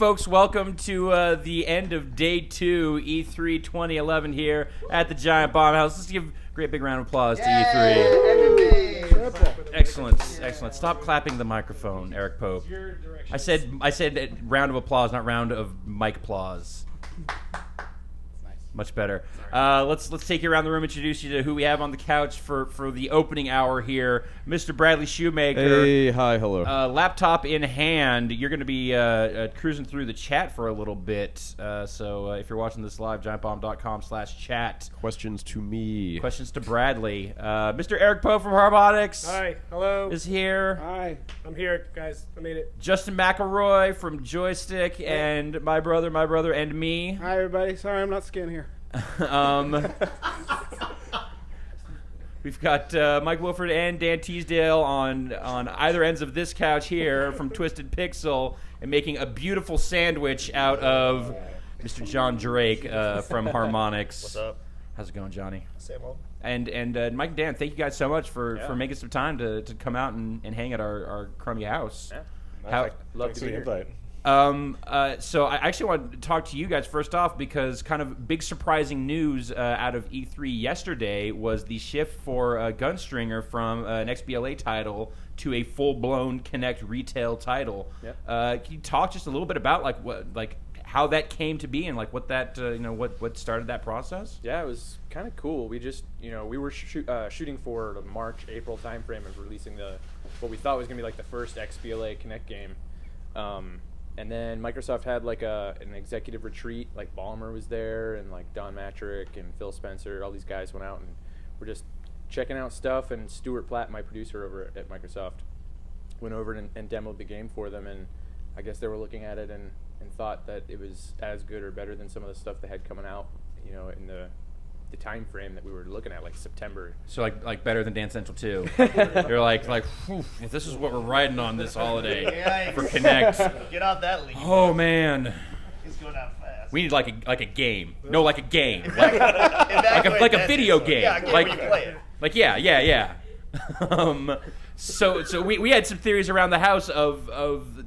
folks, welcome to the end of Day 2, E3 2011 here at the Giant Bomb House. Let's give a great big round of applause to E3. Excellent. Stop clapping the microphone, Eric Pope. I said round of applause, not round of mic applause. Much better. Let's take you around the room, introduce you to who we have on the couch for the opening hour here. Mr. Bradley Shoemaker. Hey, hi, hello. Laptop in hand. You're going to be cruising through the chat for a little bit. So if you're watching this live, giantbomb.com/chat. Questions to me. Questions to Bradley. Mr. Eric Poe from Harmonix. Hi, hello. Is here. Hi, I'm here, guys. I made it. Justin McElroy from Joystick and my brother, and me. Hi, everybody. Sorry, I'm not skin here. We've got Mike Wilford and Dan Teasdale on either ends of this couch here from Twisted Pixel and making a beautiful sandwich out of Mr. John Drake from Harmonix. What's up? How's it going, Johnny? Same old. And Mike and Dan, thank you guys so much for making some time to come out and hang at our crummy house. Yeah. Love to be here. So I actually want to talk to you guys first off because kind of big surprising news out of E3 yesterday was the shift for Gunstringer from an XBLA title to a full-blown Kinect retail title. Yep. Can you talk just a little bit about how that came to be and what that what started that process? Yeah, it was kind of cool. We just we were shooting for the March-April timeframe of releasing what we thought was gonna be the first XBLA Kinect game. And then Microsoft had an executive retreat. Ballmer was there, and Don Matrick and Phil Spencer. All these guys went out and were just checking out stuff. And Stuart Platt, my producer over at Microsoft, went over and demoed the game for them. And I guess they were looking at it and thought that it was as good or better than some of the stuff they had coming out, in the time frame that we were looking at, September. So better than Dance Central 2. You're whew, if this is what we're riding on this holiday for Kinect. Get off that lead. Oh man. It's going out fast. We need a game. No, a game. Evacuate like a that video system. game. Yeah, a game where you play it. Yeah. So we had some theories around the house of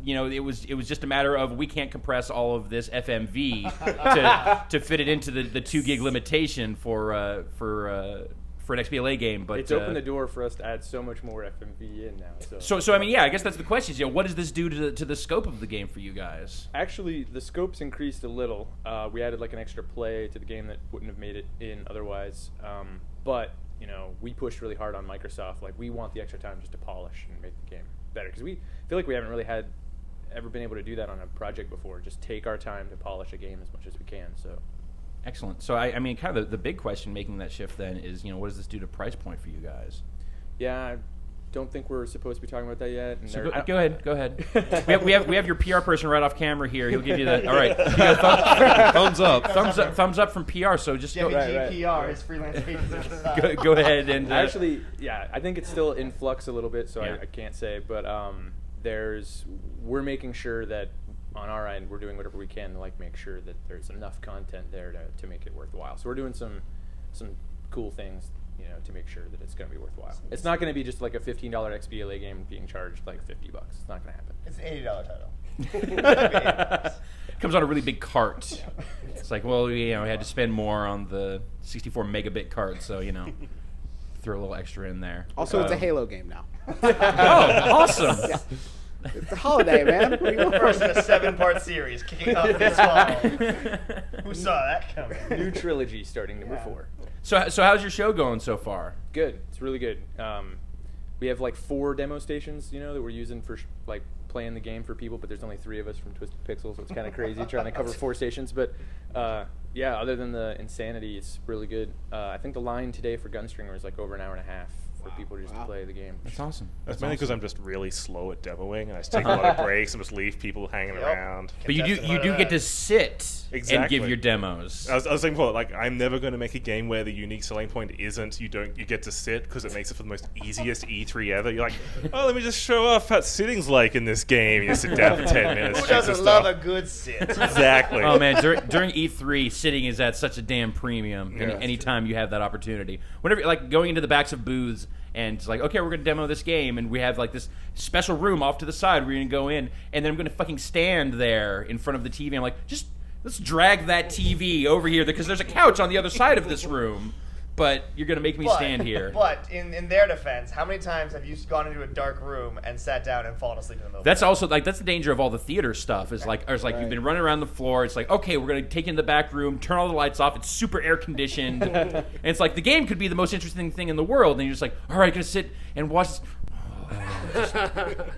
it was just a matter of we can't compress all of this FMV to fit it into the 2 gig limitation for an XBLA game, but it's opened the door for us to add so much more FMV in now. So I mean, I guess that's the question. What does this do to the scope of the game for you guys? Actually, the scope's increased a little. We added an extra play to the game that wouldn't have made it in otherwise, but we pushed really hard on Microsoft. We want the extra time just to polish and make the game better because we feel like we haven't really ever been able to do that on a project before. Just take our time to polish a game as much as we can. So, excellent. So I mean, kind of the big question making that shift then is what does this do to price point for you guys? Yeah, I don't think we're supposed to be talking about that yet. And so go ahead. we have your PR person right off camera here. He'll give you the all right. Thumbs up. Thumbs up from PR. So just Jimmy go. GPR, his freelance agent. Go ahead and actually, yeah, I think it's still in flux a little bit, so I can't say, but we're making sure that on our end we're doing whatever we can to make sure that there's enough content there to make it worthwhile. So we're doing some cool things, to make sure that it's going to be worthwhile. It's not going to be just a $15 XBLA game being charged $50. It's not going to happen. It's an $80 title. Comes on a really big cart. It's we had to spend more on the 64 megabit cart, so throw a little extra in there. Also, it's a Halo game now. Oh, awesome! Yeah. It's a holiday, man. What do you want? First in a 7-part series kicking off this fall. Who saw that coming? New trilogy starting number 4. So how's your show going so far? Good. It's really good. We have 4 demo stations, that we're using for playing the game for people, but there's only 3 of us from Twisted Pixel, so it's kind of crazy trying to cover 4 stations. But yeah, other than the insanity, it's really good. I think the line today for Gunstringer is over an hour and a half for people just to play the game. That's awesome. That's mainly because I'm just really slow at demoing, and I just take a lot of breaks and just leave people hanging around. But you do get to sit and give your demos. I was saying before, I'm never going to make a game where the unique selling point isn't you get to sit, because it makes it for the most easiest E3 ever. You're oh, let me just show off what sitting's like in this game. You sit down for 10 minutes. Who doesn't love a good sit? Exactly. Oh man, during E3, sitting is at such a damn premium. Anytime you have that opportunity, whenever going into the backs of booths and it's like, okay, we're gonna demo this game, and we have like this special room off to the side where you're gonna go in, and then I'm gonna fucking stand there in front of the TV. I'm like, just let's drag that TV over here because there's a couch on the other side of this room. But you're gonna make me stand here. But in their defense, how many times have you gone into a dark room and sat down and fallen asleep in the middle? That's also like that's the danger of all the theater stuff. Is like, you've been running around the floor. It's like, okay, we're gonna take you in the back room, turn all the lights off. It's super air conditioned, and it's like the game could be the most interesting thing in the world, and you're just like, all right, gonna sit and watch this,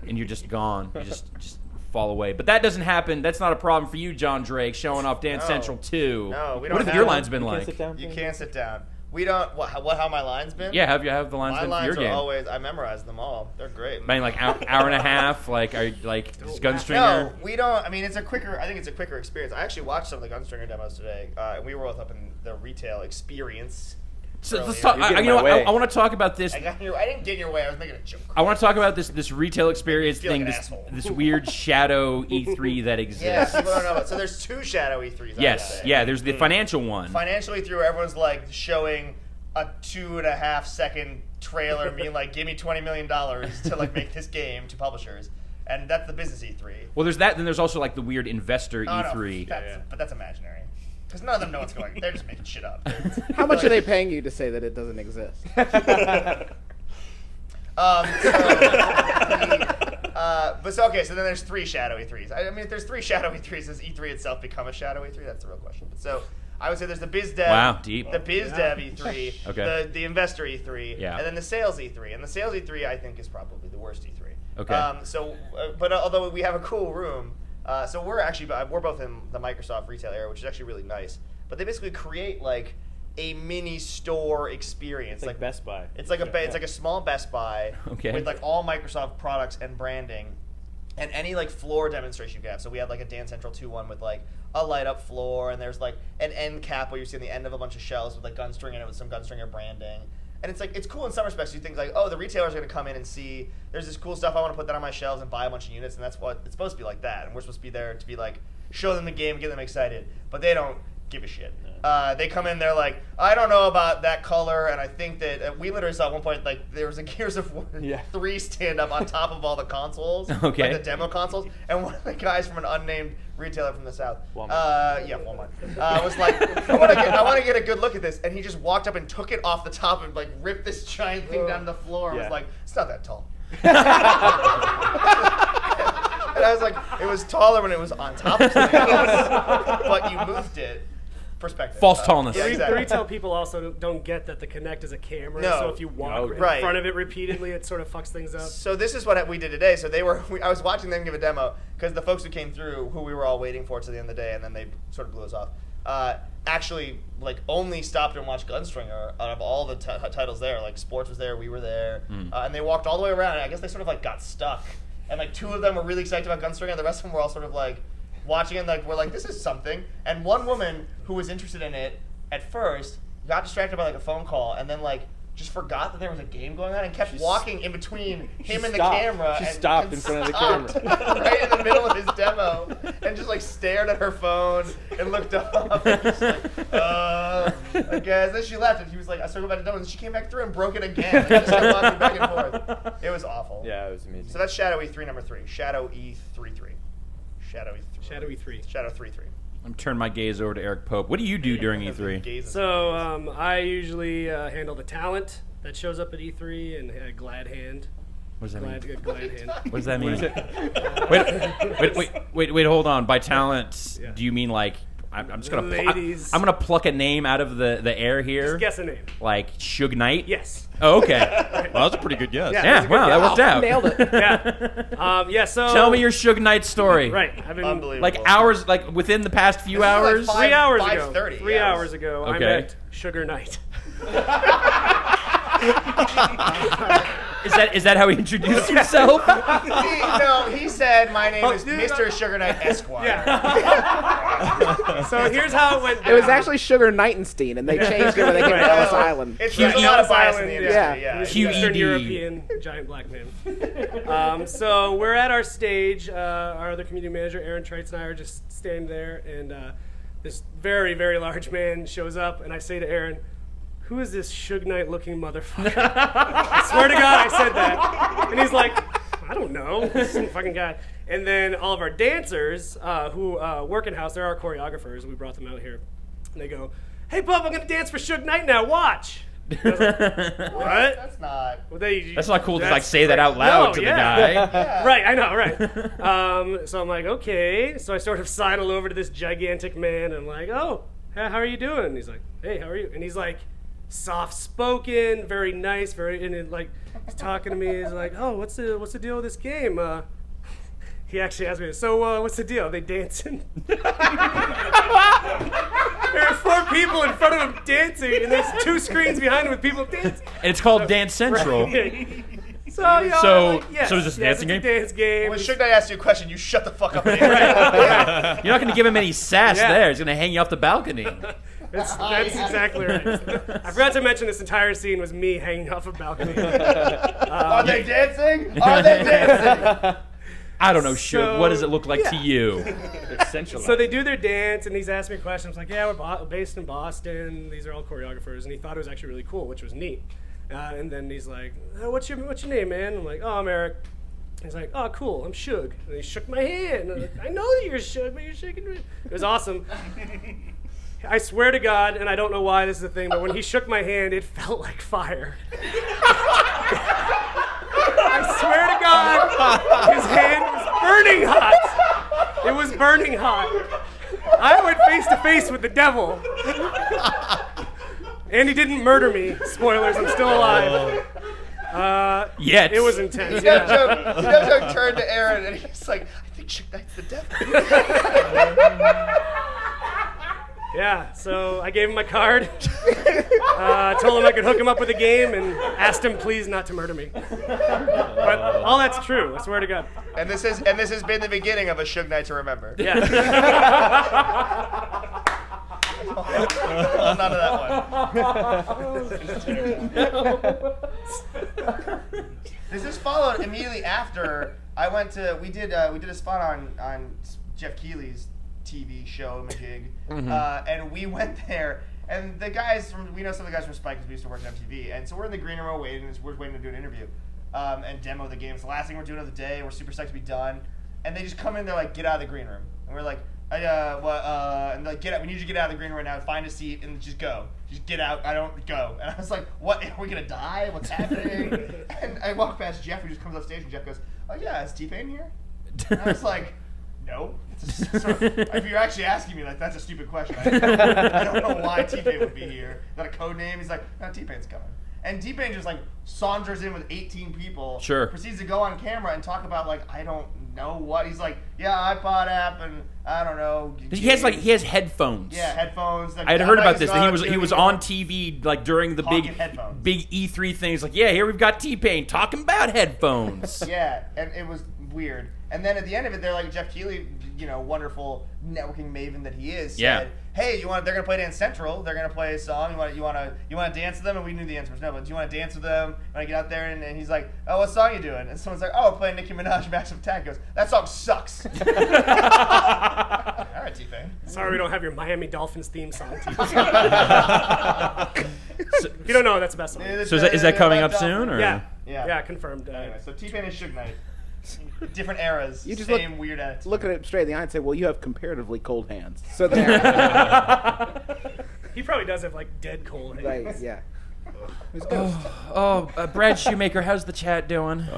and you're just gone. You just fall away. But that doesn't happen. That's not a problem for you, John Drake, showing off Dance Central 2. No, we don't What have have your them. lines been like? You can't sit down. We don't. How my lines been? Yeah, have the lines My been for lines your are game? always. I memorize them all. They're great. I mean, like hour and a half. Like, are you like Gunstringer? No, we don't. I mean, it's a quicker. I think it's a quicker experience. I actually watched some of the Gunstringer demos today, and we were both up in the retail experience. So let's earlier. talk. getting in my way. I want to talk about this. I didn't get in your way. I was making a joke. I want to talk about this retail experience feel like thing, an this asshole. this weird shadow E3 that Yeah, exists. people don't know about. So there's two Shadow E3s. I would Yes, say. yeah. There's the financial one. Financial E3 where everyone's like showing a 2.5 second trailer, being like, "Give me $20 million to like make this game" to publishers, and that's the business E3. Well, there's that. Then there's also like the weird investor Oh, no, E3. but that's imaginary. Because none of them know what's going on. They're just making shit up. How much are they paying you to say that it doesn't exist? So then there's three Shadow E3s. I mean, if there's three Shadow E3s, does E3 itself become a Shadow E3? That's the real question. But so I would say there's the biz dev. Wow, deep. The biz dev E3. Okay. The investor E3. Yeah. And then the sales E3. And the sales E3 I think is probably the worst E3. Okay. But although we have a cool room, so we're both in the Microsoft retail area, which is actually really nice. But they basically create like a mini store experience, It's like Best Buy. It's like a small Best Buy Okay. with like all Microsoft products and branding, and any like floor demonstration you can have. So we had like a Dance Central 2 one with like a light up floor, and there's like an end cap where you see on the end of a bunch of shelves with like Gunstringer in it with some Gunstringer branding. And it's like it's cool in some respects. You think like, oh, the retailers are going to come in and see there's this cool stuff. I want to put that on my shelves and buy a bunch of units, and that's what it's supposed to be like that. And we're supposed to be there to be like show them the game, get them excited. But they don't give a shit. They come in, they're like, I don't know about that color, and I think that we literally saw at one point like there was a Gears of War 3 stand up on top of all the consoles, Okay. like the demo consoles, and one of the guys from an unnamed retailer from the south, Walmart. Walmart, was like, I want to get a good look at this, and he just walked up and took it off the top and like ripped this giant thing down to the floor, and was like, it's not that tall. And I was like, it was taller when it was on top of something else, but you moved it. Perspective. False tallness. Yeah, The exactly. retail people also don't get that the Kinect is a camera, No. so if you walk in Right. front of it repeatedly, it sort of fucks things up. So this is what we did today. So I was watching them give a demo because the folks who came through, who we were all waiting for to the end of the day, and then they sort of blew us off. Actually, like only stopped and watched Gunstringer out of all the titles there. Like Sports was there, we were there, and they walked all the way around. And I guess they sort of like got stuck, and like two of them were really excited about Gunstringer, and the rest of them were all sort of like watching it. Like we're like, this is something. And one woman who was interested in it at first got distracted by like a phone call, and then like just forgot that there was a game going on and kept walking in between him and the stopped. camera. She and stopped in front of the camera. stopped right in the middle of his demo and just like stared at her phone and looked up and just like, I guess. Then she left and he was like, I started about to demo, and then she came back through and broke it again. Like, just kept walking back and forth. It was awful. Yeah, it was amazing. So that's Shadow E3 number 3. Shadow E33. Shadow E3. Shadow E3. Shadow 3-3. I'm turning my gaze over to Eric Pope. What do you do during E3? Gazes. So I usually handle the talent that shows up at E3 and Glad Hand. What does that mean? Glad Hand. What does that mean? Wait, hold on. By talent, Yeah. do you mean like I'm just gonna Ladies. I'm gonna pluck a name out of the air here? Just guess a name. Like Suge Knight? Yes. Oh, okay. Well, that's a pretty good guess. Yeah, wow, that worked out. Nailed it. Yeah. So Tell me your Suge Knight story. right. I've been Unbelievable. Like hours, like within the past few This is like hours. 3 hours ago. 5:30, 3 yeah. hours ago, I Okay. met Sugar Knight. Is that how he introduced himself? He said, my name is Mr. Sugar Knight Esquire. So here's how it went down. It was actually Sugar Knightenstein, and they changed it when they came to Right. Ellis Island. There's a lot of bias in the industry. Yeah. Yeah. QED. Eastern European giant black man. So we're at our stage. Our other community manager, Aaron Treitz, and I are just standing there, and this very, very large man shows up, and I say to Aaron, who is this Suge Knight looking motherfucker? I swear to God, I said that. And he's like, I don't know, some fucking guy. And then all of our dancers who work in house, they're our choreographers. We brought them out here. And they go, hey, Bub, I'm going to dance for Suge Knight now. Watch. I was like, what? That's not. Well, That's not cool to like say that out loud to the guy. Yeah. Right, I know, right. So I'm like, okay. So I sort of sidle over to this gigantic man and I'm like, oh, how are you doing? And he's like, hey, how are you? And he's like, soft-spoken, very nice, like, he's talking to me. He's like, oh, what's the deal with this game? He actually asked me, so what's the deal? Are they dancing? There are 4 people in front of him dancing, and there's 2 screens behind him with people dancing. And it's called Dance Central. Right. So So- like, yes, so is this a yes, dancing it's game? a dance game. When Suge Knight asks you a question, you shut the fuck up. And You're not going to give him any sass Yeah. there. He's going to hang you off the balcony. That's exactly right. I forgot to mention this entire scene was me hanging off a balcony. Are they dancing? Are they dancing? I don't know, Suge. What does it look like to yeah. you? Essential. So they do their dance, and he's asking me questions like, yeah, we're based in Boston. These are all choreographers. And he thought it was actually really cool, which was neat. And then he's like, what's your name, man? I'm like, oh, I'm Eric. He's like, oh, cool, I'm Suge. And he shook my hand. I'm like, I know that you're Suge, but you're shaking me. It was awesome. I swear to God, and I don't know why this is a thing, but when he shook my hand, it felt like fire. I swear to God, his hand was burning hot. It was burning hot. I went face to face with the devil. And he didn't murder me. Spoilers, I'm still alive. Yet. It was intense. No Yeah. joke. No joke. Turned to Aaron, and he's like, I think Suge Knight's the devil. Yeah, so I gave him my card, told him I could hook him up with a game, and asked him please not to murder me. But all that's true, I swear to God. And this has been the beginning of a Suge Knight to remember. Yeah. Well, none of that one. This is followed immediately after I went to. We did a spot on Jeff Keighley's TV show Majig, and we went there. And the guys we know some of the guys from Spike because we used to work at MTV, and so we're in the green room waiting. We're waiting to do an interview and demo the game. It's the last thing we're doing of the day. We're super psyched to be done, and they just come in. They're like, "Get out of the green room," and we're like. And they're like, get out. We need you to get out of the green room right now. Find a seat and just go. Just get out. I don't go. And I was like, what? Are we gonna die? What's happening? And I walk past Jeff, who just comes up stage, and Jeff goes, oh yeah, is T-Pain here? And I was like, no. If you're actually asking me, like, that's a stupid question. I don't know why T-Pain would be here. Is that a code name? He's like, no, T-Pain's coming. And T-Pain just like saunters in with 18 people. Sure. Proceeds to go on camera and talk about like I don't know what. He's like, yeah, iPod app and I don't know. He has headphones. Yeah, headphones. I had heard about this. That he was on TV like during the Talking headphones. big E3 thing. He's like, yeah, here we've got T-Pain talking about headphones. Yeah, and it was weird. And then at the end of it, they're like Jeff Keighley, wonderful networking maven that he is. Said, Yeah. hey, they're gonna play Dance Central. They're gonna play a song. You want to dance with them? And we knew the answer was no. But do you want to dance with them? And I get out there and he's like, oh, what song are you doing? And someone's like, oh, we're playing Nicki Minaj, Massive Attack. He goes, that song sucks. All right, T-Pain. Sorry we don't have your Miami Dolphins theme song. If you don't know, that's the best song. So is that coming up soon? Or? Yeah, confirmed. Anyway, so T-Pain is Suge Knight. Different eras, You just same weird attitude. Look at it straight in the eye and say, well, you have comparatively cold hands. So there. He probably does have like dead cold hands. Right, yeah. Who's Ghost? Brad Shoemaker, how's the chat doing? He's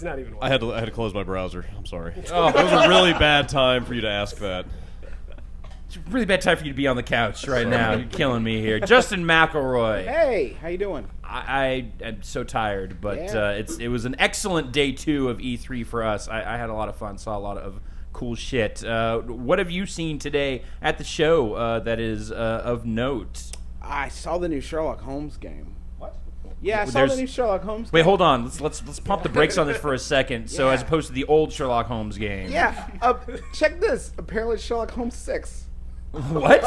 not even. I had to close my browser. I'm sorry. Oh, it was a really bad time for you to ask that. It's a really bad time for you to be on the couch right now. You're killing me here. Justin McElroy. Hey, how you doing? I am so tired, but Yeah. it was an excellent day 2 of E3 for us. I had a lot of fun, saw a lot of cool shit. What have you seen today at the show that is of note? I saw the new Sherlock Holmes game. What? Yeah, I saw There's- the new Sherlock Holmes Wait, game. hold on. Let's pump the brakes on this for a second. So Yeah. as opposed to the old Sherlock Holmes game. Yeah, check this. Apparently Sherlock Holmes 6. What?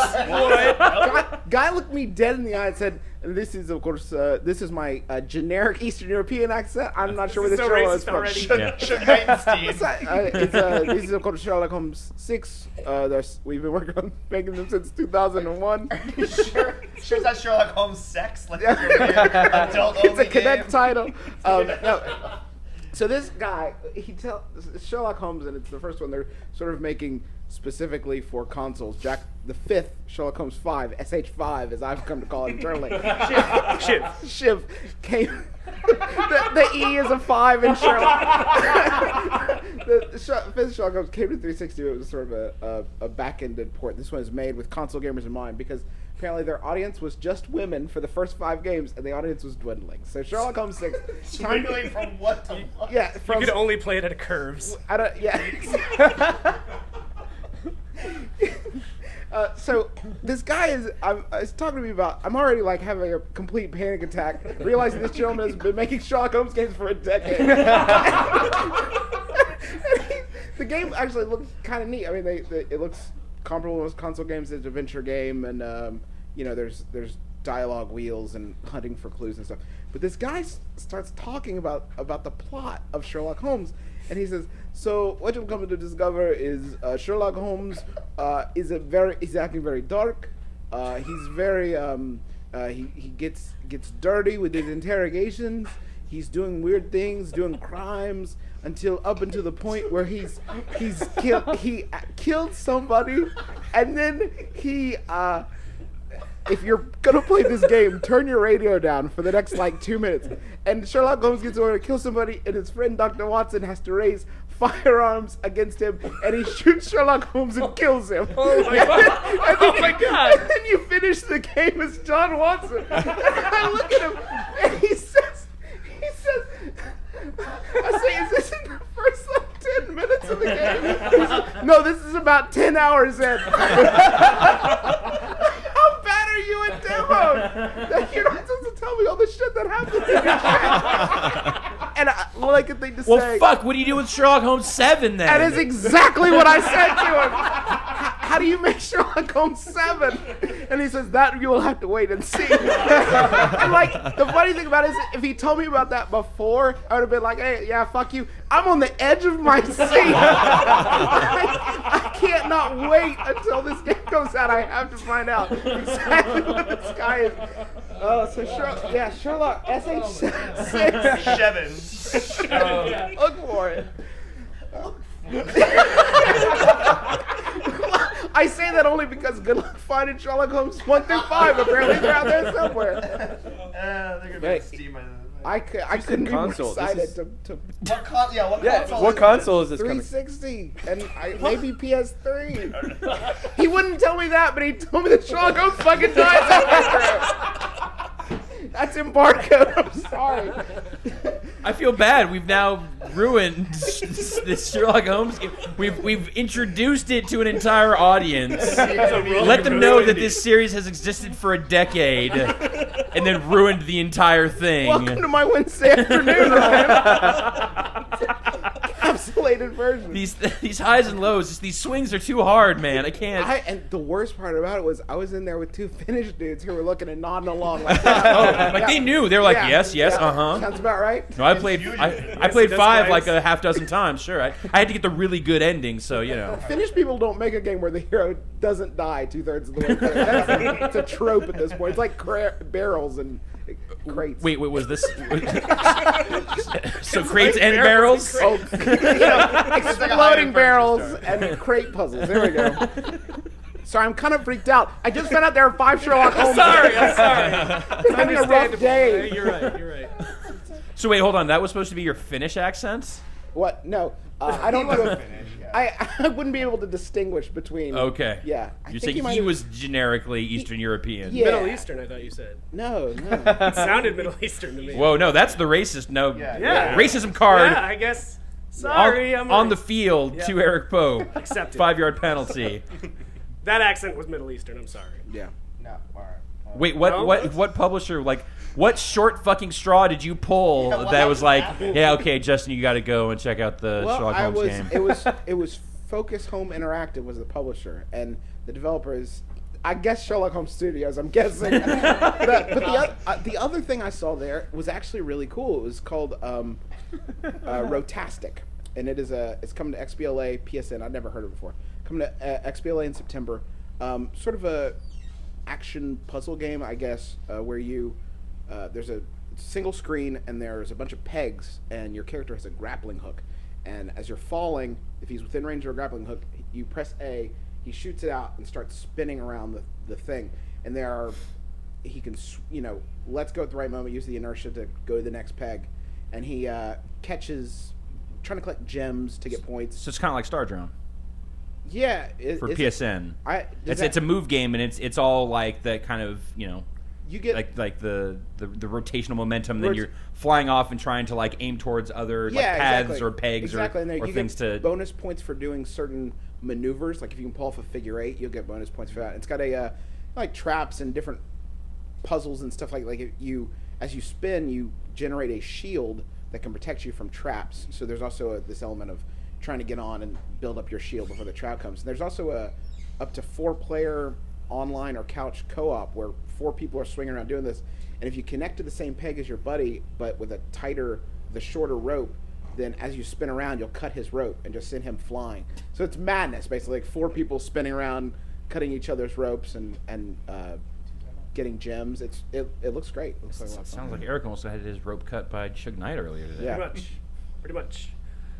Guy looked me dead in the eye and said, "This is, of course, this is my generic Eastern European accent. I'm not sure where this so show is racist from." already. This is, of course, Sherlock Holmes 6. We've been working on making them since 2001. Sure, it's not Sherlock Holmes sex. Like Yeah. adult It's only a Connect game. title. No. So this guy, Sherlock Holmes, and it's the first one they're sort of making specifically for consoles. Jack the Fifth, Sherlock Holmes 5, SH5, as I've come to call it internally. Shiv came. The E is a 5 in Sherlock. The fifth Sherlock Holmes came to 360. It was sort of a back-ended port. This one is made with console gamers in mind because apparently their audience was just women for the first 5 games, and the audience was dwindling. So Sherlock Holmes 6, Dwindling from what to what? yeah, You from could only play it at curves. I don't, yeah. So this guy is talking to me about. I'm already like having a complete panic attack, realizing this gentleman has been making Sherlock Holmes games for a decade. The game actually looks kind of neat. I mean, it looks comparable to console games. It's an adventure game, and there's dialogue wheels and hunting for clues and stuff. But this guy starts talking about the plot of Sherlock Holmes, and he says, "So what you'll come to discover is Sherlock Holmes is acting very dark. He's very he gets dirty with his interrogations. He's doing weird things, doing crimes." Until the point where he killed somebody, and then he if you're gonna play this game, turn your radio down for the next 2 minutes. And Sherlock Holmes gets over to kill somebody, and his friend Dr. Watson has to raise firearms against him, and he shoots Sherlock Holmes and kills him. Oh my god! Oh my god! And then you finish the game as John Watson. And I look at him, and he says, I say, "Is this in the first 10 minutes of the game?" He says, "No, this is about 10 hours in." How bad are you at demos? That you're not supposed to tell me all the shit that happens in your shit. And all I could think to Well, say, fuck. What do you do with Sherlock Holmes 7 then? that is exactly what I said to him. How do you make Sherlock Holmes 7? And he says, "That you will have to wait and see." And the funny thing about it is, if he told me about that before, I would have been like, "Hey, yeah, fuck you." I'm on the edge of my seat. I can't not wait until this game comes out. I have to find out exactly what this guy is. So Sherlock, SH6. Shevin. Look for it. I say that only because good luck finding Sherlock Holmes 1 through 5. Apparently they're out there somewhere. They're gonna be Hey, on Steam by the I couldn't be more console. This excited is- to What console? Yeah, what Yeah, console? what is it? console is this coming? 360 and maybe PS3. He wouldn't tell me that, but he told me that Sherlock Holmes fucking dies. That's embargoed. I'm sorry. I feel bad. We've now ruined this Sherlock Holmes game. We've introduced it to an entire audience. Let them know that this series has existed for a decade, and then ruined the entire thing. Welcome to my Wednesday afternoon, Ryan. Encapsulated version. These highs and lows, just these swings are too hard, man. I can't. And the worst part about it was I was in there with 2 Finnish dudes who were looking and nodding along like that. Like they knew. They were like, Yeah, yes, yeah. uh-huh. Sounds about right. No, I played. I played those 5 guys. like a half dozen times. Sure, I had to get the really good ending. So Finnish people don't make a game where the hero doesn't die 2/3 of the way through. That's a trope at this point. It's like barrels and crates. Wait, was this? So crates and barrels. Oh, exploding barrels and crate puzzles. There we go. Sorry, I'm kind of freaked out. I just found out there are 5 Sherlock Holmes. I'm sorry. I'm having a rough day. You're right. So wait, hold on. That was supposed to be your Finnish accent? What? No, I don't do it. I wouldn't be able to distinguish between. Okay. Yeah. You're saying he was generically Eastern European. Yeah. Middle Eastern, I thought you said. No. It sounded Middle Eastern to me. Whoa, no, that's the racist. No, Yeah. racism card Yeah, I guess. Sorry, I'm on right. the field Yeah. to Eric Poe. Accepted. 5-yard penalty. That accent was Middle Eastern. I'm sorry. Yeah. No, all right. Wait, No? what publisher, what short fucking straw did you pull Yeah, that was like, happened? yeah, okay, Justin, you got to go and check out the Well, Sherlock Holmes game? It was Focus Home Interactive was the publisher, and the developer is I guess Sherlock Holmes Studios. I'm guessing. but the other thing I saw there was actually really cool. It was called Rotastic, and it's coming to XBLA PSN. I'd never heard of it before. Coming to XBLA in September. Sort of a action puzzle game, I guess, where you there's a single screen and there's a bunch of pegs, and your character has a grappling hook. And as you're falling, if he's within range of a grappling hook, you press A. He shoots it out and starts spinning around the thing. And he can, let's go at the right moment, use the inertia to go to the next peg. And he catches, trying to collect gems to get points. So it's kind of like Star Drone. Yeah. For PSN. It's a move game, and it's all like that kind of, you get like the rotational momentum. Then you're flying off and trying to like aim towards other paths exactly. or pegs or and you things get to bonus points for doing certain maneuvers. Like if you can pull off a figure 8, you'll get bonus points for that. It's got a like traps and different puzzles and stuff like as you spin, you generate a shield that can protect you from traps. So there's also this element of trying to get on and build up your shield before the trap comes. And there's also up to 4-player online or couch co-op where 4 people are swinging around doing this. And if you connect to the same peg as your buddy, but with the shorter rope, then as you spin around, you'll cut his rope and just send him flying. So it's madness, basically. Like 4 people spinning around, cutting each other's ropes and getting gems. It looks great. It looks like a lot of fun. Sounds like Eric almost had his rope cut by Suge Knight earlier today. Yeah. Pretty much.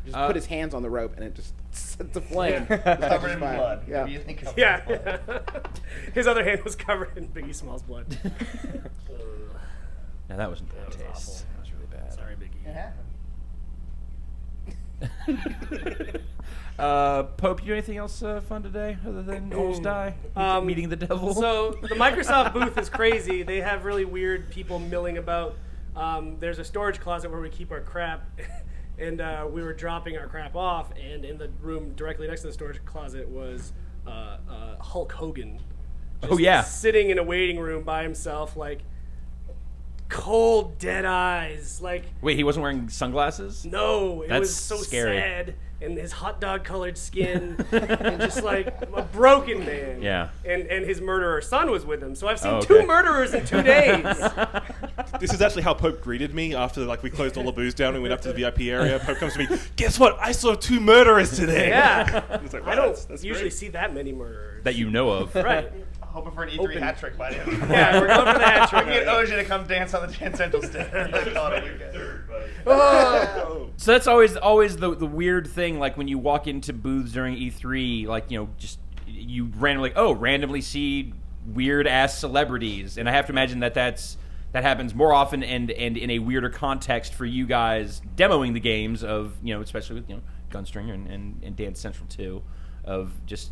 Just put his hands on the rope and it just sets a flame. Covered in blood. Yeah. Really covered in blood. Yeah. His other hand was covered in Biggie Small's blood. Now that was in poor taste. awful. That was really bad. Sorry, Biggie. It happened. Pope, you do anything else fun today other than almost die? Meeting the devil? So the Microsoft booth is crazy. They have really weird people milling about. There's a storage closet where we keep our crap. And we were dropping our crap off, and in the room directly next to the storage closet was Hulk Hogan. Sitting in a waiting room by himself, like cold, dead eyes. Like, wait, he wasn't wearing sunglasses? no, it That's was so scary. sad. And his hot dog colored skin, and just like a broken man. Yeah. And his murderer son was with him. So I've seen Oh, okay. 2 murderers in 2 days. This is actually how Pope greeted me after we closed all the booze down and went up to the VIP area. Pope comes to me, guess what? I saw 2 murderers today. Yeah. It's like, I wow, don't that's usually great. see that many murderers. That you know of. Right. Hoping for an E3 Open. hat trick by the end. Yeah, we're going for the hat We trick. can get Oja to come dance on the Dance Central stage. So that's always the weird thing, like when you walk into booths during E3, like, just you randomly see weird ass celebrities, and I have to imagine that happens more often and in a weirder context for you guys demoing the games of, especially with Gunstringer and Dance Central 2, of just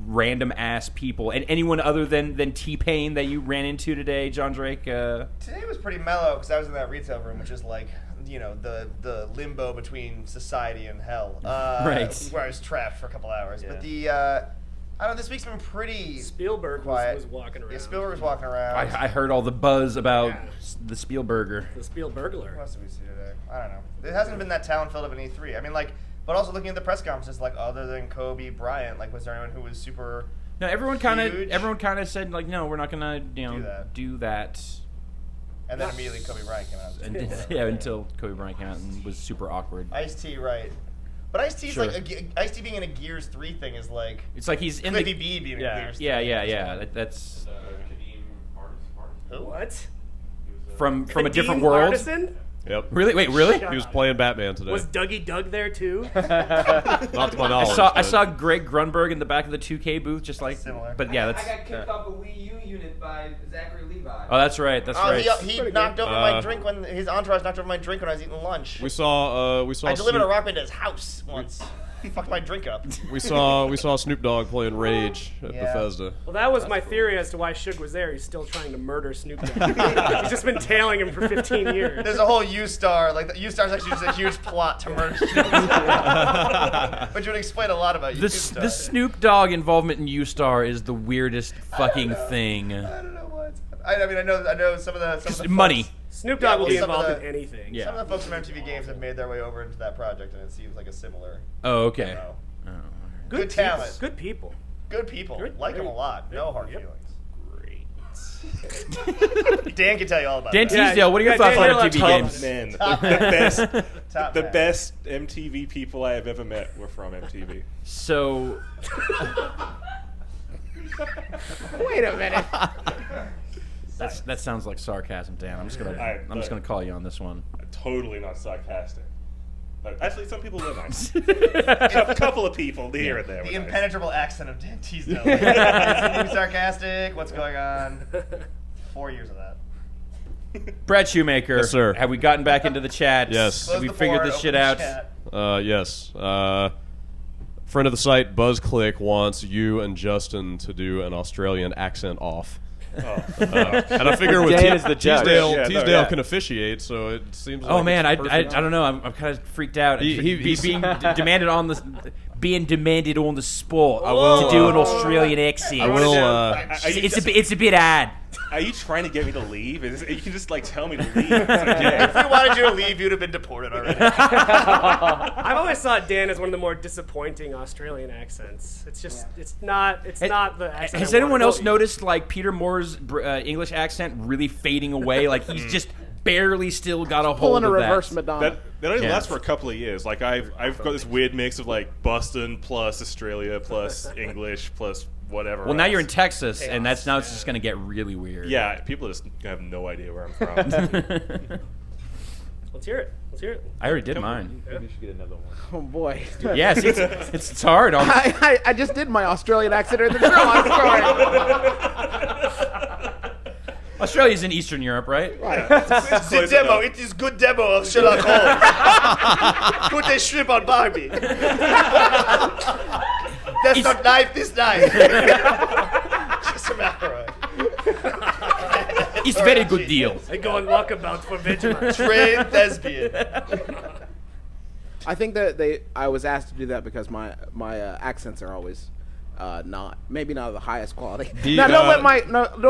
random ass people. And anyone other than T-Pain that you ran into today, John Drake? Today was pretty mellow because I was in that retail room, which is like, the limbo between society and hell. Right. Where I was trapped for a couple hours. Yeah. But I don't know, this week's been pretty Spielberg quiet. was walking around. Yeah, Spielberg was walking around. I heard all the buzz about Yeah. the Spielberger. The Spielbergler. What else did we see today? I don't know. It hasn't been that talent-filled of an E3. I mean, but also looking at the press conferences, like, other than Kobe Bryant, like, was there anyone who was super... No, everyone kind Huge. of said, like, no, we're not gonna do that. And then immediately Kobe Bryant came out. Until Kobe Bryant came out and was super awkward. Ice-T, right. But Ice-T's Sure. like, Ice-T being in a Gears 3 thing is like... It's like he's in Cliffy the B being in yeah, a Gears 3. yeah. That's Who? What? from a different Kadeem world. Hardison? Yep. Really? Wait, really? He was playing Batman today. Was Dougie Doug there too? Not to my knowledge. I but- saw Greg Grunberg in the back of the 2K booth, just like Similar. But yeah, that's. I got kicked off a Wii U unit by Zachary Levi. Oh, that's right. That's right. He knocked over my drink when... His entourage knocked over my drink when I was eating lunch. We saw. I delivered a rock band to his house once. He fucked my drink up. We saw Snoop Dogg playing Rage at Yeah. Bethesda. Well, that was my theory as to why Suge was there. He's still trying to murder Snoop Dogg. He's just been tailing him for 15 years. There's a whole U-Star. Like, the U-Star's actually just a huge plot to murder Snoop. Which would explain a lot about U-Star. The Snoop Dogg involvement in U-Star is the weirdest fucking thing. I don't know what. I mean, I know some of the Money. folks- Snoop Dogg will be some of involved the- in anything. Yeah. Some of the folks from MTV Games have made their way over into that project, and it seems like a similar. Oh, okay. demo. Oh. Good talent. Good people. Good people. Good. Like them a lot. No hard Yep. feelings. Great. Dan can tell you all about Dan that. Teasdale, what are your Yeah, thoughts Dan, on you're MTV allowed games? Man, Top the man. best, Top the man. best MTV people I have ever met were from MTV. So, Wait a minute. that sounds like sarcasm, Dan. I'm just gonna call you on this one. Totally not sarcastic. But actually, some people were nice. A couple of people here and there. The were nice. impenetrable accent of Dan Teasdale. Is he being sarcastic? What's going on? 4 years of that. Brad Shoemaker, Yes, sir. have we gotten back into the chat? Yes. Have Close we the figured board, this open shit the out? chat. Yes. Friend of the site, BuzzClick, wants you and Justin to do an Australian accent off. Oh. And I figure with Dan is the judge. Teasdale, Yeah, no, Teasdale yeah. can officiate, so it seems like Oh man, it's I perfect. don't know. I'm kind of freaked out. He's- being demanded on the spot will, to do an Australian accent. I will. It's a bit odd. Are you trying to get me to leave? You can just like tell me to leave. It's okay. If we wanted you to leave, you'd have been deported already. I've always thought Dan is one of the more disappointing Australian accents. It's just, it's not the accent. Has I anyone want. else noticed like Peter Moore's English accent really fading away? Like he's just barely still got a hold Pulling a of reverse that. Madonna. That only Yeah. lasts for a couple of years. Like I've got this weird mix of like Boston plus Australia plus English plus whatever. Well, now else. you're in Texas, and it's just going to get really weird. Yeah, people just have no idea where I'm from. Let's hear it. Let's hear it. I already did mine. Maybe we should get another one. Oh boy. Yes, it's hard. I just did my Australian accent in the show. I'm sorry. Australia's in Eastern Europe, right? The demo. It is good demo of Sherlock Holmes. Put a shrimp on Barbie. That's not knife. This knife. Just a matter of. It's very good deal. I go on walkabout for Vegemite. Trained thespian. I think that I was asked to do that because my accents are always maybe not of the highest quality. Now don't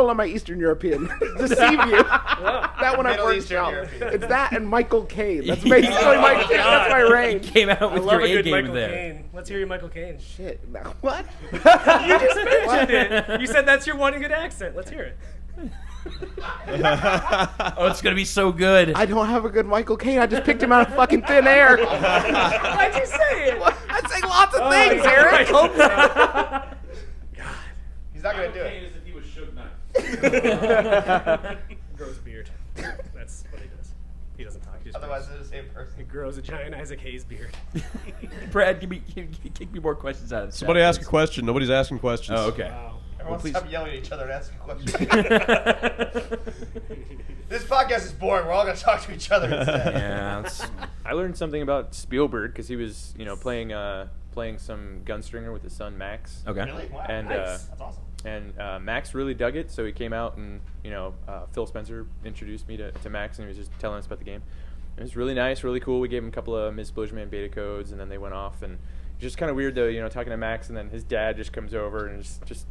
let my Eastern European deceive you. That one I Middle worked Eastern out. European. It's that and Michael Caine. That's basically that's my range. Came out I with love your a A good game Michael there. Caine. Let's hear your Michael Caine. Shit. Now, what? You just mentioned it. You said that's your one good accent. Let's hear it. Oh, it's gonna be so good. I don't have a good Michael Caine. I just picked him out of fucking thin air. Why'd you say it? I say lots of things, yeah, Eric. I hope so. He's not gonna do it. as if he was Suge Knight. Grows a beard. That's what he does. He doesn't talk. He just Otherwise, grows. they're the same person. He grows a giant Isaac Hayes beard. Brad, give me more questions out of the chat, Somebody ask a please. question. Nobody's asking questions. Oh, okay. Wow. Everyone please. stop yelling at each other and asking questions. This podcast is boring. We're all gonna talk to each other instead. Yeah. It's, I learned something about Spielberg because he was, playing some Gunstringer with his son Max. okay. Really? Wow. And, Nice. That's awesome. And Max really dug it, so he came out and Phil Spencer introduced me to Max, and he was just telling us about the game. It was really nice, really cool. We gave him a couple of Ms. Blishman beta codes, and then they went off. And it's just kind of weird though, talking to Max, and then his dad just comes over and just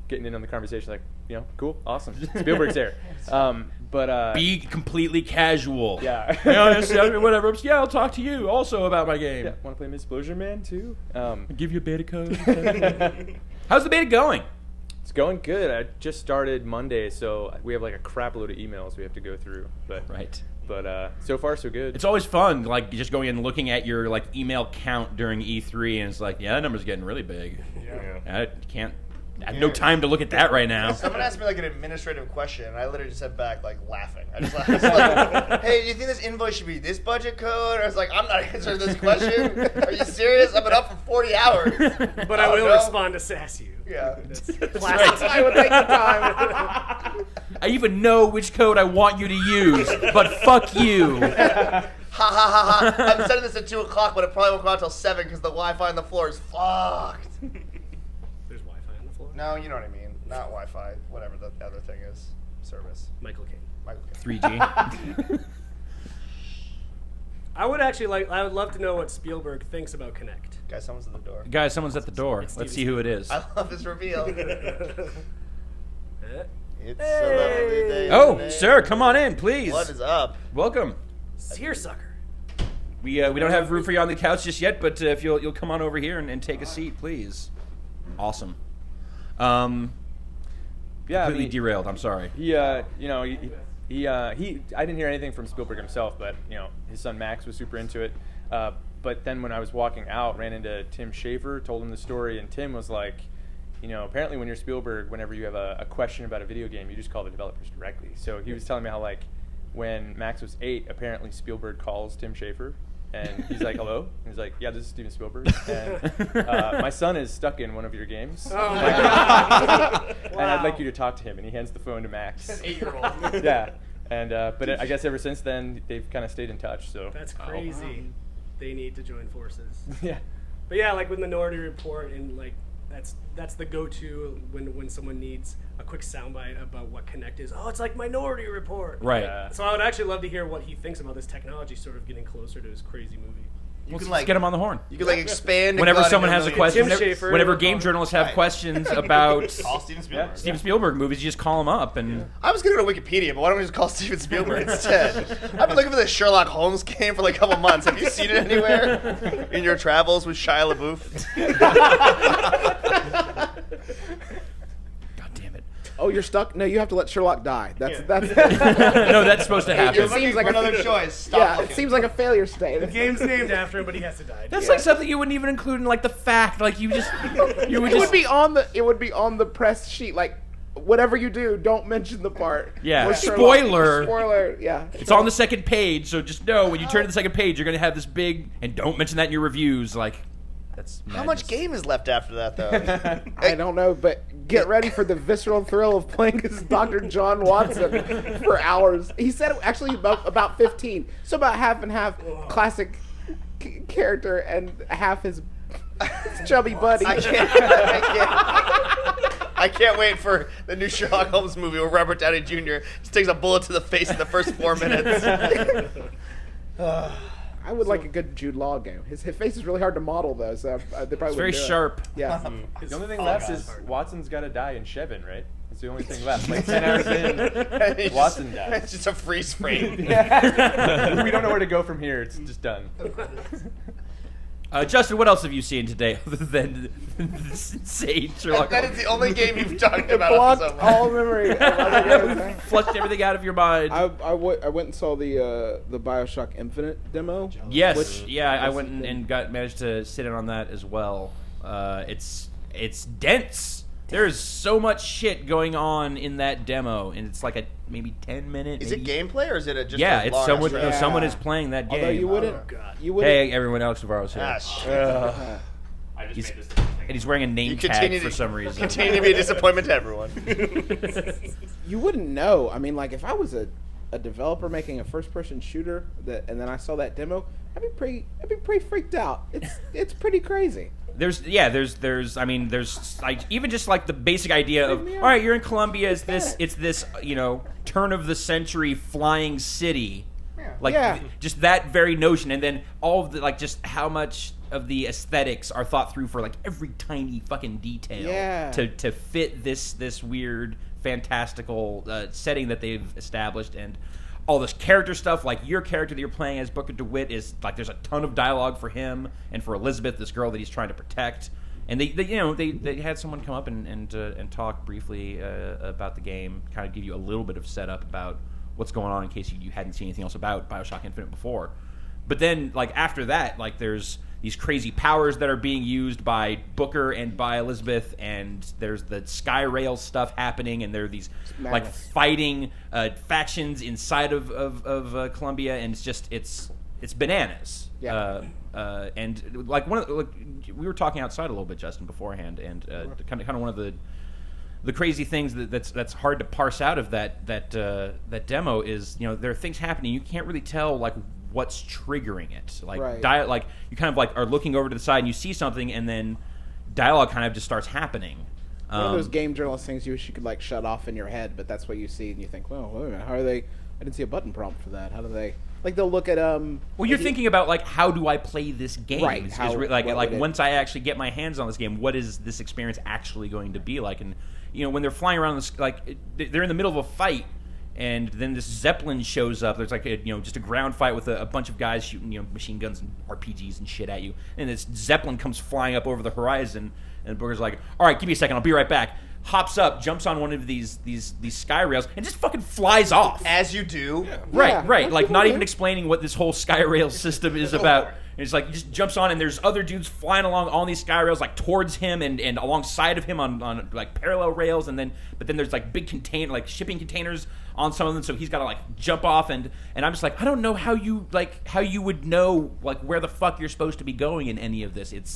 getting in on the conversation, like, cool, awesome, Spielberg's there. But Be completely casual. yeah. Whatever. Yeah, I'll talk to you also about my game. Yeah, want to play Ms. Man too? Give you a beta code. How's the beta going? It's going good. I just started Monday, so we have like a crap load of emails we have to go through. But Right. But so far so good. It's always fun, like just going and looking at your like email count during E3, and it's like, yeah, that number's getting really big. Yeah. I have no time to look at that right now. Someone asked me like an administrative question, and I literally just said back like laughing. I was like, "Hey, do you think this invoice should be this budget code?" I was like, "I'm not answering this question. Are you serious? I've been up for 40 hours." But I will respond to sass you. Yeah. Classic. I would take the time. I even know which code I want you to use, but fuck you. Ha ha ha ha! I'm sending this at 2 o'clock, but it probably won't go out till 7 because the Wi-Fi on the floor is fucked. There's Wi-Fi on the floor. No, you know what I mean. Not Wi-Fi. Whatever the other thing is. Service. Michael Caine. Michael. 3G. I would love to know what Spielberg thinks about Kinect. Guys, someone's at the door. Guys, someone's at the door. It's Let's Steven see who it is. I love this reveal. Eh? It's a lovely day. Oh, today. sir, come on in, please. What is up? Welcome. Seersucker. We don't have room for you on the couch just yet, but if you'll come on over here and take a seat, please. Awesome. Yeah, I Completely mean, derailed. I'm sorry. he you know he I didn't hear anything from Spielberg himself, but you know his son Max was super into it. But then when I was walking out, ran into Tim Schafer, told him the story, and Tim was like, you know, apparently when you're Spielberg, whenever you have a question about a video game, you just call the developers directly. So he was telling me how like when Max was 8, apparently Spielberg calls Tim Schafer. And he's like, hello? And he's like, yeah, this is Steven Spielberg. And my son is stuck in one of your games. Oh, my God. And I'd like you to talk to him. And he hands the phone to Max. 8-year-old. Yeah. And but I guess ever since then, they've kind of stayed in touch. So That's crazy. They need to join forces. yeah. But yeah, like with Minority Report, and like that's the go-to when someone needs a quick soundbite about what Kinect is. Oh, it's like Minority Report. Right. Yeah. So I would actually love to hear what he thinks about this technology sort of getting closer to his crazy movie. You can Let's get him on the horn. You can like expand. Whenever and someone has a question, Tim Schafer, whenever we'll game call journalists have Right. questions about Call Steven Spielberg. Steven Spielberg movies, you just call him up and I was gonna go to Wikipedia, but why don't we just call Steven Spielberg instead? I've been looking for the Sherlock Holmes game for like a couple months. Have you seen it anywhere in your travels with Shia LaBeouf? God damn it. Oh, you're stuck? No, you have to let Sherlock die. That's No, that's supposed to You're happen. looking seems for like a- another choice. Stop yeah, looking. it seems like a failure state. The game's named after him, but he has to die. That's like something you wouldn't even include in like the fact. Like you would It would be on the press sheet, like whatever you do, don't mention the part. Yeah. where Sherlock- Spoiler. Spoiler. Yeah. It's on the second page, so just know when you turn to the second page, you're gonna have this big, and don't mention that in your reviews. Like, that's How much madness. game is left after that, though? I don't know, but get ready for the visceral thrill of playing as Dr. John Watson for hours. He said it actually about 15, so about half and half classic character and half his chubby buddy. I can't wait for the new Sherlock Holmes movie where Robert Downey Jr. just takes a bullet to the face in the first 4 minutes. I would like a good Jude Law game. His face is really hard to model, though, so they probably It's very wouldn't do it. sharp. Yeah. The only thing left is Watson's got to die in Shevin, right? That's the only thing left. Like 10 hours in, Watson dies. It's just a freeze frame. We don't know where to go from here. It's just done. Justin, what else have you seen today other than this insane Sherlock That Holmes? is the only game you've talked about. Blocked so much. all memory. of other games. Flushed everything out of your mind. I went and saw the Bioshock Infinite demo. Yes, Which- yeah, I which went has been- and managed to sit in on that as well. It's dense. There's so much shit going on in that demo, and it's like a maybe 10-minute. Is it gameplay or is it just Yeah, a it's large someone. trailer? No, someone is playing that game. Although you wouldn't. God. You wouldn't. Hey, everyone! Alex Navarro's here, Ah, shit. I just He's- made this thing. and he's wearing a name You tag continue for to, some reason. continue to be a disappointment to everyone. You wouldn't know. I mean, like if I was a developer making a first-person shooter and then I saw that demo, I'd be pretty freaked out. It's pretty crazy. There's like even just like the basic idea of all right, you're in Colombia. It's this turn of the century flying city, like Yeah. just that very notion, and then all of the like just how much of the aesthetics are thought through for like every tiny fucking detail Yeah. to fit this weird fantastical setting that they've established, and all this character stuff, like your character that you're playing as Booker DeWitt is like there's a ton of dialogue for him and for Elizabeth, this girl that he's trying to protect. And they had someone come up and talk briefly about the game, kind of give you a little bit of setup about what's going on in case you hadn't seen anything else about BioShock Infinite before. But then like after that, like there's these crazy powers that are being used by Booker and by Elizabeth, and there's the Skyrail stuff happening, and there are these like Madness. fighting factions inside of Colombia, and it's bananas. Yeah. And like we were talking outside a little bit, Justin, beforehand, and kind of one of the crazy things that's hard to parse out of that demo is there are things happening you can't really tell like what's triggering it. Like Right. like you kind of like are looking over to the side and you see something, and then dialogue kind of just starts happening. One of those game journalist things you wish you could like shut off in your head, but that's what you see, and you think, well, wait a minute, how are they? I didn't see a button prompt for that. How do they? Like they'll look at Well, you're if you- thinking about like how do I play this game? Right, Is how- like what would it- once I actually get my hands on this game, what is this experience actually going to be like? And when they're flying around this, like they're in the middle of a fight, and then this Zeppelin shows up. There's like just a ground fight with a bunch of guys shooting machine guns and RPGs and shit at you, and this Zeppelin comes flying up over the horizon, and Booker's like, all right, give me a second, I'll be right back. hops up, jumps on one of these sky rails, and just fucking flies off. As you do. Right, Yeah, right. that's Like what not we even do. explaining what this whole sky rail system is about. And it's like he just jumps on, and there's other dudes flying along on these sky rails, like towards him and alongside of him on like parallel rails, but then there's like big shipping containers on some of them, so he's got to like jump off, and I'm just like, I don't know how you would know like where the fuck you're supposed to be going in any of this. It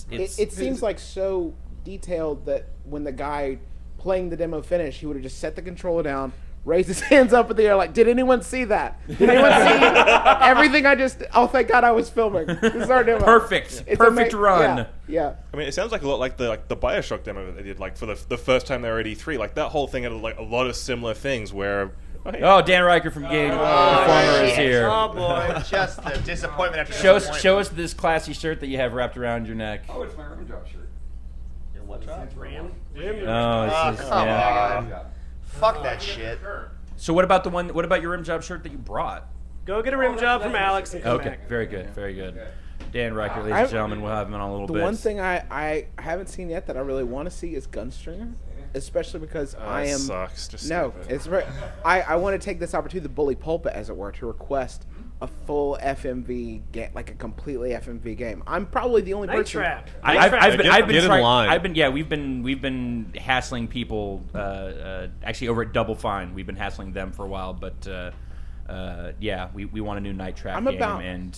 seems like so detailed that when the guy playing the demo finished, he would have just set the controller down, raised his hands up in the air like, did anyone see that? Did anyone see everything I just... Oh, thank God I was filming. This is our demo. perfect run. Yeah. I mean, it sounds like a lot like the BioShock demo that they did, like for the first time they were at E3. Like that whole thing had like a lot of similar things where. Oh, Dan Riker from Game Informer is here. Oh boy. Just the disappointment after Show disappointment. us this classy shirt that you have wrapped around your neck. Oh, it's my rim job shirt. Your what job? Rim. Oh, Oh, it's just, come yeah. on. Fuck that shit. So what about your rim job shirt that you brought? Go get a rim job from Alex and come Okay, back. very good, very good. Dan Riker, ladies and gentlemen, we'll have him in a little The bit. one thing I haven't seen yet that I really want to see is Gunstringer, especially because I am... Sucks. Just No, stupid. it's very... I want to take this opportunity, the bully pulpit, as it were, to request a full FMV game, like a completely FMV game. I'm probably the only Night person... Trap. I've been Get in trying. line. We've been hassling people. Actually, over at Double Fine, we've been hassling them for a while. But yeah, we want a new Night Trap game.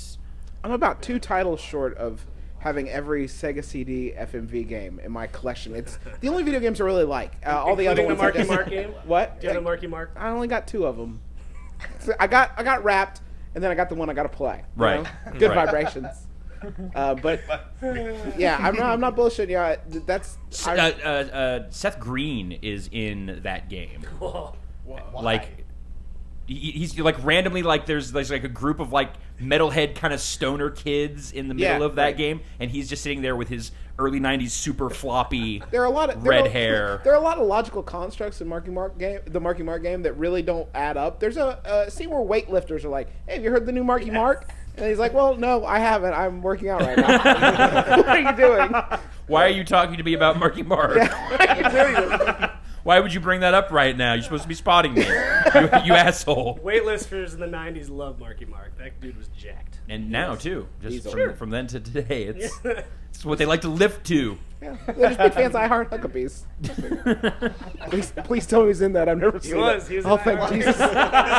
I'm about 2 titles short of having every Sega CD FMV game in my collection. It's the only video games I really like. All the other Including ones the are just- Marky Mark game? What? Do you have the Marky Mark? I only got 2 of them. So I got Wrapped, and then I got the one I got to play. you Right. know? Good Right. vibrations. But yeah, I'm not bullshitting you. That's Seth Green is in that game. Whoa. Like he's like randomly like there's like a group of like metalhead kind of stoner kids in the middle Yeah, of that right. game, and he's just sitting there with his early '90s super floppy there are a lot of red hair. There are a lot of logical constructs in the Marky Mark game that really don't add up. There's a scene where weightlifters are like, "Hey, have you heard the new Marky Mark?" And he's like, "Well, no, I haven't. I'm working out right now." What are you doing? Why are you talking to me about Marky Mark? Why are you doing this? Why would you bring that up right now? You're supposed to be spotting me, you asshole. Waitlisters in the 90s loved Marky Mark. That dude was jacked. And now too, just Diesel. from then to today, it's what they like to lift to. Yeah, they're just big fans of I Heart Huckabees. Please tell me he's in that. I've never seen was. it. He was Oh, in thank that. Jesus. This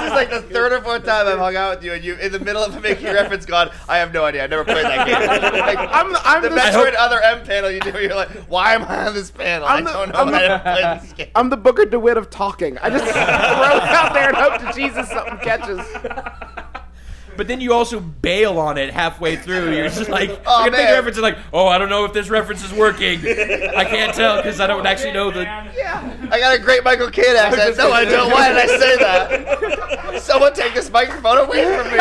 is like the 3rd or 4th time I've hung out with you, and you, in the middle of making a reference, gone, I have no idea. I never played that game. Like, I'm the the Metroid Other M panel you do, you're like, why am I on this panel? I don't know. I haven't played this game. I'm the Booker DeWitt of talking. I just throw it out there and hope to Jesus something catches. But then you also bail on it halfway through. You're just like, Oh, you make man. a reference and like, oh, I don't know if this reference is working. I can't tell because I don't actually know the. I got a great Michael Caine accent. No, I don't. Why did I say that? Someone take this microphone away from me.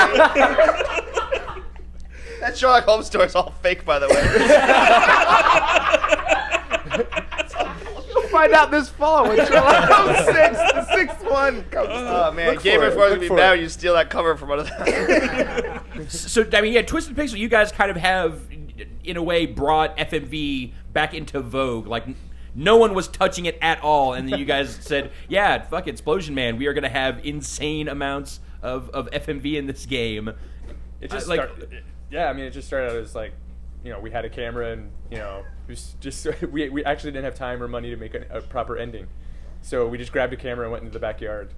That Sherlock Holmes story is all fake, by the way. You'll find out this fall when Sherlock Holmes 6, the 6th one comes. Oh man, Look Game for it, Informer's look gonna be for mad it. when you steal that cover from under that. So I mean, yeah, Twisted Pixel, you guys kind of have, in a way, brought FMV back into vogue. Like, no one was touching it at all, and then you guys said, "Yeah, fuck it, Explosion Man. We are going to have insane amounts of FMV in this game." It just like- yeah, I mean, it just started out as like, you know, we had a camera and, you know, it was just we actually didn't have time or money to make a proper ending. So we just grabbed a camera and went into the backyard.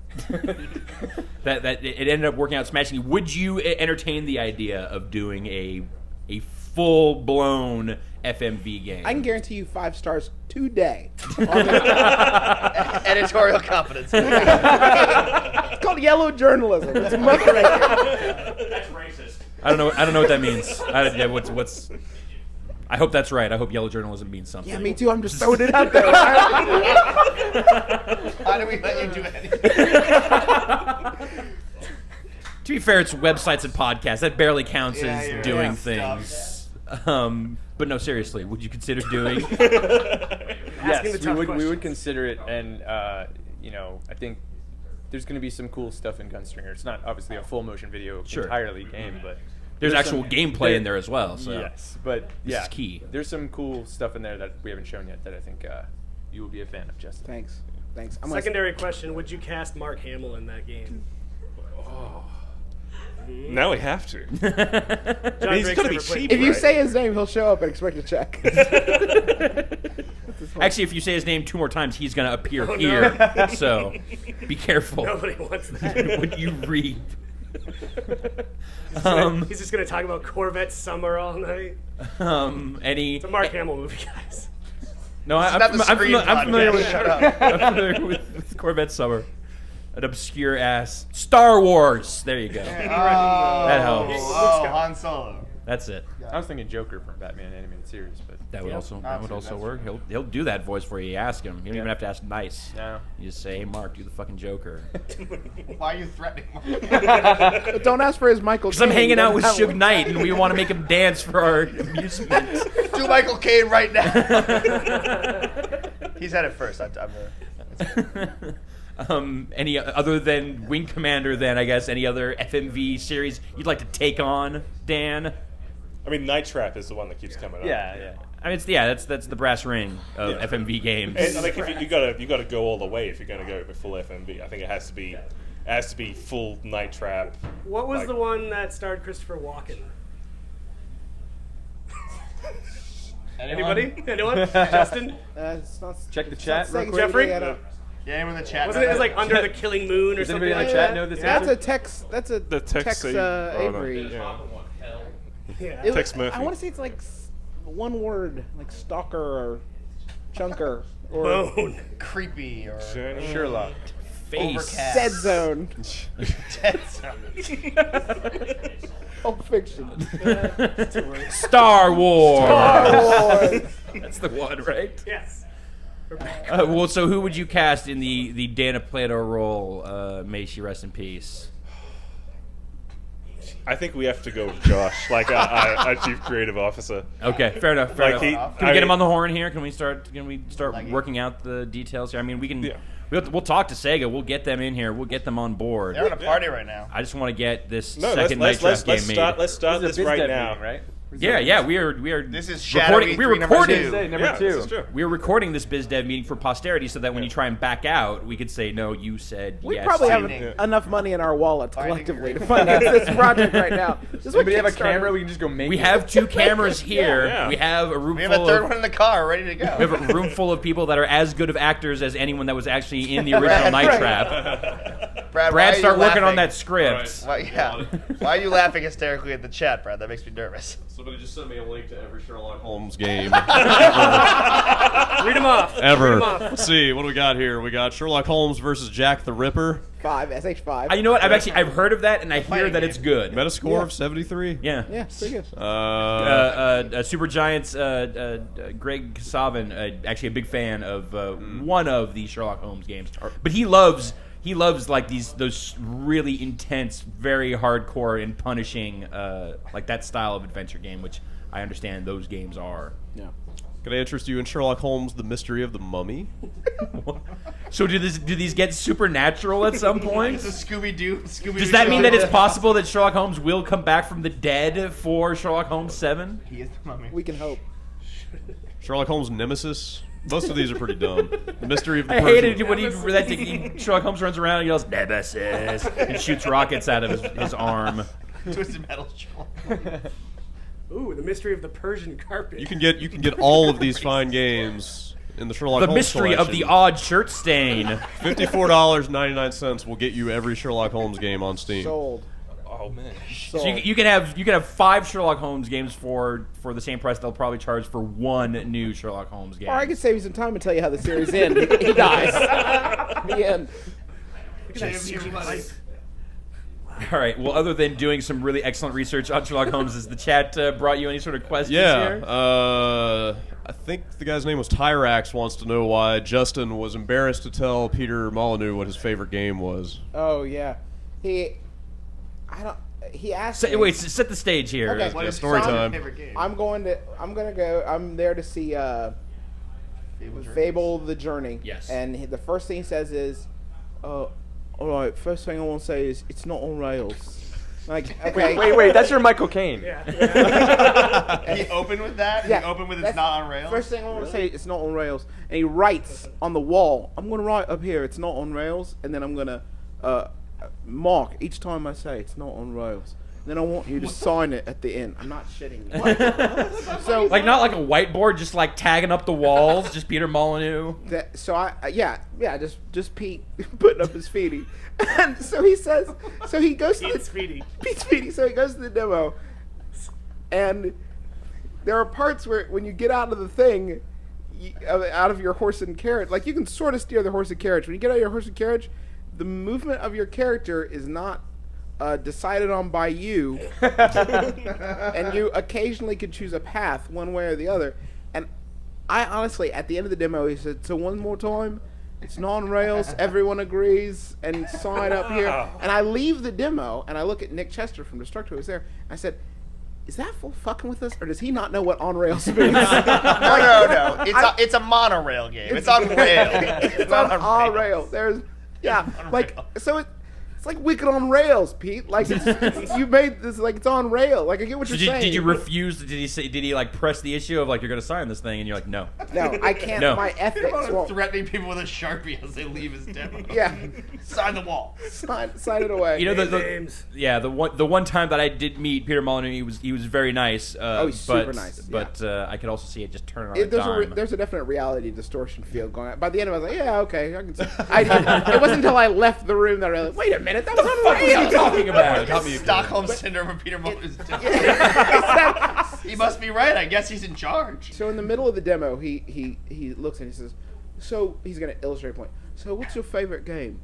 that it ended up working out smashingly. Would you entertain the idea of doing a full blown FMV game? I can guarantee you 5 stars today. Editorial competence. It's called yellow journalism. It's muckraking. That's racist. I don't know what that means. What's? I hope that's right. I hope yellow journalism means something. Yeah, me too. I'm just throwing it out there. How do we let you do anything? To be fair, it's websites and podcasts. That barely counts Yeah, as you're doing right. things. But no, seriously, would you consider doing? Asking the Yes, tough we would questions. consider it, and you know, I think there's going to be some cool stuff in Gunstringer. It's not obviously a full motion video Sure. entirely game, but There's actual some- gameplay in there as well. So yes, but This yeah, is key. There's some cool stuff in there that we haven't shown yet that I think you will be a fan of, Justin. Thanks. I'm Secondary question: would you cast Mark Hamill in that game? Now we have to. John He's Drake's got to be never played- cheap. If you right? say his name, he'll show up and expect a check. Actually, if you say his name 2 more times, he's going to appear no. here. So be careful Nobody wants that. what you read. He's just gonna talk about Corvette Summer all night. Any? It's a Mark Hamill movie, guys. No, This is not the Scream I'm familiar podcast. with. Shut up. I'm familiar with Corvette Summer. An obscure ass Star Wars. There you go. That helps. Oh, Han Solo. That's it. I was thinking Joker from Batman animated series, but That would Yeah, also absolutely, work. He'll do that voice for you. You ask him. You don't even have to ask nice. no. You just say, "Hey, Mark, do the fucking Joker." Why are you threatening? But don't ask for his Michael. Because I'm Caine. hanging He out with doesn't have Suge one. Knight, and we want to make him dance for our amusement. Do Michael Caine right now. He's had it first. Any other than Wing Commander? Then I guess any other FMV series you'd like to take on, Dan? I mean, Night Trap is the one that keeps coming up. Yeah. I mean, that's the brass ring of Yeah. FMV games. And I think if you gotta go all the way if you're gonna go with full FMV. I think it has to be full Night Trap. What was Like- the one that starred Christopher Walken? Anybody? Anyone? Justin? It's not, Check the it's chat not real Sega quick. Jeffrey? CD, I don't- Yeah, anyone in the chat? Wasn't it like Under the Killing Moon or Does something anybody in like the chat that? know this That's answer? a Tex. That's a The Tex Avery. Yeah. Yeah. It was- Tex Murphy. I want to say it's like one word, like stalker or chunker or Bone. creepy or Journey. Sherlock. Face. Overcast. Dead Zone. Dead Zone. Pulp Fiction. Star Wars. Star Wars. That's the one, right? Yes. Well, so who would you cast in the Dana Plato role? May she rest in peace. I think we have to go with Josh, like our Chief Creative Officer. Okay, fair enough. Fair Like enough. he- Can we I get him mean- on the horn here? Can we start Like it. working out the details here? I mean, we can. Yeah. We'll talk to Sega. We'll get them in here. We'll get them on board. They're on a party right now. I just want to get this No, second let's Night Trap game start. made. Let's start This is this a biz right dev now. meeting, right? Yeah, we are. This is recording. Shadowy We're 3 number recording. 2. Say number Yeah, two. this is true. We're recording this biz dev meeting for posterity, so that when you try and back out, we could say, "No, you said We yes." probably have Finding- enough money in our wallets Finding collectively to agreement. finance this project right now. This is what Anybody have a Kickstarter- camera? We can just go make We it. have 2 cameras here. Yeah. We have a room We have full a third of. one in the car, ready to go. We have a room full of people that are as good of actors as anyone that was actually in the original Night right. Trap. Brad, why Brad, are start you working on laughing? that script. Why, yeah. Why are you laughing hysterically at the chat, Brad? That makes me nervous. Somebody just sent me a link to every Sherlock Holmes game Read them off. ever. Read 'em off. Let's see, what do we got here? We got Sherlock Holmes versus Jack the Ripper. 5 SH5. You know what? I've heard of that, and I hear fighting that it's game. good. Metascore Yeah. of 73. Yeah. Yeah, pretty good. Super Giants, Greg Kasavin, actually a big fan of one of the Sherlock Holmes games, but he loves like those really intense, very hardcore and punishing, like that style of adventure game, which I understand those games are. Yeah. Can I interest you in Sherlock Holmes: The Mystery of the Mummy? So do these get supernatural at some point? It's a Scooby-Doo. Does that mean that it's possible that Sherlock Holmes will come back from the dead for Sherlock Holmes 7? He is the mummy. We can hope. Sherlock Holmes Nemesis? Most of these are pretty dumb. The Mystery of the I Persian... hated when Sherlock Holmes runs around and yells Nemesis and shoots rockets out of his arm. Twisted Metal Sherlock. Ooh, the mystery of the Persian carpet. You can get all of these fine games in the Sherlock The Holmes mystery of the collection. odd shirt stain. $54.99 will get you every Sherlock Holmes game on Steam. Sold. Oh man. So Sold. you can have 5 Sherlock Holmes games for the same price they'll probably charge for one new Sherlock Holmes game. Or I could save you some time and tell you how the series ends. He dies. The end. All right. Well, other than doing some really excellent research on Sherlock Holmes, has the chat brought you any sort of questions Yeah, here? I think the guy's name was Tyrax wants to know why Justin was embarrassed to tell Peter Molyneux what his favorite game was. Oh yeah. He asked me. Wait, set the stage here. Okay. What is story your time. favorite game? I'm there to see Fable the Journey. Yes. And the first thing he says is, all right, first thing I want to say is it's not on rails. Like, okay, Wait, that's your Michael Caine. Yeah. He opened with that. Yeah, He opened with it's that's- not on rails. First thing I want to say, it's not on rails. And he writes on the wall, I'm going to write up here, it's not on rails. And then I'm going to mark each time I say it's not on rails. Then I want you to sign it at the end. I'm not shitting you. So, Like not like a whiteboard, just like tagging up the walls, just Peter Molyneux. just Pete putting up his feety. And so he says, so he goes to Pete's feety. Pete's feety. So he goes to the demo, and there are parts where when you get out of the thing, out of your horse and carriage, like you can sort of steer the horse and carriage. When you get out of your horse and carriage, the movement of your character is not decided on by you, and you occasionally can choose a path one way or the other. And I honestly, at the end of the demo, he said, so one more time, it's non-rails, everyone agrees, and sign up here. And I leave the demo, and I look at Nick Chester from Destructo, who's there, and I said, is that fool fucking with us, or does he not know what on-rails means? No. It's a monorail game. It's on rail. It's on rail. There's, yeah, like, so it's like Wicked on Rails, Pete. Like you made this like it's on rail. Like I get what So you're saying. did you refuse? Did he like press the issue of like you're gonna sign this thing and you're like no? No, I can't. No. My ethics won't. Threatening people with a Sharpie as they leave his demo. Yeah, Sign the wall. sign it away. You know Names. the one time that I did meet Peter Molyneux, he was very nice. He's super nice, But I could also see it just turn on a there's dime. there's a definite reality distortion field going on. By the end of it, I was like, yeah, okay, I can see. It wasn't until I left the room that I realized, wait a minute, that was on rail. What are you talking about? Tell me. Stockholm syndrome of Peter Molyneux's demo. Exactly. He must be right. I guess he's in charge. So in the middle of the demo, he looks and he says, so he's going to illustrate a point. So what's your favorite game?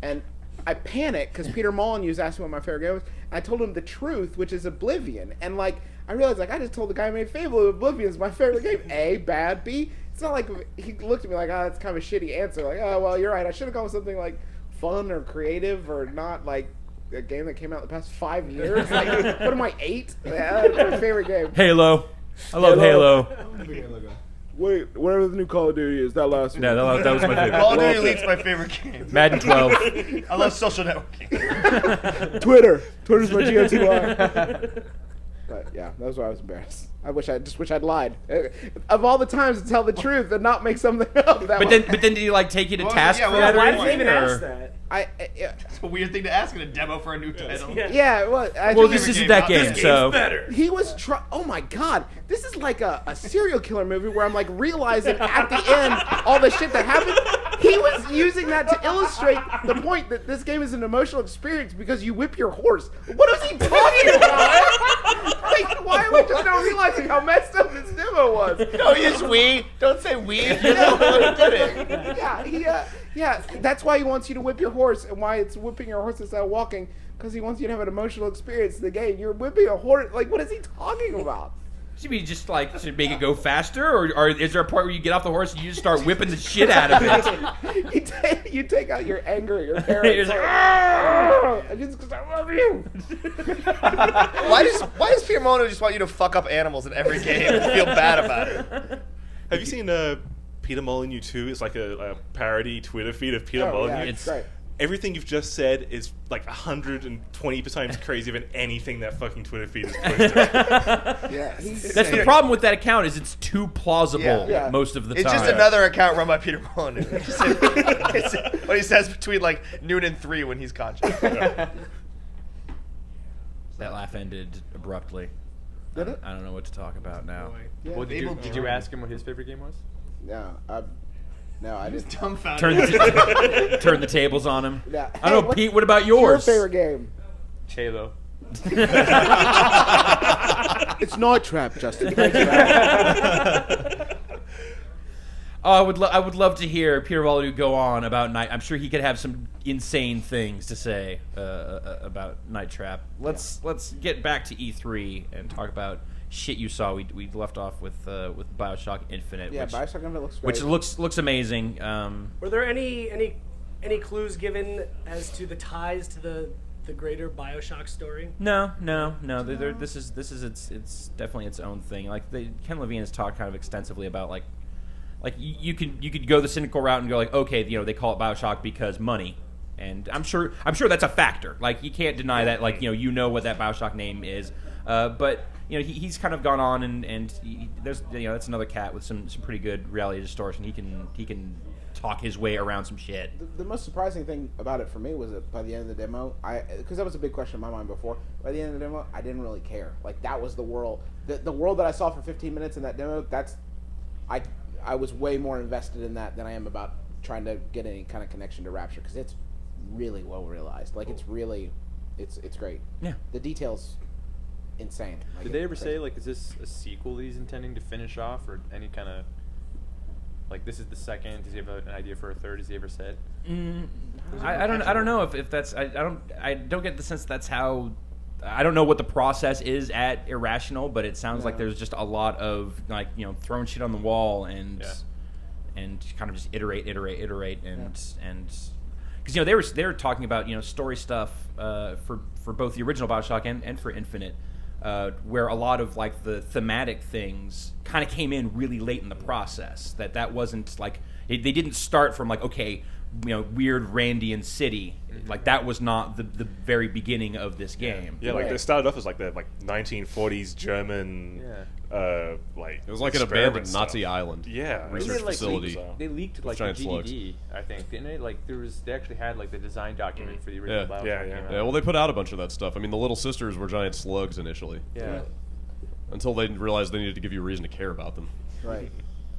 And I panic because Peter Molyneux asked me what my favorite game was. And I told him the truth, which is Oblivion. And like I realized like I just told the guy who made Fable Oblivion is my favorite game. A, bad. B, it's not like he looked at me like, that's kind of a shitty answer. Like, oh well, you're right. I should have gone with something like fun or creative or not like a game that came out in the past 5 years. Like, what am I, 8? Yeah, that's my favorite game. Halo. I love Halo. Wait, whatever the new Call of Duty is, that last one. Yeah, that was my favorite. Call of Duty Elite's my favorite game. Madden 12. I love social networking. Twitter's my GOTY. But yeah, that was why I was embarrassed. I wish I'd lied. Of all the times to tell the truth and not make something up. But then did he like take you to task yeah, for well, that? or Why did they anything, even or- ask that? It's a weird thing to ask in a demo for a new title. Yeah, well, I Well, think this isn't game, that not game, this so he was oh my god, this is like a serial killer movie where I'm like realizing at the end all the shit that happened. He was using that to illustrate the point that this game is an emotional experience because you whip your horse. What was he talking about? Like, why am I just now realizing how messed up this demo was? Don't use we. Don't say we. You know who did it. Yeah, that's why he wants you to whip your horse and why it's whipping your horse instead of walking, because he wants you to have an emotional experience in the game. You're whipping a horse. Like, what is he talking about? should we just like should make it go faster, or is there a point where you get off the horse and you just start whipping the shit out of it? You take out your anger at your You're parents. just like, "Ah!" Just 'cause I love you. Why does Peter Molyneux just want you to fuck up animals in every game and feel bad about it? Have you seen Peter Molyneux 2? It's like a parody Twitter feed of Peter Oh, Molyneux. yeah, it's great. Everything you've just said is like 120 times crazier than anything that fucking Twitter feed is posted. Yeah, That's the problem with that account is it's too plausible Yeah. most of the It's time. just another account run by Peter Molyneux. It's what he says between like noon and 3 when he's conscious. That laugh ended abruptly. Did it? I don't know what to talk about now. Yeah. Well, did you ask him what his favorite game was? No, I just. Dumbfounded. Turn the tables on him. Yeah. I don't know, Hey, Pete. What about Your yours? favorite game? Halo. It's Night Trap, Justin. Thanks for that. Oh, I would love to hear Peter Molyneux go on about Night. I'm sure he could have some insane things to say about Night Trap. Let's get back to E3 and talk about shit you saw. We left off with BioShock Infinite, Yeah, which, Bioshock Infinite looks great. which looks amazing. Were there any clues given as to the ties to the greater BioShock story? No. This is it's definitely its own thing. Like Ken Levine has talked kind of extensively about like you could go the cynical route and go like, okay, they call it BioShock because money, and I'm sure that's a factor. Like, you can't deny that. Like, you know what that BioShock name is, but he's kind of gone on and there's that's another cat with some pretty good reality distortion. He can talk his way around some shit. The most surprising thing about it for me was that by the end of the demo, because that was a big question in my mind before. By the end of the demo, I didn't really care. Like, that was the world. The world that I saw for 15 minutes in that demo. I was way more invested in that than I am about trying to get any kind of connection to Rapture, because it's really well realized. Like, it's great. Yeah. The details, insane. Like, Did they ever it's say, crazy. like, is this a sequel that he's intending to finish off, or any kind of, like, this is the second? Does he have an idea for a third? Has he ever said? I don't know if that's I don't get the sense that's how. I don't know what the process is at Irrational, but it sounds like there's just a lot of, like, throwing shit on the wall and kind of just iterate and because they were talking about story stuff for both the original BioShock and for Infinite, where a lot of, like, the thematic things kind of came in really late in the process. That wasn't like they didn't start from, like, okay, weird Randian city. Like, that was not the very beginning of this game. Yeah, like, they started off as, like, the 1940s German, like, It was like an experiment abandoned Nazi stuff. island. Yeah, Research it was facility. bizarre. They leaked, like, the giant slugs. GDD, I think, didn't they? Like, they actually had, like, the design document for the original BioShock Yeah, game out. Yeah, well, they put out a bunch of that stuff. I mean, the Little Sisters were giant slugs initially. Yeah. Until they realized they needed to give you a reason to care about them. Right.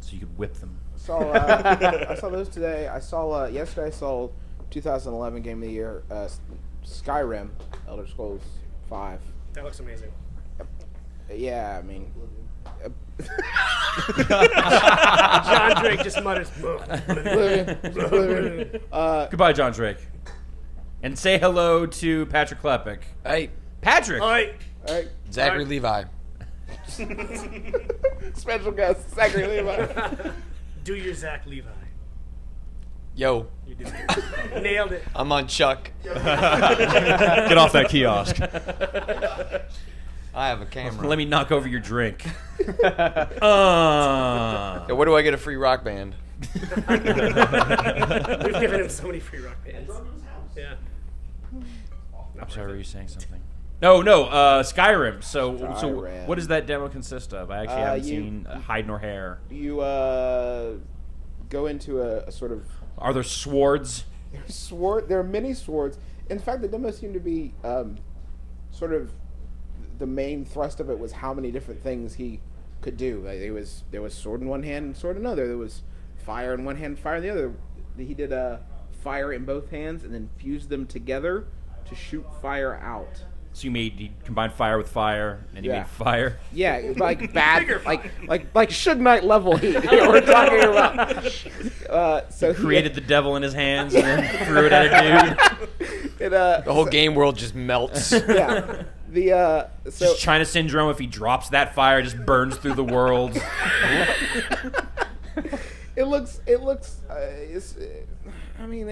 So you could whip them. I saw those today. Yesterday I saw 2011 Game of the Year, Skyrim, Elder Scrolls 5. That looks amazing. Yeah, I mean, John Drake just mutters. Goodbye, John Drake, and say hello to Patrick Klepek. Hey, Patrick. All right. all right. Zachary Levi. Special guest, Zachary Levi. Do your Zach Levi. Yo, You did it. Nailed it. I'm on Chuck. Get off that kiosk. I have a camera. Let me knock over your drink. Yo, where do I get a free rock band? We've given him so many free rock bands. Yeah. I'm sorry, were you saying something? No, Skyrim. So Skyrim. what does that demo consist of? I actually haven't seen hide nor hair. You go into a sort of Are there swords? There are many swords. In fact, the demo seemed to be sort of the main thrust of it was how many different things he could do. Like, there was sword in one hand and sword in another. There was fire in one hand, fire in the other. He did fire in both hands and then fused them together to shoot fire out. So you combined fire with fire, and you made fire. Yeah, like bad, like Suge Knight level heat. We're talking about. So Created the devil in his hands and then threw it at a dude. The whole game world just melts. Yeah. So Just China Syndrome. If he drops that fire, it just burns through the world. it looks. I mean,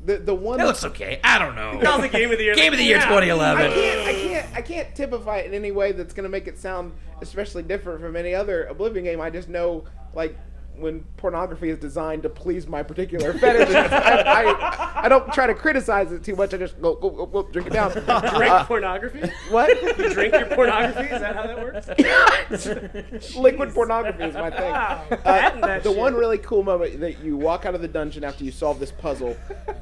the one. It looks okay. I don't know. That was the Game of the Year. Game of the Year 2011. I can't typify it in any way that's going to make it sound especially different from any other Oblivion game. I just know, like, when pornography is designed to please my particular fetish, I don't try to criticize it too much. I just go drink it down. Drink pornography? What? You drink your pornography? Is that how that works? Liquid pornography is my thing. Wow. Patent that The shit. one really cool moment that you walk out of the dungeon after you solve this puzzle,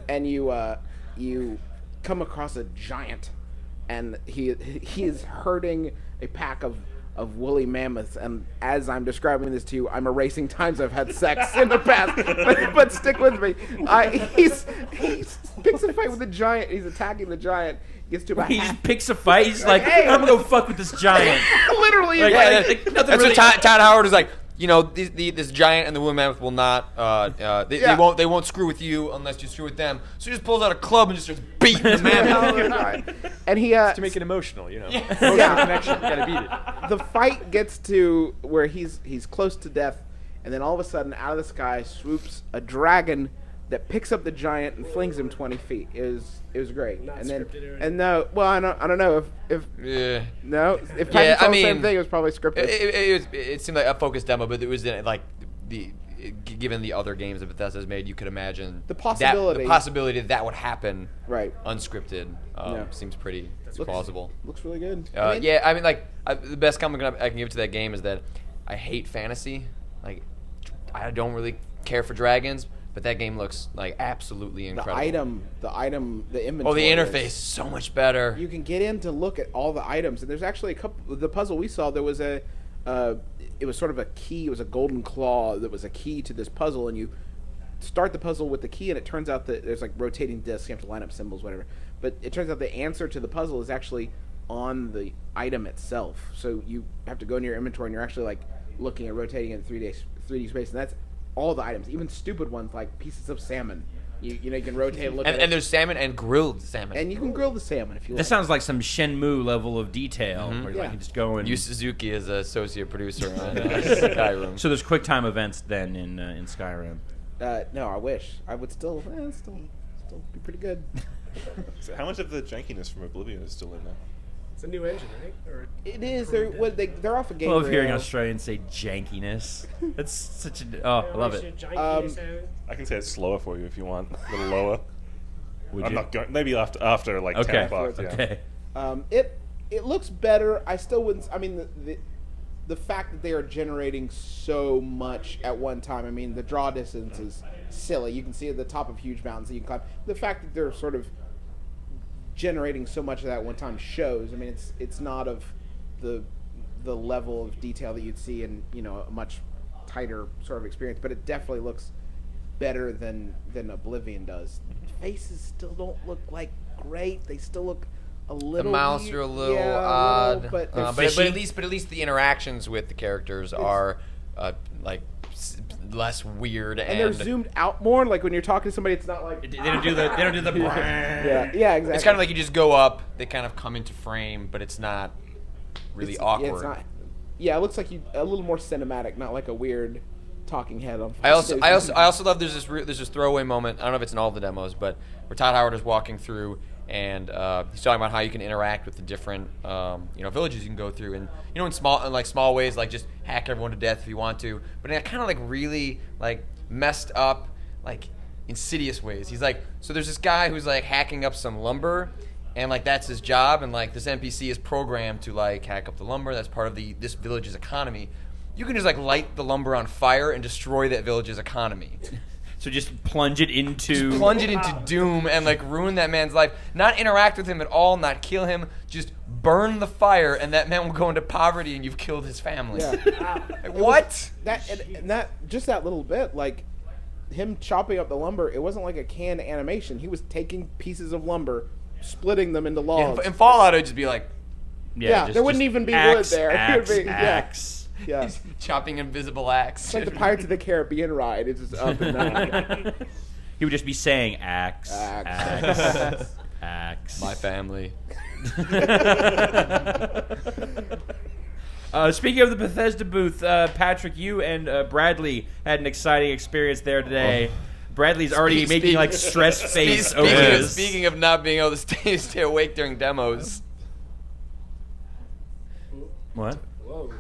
and you come across a giant, and he is herding a pack of woolly mammoths, and as I'm describing this to you, I'm erasing times I've had sex in the past, but stick with me. He picks a fight with the giant. He's attacking the giant. Gets to about He half. just picks a fight. He's like, Hey. I'm gonna go fuck with this giant. Literally, Like, yeah, like, nothing That's really. what Todd Howard is like. You know, this giant and the woolly mammoth will not. They won't screw with you unless you screw with them. So he just pulls out a club and just starts beating the mammoth. and he To make it emotional, you know. Emotional Yeah. connection. You gotta beat it. The fight gets to where he's close to death, and then all of a sudden, out of the sky swoops a dragon that picks up the giant and flings him 20 feet. It was great. Not and then scripted or anything? and no, well, I don't know if Yeah. no, if Yeah, Patrick saw I the same mean, thing, it was probably scripted. It seemed like a focused demo, but it was like given the other games that Bethesda's made, you could imagine The possibility. the possibility that would happen Right. unscripted seems pretty plausible. Looks really good. Yeah, I mean, like the best compliment I can give to that game is that I hate fantasy. Like, I don't really care for dragons, but that game looks like absolutely incredible. The inventory. Oh, the interface is so much better. You can get in to look at all the items, and there's actually a couple. The puzzle we saw, there was it was sort of a key. It was a golden claw that was a key to this puzzle, and you start the puzzle with the key, and it turns out that there's like rotating discs. You have to line up symbols, whatever. But it turns out the answer to the puzzle is actually on the item itself. So you have to go into your inventory, and you're actually like looking at rotating in 3D space, and that's all the items, even stupid ones like pieces of salmon. You know, you can rotate and look at it. And there's salmon and grilled salmon. And you can grill the salmon if you like. This sounds like some Shenmue level of detail, where you can just go and... Yu Suzuki is an associate producer on Skyrim. So there's QuickTime events then in Skyrim. No, I wish. I would still be pretty good. So how much of the jankiness from Oblivion is still in there? It's a new engine, right? Or It is. They're off a game. I love hearing Australians say jankiness. That's such a... Oh, I love it. I can say it's slower for you if you want. A little lower. Would I'm you? not going. Maybe after like 10 bucks. Yeah. Okay. It looks better. I still wouldn't. I mean, the fact that they are generating so much at one time. I mean, the draw distance is silly. You can see at the top of huge mountains that you can climb. The fact that they're sort of generating so much of that one time shows. I mean, it's not of the level of detail that you'd see in a much tighter sort of experience, but it definitely looks better than Oblivion does. Faces still don't look like great. They still look a little. The mouse weird. are a little odd, odd, but but at least the interactions with the characters are like less weird and they're zoomed out more. Like when you're talking to somebody, it's not like They don't do the... yeah, exactly. It's kind of like you just go up, they kind of come into frame, but it's not really awkward. Yeah, it's not. Yeah, it looks like a little more cinematic, not like a weird talking head on. I also love there's this throwaway moment. I don't know if it's in all the demos, but where Todd Howard is walking through and he's talking about how you can interact with the different villages you can go through, and in small ways, like just hack everyone to death if you want to, but in a kind of like really like messed up, like insidious ways. He's like, so there's this guy who's like hacking up some lumber, and like that's his job, and like this NPC is programmed to like hack up the lumber. That's part of this village's economy. You can just like light the lumber on fire and destroy that village's economy. So just plunge it into doom and like ruin that man's life. Not interact with him at all, not kill him, just burn the fire, and that man will go into poverty and you've killed his family. Yeah. Like, what? That just that little bit, like him chopping up the lumber, it wasn't like a canned animation. He was taking pieces of lumber, splitting them into logs. In Fallout, it'd just be like, there wouldn't even be wood there. Axe, it would be, axe. Yeah. He's chopping invisible axe. It's like the Pirates of the Caribbean ride. It's just up and down. He would just be saying axe, axe, axe. My family. Speaking of the Bethesda booth, Patrick, you and Bradley had an exciting experience there today. Bradley's already making like stress face over this. Speaking of not being able to stay awake during demos. What? Whoa.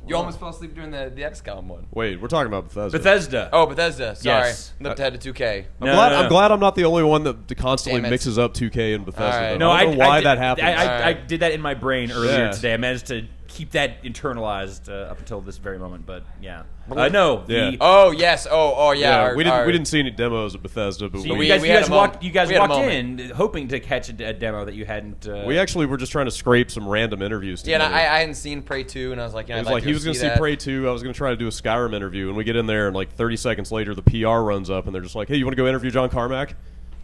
You almost fell asleep during the XCOM one. Wait, we're talking about Bethesda. Bethesda. Oh, Bethesda. Sorry. Yes. Looked ahead to 2K. I'm glad I'm not the only one that constantly Damn it. mixes up 2K and Bethesda. All right. Though. I don't know why did, that happens. I did that in my brain earlier Yeah. today. I managed to keep that internalized up until this very moment, but yeah. No. Yeah. Oh, yes. Oh, yeah. we didn't see any demos at Bethesda, but So we you guys walked we had a walked moment. in hoping to catch a demo that you hadn't. we actually were just trying to scrape some random interviews Yeah, together. and I hadn't seen Prey 2, and I was like, It I'd was like like to he was going going to see Prey 2. I was going to try to do a Skyrim interview, and we get in there, and like 30 seconds later, the PR runs up, and they're just like, "Hey, you want to go interview John Carmack?"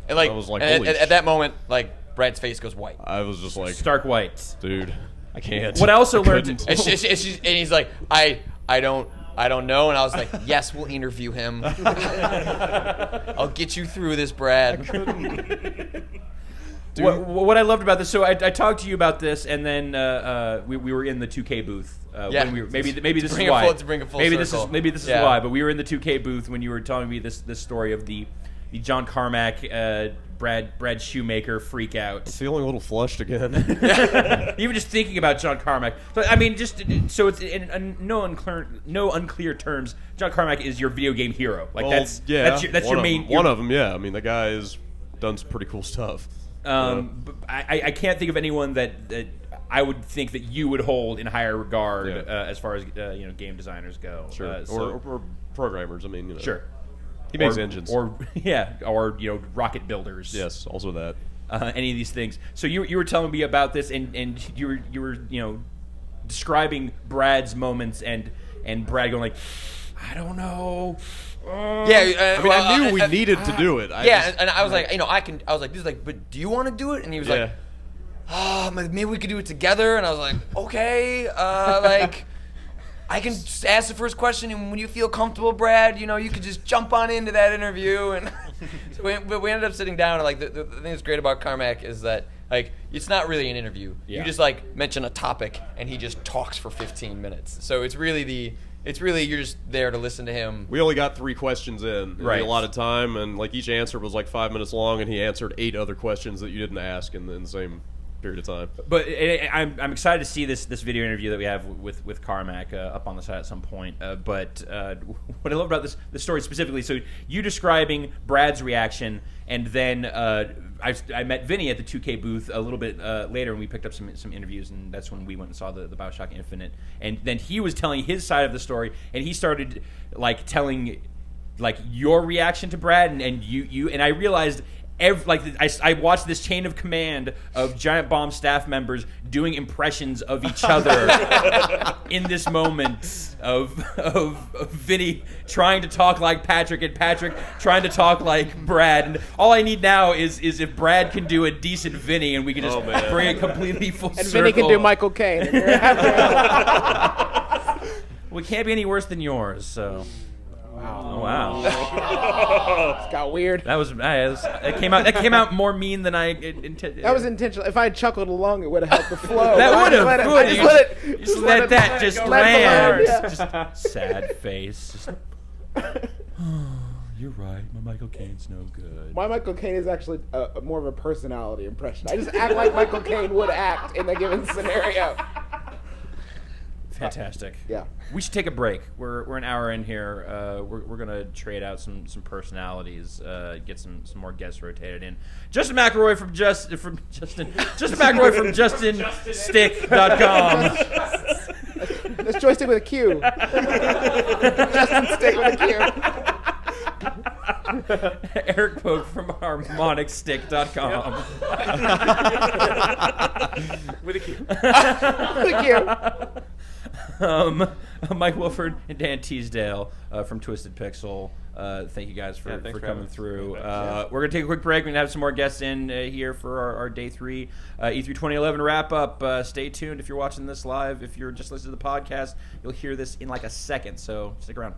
And like, I was like, and holy at that moment, like Brad's face goes white. I was just like, Stark White. "Dude, I can't." What I also learned. couldn't. And, and he's like, I don't know. And I was like, yes, we'll interview him. I'll get you through this, Brad. What I loved about this, so I talked to you about this, and then we were in the 2K booth. Yeah. When we were, maybe this is Bring why. to bring a full maybe circle. this is Yeah. why. But we were in the 2K booth when you were telling me this story of the John Carmack Brad Shoemaker freak out. Feeling a little flushed again. Even just thinking about John Carmack. So, I mean, just so it's in no unclear terms. John Carmack is your video game hero. Like that's your main. One of them, yeah. I mean, the guy has done some pretty cool stuff. But I can't think of anyone that I would think that you would hold in higher regard as far as game designers go. Sure, or programmers. I mean, sure. He makes engines, or rocket builders. Yes, also that. Any of these things. So you were telling me about this, and you were describing Brad's moments, and Brad going like, I don't know. I mean, I knew we needed to do it. And I was like, I was like, this is like, but do you want to do it? And he was like, maybe we could do it together. And I was like, okay, like. I can just ask the first question, and when you feel comfortable, Brad, you could just jump on into that interview. And so we ended up sitting down. And like the thing that's great about Carmack is that like it's not really an interview. Yeah. You just like mention a topic, and he just talks for 15 minutes. So it's really you're just there to listen to him. We only got 3 questions in right. a lot of time, and like each answer was like 5 minutes long, and he answered 8 other questions that you didn't ask in the same period of time. But I'm excited to see this video interview that we have with Carmack up on the site at some point. But what I love about this story specifically, so you describing Brad's reaction, and then I met Vinny at the 2K booth a little bit later, and we picked up some interviews, and that's when we went and saw the BioShock Infinite. And then he was telling his side of the story, and he started like telling like your reaction to Brad, and you and I realized. I watched this chain of command of Giant Bomb staff members doing impressions of each other in this moment of Vinny trying to talk like Patrick and Patrick trying to talk like Brad. And all I need now is if Brad can do a decent Vinny, and we can just bring it completely full circle. And Vinny can do Michael Caine. Well, it can't be any worse than yours, so... Wow! It's got weird. It came out more mean than I intended. That was intentional. If I had chuckled along, it would have helped the flow. That would have. Just let that just land. Just sad face. You're right. My Michael Caine's no good. My Michael Caine is actually more of a personality impression. I just act like Michael Caine would act in a given scenario. Fantastic. Yeah. We should take a break. We're an hour in here. We're gonna trade out some personalities. Get some more guests rotated in. Justin McElroy from Justin McElroy from JustinStick.com. Let's joystick with a Q. Justin Stick with a Q. Eric Pogue from HarmonicStick.com. With a Q. With a Q. Mike Wilford and Dan Teasdale from Twisted Pixel. Thank you guys for coming through. We're going to take a quick break. We're going to have some more guests in here for our Day 3 E3 2011 wrap-up. Stay tuned if you're watching this live. If you're just listening to the podcast, you'll hear this in like a second, so stick around.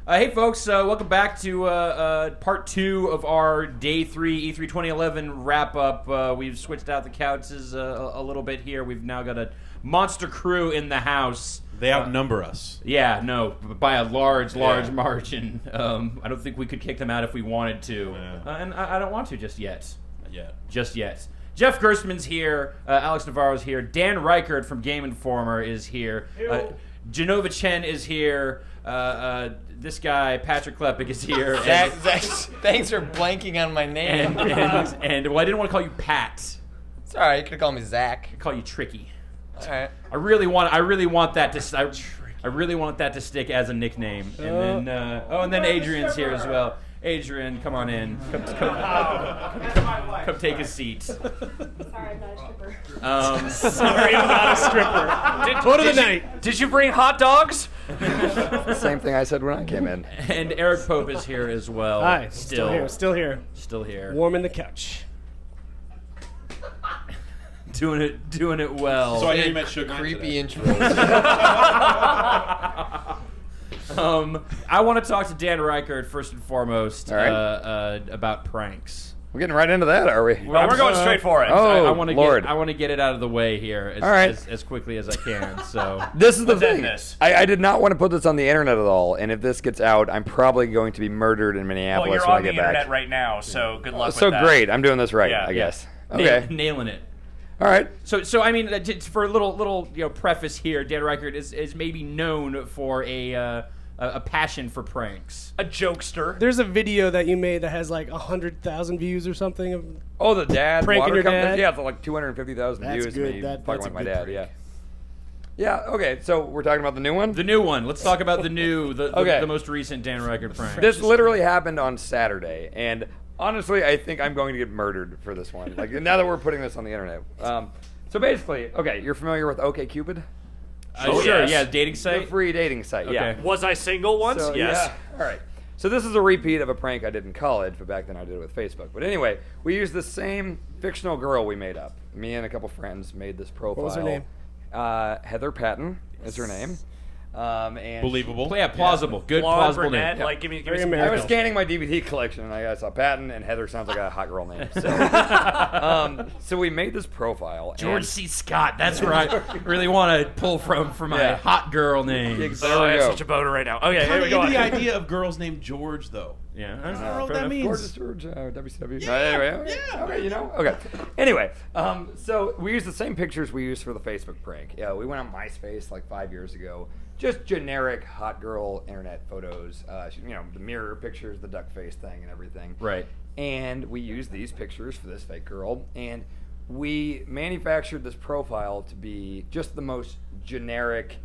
Hey folks, welcome back to part 2 of our Day 3 E3 2011 wrap-up. We've switched out the couches a little bit here. We've now got a monster crew in the house. They outnumber us. Yeah, no, by a large margin. I don't think we could kick them out if we wanted to. Yeah. And I don't want to just yet. Just yet. Jeff Gerstmann's here. Alex Navarro's here. Dan Reichert from Game Informer is here. Genova Chen is here. This guy, Patrick Klepek, is here. Zach, thanks for blanking on my name. And well, I didn't want to call you Pat. It's all right. You could have called me Zach. I could call you Tricky. All right. I really want that to. I really want that to stick as a nickname. And then, and then Adrian's here as well. Adrian, come on in. Come take a seat. Sorry, I'm not a stripper. Sorry, I'm not a stripper. Go to the night. Did you bring hot dogs? Same thing I said when I came in. And Eric Pope is here as well. Hi, still here. Still here. Warming the couch. Doing it well. So I hear you met Suge Knight Creepy today. intros. I want to talk to Dan Reichert first and foremost All right. about pranks. We're getting right into that, are we? Well, we're going straight for it. Oh, I want to Lord. get it out of the way here All right. as quickly as I can. So This is the Let's end thing. this. I did not want to put this on the internet at all, and if this gets out, I'm probably going to be murdered in Minneapolis Well, you're when on I the get internet back. right now, so good luck So with that. great, I'm doing this right, Yeah. I guess. Na- Okay, nailing it. all right. So I mean, just for a little preface here, Dan Reichert is maybe known for a passion for pranks. A jokester. There's a video that you made that has like 100,000 views or something. Of Oh, the dad Pranking water your company. dad? Yeah, it's like 250,000 That's views. good. Me That's fucking a with my good dad. prank. Yeah. Yeah. Okay. So we're talking about the new one. The new one. Let's talk about Okay. the most recent Dan Reichert prank. This literally happened on Saturday, and honestly, I think I'm going to get murdered for this one. Like now that we're putting this on the internet. So basically, okay, you're familiar with OkCupid? Sure, yes. yeah, dating The site. free dating site. Yeah. Okay. Was I single once? So, Yes. Yeah. All right. So this is a repeat of a prank I did in college, but back then I did it with Facebook. But anyway, we used the same fictional girl we made up. Me and a couple friends made this profile. What was her name? Heather Patton is her name. And Believable. Yeah, plausible. Good Blonde, plausible brunette, name. like give me Very some I American. was details. scanning my DVD collection and I saw Patton and Heather sounds like a hot girl name. So we made this profile. George and C. Scott. That's where I really want to pull from for my Yeah. hot girl name. There Oh, I we have go. such a boner right now. Okay, here Kind we of go. into the idea of girls named George, though. Yeah, I don't know what fair that enough. means. Gorgeous George, WCW. Anyway, okay, you know, okay. Anyway, so we used the same pictures we used for the Facebook prank. Yeah, we went on MySpace like 5 years ago. Just generic hot girl internet photos. You know, the mirror pictures, the duck face thing, and everything. Right. And we used these pictures for this fake girl, and we manufactured this profile to be just the most generic,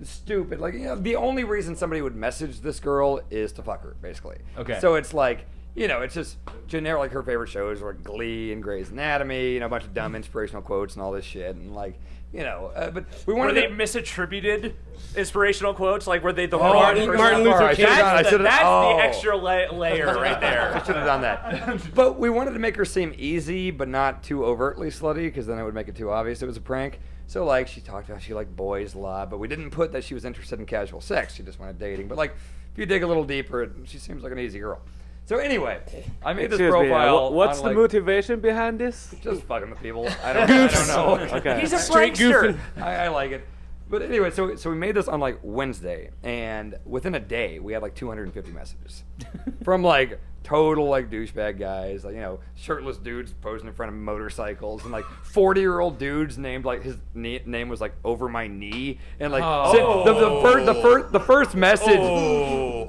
stupid. Like, you know, the only reason somebody would message this girl is to fuck her, basically. Okay. So it's like, you know, it's just generic. Like her favorite shows were Glee and Grey's Anatomy. You know, a bunch of dumb inspirational quotes and all this shit, and like, you know. But we Were wanted they to. misattributed inspirational quotes? Like, were they the Oh, wrong Martin person? Luther That's King. I the, should've- that's oh. the extra layer right I there. should have done that. But we wanted to make her seem easy, but not too overtly slutty, because then it would make it too obvious it was a prank. So, like, she talked about she liked boys a lot, but we didn't put that she was interested in casual sex. She just wanted dating. But, like, if you dig a little deeper, she seems like an easy girl. So, anyway, I made this Excuse me, profile. what's on, the like, motivation behind this? Just fucking with people. I don't know. Okay. He's a Straight prankster. goofing. I like it. But anyway, so we made this on like Wednesday, and within a day we had like 250 messages from like total like douchebag guys, like, you know, shirtless dudes posing in front of motorcycles, and like 40-year-old dudes named like his name was like Over My Knee, and like the first message,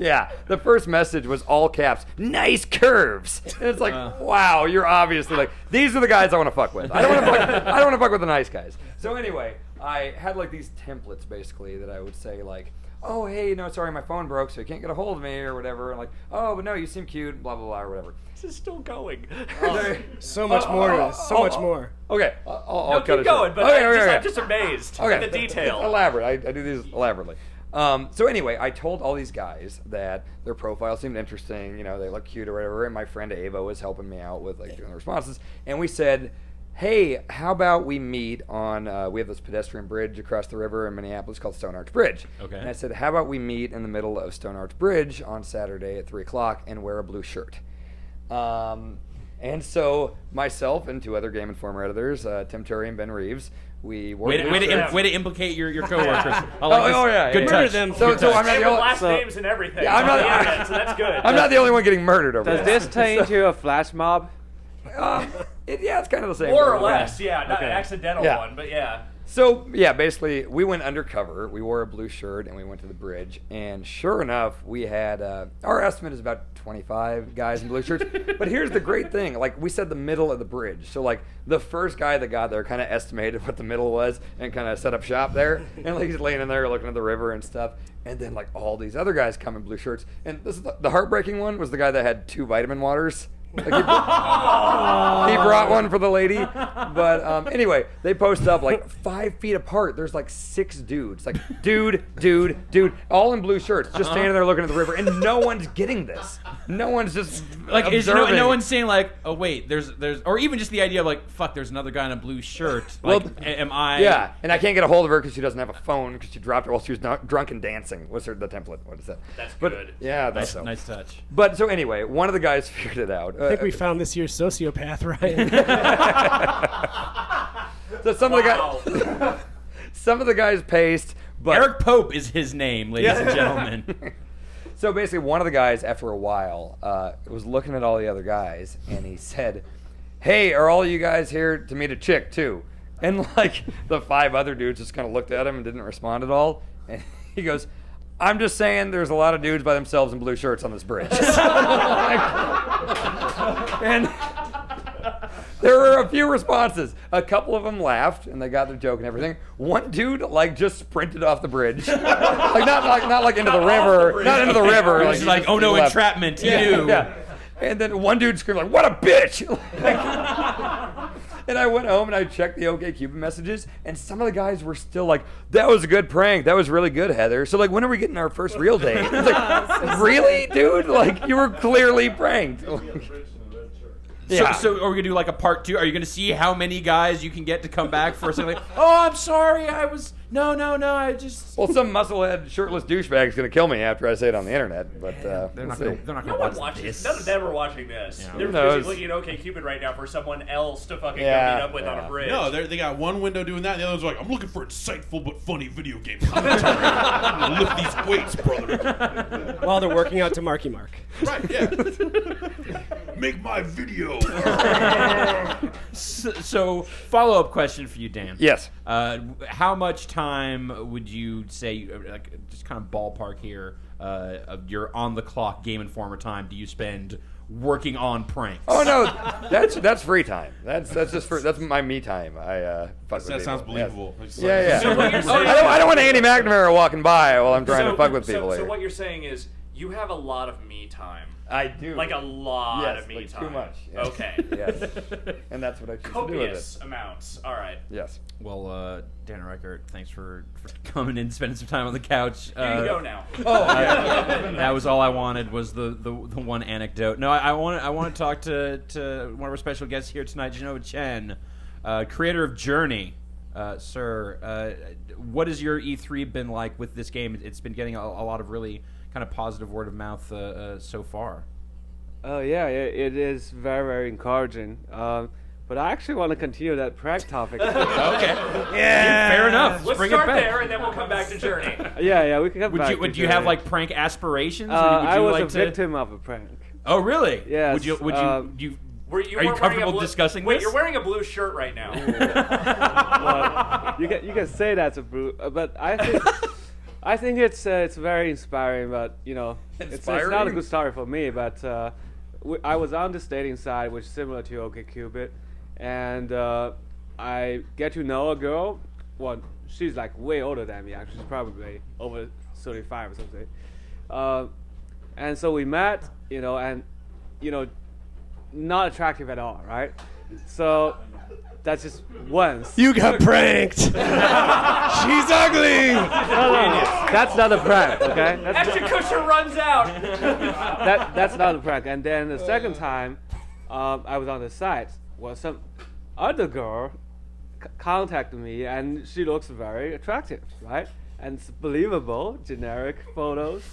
yeah, the first message was all caps, nice curves, and it's like, wow, you're obviously like, these are the guys I want to fuck with. I don't want to fuck with the nice guys. So anyway, I had like these templates basically that I would say like, oh, hey, no, sorry, my phone broke, so you can't get a hold of me or whatever. And like, oh, but no, you seem cute, blah, blah, blah, or whatever. This is still going. So much more to this. So much more. Okay, I'll No, cut keep it going, short. but Okay, I'm just amazed Okay. at the detail. It's elaborate. I do these elaborately. So anyway, I told all these guys that their profile seemed interesting. You know, they look cute or whatever. And my friend Ava was helping me out with like doing the responses. And we said, hey, how about we meet on, we have this pedestrian bridge across the river in Minneapolis called Stone Arch Bridge. Okay. And I said, how about we meet in the middle of Stone Arch Bridge on Saturday at 3 o'clock and wear a blue shirt? And so myself and two other Game Informer editors, Tim Turry and Ben Reeves, we wore Way blue shirts. to implicate your coworkers. I like this. yeah. Good touch. them. Good So touch. I'm not Hey, the with only. last So, names and everything. Yeah, I'm not- on the internet, so that's good. I'm not the only one getting murdered over Does this turn into a flash mob? Yeah, it's kind of the same. More or thing. less, yeah. Not Okay. an accidental Yeah. one, but yeah. So yeah, basically we went undercover. We wore a blue shirt and we went to the bridge. And sure enough, we had our estimate is about 25 guys in blue shirts. But here's the great thing: like we said, the middle of the bridge. So like the first guy that got there kind of estimated what the middle was and kind of set up shop there. And like he's laying in there looking at the river and stuff. And then like all these other guys come in blue shirts. And this is the heartbreaking one was the guy that had 2 vitamin waters. Like he brought one for the lady, but anyway, they post up like 5 feet apart. There's like 6 dudes, like dude, all in blue shirts, just standing there looking at the river, and no one's getting this. No one's just like observing. no one's saying like, oh wait, there's, or even just the idea of like, fuck, there's another guy in a blue shirt. Like, Well, am I? Yeah, and I can't get a hold of her because she doesn't have a phone because she dropped it while she was drunk and dancing. What's the template? What is that? That's but, good. Yeah, that's so. Nice touch. But so anyway, one of the guys figured it out. I think we found this year's sociopath, Ryan. So some of the guys paced, but Eric Pope is his name, ladies and gentlemen. So basically, one of the guys, after a while, was looking at all the other guys, and he said, "Hey, are all you guys here to meet a chick too?" And like the 5 other dudes just kind of looked at him and didn't respond at all. And he goes, "I'm just saying, there's a lot of dudes by themselves in blue shirts on this bridge." And there were a few responses. A couple of them laughed and they got their joke and everything. One dude like just sprinted off the bridge, like not like into the river, not into the river. It was like, oh no, left. entrapment, Yeah, you. yeah. And then one dude screamed like, "What a bitch!" And I went home and I checked the OkCupid messages, and some of the guys were still like, "That was a good prank. That was really good, Heather." So like, when are we getting our first real date? It's like, really, dude? Like, you were clearly pranked. Yeah. So are we gonna do like a part 2? Are you gonna see how many guys you can get to come back for something like, oh, I'm sorry, I was no, I just. Well, some musclehead shirtless douchebag is gonna kill me after I say it on the internet, but they're not gonna No one watches this. None of them are watching this. Yeah. They're Who knows? busy looking at OkCupid right now for someone else to fucking Yeah, go meet up with on a bridge. No, they got one window doing that, and the other's like, I'm looking for insightful but funny video game commentary. I'm gonna lift these weights, brother. While they're working out to Marky Mark. Right, yeah. Make my video. So follow-up question for you, Dan. Yes. How much time would you say, like, just kind of ballpark here, of your on-the-clock Game Informer time do you spend working on pranks? Oh no, that's free time. That's my me time. I fuck with That sounds people. believable. Yes. It's Yeah, like- yeah. So what you're saying- I don't want Andy McNamara walking by while I'm trying to fuck with people So here. what you're saying is you have a lot of me time. I do. Like a lot Yes, of me like time. too much. Yes. Okay. Yes. And that's what I choose to do with Copious it. amounts. All right. Yes. Well, Dan Reichert, thanks for coming in, spending some time on the couch. You can go now. That was all I wanted was the one anecdote. No, I want to talk to one of our special guests here tonight, Genova Chen, creator of Journey. Sir, what has your E3 been like with this game? It's been getting a lot of really kind of positive word of mouth so far. Oh yeah, it is very, very encouraging. But I actually want to continue that prank topic. Okay. Yeah. Fair enough. Let's Bring start it back. there, and then we'll come back to Journey. Yeah, we can come back. Would you have like prank aspirations? Would I you was like a to... victim of a prank. Oh really? Yes. Would you Are you weren't comfortable wearing a blue, discussing Wait, this? you're wearing a blue shirt right now. Well, you can say that's a brute, but I think it's very inspiring. But you know, it's not a Inspiring? good story for me. But I was on this dating site, which is similar to OkCupid, and I get to know a girl. Well, she's like way older than me. Actually, she's probably over 35 or something. And so we met, you know, and you know, not attractive at all, right? So that's just once. You got pranked. She's ugly. No, that's not a prank, okay? Ashton Kutcher runs out. That's not a prank. And then the second time, I was on the site. Well, some other girl contacted me, and she looks very attractive, right? And it's believable, generic photos,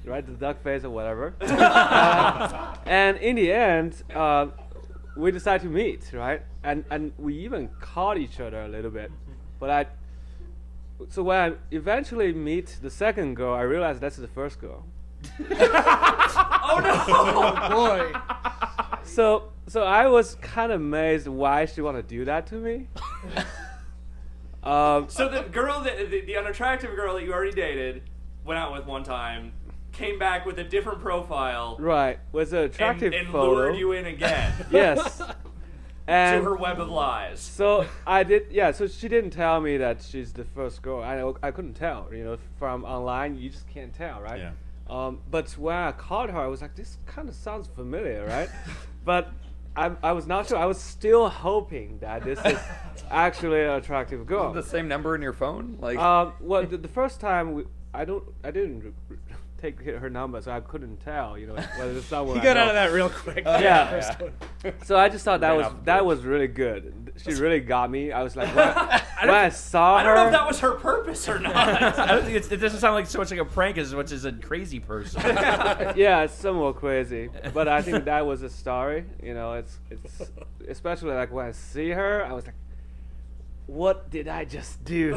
right? The duck face or whatever. And in the end, we decided to meet, right? And we even caught each other a little bit. But so when I eventually meet the second girl, I realized that's the first girl. Oh no! Oh boy. So I was kind of amazed why she wanted to do that to me. So the girl, the unattractive girl that you already dated, went out with one time, came back with a different profile. Right, was an attractive and photo. lured you in again. Yes. And to her web of lies. So I did, yeah. So she didn't tell me that she's the first girl. I couldn't tell. You know, from online, you just can't tell, right? Yeah. But when I called her, I was like, this kind of sounds familiar, right? But I was not sure. I was still hoping that this is actually an attractive girl. Is it the same number in your phone? Like, well, the first time I didn't take her number, so I couldn't tell, you know, whether it's someone. You got I know. out of that real quick. Yeah. So I just thought that was really good. She really got me. I was like, when I saw her. I don't know if that was her purpose or not. I don't think it doesn't sound like so much like a prank as much as a crazy person. Yeah, it's somewhat crazy, but I think that was a story. You know, it's especially like when I see her, I was like, what did I just do?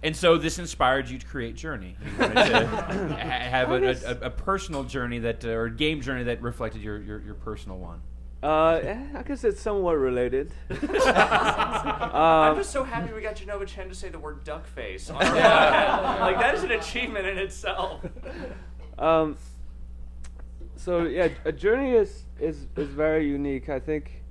And so this inspired you to create Journey. You wanted to have a personal journey that, or game journey that reflected your personal one. I guess it's somewhat related. I'm just so happy we got Genova Chen to say the word duck face on our podcast. Like, that is an achievement in itself. So yeah, a journey is very unique. I think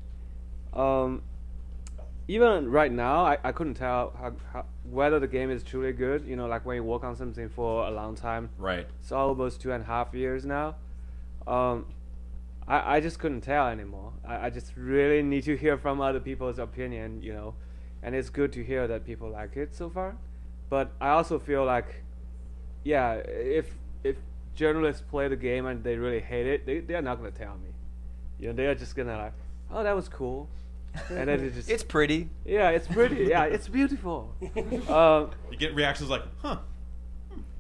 even right now, I couldn't tell how whether the game is truly good. You know, like when you work on something for a long time. Right. It's almost 2.5 years now. I just couldn't tell anymore. I just really need to hear from other people's opinion, you know, and it's good to hear that people like it so far. But I also feel like, yeah, if journalists play the game and they really hate it, they're not gonna tell me. You know, they're just gonna like, oh, that was cool. And then it just, it's pretty. Yeah, it's pretty. Yeah, it's beautiful. You get reactions like, huh.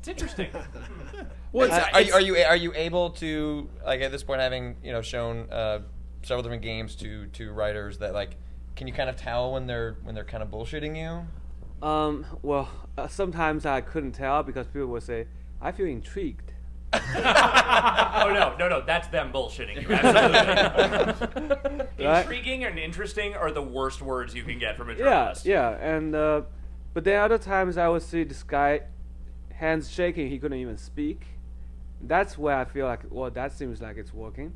It's interesting. Are you able to, like, at this point, having, you know, shown several different games to writers, that, like, can you kind of tell when they're kind of bullshitting you? Well, sometimes I couldn't tell because people would say, I feel intrigued. Oh no, that's them bullshitting you. Absolutely. Right? Intriguing and interesting are the worst words you can get from a journalist. Yeah, and but there are other times I would see this guy, hands shaking, he couldn't even speak. That's where I feel like, well, that seems like it's working.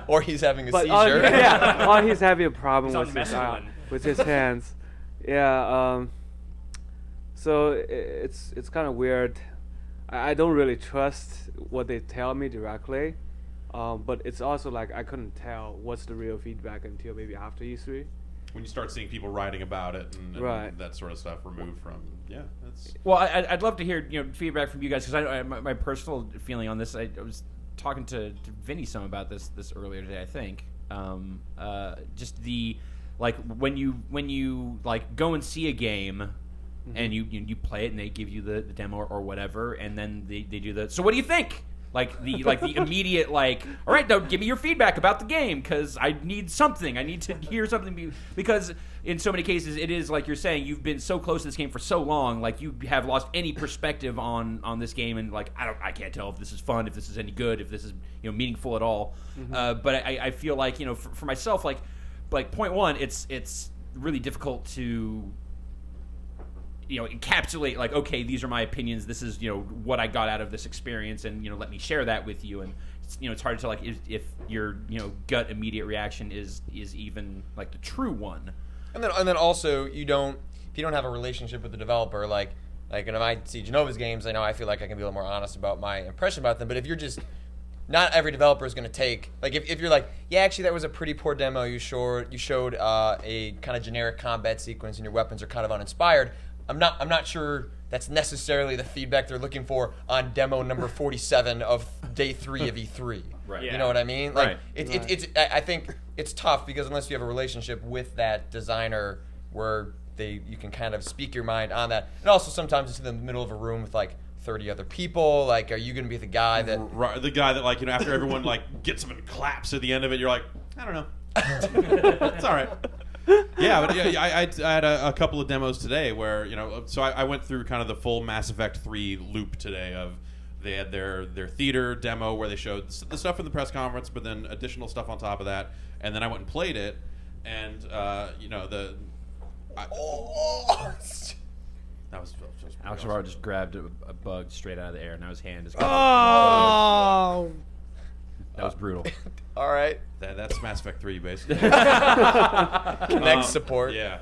Or he's having a seizure. Or he's having a problem with his hands. Yeah. So it's kind of weird. I don't really trust what they tell me directly, but it's also like I couldn't tell what's the real feedback until maybe after E3. When you start seeing people writing about it and that sort of stuff removed from, that's. Well, I'd love to hear feedback from you guys, because my personal feeling on this, I was talking to Vinny some about this earlier today, I think. Just the, like, when you like go and see a game. Mm-hmm. And you play it and they give you the demo or whatever, and then they do the, so what do you think? Like the immediate, like, all right, now give me your feedback about the game, because I need something. I need to hear something, because in so many cases it is like you're saying, you've been so close to this game for so long, like you have lost any perspective on this game, and like I can't tell if this is fun, if this is any good, if this is meaningful at all. Mm-hmm. But I feel like for myself, like point one, it's really difficult to encapsulate, like, okay, these are my opinions, this is what I got out of this experience, and let me share that with you. And it's hard to tell, like, if your gut immediate reaction is even like the true one. And then also, if you don't have a relationship with the developer, like when I see Genova's games, I feel like I can be a little more honest about my impression about them. But if you're just, not every developer is going to take, like, if you're like, yeah, actually that was a pretty poor demo, you showed a kind of generic combat sequence and your weapons are kind of uninspired, I'm not sure that's necessarily the feedback they're looking for on demo number 47 of day 3 of E3. Right. You know what I mean? Like, right. I think it's tough, because unless you have a relationship with that designer where you can kind of speak your mind on that. And also sometimes it's in the middle of a room with like 30 other people. Like, are you going to be the guy that... Right, the guy that, like, after everyone like gets him and claps at the end of it, you're like, I don't know. It's all right. Yeah, but I had a couple of demos today where, so I went through kind of the full Mass Effect 3 loop today of, they had their theater demo where they showed the stuff in the press conference, but then additional stuff on top of that, and then I went and played it, and I That was Alex Navarro just grabbed a bug straight out of the air. Now his hand is. Oh. That was brutal. All right. That's Mass Effect 3, basically. Connect support. Yeah.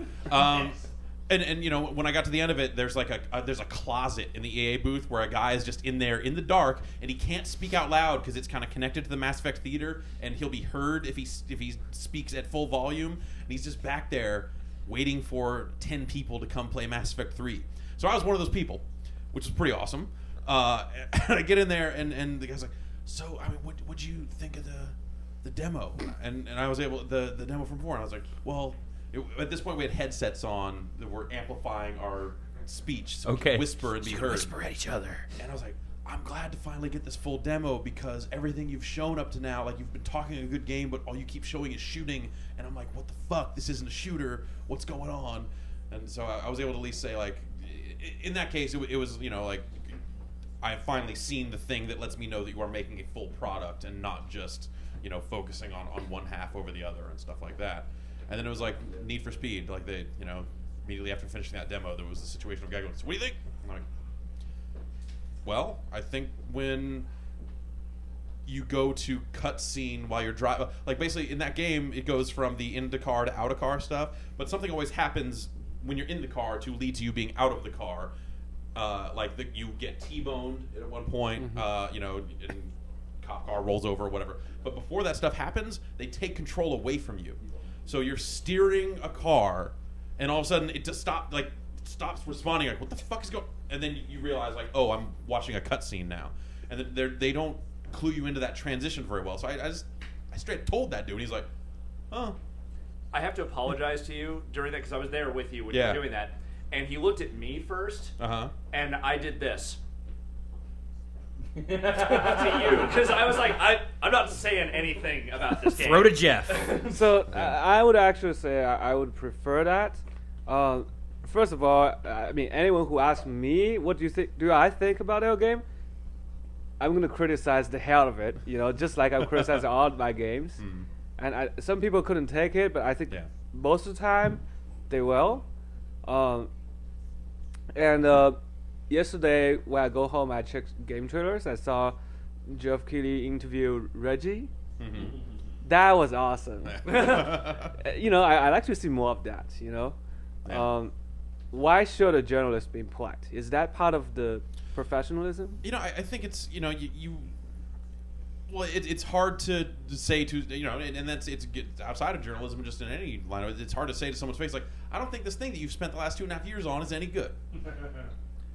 And you know, when I got to the end of it, there's like there's a closet in the EA booth where a guy is just in there in the dark, and he can't speak out loud because it's kind of connected to the Mass Effect theater, and he'll be heard if he speaks at full volume, and he's just back there waiting for 10 people to come play Mass Effect 3. So I was one of those people, which was pretty awesome. And I get in there, and the guy's like, "So, I mean, what'd you think of the demo?" And I was able the demo from before, and I was like, "Well." At this point, we had headsets on that were amplifying our speech, so we could whisper and be heard. Whisper at each other. And I was like, I'm glad to finally get this full demo because everything you've shown up to now, like you've been talking a good game, but all you keep showing is shooting. And I'm like, what the fuck? This isn't a shooter. What's going on? And so I was able to at least say, like, in that case, it was, you know, like, I have finally seen the thing that lets me know that you are making a full product and not just, you know, focusing on one half over the other and stuff like that. And then it was like Need for Speed, like they, you know, immediately after finishing that demo, there was the situation of a guy going, "So what do you think?" I'm like, well, I think when you go to cutscene while you're driving, like basically in that game, it goes from the in the car to out of car stuff, but something always happens when you're in the car to lead to you being out of the car. You get T-boned at one point, you know, and cop car rolls over or whatever. But before that stuff happens, they take control away from you. So you're steering a car, and all of a sudden it just stops responding. Like, what the fuck is going? And then you realize, like, oh, I'm watching a cutscene now, and they don't clue you into that transition very well. So I straight told that dude, and he's like, oh. I have to apologize to you during that because I was there with you when you Yeah. were doing that, and he looked at me first, and I did this. to you because I was like, I'm not saying anything about this game. Throw to Jeff. So I would actually say I would prefer that. First of all, I mean, anyone who asks me what do you think, do I think about our game, I'm gonna criticize the hell of it. You know, just like I'm criticizing all of my games. And some people couldn't take it, but I think most of the time they will. Yesterday, when I go home, I checked game trailers. I saw Geoff Keighley interview Reggie. That was awesome. You know, I'd like to see more of that, you know. Why should a journalist be polite? Is that part of the professionalism? You know, I think it's, you know, well, it's hard to say to, you know, and it's outside of journalism, just in any line of it, it's hard to say to someone's face, like, I don't think this thing that you've spent the last 2.5 years on is any good.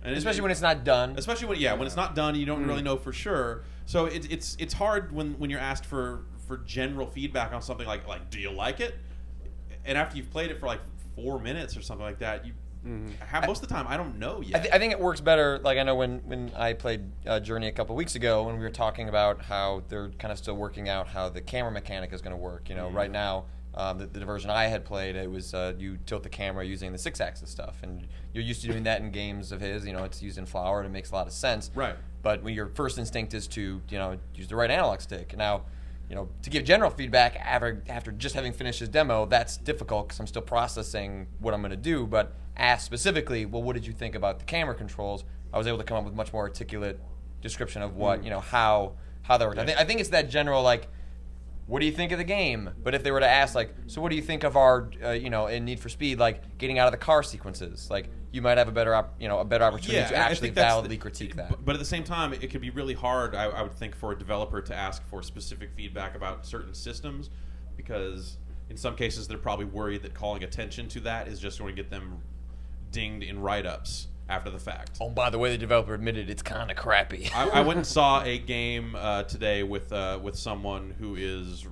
And especially when it's not done. Especially when it's not done, you don't really know for sure. So it's hard when you're asked for general feedback on something like do you like it? And after you've played it for like 4 minutes or something like that, most of the time I don't know yet. I think it works better. Like I know when I played Journey a couple weeks ago, when we were talking about how they're kind of still working out how the camera mechanic is going to work. You know, right now. The version I had played, it was you tilt the camera using the 6-axis stuff, and you're used to doing that in games of his. You know, it's used in Flower, and it makes a lot of sense. Right. But when your first instinct is to use the right analog stick. Now, to give general feedback after just having finished his demo, that's difficult because I'm still processing what I'm going to do. But ask specifically, well, what did you think about the camera controls? I was able to come up with much more articulate description of what how that worked. I think it's that general like. What do you think of the game? But if they were to ask, like, so what do you think of our, in Need for Speed, like, getting out of the car sequences? Like, you might have a better opportunity to actually validly critique that. But at the same time, it could be really hard, I would think, for a developer to ask for specific feedback about certain systems, because in some cases they're probably worried that calling attention to that is just going to get them dinged in write-ups after the fact. Oh, by the way, the developer admitted it's kind of crappy. I went and saw a game today with someone who is.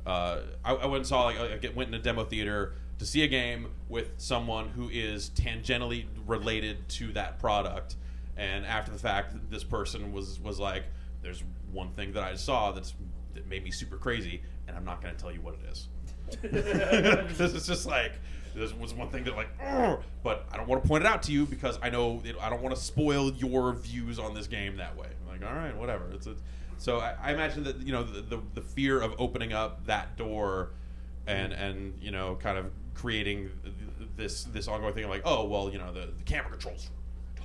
I went and saw went in a demo theater to see a game with someone who is tangentially related to that product, and after the fact, this person was like, "There's one thing that I saw that made me super crazy, and I'm not going to tell you what it is." This is just like. This was one thing that but I don't want to point it out to you because I know I don't want to spoil your views on this game that way. I'm like, all right, whatever. So I imagine that the fear of opening up that door and kind of creating this ongoing thing of like, oh well, you know, the camera controls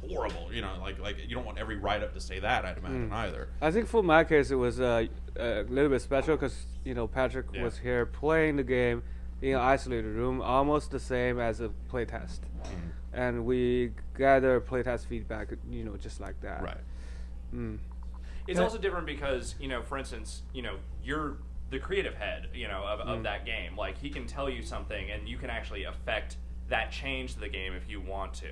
horrible, you know, like you don't want every write-up to say that, I'd imagine either. I think for my case it was a little bit special because you know Patrick was here playing the game in an isolated room, almost the same as a playtest, and we gather playtest feedback, you know, just like that. Right. It's also different because, you know, for instance, you know, you're the creative head, you know, of that game. Like, he can tell you something, and you can actually affect that change to the game if you want to.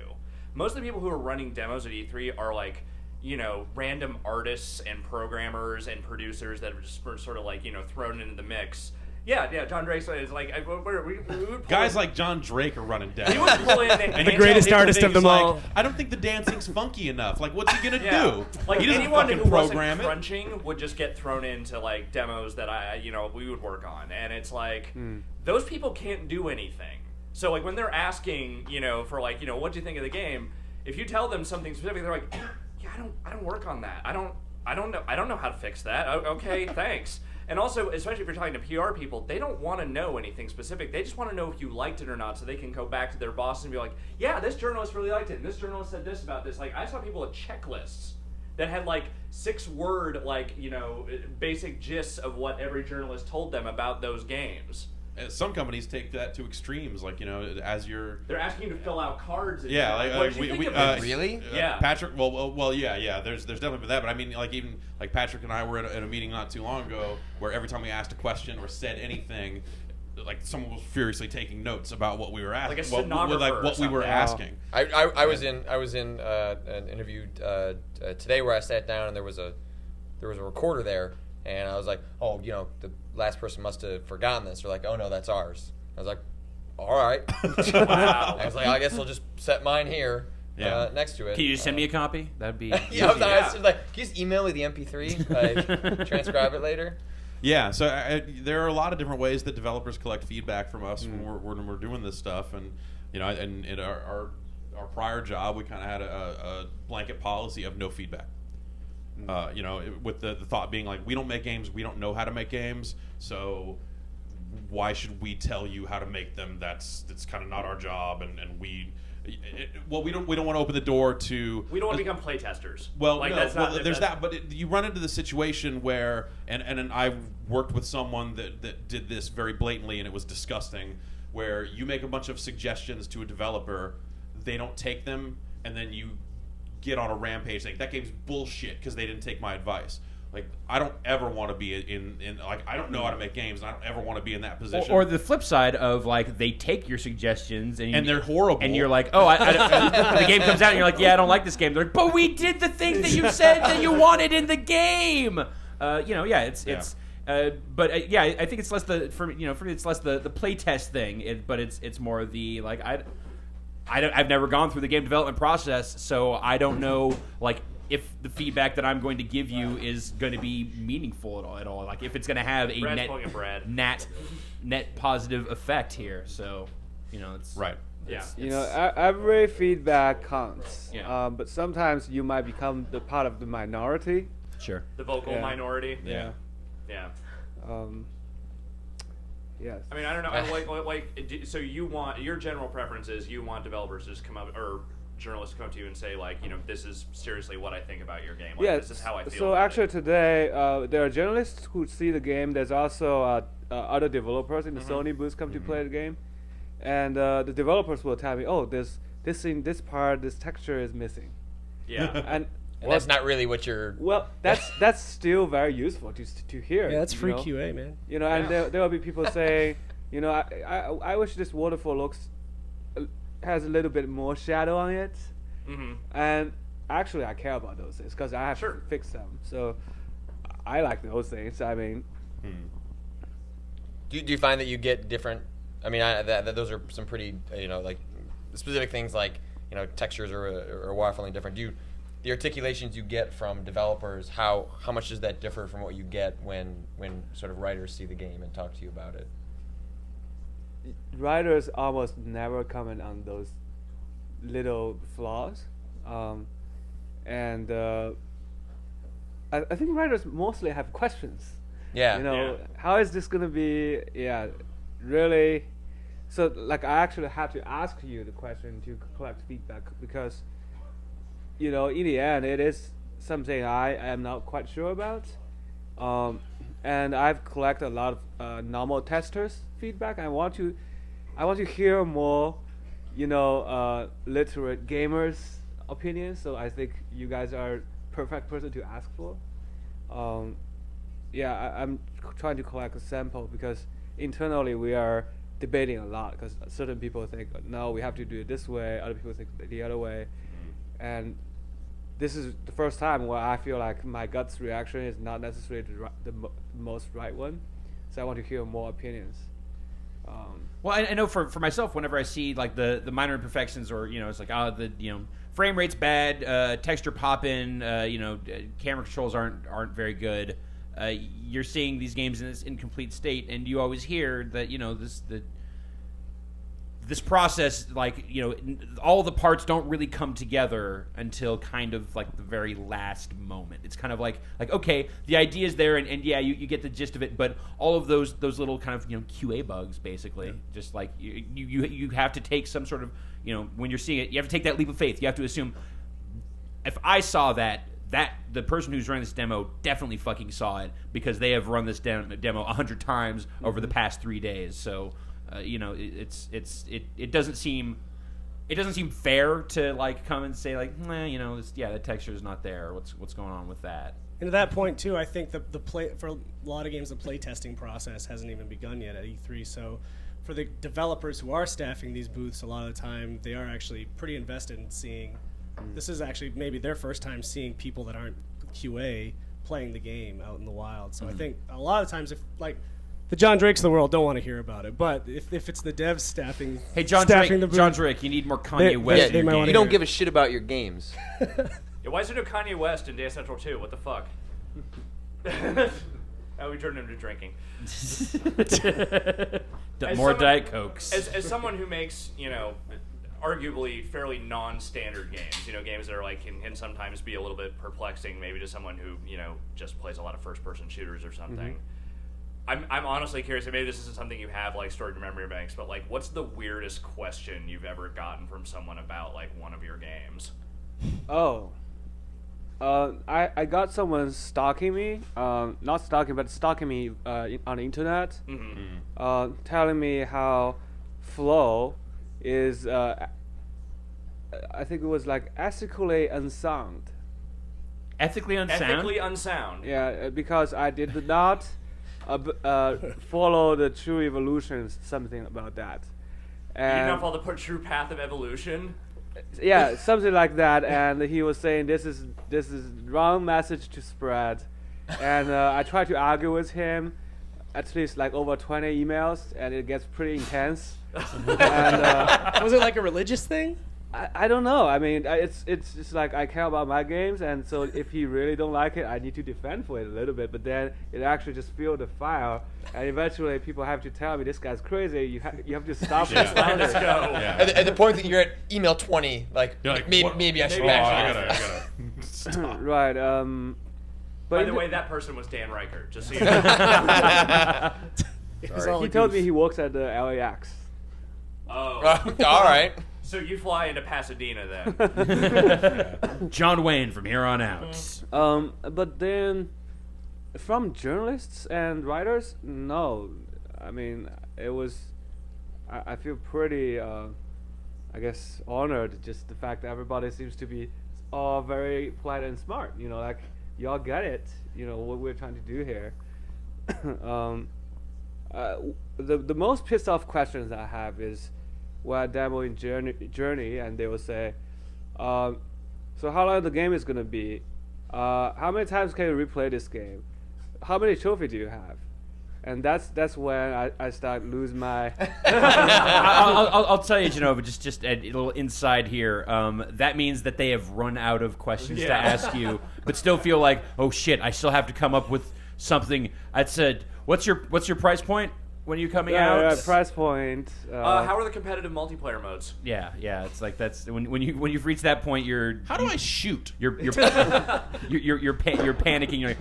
Most of the people who are running demos at E3 are like, you know, random artists and programmers and producers that are just sort of like, you know, thrown into the mix. Yeah, John Drake is like, we would guys like John Drake are running demos. He would pull in and the greatest artist of them all. Like, I don't think the dancing's funky enough. Like, what's he gonna do? Like, he doesn't anyone fucking who program wasn't it. crunching would just get thrown into like demos that we would work on, and it's like those people can't do anything. So like when they're asking, you know, for like, you know, what do you think of the game? If you tell them something specific, they're like, yeah, I don't work on that. I don't know how to fix that. Okay, thanks. And also, especially if you're talking to PR people, they don't want to know anything specific. They just want to know if you liked it or not, so they can go back to their boss and be like, yeah, this journalist really liked it, and this journalist said this about this. Like, I saw people with checklists that had like 6-word, like, you know, basic gists of what every journalist told them about those games. Some companies take that to extremes, like, you know, as you're... They're asking you to fill out cards. And yeah, like we really? Yeah, Patrick. Well, yeah. There's definitely been that, but I mean, like even like Patrick and I were at a meeting not too long ago where every time we asked a question or said anything, like someone was furiously taking notes about what we were asking, like a stenographer what we were asking. I was in an interview today where I sat down and there was a recorder there. And I was like, oh, you know, the last person must have forgotten this. Or like, oh, no, that's ours. I was like, all right. Wow. I was like, I guess I'll just set mine here next to it. Can you just send me a copy? That'd be yeah, I was like, can you just email me the MP3? Like, transcribe it later? Yeah, so there are a lot of different ways that developers collect feedback from us when we're doing this stuff. And, you know, and in our prior job, we kind of had a blanket policy of no feedback. You know, with the thought being like, we don't make games, we don't know how to make games, so why should we tell you how to make them? That's kind of not our job, and we don't want to open the door to. We don't want to become playtesters. Well, like, no, that's not, there's that, but you run into the situation where, and I've worked with someone that did this very blatantly, and it was disgusting, where you make a bunch of suggestions to a developer, they don't take them, and then you get on a rampage saying that game's bullshit because they didn't take my advice. Like, I don't ever want to be in like, I don't know how to make games, and I don't ever want to be in that position. Or the flip side of, like, they take your suggestions and they're horrible, and you're like, oh, the game comes out and you're like, yeah, I don't like this game. They're like, but we did the thing that you said that you wanted in the game. You know, yeah, it's. But yeah, I think it's less for me it's less the playtest thing, but it's more the like I've never gone through the game development process, so I don't know like if the feedback that I'm going to give you is going to be meaningful at all. Like if it's going to have a net positive effect here. So, you know, it's right. You know, every feedback counts. Yeah. But sometimes you might become the part of the minority. Sure. The vocal minority. Yeah. Yeah. Yes. I mean, I don't know. So you want, your general preference is you want developers to just come up, or journalists to come up to you and say, like, you know, this is seriously what I think about your game. Like, this is how I feel. So actually today, there are journalists who see the game. There's also other developers in the Sony booth come to play the game, and the developers will tell me, oh, this thing, this part, this texture is missing. Yeah. And that's not really what you're. Well, that's still very useful to hear. Yeah, that's free know? QA, man. You know, and there will be people saying, you know, I wish this waterfall has a little bit more shadow on it. Mm-hmm. And actually, I care about those things because I have to fix them. So I like those things. I mean, do you find that you get different? I mean, that those are some pretty, you know, like specific things like, you know, textures or waterfalling different. The articulations you get from developers, how much does that differ from what you get when sort of writers see the game and talk to you about it? Writers almost never comment on those little flaws, and I think writers mostly have questions. Yeah. You know, how is this gonna be? Yeah, really. So like I actually had to ask you the question to collect feedback because, in the end, it is something I am not quite sure about. And I've collected a lot of normal testers' feedback. I want to hear more, literate gamers' opinions. So I think you guys are perfect person to ask for. I'm trying to collect a sample because internally we are debating a lot because certain people think no, we have to do it this way. Other people think the other way, and this is the first time where I feel like my gut's reaction is not necessarily the most right one. So I want to hear more opinions. Well, I know for myself, whenever I see like the minor imperfections, or it's like frame rate's bad, texture popping, camera controls aren't very good. You're seeing these games in this incomplete state, and you always hear that this process, all the parts don't really come together until kind of like the very last moment. It's kind of like okay, the idea is there, and yeah, you get the gist of it, but all of those little kind of QA bugs, basically, just like you have to take some sort of when you're seeing it, you have to take that leap of faith. You have to assume if I saw that the person who's running this demo definitely fucking saw it because they have run this demo 100 times over the past 3 days. So. It doesn't seem fair to like come and say like the texture is not there. What's going on with that? And to that point too, I think the play for a lot of games, the play testing process hasn't even begun yet at E3. So for the developers who are staffing these booths, a lot of the time they are actually pretty invested in seeing. This is actually maybe their first time seeing people that aren't QA playing the game out in the wild. So I think a lot of times if like. The John Drakes of the world don't want to hear about it, but if it's the devs staffing, John Drake, you need more Kanye West. You don't give a shit about your games. Why is there no Kanye West in Dance Central 2? What the fuck? We turned him to drinking. More Diet Cokes. As someone who makes arguably fairly non-standard games, games that are can sometimes be a little bit perplexing, maybe to someone who just plays a lot of first-person shooters or something. Mm-hmm. I'm honestly curious, and maybe this isn't something you have stored in memory banks, but what's the weirdest question you've ever gotten from someone about one of your games? I got someone stalking me, not stalking, but stalking me on the internet, telling me how Flow is, I think it was ethically unsound. Ethically unsound? Ethically unsound. Yeah, because I did not follow the true evolution, something about that. And you did not follow the true path of evolution? Yeah, something like that. And he was saying this is wrong message to spread. And I tried to argue with him, at least over 20 emails, and it gets pretty intense. And, was it a religious thing? I don't know. I mean, it's just I care about my games, and so if he really don't like it, I need to defend for it a little bit. But then it actually just fueled the fire, and eventually people have to tell me this guy's crazy. You have to stop this. Let's go. Yeah. At the point that you're at email 20, maybe I should I gotta right. By the way, that person was Dan Reichert. Just so you know. He told me he works at the LAX. Oh. All right. So you fly into Pasadena then? John Wayne from here on out. But then, from journalists and writers, no. I mean, it was. I feel pretty, I guess, honored just the fact that everybody seems to be all very polite and smart. Y'all get it. What we're trying to do here. The most pissed off questions I have is. While demoing Journey, and they will say, so how long the game is going to be? How many times can you replay this game? How many trophies do you have? And that's when I start losing my... I'll tell you, Genova, just a little inside here. That means that they have run out of questions to ask you, but still feel like, oh shit, I still have to come up with something. I said, what's your price point? When are you coming out? Yeah, price point. How are the competitive multiplayer modes? Yeah. It's that's when you've reached that point, you're. How do I shoot? You're panicking. You're like,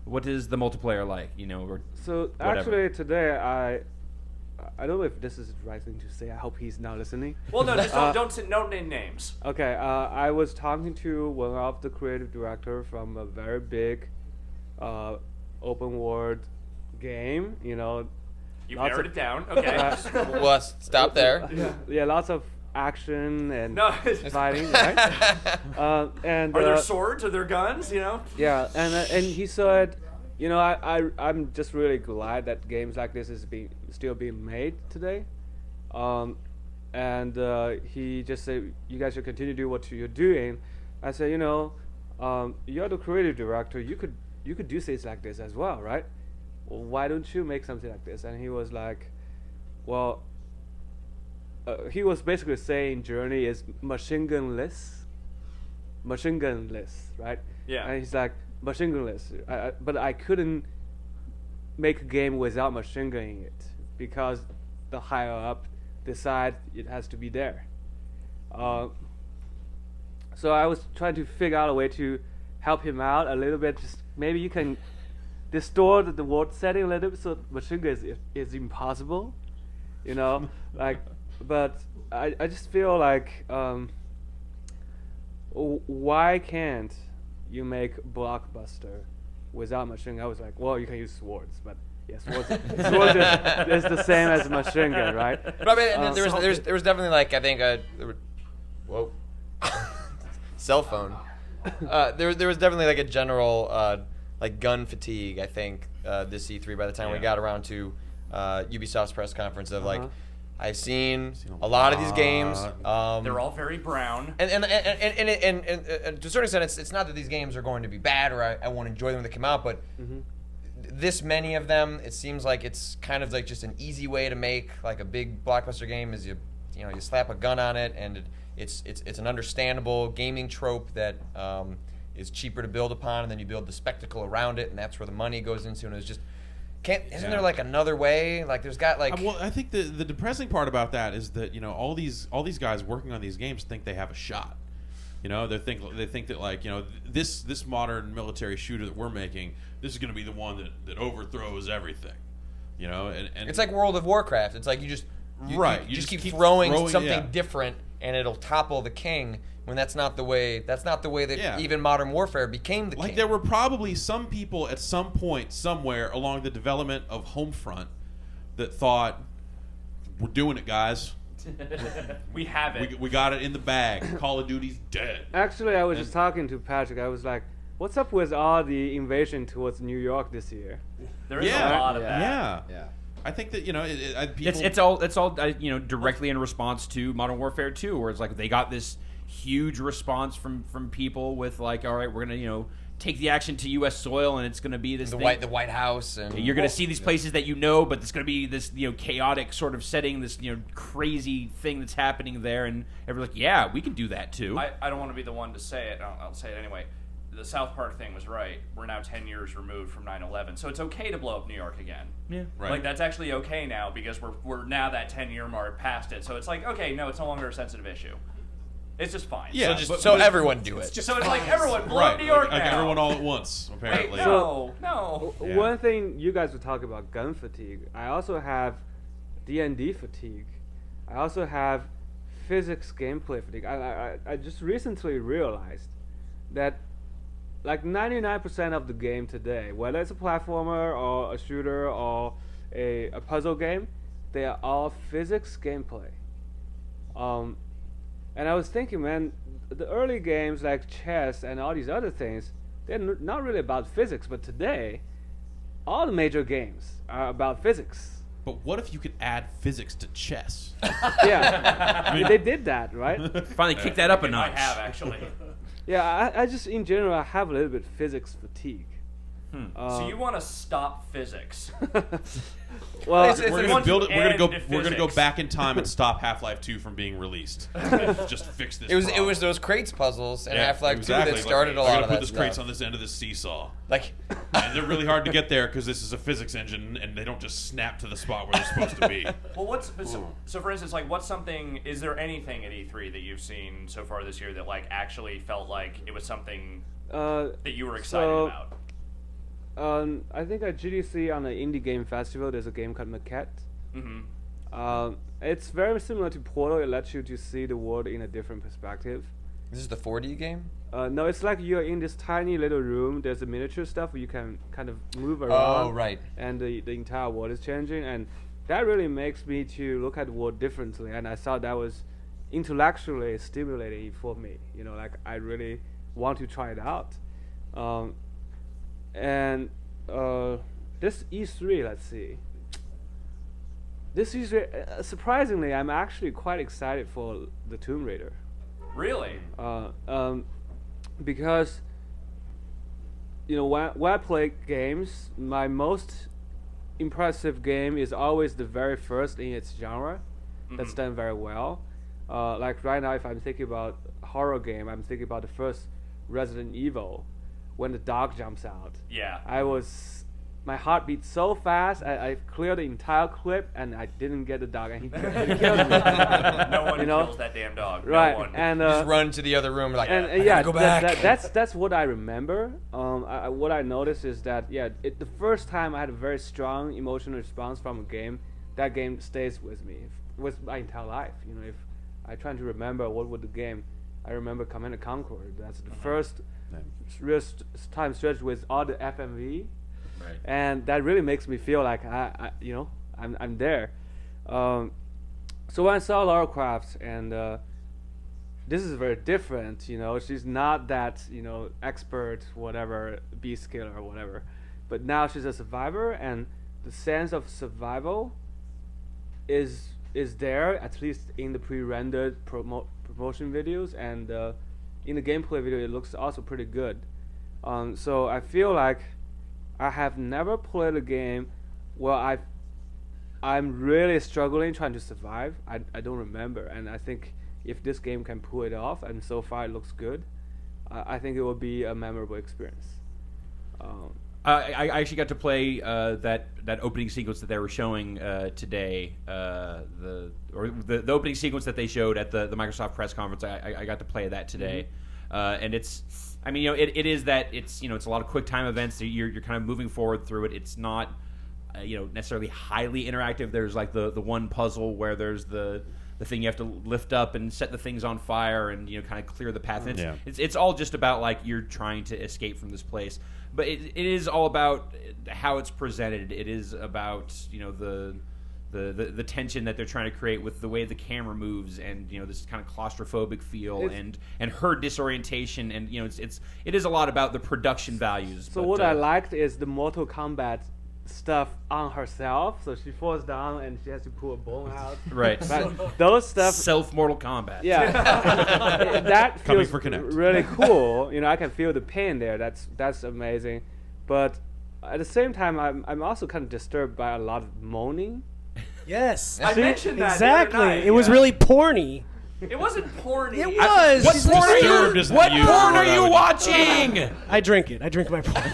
what is the multiplayer like? Or so whatever. actually today I don't know if this is the right thing to say. I hope he's not listening. Well, no, just don't name names. Okay, I was talking to one of the creative director from a very big open world game. You know, You've lots narrowed of- it down. Okay. Well, let's stop there. Yeah, lots of action and No. fighting, right? And Are there swords? Are there guns? You know. yeah, and he said, you know, I'm just really glad that games like this is still being made today. And he just said, you guys should continue to do what you're doing. I said, you know, you're the creative director. You could do things like this as well, right? Well, why don't you make something like this? And he was like, well, he was basically saying Journey is machine gunless, right? Yeah. And he's like, machine gunless. But I couldn't make a game without machine gunning it because the higher up decide it has to be there. So I was trying to figure out a way to help him out a little bit. Just maybe you can distort the world setting a little bit so machine gun is impossible, you know, like. But I just feel like why can't you make Blockbuster without machine gun? I was like, well, you can use swords, but yeah, swords is the same as machine gun, right? But I mean, there was definitely like I think whoa, cell phone. There was definitely like a general like gun fatigue. I think this E3 by the time we got around to Ubisoft's press conference of like. I've seen a lot of these games. They're all very brown. And to a certain extent, it's not that these games are going to be bad or I won't enjoy them when they come out, but this many of them, it seems like it's kind of like just an easy way to make like a big blockbuster game is you slap a gun on it and it's an understandable gaming trope that is cheaper to build upon, and then you build the spectacle around it, and that's where the money goes into, and it's just. Isn't there like another way? Like there's got like. Well, I think the depressing part about that is that all these guys working on these games think they have a shot. You know, they think that like this modern military shooter that we're making, this is going to be the one that overthrows everything. You know, and it's like World of Warcraft. It's like you just keep throwing something different, and it'll topple the king. When that's not the way that even Modern Warfare became the king. Like there were probably some people at some point somewhere along the development of Homefront that thought, we're doing it, guys. We have it. We got it in the bag. Call of Duty's dead. Actually, I was just talking to Patrick. I was like, what's up with all the invasion towards New York this year? There is a lot of that. Yeah. I think that people... it's all directly in response to Modern Warfare 2, where it's like they got this huge response from people with like, all right, we're gonna take the action to U.S. soil, and it's gonna be this the White House, and you're gonna see these places that but it's gonna be this chaotic sort of setting, this crazy thing that's happening there, and everyone's like, yeah, we can do that too. I don't want to be the one to say it. I'll say it anyway. The South Park thing was right. We're now 10 years removed from 9/11, so it's okay to blow up New York again. Yeah, right. Like that's actually okay now because we're now that 10-year mark past it. So it's like, okay, no, it's no longer a sensitive issue. It's just fine. Yeah, so everyone do it. So it's like everyone blow up New York like now. everyone all at once, apparently. Wait, no. Yeah. One thing you guys were talking about gun fatigue. I also have D&D fatigue. I also have physics gameplay fatigue. I just recently realized that like 99% of the game today, whether it's a platformer or a shooter or a puzzle game, they are all physics gameplay. And I was thinking, man, the early games like chess and all these other things, they're not really about physics, but today, all the major games are about physics. But what if you could add physics to chess? Yeah, I mean, they did that, right? Finally kicked that up a notch. I have actually. Yeah, I just in general I have a little bit physics fatigue. So you want to stop physics? Well, we're gonna build it. We're gonna go back in time and stop Half-Life 2 from being released. Just fix this. It was those crates puzzles and Half-Life 2 exactly. that started a lot of that put this stuff. crates on this end of this seesaw. Like, and they're really hard to get there because this is a physics engine, and they don't just snap to the spot where they're supposed to be. Well, so for instance, like, what's something? Is there anything at E3 that you've seen so far this year that like actually felt like it was something that you were excited about? I think at GDC on the Indie Game Festival, there's a game called Maquette. Mm-hmm. It's very similar to Portal. It lets you to see the world in a different perspective. This is the 4D game? No, it's like you're in this tiny little room. There's a miniature stuff where you can kind of move around. Oh, right. And the entire world is changing, and that really makes me to look at the world differently. And I thought that was intellectually stimulating for me. You know, like I really want to try it out. This E3, let's see. This E3, surprisingly, I'm actually quite excited for the Tomb Raider. Really? Because when I play games, my most impressive game is always the very first in its genre. That's done very well. Like right now, if I'm thinking about horror game, I'm thinking about the first Resident Evil, when the dog jumps out. Yeah. My heart beat so fast. I cleared the entire clip and I didn't get the dog, and he killed me. No one kills that damn dog. Right. No one. And just run to the other room like, go back. That's what I remember. What I noticed is that the first time I had a very strong emotional response from a game, that game stays with me with my entire life. You know, if I try to remember what was the game, I remember Command & Conquer. That's the first real time stretch with all the FMV. Right. And that really makes me feel like I'm there. So when I saw Lara Croft, and this is very different. You know, she's not that expert, whatever, beast killer or whatever, but now she's a survivor, and the sense of survival is there, at least in the pre-rendered promotion videos, and in the gameplay video it looks also pretty good. So I feel like I have never played a game where I'm really struggling trying to survive. I don't remember, and I think if this game can pull it off, and so far it looks good, I think it will be a memorable experience. I actually got to play that opening sequence that they were showing today. The opening sequence that they showed at the Microsoft press conference. I got to play that today, and it's. I mean, it is that it's a lot of quick time events. That you're kind of moving forward through it. It's not necessarily highly interactive. There's like the one puzzle where there's the thing you have to lift up and set the things on fire and kind of clear the path. And it's all just about like you're trying to escape from this place. But it is all about how it's presented. It is about the tension that they're trying to create with the way the camera moves, and this kind of claustrophobic feel, and her disorientation, and it is a lot about the production values. So what I liked is the Mortal Kombat stuff on herself, so she falls down and she has to pull a bone out. Right. Those stuff. Self Mortal Kombat. Yeah. That Coming feels for Kinect. really cool. I can feel the pain there. That's amazing. But at the same time, I'm also kind of disturbed by a lot of moaning. Yes. I mentioned that exactly. the other night, it was really porny. It wasn't porny. It was. What porn are you watching? I drink it. I drink my porn.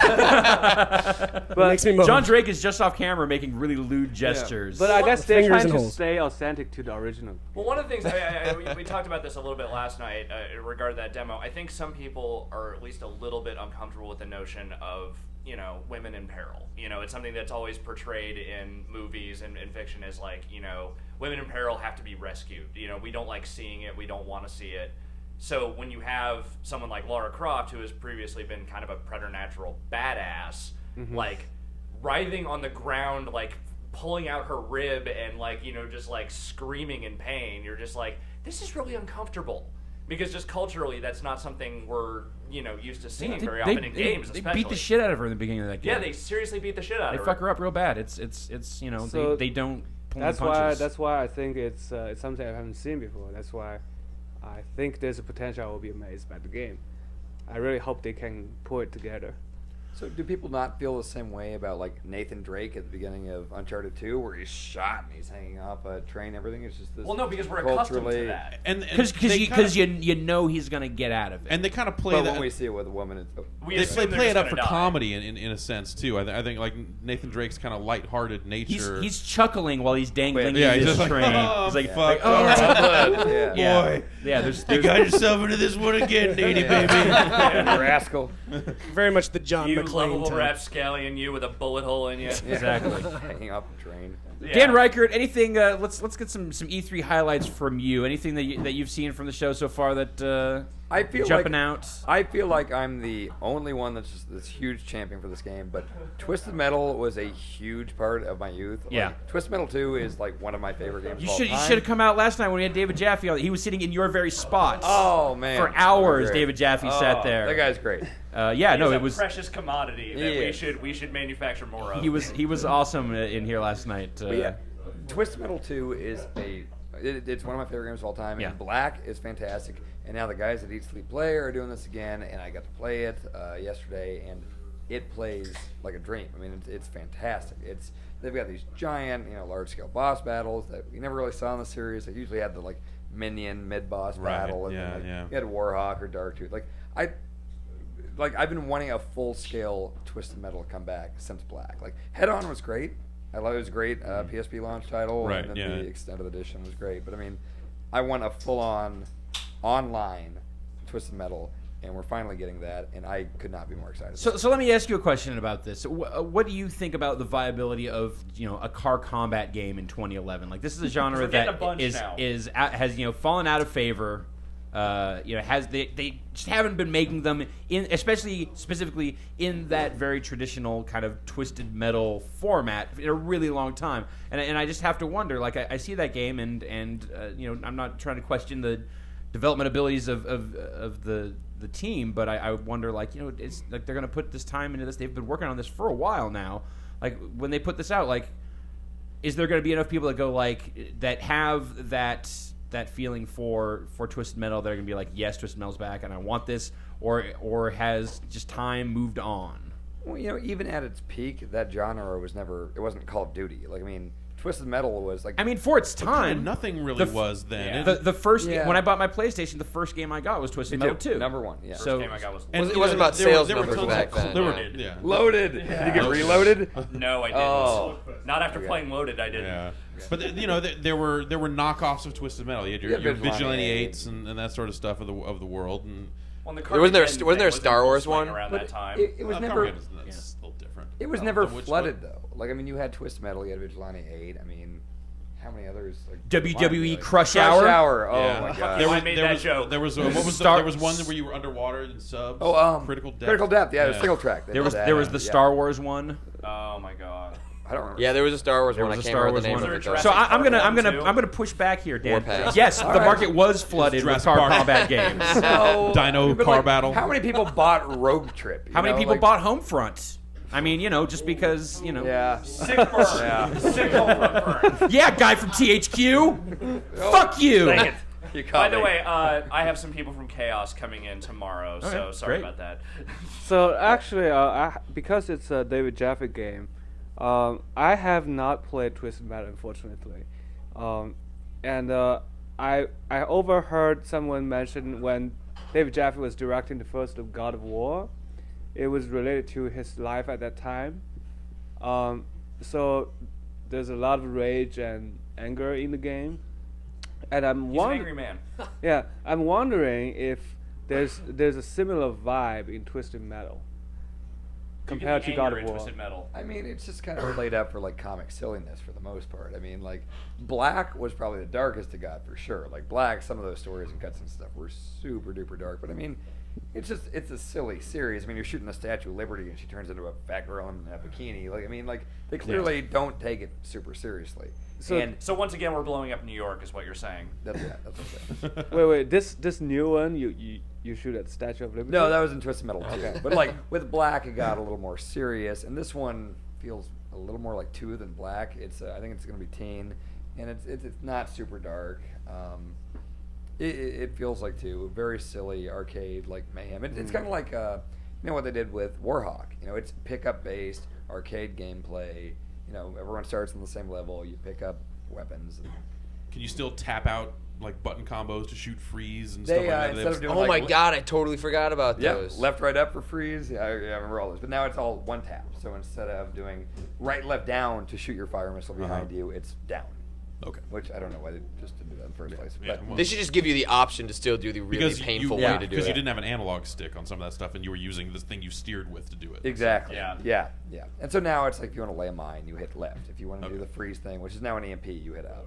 But makes me moan. John Drake is just off camera making really lewd gestures. But I guess they're Fingers trying and to holes. stay authentic to the original. Well, one of the things we talked about this a little bit last night regarding that demo. I think some people are at least a little bit uncomfortable with the notion of women in peril. It's something that's always portrayed in movies and fiction as like women in peril have to be rescued. We don't like seeing it. We don't want to see it. So when you have someone like Lara Croft, who has previously been kind of a preternatural badass, like writhing on the ground, like pulling out her rib and like just like screaming in pain, you're just like, this is really uncomfortable. Because just culturally, that's not something we're used to seeing very often in games. They Especially. beat the shit out of her in the beginning of that game. Yeah, they seriously beat the shit out of her. They fuck her up real bad. It's So they don't pull any That's punches. why I think it's something I haven't seen before. That's why I think there's a potential I will be amazed by the game. I really hope they can pull it together. So do people not feel the same way about like Nathan Drake at the beginning of Uncharted 2, where he's shot and he's hanging off a train? Everything is just this. Well, no, because we're accustomed to that. Because you know he's gonna get out of it. And they kind of play But that. when we see it with a woman, it's, They play it up for comedy in a sense too. I think like Nathan Drake's kind of lighthearted nature. He's chuckling while he's dangling Yeah, in he's his just like, train. oh, he's like, fuck. yeah. Boy. Yeah, there's You got yourself into this one again, Nady baby. rascal. Very much the John You McClane lovable type. rapscallion, you with a bullet hole in you. Exactly. Hanging off the train. Yeah. Dan Reichert, anything? Let's get some E3 highlights from you. Anything that you've seen from the show so far that I feel jumping like, out? I feel like I'm the only one that's just this huge champion for this game, but Twisted Metal was a huge part of my youth. Yeah. Like, Twisted Metal 2 is like one of my favorite games You of all should time. have come out last night when we had David Jaffe on. He was sitting in your very spot. Oh, man. For hours, Great. David Jaffe sat Oh, there. that guy's great. Yeah, no, He's it a was. precious commodity that He we should manufacture more of. He was awesome in here last night. But yeah, Twisted Metal 2 is it's one of my favorite games of all time. Yeah. And Black is fantastic. And now the guys at Eat Sleep Play are doing this again, and I got to play it yesterday, and it plays like a dream. I mean, it's fantastic. They've got these giant, large scale boss battles that we never really saw in the series. They usually had the like minion mid boss Right, battle, and yeah, then, yeah. you had Warhawk or Darktooth. I've been wanting a full scale Twisted Metal to come back since Black. Like Head On was great. I love it was a great PSP launch title, Right, and then yeah. the extended edition was great. But I mean, I want a full on online Twisted Metal, and we're finally getting that, and I could not be more excited. So let me ask you a question about this. What do you think about the viability of a car combat game in 2011? Like, this is a genre We're getting a that bunch has fallen out of favor. They just haven't been making them specifically in that very traditional kind of Twisted Metal format in a really long time. And I just have to wonder. Like, I see that game, and I'm not trying to question the development abilities of the team, but I wonder, it's like they're going to put this time into this. They've been working on this for a while now. Like, when they put this out, like, is there going to be enough people that go that have that feeling for Twisted Metal that are going to be like, yes, Twisted Metal's back and I want this, or has just time moved on? Well, even at its peak, that genre wasn't Call of Duty. Like, I mean, Twisted Metal was like... I mean, for its time... nothing really was then. Yeah. The first Yeah. when I bought my PlayStation, the first game I got was Twisted Metal 2. Number one, yeah. So, First game I got was It wasn't about sales numbers tons back then. yeah. Loaded! Did you get reloaded? No, I didn't. Oh. Not after playing Loaded, I didn't. Yeah. But there were knockoffs of Twisted Metal. You had your Vigilante 8s and that sort of stuff of the world. And Well, the Wasn't there Carmageddon a thing Star in full Wars swing one? around But that time? it was never... that's a little different. It was never Which flooded, one? though. Like, I mean, you had Twisted Metal, you had Vigilante 8. I mean, how many others? Like, WWE like, Crush Hour? Oh, Yeah. my God. I made that joke. There was what was Star- there was one where you were underwater in subs. Critical Depth. Critical Depth, yeah, it was single track. there was the Star Wars one. Oh my god. I don't remember. Yeah, there was a Star Wars There one. was I a can't Star remember Wars the name one. of it. Jurassic though. So I'm Park gonna too? push back here, Dan. Warpath. Yes, All the right. market was flooded with Jurassic car Park. combat games. So, Dino but, car battle. How many people bought Rogue Trip? How many people bought Homefront? I mean, just because, Yeah. Sick burn. Yeah. Sick burn. Yeah, guy from THQ. Fuck you. Dang it. You By caught the me. way, I have some people from Chaos coming in tomorrow, so Okay, sorry great. about that. So actually, because it's a David Jaffe game, I have not played Twisted Metal, unfortunately, and I overheard someone mention when David Jaffe was directing the first of God of War, it was related to his life at that time. So there's a lot of rage and anger in the game, and I'm He's an angry man. yeah, I'm wondering if there's a similar vibe in Twisted Metal compared to God of War. Twisted Metal. I mean, it's just kind of played up for like comic silliness for the most part. I mean, like Black was probably the darkest it got for sure. Like Black, some of those stories and cuts and stuff were super duper dark. But I mean, it's a silly series. I mean, you're shooting the Statue of Liberty and she turns into a fat girl in a bikini. Like, I mean, like they clearly don't take it super seriously. So once again, we're blowing up New York, is what you're saying. That's what I'm saying. Wait, this new one you shoot at the Statue of Liberty? No, that was in Twisted Metal too. Okay. But like with Black, it got a little more serious, and this one feels a little more like 2 than Black. It's I think it's going to be teen, and it's not super dark. It feels like 2, very silly arcade like mayhem. It's kind of like what they did with Warhawk. It's pickup based arcade gameplay. Everyone starts on the same level. You pick up weapons. Can you still tap out like button combos to shoot freeze and They, stuff like that? instead of doing Oh like, my god, I totally forgot about yeah, those. left, right, up for freeze. Yeah, I remember all those. But now it's all one tap. So instead of doing right, left, down to shoot your fire missile behind you, it's down. Okay. Which I don't know why they just didn't do that in the first place. Yeah, But well- They should just give you the option to still do the really painful way to do it. Because you didn't have an analog stick on some of that stuff, and you were using this thing you steered with to do it. Exactly. Yeah. Yeah. And so now it's like if you want to lay a mine, you hit left. If you want to do the freeze thing, which is now an EMP, you hit up.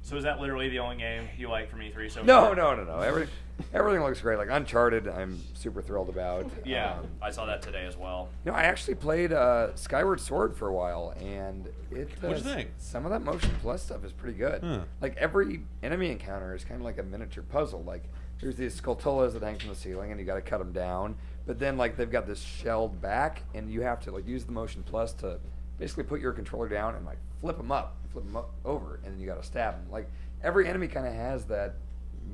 So is that literally the only game you like from E3 so No. far? Everything looks great. Like Uncharted, I'm super thrilled about. Yeah, I saw that today as well. No, I actually played Skyward Sword for a while, and What'd you think? Some of that Motion Plus stuff is pretty good. Huh. Like every enemy encounter is kind of like a miniature puzzle. Like there's these Skulltulas that hang from the ceiling, and you got to cut them down. But then like they've got this shelled back, and you have to like use the Motion Plus to basically put your controller down and like flip them up over, and then you got to stab them. Like every enemy kind of has that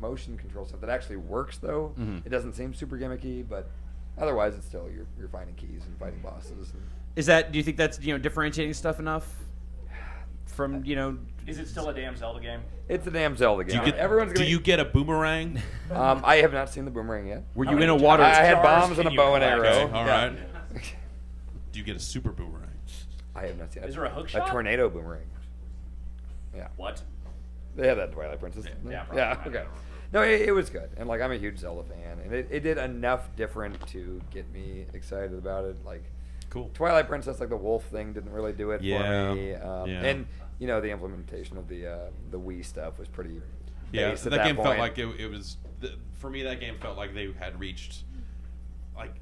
motion control stuff that actually works though. It doesn't seem super gimmicky, but otherwise it's still you're finding keys and fighting bosses. And Do you think that's differentiating stuff enough from Is it still a damn Zelda game? it's a damn Zelda game. Do you get a boomerang? I have not seen the boomerang yet. Were you in a water? I had stars bombs and can a you bow and collect? arrow. Okay, all Yeah. right. Do you get a super boomerang? I have not seen it. Is there a hook shot? A tornado boomerang. Yeah. What? They have that in Twilight Princess. Yeah, probably. Yeah. I Okay. don't No, it was good, and like I'm a huge Zelda fan, and it did enough different to get me excited about it. Like, Cool. Twilight Princess, like the wolf thing, didn't really do it Yeah. for me. Yeah. And the implementation of the Wii stuff was pretty. Yeah, base that at game point. felt like it was for me. That game felt like they had reached like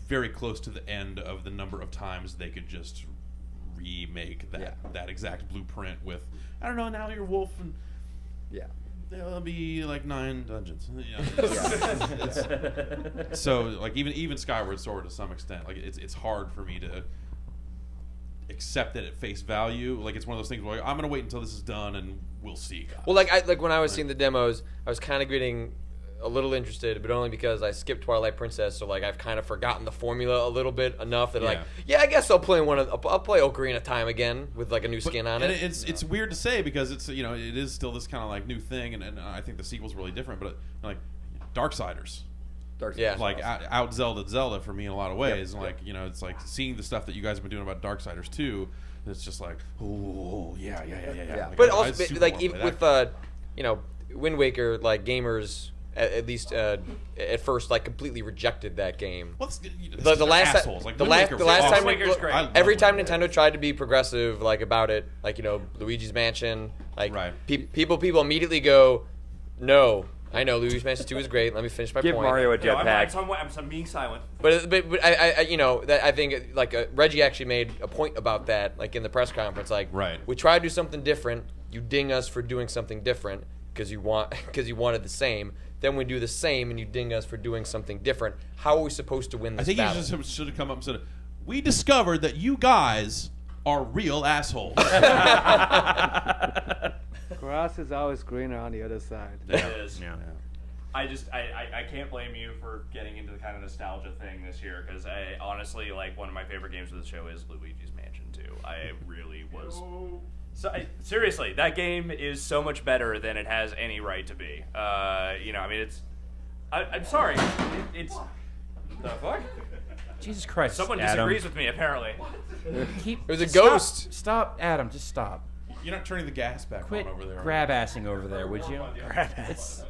very close to the end of the number of times they could just remake that exact blueprint with I don't know, now you're wolf and yeah. There'll be like 9 dungeons. So like even Skyward Sword to some extent, like it's hard for me to accept it at face value. Like it's one of those things where I'm gonna wait until this is done and we'll see. Well, like when I was seeing the demos, I was kind of getting a little interested, but only because I skipped Twilight Princess, so like I've kind of forgotten the formula a little bit enough that I guess I'll play I'll play Ocarina of Time again with like a new skin on and it. It's weird to say because it's it is still this kind of like new thing, and I think the sequel's really different. But like Darksiders. Yeah. Like out Zelda for me in a lot of ways. And like it's like seeing the stuff that you guys have been doing about Darksiders 2. It's just like yeah. Like, But I also super like wanna even play that. with Wind Waker, like gamers at least at first like completely rejected that game. Well, the last assholes. Like, the Wind last Waker the last was time awesome. Waker's great. I love every time Wind Nintendo Waker. tried to be progressive like about it, like Luigi's Mansion, like people immediately go, no. I know Luigi's Mansion 2 is great. Let me finish my Give point. Mario a No, jetpack. I'm being silent. But I that I think like Reggie actually made a point about that like in the press conference. Like we try to do something different. You ding us for doing something different because you wanted the same. Then we do the same and you ding us for doing something different. How are we supposed to win this I think battle? he just should have come up and said, "We discovered that you guys are real assholes." Grass is always greener on the other side. It is. Yeah. I can't blame you for getting into the kind of nostalgia thing this year because I honestly like one of my favorite games of the show is Luigi's Mansion 2. I really was. So seriously, that game is so much better than it has any right to be. I mean, it's. I'm sorry. It's the fuck. Jesus Christ! Someone Adam. disagrees with me apparently. It was a ghost. Stop, Adam. Just stop. You're not turning the gas back Quit on over there. grab-assing over there, would you? Grab-ass.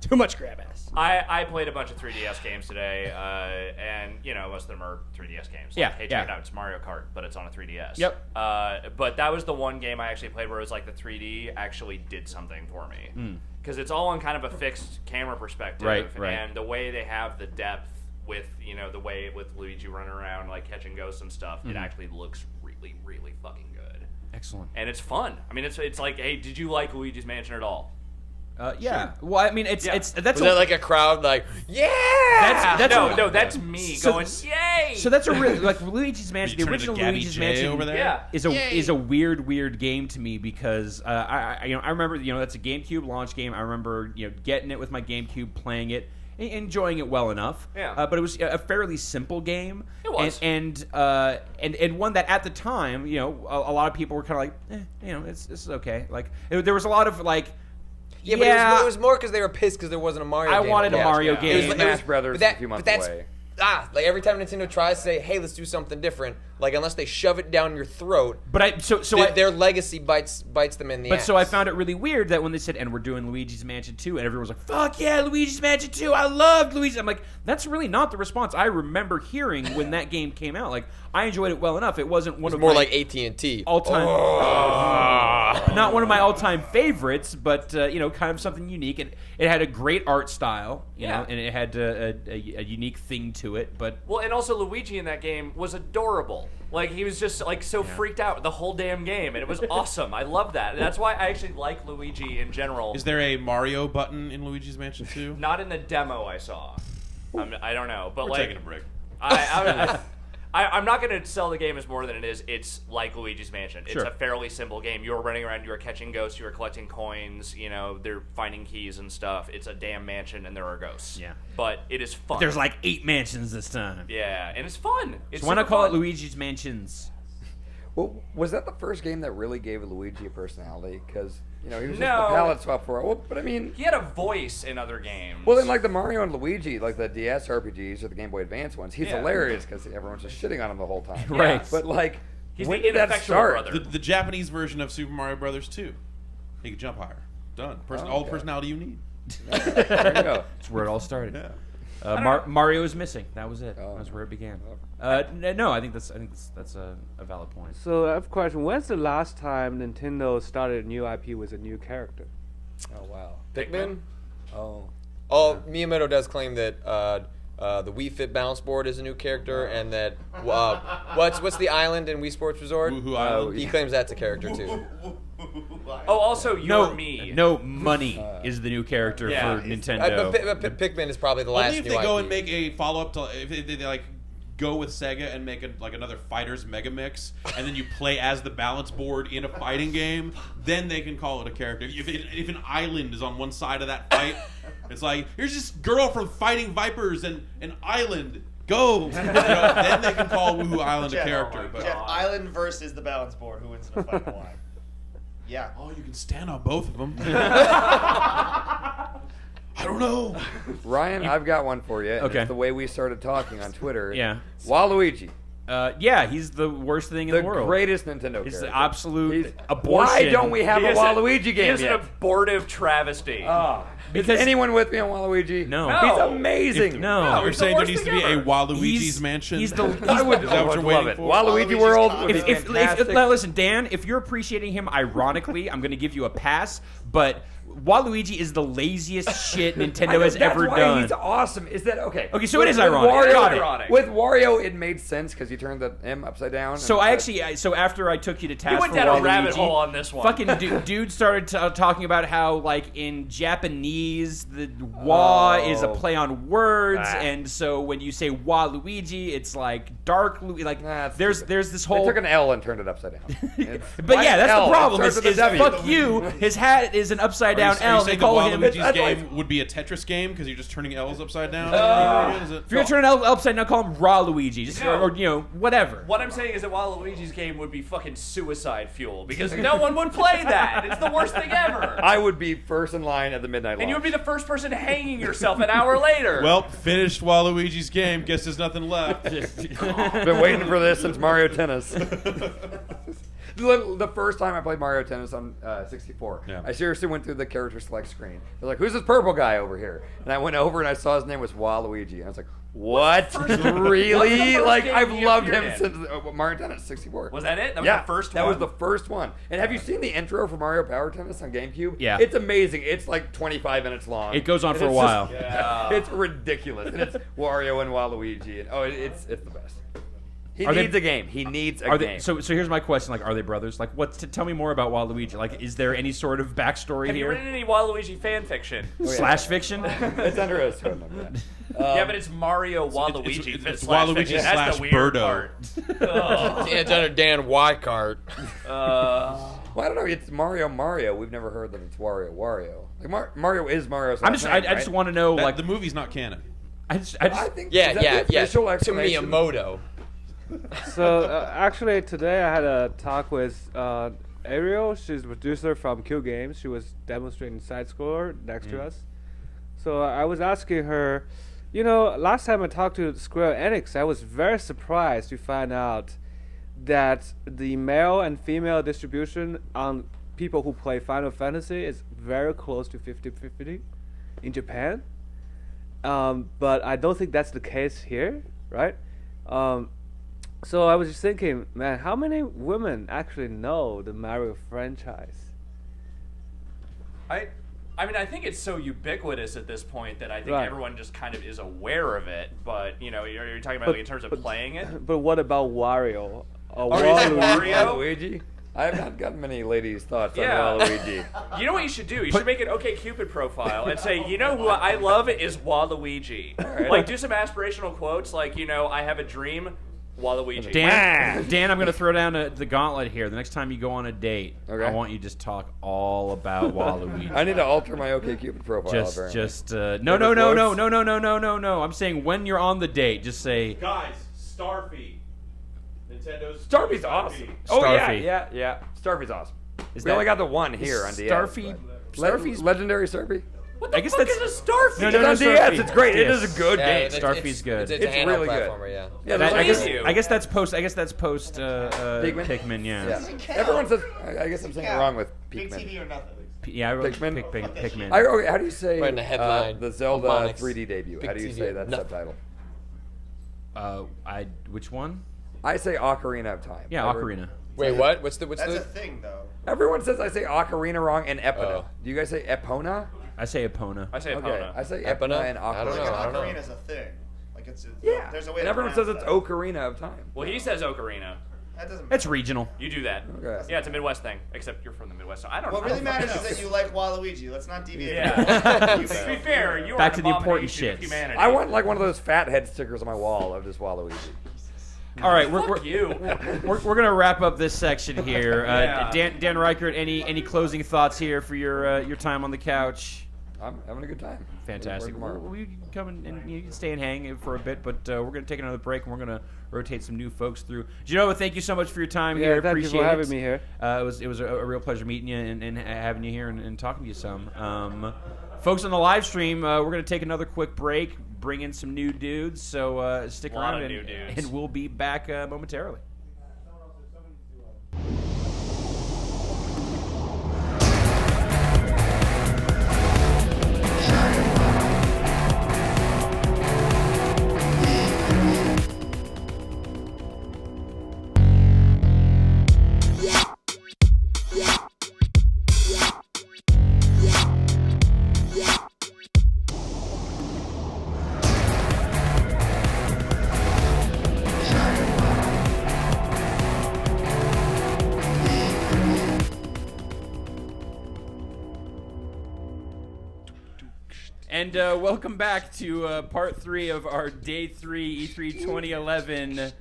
Too much grab-ass. I played a bunch of 3DS games today, and most of them are 3DS games. Yeah, Hey, check yeah. it out. It's Mario Kart, but it's on a 3DS. Yep. But that was the one game I actually played where it was like the 3D actually did something for me. Because it's all on kind of a fixed camera perspective. Right. And the way they have the depth with, the way with Luigi running around, like catching ghosts and stuff, it actually looks really, really fucking good. Excellent. And it's fun. I mean, it's like, hey, did you like Luigi's Mansion at all? Yeah. Well, I mean, it's that's Was that like a crowd like yeah? That's me going yay. So that's a real like Luigi's Mansion. You The turn into original Gabby Luigi's J Mansion over there? is a weird game to me because I remember that's a GameCube launch game. I remember getting it with my GameCube, playing it, enjoying it well enough. Yeah. But it was a fairly simple game. It was. And one that at the time a lot of people were kind of like this is okay. Like there was a lot of like. Yeah, but it was more because they were pissed because there wasn't a Mario game. I wanted a Mario game. Smash Brothers but that- a few months but that's- away. like every time Nintendo tries to say, "Hey, let's do something different," like unless they shove it down your throat, But their legacy bites them in the ass. So I found it really weird that when they said, and we're doing Luigi's Mansion 2, and everyone was like, fuck yeah, Luigi's Mansion 2, I loved Luigi. I'm like, that's really not the response I remember hearing when that game came out. Like, I enjoyed it well enough. It wasn't one of more my like AT&T. all-time, not one of my all-time favorites, but, kind of something unique. And it had a great art style, you know, and it had a unique thing to it. But Well, and also Luigi in that game was adorable. Like, he was just, like, so freaked out the whole damn game, and it was awesome. I love that. And that's why I actually like Luigi in general. Is there a Mario button in Luigi's Mansion 2? Not in the demo I saw. I don't know. But, We're like, taking a break. I'm not going to sell the game as more than it is. It's like Luigi's Mansion. It's Sure. a fairly simple game. You were running around, you were catching ghosts, you were collecting coins, they're finding keys and stuff. It's a damn mansion and there are ghosts. Yeah. But it is fun. there's like 8 mansions this time. Yeah, and it's fun. It's So why not super call it fun. Luigi's Mansions? Well, was that the first game that really gave Luigi a personality? Because he was just No. a palette swap for it. Well, but I mean, He had a voice in other games. well, then like the Mario and Luigi, like the DS RPGs or the Game Boy Advance ones, he's Yeah. hilarious because everyone's just shitting on him the whole time. Right. But like, He's when the did that ineffectual start? brother. The Japanese version of Super Mario Brothers 2. He could jump higher. Done. All the personality you need. There you go. That's where it all started. Yeah. Mario is missing. That was it. Oh. That's where it began. No, I think that's a valid point. So I have a question. When's the last time Nintendo started a new IP with a new character? Oh wow. Pikmin? Oh. Oh, Miyamoto does claim that the Wii Fit balance board is a new character, and that what's the island in Wii Sports Resort? Woohoo Island. He claims that's a character too. Oh, also, You're Me. No, Money is the new character Yeah. for Nintendo. But Pikmin is probably the last Only if new they go IP. and make a follow-up to... If they like go with Sega and make another Fighters Mega Mix, and then you play as the balance board in a fighting game, then they can call it a character. If an island is on one side of that fight, it's like, here's this girl from Fighting Vipers and an island. Go! Then they can call Woohoo Island a character. But Jeff, Island versus the balance board. Who wins in a fight alive? Yeah. Oh, you can stand on both of them. I don't know. Ryan, I've got one for you. And Okay. It's the way we started talking on Twitter. Yeah. Waluigi. Yeah, he's the worst thing in the world. Greatest Nintendo He's character. the absolute He's- abortion. Why don't we have He a is Waluigi He game is yet? an abortive travesty. Because Is anyone with me on Waluigi? No. He's No. amazing. No. You're it's the saying there worst needs to thing be a ever. Waluigi's Mansion? He's the I would, Is that what you're love waiting it. for? Waluigi Waluigi's World Con- would be fantastic. now listen, Dan, if you're appreciating him ironically, I'm going to give you a pass, but Waluigi is the laziest shit Nintendo has That's ever why done. He's awesome. Is that okay? Okay, so it is ironic. Wario, Got it. Ironic. With Wario, it made sense because you turned the M upside down. So and I that- actually, so after I took you to task went for down a Waluigi, rabbit hole on this one. Fucking dude started talking about how, like, in Japanese, the wa is a play on words, and so when you say Waluigi, it's like dark. Like, That's there's stupid. this They whole. took an L and turned it upside down. But yeah, that's the problem. Is Is fuck you. His hat is an upside down Are L. you They saying call that him. Waluigi's game would be a Tetris game because you're just turning L's upside down? Is it? If you're turning L upside down, call him Raw Luigi, just, No. or whatever. What I'm saying is that Waluigi's game would be fucking suicide fuel because no one would play that. It's the worst thing ever. I would be first in line at the midnight launch. And you would be the first person hanging yourself an hour later. Well, finished Waluigi's game. Guess there's nothing left. Been waiting for this since Mario Tennis. The first time I played Mario Tennis on 64, Yeah. I seriously went through the character select screen. They're like, "Who's this purple guy over here?" And I went over and I saw his name was Waluigi, and I was like, "What? What's the Really? first Like game I've he loved appeared him in? since Mario Tennis 64." Was that it? That was Yeah, the first that one? was the first one. And have you seen the intro for Mario Power Tennis on GameCube? Yeah. It's amazing. It's like 25 minutes long. It goes on And for a it's while. Yeah. It's ridiculous. And it's Wario and Waluigi. And it's the best. He Are they- needs a game. He needs a Are game. they, so here's my question: like, are they brothers? Like, tell me more about Waluigi. Like, is there any sort of backstory Have you here? written any Waluigi fan fiction? Slash fiction? It's under his hood. Yeah, but it's Mario Waluigi. it's slash Waluigi fiction. That's slash the weird Birdo. part. Ugh. Yeah, it's under Dan Wycart. Well, I don't know. It's Mario. We've never heard that it's Wario. Like Mario is Mario's. I'm just, I just want to know, like, the movie's not canon. I just, I think. Yeah, is that yeah, the yeah. official To explanation? Miyamoto. So actually today I had a talk with Ariel. She's a producer from Q Games. She was demonstrating Side Scroller next to us. So I was asking her, You know, last time I talked to Square Enix, I was very surprised to find out that the male and female distribution on people who play Final Fantasy is very close to 50-50 in Japan. But I don't think that's the case here, right? So I was just thinking, man, how many women actually know the Mario franchise? I mean, I think it's so ubiquitous at this point that I think Right. everyone just kind of is aware of it. But you're talking about like, in terms of playing it. But what about Wario? Wario? Luigi? I have not gotten many ladies' thoughts Yeah. on Waluigi. You know what you should do? You should make an OkCupid profile and say, you know who I love is Waluigi. Right. Like, do some aspirational quotes like, I have a dream, Waluigi. Dan, I'm going to throw down the gauntlet here. The next time you go on a date, I want you to just talk all about Waluigi. I need to alter my OkCupid profile. No. I'm saying when you're on the date, just say, Guys, Starfy. Nintendo's Starfy's awesome. Oh yeah. Starfy's awesome. We only got the one here on DS. Starfy's Legendary Starfy. What the fuck is a Starfy? No, on DS, it's great. It is a good game. Starfy's good. It's a handheld really good. platformer, yeah. I guess that's post Pikmin. Yeah. Everyone says. I guess I'm saying it wrong with Big Pikmin. TV or nothing. Yeah, I wrote Pikmin. Pikmin. Okay, how do you say Right in the headline. the Zelda Phonics. 3D debut? Big How do you TV. say that No. subtitle? Which one? I say Ocarina of Time. Yeah, Ocarina. Wait, what? What's the? That's a thing, though. Everyone says I say Ocarina wrong and Epona. Oh. Do you guys say Epona? I say Epona. I say Okay, Epona. I say Epona? Epona and I don't Ocarina. know. I don't know. Ocarina's a thing. Like it's Yeah, There's a way. and to everyone says pronounce it's that. Ocarina of Time. Well, he says Ocarina. That doesn't. It's regional. You do that. Okay. Yeah, it's a Midwest thing. Except you're from the Midwest, so I don't know. What really matters is that you like Waluigi. Let's not deviate. Yeah. from To that. be fair, you are Back an to the important abomination of shits. humanity. I want like one of those fat head stickers on my wall of just Waluigi. All right, Fuck you. we're gonna wrap up this section here. Yeah. Dan Reichert, any closing thoughts here for your time on the couch? I'm having a good time. Fantastic. Where's Mark? We can come and you can stay and hang for a bit, but we're going to take another break and we're going to rotate some new folks through. Genova, thank you so much for your time here. Thank Appreciate you for it. having me here. It was a real pleasure meeting you and having you here and talking to you some. Folks on the live stream, we're going to take another quick break, bring in some new dudes, so stick A lot around of new dudes. and we'll be back momentarily. And welcome back to part 3 of our Day 3 E3 2011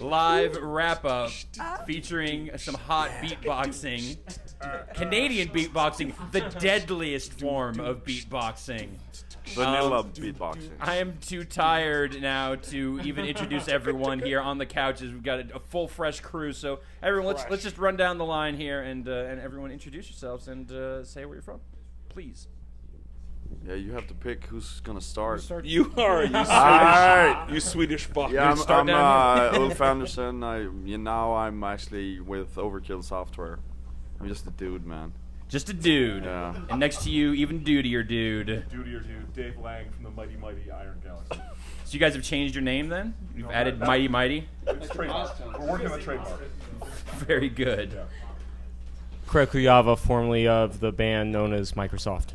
live wrap-up featuring some hot beatboxing. Canadian beatboxing, the deadliest form of beatboxing. Vanilla beatboxing. I am too tired now to even introduce everyone here on the couches. We've got a full, fresh crew. So everyone, let's just run down the line here and everyone introduce yourselves and say where you're from, please. Yeah, you have to pick who's gonna start. You are, you Swedish, Alright. you Swedish fuck. Yeah, Dude, I'm Ulf Anderson. I'm actually with Overkill Software. I'm just a dude, man. Just a dude. Yeah. And next to you, even dutier dude. Dutier dude, Dave Lang from the Mighty Iron Galaxy. So you guys have changed your name then? You've added Mighty? It's trademark. We're working on the trademark. Very good. Yeah. Craig Kuyava, formerly of the band known as Microsoft.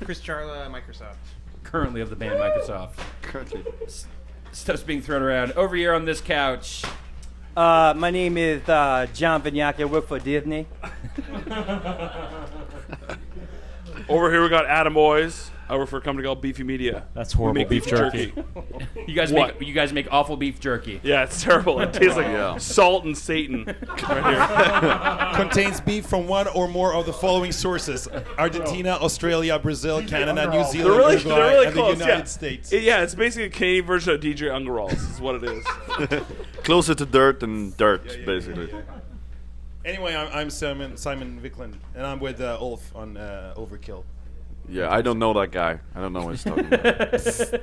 Chris Charla, Microsoft. Currently of the band Microsoft. Currently. Stuff's being thrown around. Over here on this couch. My name is John Vignac. I work for Disney. Over here we got Adam Boys. I work for a company called Beefy Media. That's horrible We make beef jerky. You guys make awful beef jerky. Yeah, it's terrible. It tastes like salt and Satan. Right Contains beef from one or more of the following sources: Argentina, Australia, Brazil, Canada, New Zealand, they're Uruguay, really and close. the United States. Yeah, it's basically a Canadian version of DJ Ungeralls. Is what it is. Closer to dirt than dirt, basically. Anyway, I'm Simon Wickland, and I'm with Ulf on Overkill. Yeah, I don't know that guy. I don't know what he's talking about.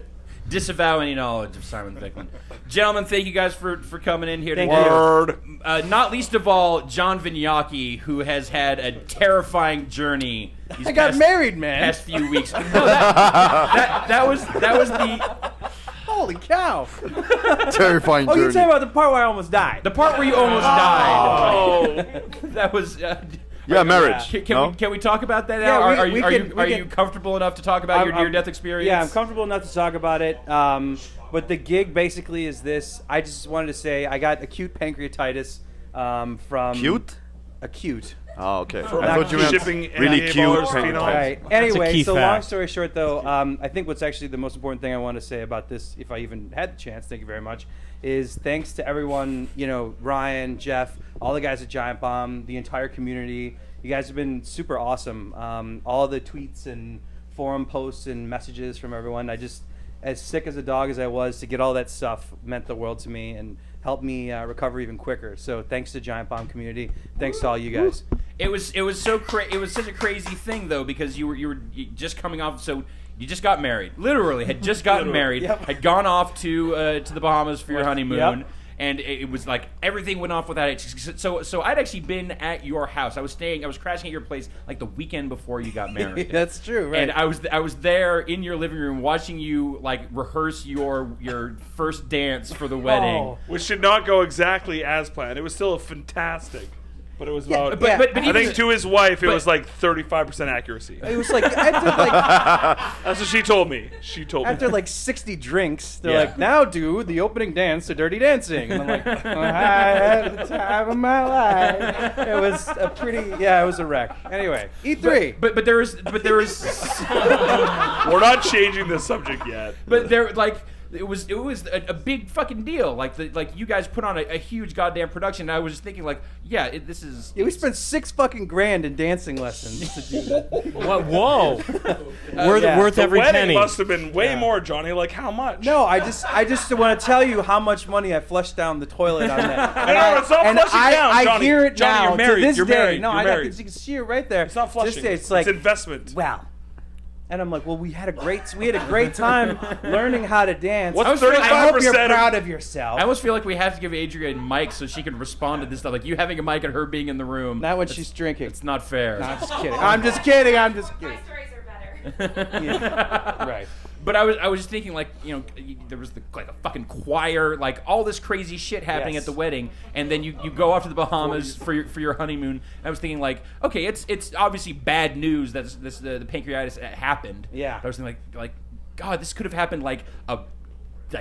Disavow any knowledge of Simon Thicklin. Gentlemen, thank you guys for coming in here Thank today. you. Not least of all, John Vignacchi, who has had a terrifying journey. I got married, man. Past few weeks. No, that was the. Holy cow! Terrifying Oh, journey. you're talking about the part where I almost died. The part where you almost died. That was. Yeah, marriage. Can we talk about that Yeah, now? we Are can- you comfortable enough to talk about your near-death experience? Yeah, I'm comfortable enough to talk about it. But the gig basically is this. I just wanted to say I got acute pancreatitis from... Cute? Acute. Oh, okay. From I thought you meant shipping really NA cute. ballers, pancreatitis. phenols. Right. Anyway, key so fact. long story short, though, I think what's actually the most important thing I want to say about this, if I even had the chance, thank you very much, is thanks to everyone, Ryan, Jeff, all the guys at Giant Bomb, the entire community. You guys have been super awesome. All the tweets and forum posts and messages from everyone. I just, as sick as a dog as I was, to get all that stuff meant the world to me and helped me recover even quicker. So thanks to Giant Bomb community. Thanks to all you guys. It was such a crazy thing though, because you were just coming off. So you just got married, literally had just gotten married, had gone off to the Bahamas for your honeymoon. Yep. And it was like everything went off without it. So I'd actually been at your house. I was crashing at your place like the weekend before you got married. That's true, right? And I was there in your living room watching you like rehearse your first dance for the wedding. Which did not go exactly as planned. It was still fantastic. But it was about. but I even- think to his wife, it but- was like 35% accuracy. It was like after like That's what she told me. She told after me. like 60 drinks, they're Yeah. like, now do the opening dance to Dirty Dancing. And I'm like, I had the time of my life. It was a it was a wreck. Anyway, E3. But there was We're not changing the subject yet. But there, like, it was a big fucking deal. Like you guys put on a huge goddamn production. And I was just thinking, like, this is. Yeah, we spent $6 fucking grand in dancing lessons to do that. What? Whoa! Worth The every wedding penny. must have been way more, Johnny. Like how much? No, I just want to tell you how much money I flushed down the toilet on that. No, it's not flushing down, I Johnny. hear it Johnny, now you're married. to this You're day. married. No, You're I married. you can see it right there. It's not flushing. It's like investment. wow. And I'm like, well, we had a great time learning how to dance. What's I hope you're 35% proud of yourself. I almost feel like we have to give Adrian mic so she can respond to this stuff. Like you having a mic and her being in the room. Not when she's drinking. It's not fair. No, I'm just kidding. I'm just kidding. I'm just kidding. My stories are better. Yeah. Right. But I was just thinking, like, there was like a fucking choir, like all this crazy shit happening Yes. at the wedding, and then you go off to the Bahamas for your honeymoon. And I was thinking, like, okay, it's obviously bad news that the pancreatitis happened. Yeah. But I was thinking, like, God, this could have happened like a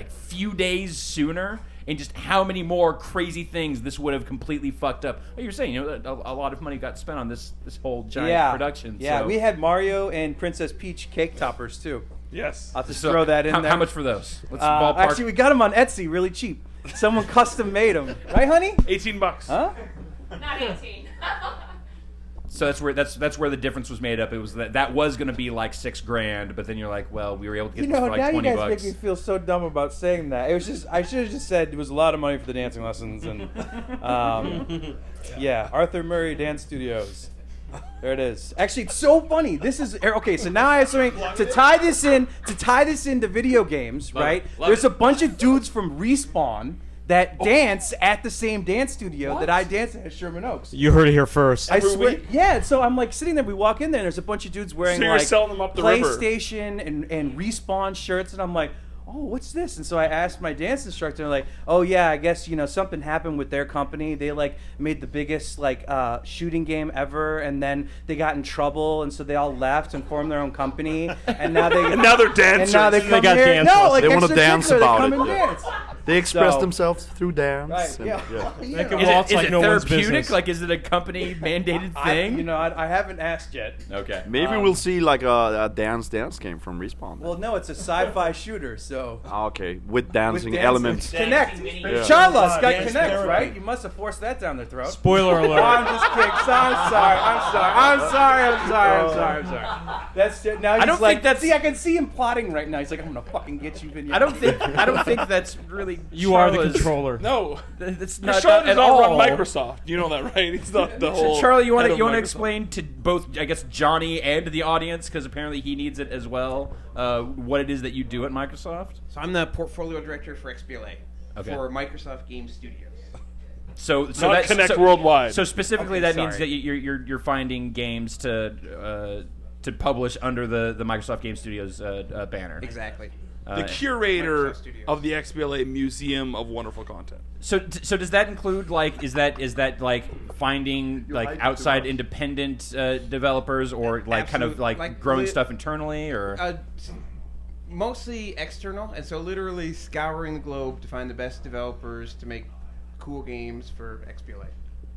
few days sooner. And just how many more crazy things this would have completely fucked up. Like you're saying, a lot of money got spent on this whole giant production. Yeah, so. we had Mario and Princess Peach cake toppers too. Yes. I'll just So throw that in there. How much for those? Let's ballpark. Actually, we got them on Etsy really cheap. Someone custom made them. Right, honey? $18. Huh? Not 18. So that's where the difference was made up. It was that was going to be like $6,000, but then you're like, well, we were able to get this for now like you guys $20. make me feel so dumb about saying that. It was just I should have just said it was a lot of money for the dancing lessons and yeah, Arthur Murray Dance Studios. There it is. Actually, it's so funny. This is okay. So now I have something to tie this into video games, right? There's a bunch of dudes from Respawn that dance at the same dance studio that I dance at Sherman Oaks. You heard it here first. I swear, yeah. So I'm like sitting there. We walk in there, and there's a bunch of dudes wearing So you're like selling them up the river. PlayStation and Respawn shirts, and I'm like, oh, what's this? And so I asked my dance instructor, like, oh yeah, I guess something happened with their company. They like made the biggest like shooting game ever, and then they got in trouble, and so they all left and formed their own company, and now they And now they're dancers. And now they They come got here. dance No, lessons. like They wanna dance extracurricular, about they come it, and yeah. dance. They express So- themselves through dance. Right. and- Yeah. They can Is waltz it like no one's therapeutic? business. Like, is it a company mandated thing? I haven't asked yet. Okay. Maybe we'll see like a dance game from Respawn. Well, no, it's a sci-fi shooter, so. Okay, with dancing With elements. Connect. Yeah. Charlos got Dance Connect, therapy. right? You must have forced that down their throat. Spoiler alert. I'm just kidding. I'm sorry. That's it. Now he's don't like, think that's- see, I can see him plotting right now. He's like, I'm gonna fucking get you, Vinny. I don't think that's really mean, You are the Charlie's- controller. No, That's Because not Charlie at does not all. run Microsoft. You know that, right? He's not the whole. Charlie, you want head to of Microsoft. explain to both, I guess, Johnny and the audience, because apparently he needs it as well, what it is that you do at Microsoft? So I'm the portfolio director for XBLA Okay. for Microsoft Game Studios. So Not that's Connect Worldwide. So specifically, Okay, that means sorry. that you're finding games to publish under the Microsoft Game Studios banner. Exactly. The curator of the XBLA Museum of Wonderful Content. So does that include like is that like finding like outside independent developers or like kind of Absolute- like growing stuff internally or Mostly external, and so literally scouring the globe to find the best developers to make cool games for XBLA.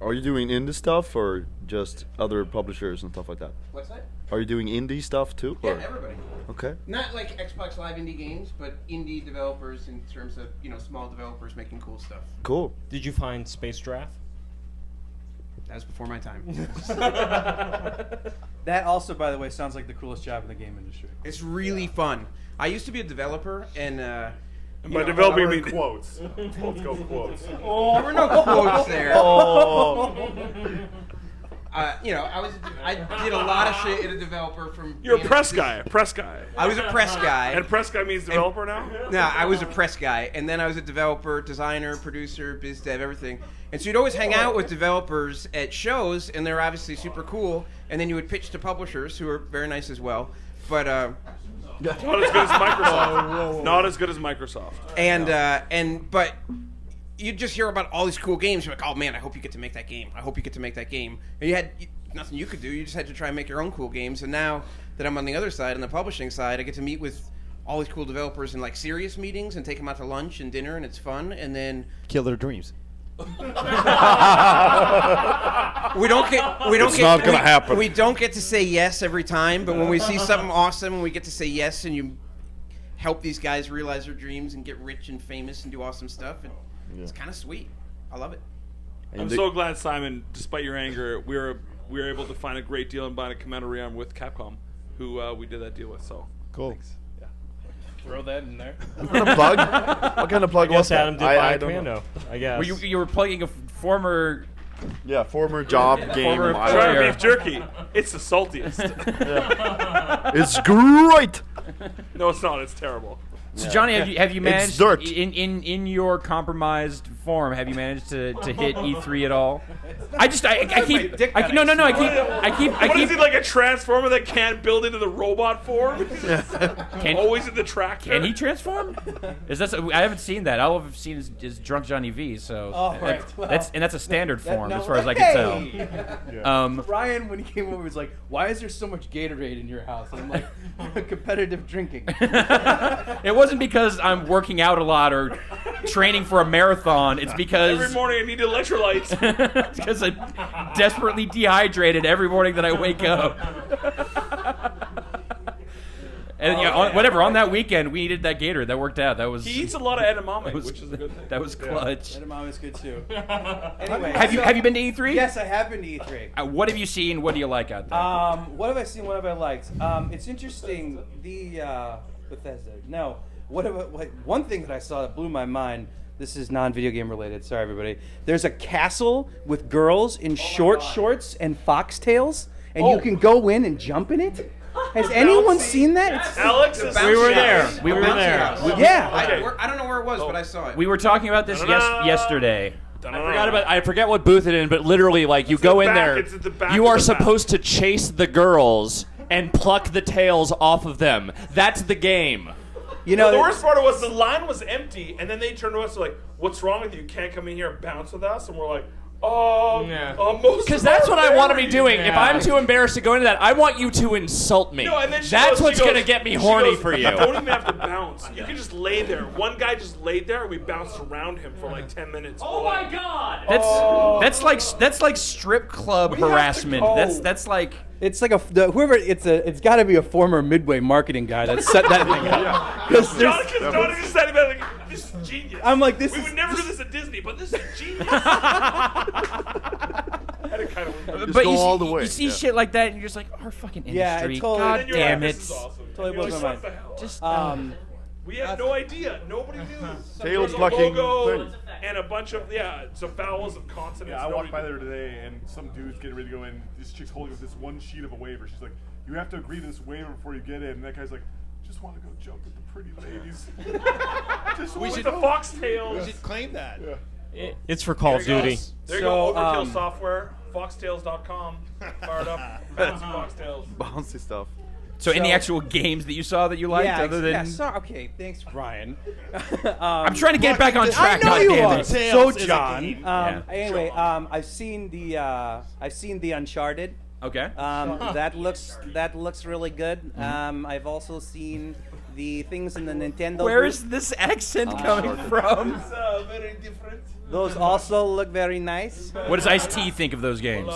Are you doing indie stuff or just other publishers and stuff like that? What's that? Are you doing indie stuff too? Yeah, or? everybody. Okay. Not like Xbox Live indie games, but indie developers in terms of small developers making cool stuff. Cool. Did you find Space Draft? That was before my time. That also, by the way, sounds like the coolest job in the game industry. It's really fun. I used to be a developer, and by developer, you mean quotes. Let's go quotes. Oh, there were no quotes there. Oh. I did a lot of shit in a developer from. You're a being press guy. Press guy. I was a press guy. And press guy means developer now? No, I was a press guy, and then I was a developer, designer, producer, biz dev, everything. And so you'd always hang out with developers at shows, and they're obviously super cool. And then you would pitch to publishers, who are very nice as well. But not as good as Microsoft. Not as good as Microsoft. But you just hear about all these cool games. You're like, oh man, I hope you get to make that game. I hope you get to make that game. And you had nothing you could do. You just had to try and make your own cool games. And now that I'm on the other side, on the publishing side, I get to meet with all these cool developers in like serious meetings and take them out to lunch and dinner, and it's fun. And then Kill their dreams. we don't It's not gonna happen. We don't get to say yes every time, but when we see something awesome and we get to say yes, and you help these guys realize their dreams and get rich and famous and do awesome stuff, it's kind of sweet. I love it. I'm so glad, Simon, despite your anger, we were able to find a great deal and buy a Commander Realm with Capcom, who we did that deal with. So cool. Thanks. Yeah. Throw that in there. What kind of plug? What kind of plug I guess was that? Adam did buy a don't know. Commando. I guess. Well, you were plugging a former. Yeah, former job game. Former I Try don't know. beef jerky. It's the saltiest. It's great. No, it's not. It's terrible. So Johnny, have you It's managed dirt. in your compromised form? Have you managed to hit E3 at all? I keep What is he, like a transformer that can't build into the robot form? Always in the tractor. Can he transform? I haven't seen that. All I've seen is Drunk Johnny V. So right. that's a standard form as far as I Hey! can tell. Ryan, when he came over, was like, "Why is there so much Gatorade in your house?" And I'm like, "Competitive drinking." It wasn't because I'm working out a lot or training for a marathon. It's because Every morning I need electrolytes. it's because I'm desperately dehydrated every morning that I wake up. And on that weekend we needed that Gator. That worked out. That was. He eats a lot of edamame, which is a good thing. That was clutch. Edamame is good too. Anyway, Have you been to E3? Yes, I have been to E3. What have you seen? What do you like out there? What have I seen? What have I liked? It's interesting. The Bethesda. No. One thing that I saw that blew my mind. This is non-video game related. Sorry, everybody. There's a castle with girls in short shorts and foxtails, and you can go in and jump in it. Has anyone seen that? Alex, we were there. We were there. Yeah. I don't know where it was, but I saw it. We were talking about this yesterday. I forget what booth it in, but literally, like, you go in there, It's at the back you of are the map. supposed to chase the girls and pluck the tails off of them. That's the game. You know, the worst part was the line was empty, and then they turned to us like, "What's wrong with you? You can't come in here and bounce with us?" And we're like, Because that's what I want to be doing. If I'm too embarrassed to go into that, I want you to insult me. No, and then That's what's going to get me horny for you. You don't even have to bounce. You can just lay there. One guy just laid there, and we bounced around him for like 10 minutes. Oh my god! That's like strip club harassment. That's like. It's like it's got to be a former Midway marketing guy that set that thing up. John just said about like, this is genius. I'm like, this we is would never do this at Disney, but this is genius. But you see shit like that, and you're just like, our fucking industry. Yeah, it totally, God damn it! Totally blows my mind. Just We had no idea. Nobody knew. Tail There's a plucking logo thing. and a bunch of some vowels of consonants. Yeah, I Nobody walked by knew. there today, and some dude's getting ready to go in. This chick's holding up this one sheet of a waiver. She's like, "You have to agree to this waiver before you get in." And that guy's like, "Just want to go jump with the pretty ladies." Just We want should to the go. Foxtails. We should claim that. Yeah. It's for Call of Duty. There you go. Overkill software. Foxtails.com. Fired up. Fancy Foxtails. Bouncy stuff. So, any actual games that you saw that you liked other than? Okay, thanks, Ryan. I'm trying to get back on track. I know you goddammit. are. Tails So, is a John. game. Yeah. Anyway, I've seen the Uncharted. Okay. That looks really good. I've also seen the things in the Nintendo. Where group. is this accent coming from? It's very different. Those also look very nice. What does Ice-T think of those games?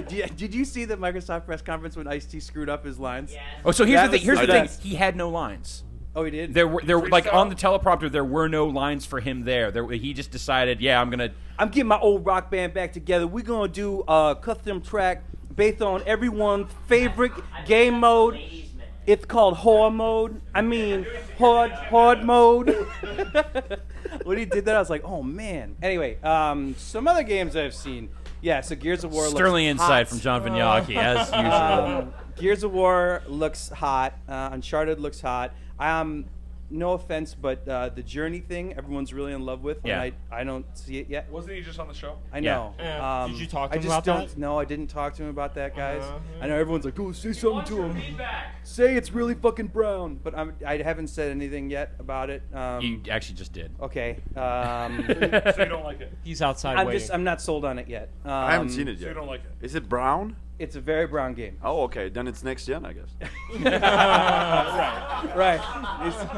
Did you see the Microsoft press conference when Ice-T screwed up his lines? Oh, so here's That the thing. was Here's the thing. best. He had no lines. Oh, he did. There were like on the teleprompter. There were no lines for him there. He just decided, yeah, I'm getting my old rock band back together. We're gonna do a custom track based on everyone's favorite game mode. It's called horror mode. I mean, hard mode. When he did that, I was like, oh man. Anyway, some other games I've seen. Yeah, so Gears of War. Sterling looks insight hot. from John Vignacchi, as usual. Gears of War looks hot. Uncharted looks hot. No offense, but the Journey thing, everyone's really in love with. Yeah. And I don't see it yet. Wasn't he just on the show? I know. Yeah. Did you talk to him I just about don't. that? No, I didn't talk to him about that, guys. Uh-huh. I know everyone's like, "Oh, say something to him. Say it's really fucking brown." But I haven't said anything yet about it. You actually just did. Okay. So you don't like it? He's outside waiting. I'm not sold on it yet. I haven't seen it So yet. you don't like it? Is it brown? It's a very brown game. Oh, okay. Then it's next gen, I guess. Right.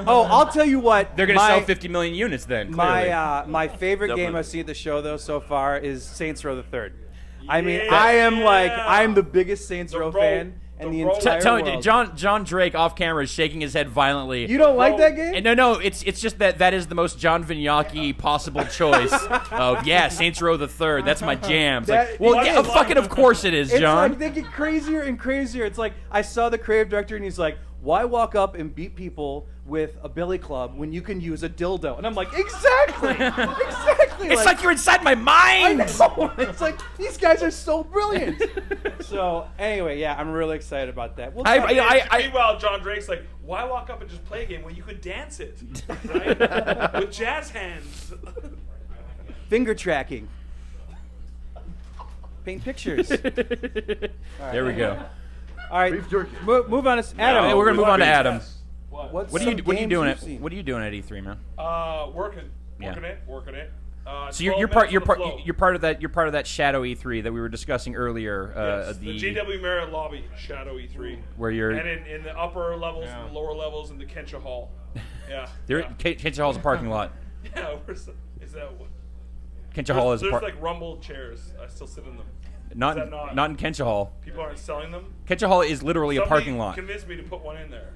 I'll tell you what. They're going to sell 50 million units then. Clearly. My favorite game Definitely. I've seen at the show though so far is Saints Row the Third. I mean, Yeah. I'm the biggest Saints Row fan in the entire Tell me, world. John Drake off camera is shaking his head violently. You don't like that game? And no, it's just that is the most John Vignacchi possible choice. Saints Row the Third. That's my jam. It's like, well, yeah, fucking of course it is, It's John. like they get crazier and crazier. It's like I saw the creative director and he's like, "Why walk up and beat people with a billy club when you can use a dildo?" And I'm like, "Exactly, exactly." It's like you're inside my mind. I know. It's like these guys are so brilliant. So anyway, yeah, I'm really excited about that. We'll talk- Meanwhile, John Drake's like, why walk up and just play a game when you could dance it, right? With jazz hands. Finger tracking. Paint pictures. There we go. All right, move on to Adam. Hey, we're gonna move on to Adam. What's What are you some doing games at you've seen? What are you doing at E3, man? Working Yeah. it. So you're part of that Shadow E3 that we were discussing earlier. Yes, the JW Marriott lobby, Shadow E3. Where you're- and in the upper levels and the lower levels in the Kensha Hall. Yeah. Kensha Hall's a parking lot. Yeah, is that what? Kensha Hall is a There's park. like rumble chairs. I still sit in them. Not Is that not in Kensha Hall. People aren't selling them. Kensha Hall is literally a Somebody parking lot. convinced me to put one in there.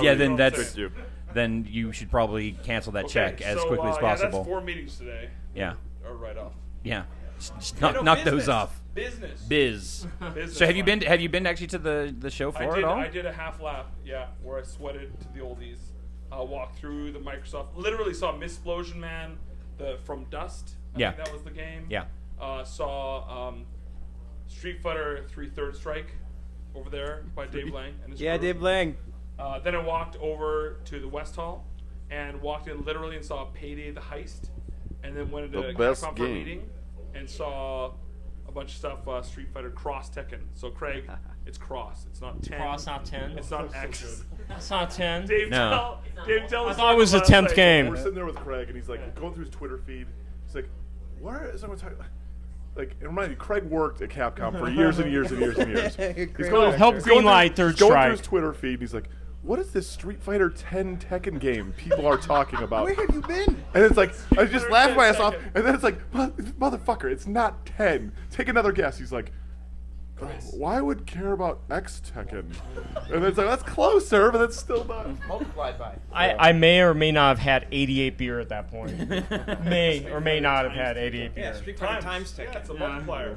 Yeah, then Probably that's you. then you should probably cancel that check as quickly as Yeah, possible. that's 4 meetings today. Yeah. Or right off. Yeah. Just Yeah, knock business. those off. Business. Biz. Business So have you plan. been actually to the show for I it all? did a half lap, yeah, where I sweated to the oldies. Walked through the Microsoft. Literally saw Missplosion Man, from Dust. I Yeah. think that was the game. Yeah. Saw Street Fighter 3 Third Strike over there by Dave Lang and his Yeah, crew. Dave Lang. Then I walked over to the West Hall and walked in literally and saw Payday the Heist, and then went into The best Capcom for a game. meeting and saw a bunch of stuff. Street Fighter Cross Tekken. So Craig, it's Cross. It's not 10. Cross, not 10. It's not X. That's not 10. Dave, No. tell I us thought it was the 10th game. We're sitting there with Craig, and he's like going through his Twitter feed. He's like, "Where is someone talking?" Like, it reminded me, Craig worked at Capcom for years and years and years and years. Help Greenlight Third He's going Strike. through his Twitter feed, and he's like, "What is this Street Fighter 10 Tekken game people are talking about?" Where have you been? And it's like, I just laughed my ass off, and then it's like, "Motherfucker, it's not 10. Take another guess." He's like, "Why would care about X Tekken?" And it's like, that's closer, but that's still not. Multiplied by. I may or may not have had 88 beer at that point. May or may not have had 88 beer. Yeah, Street Fighter times Yeah, Tekken. it's a multiplier.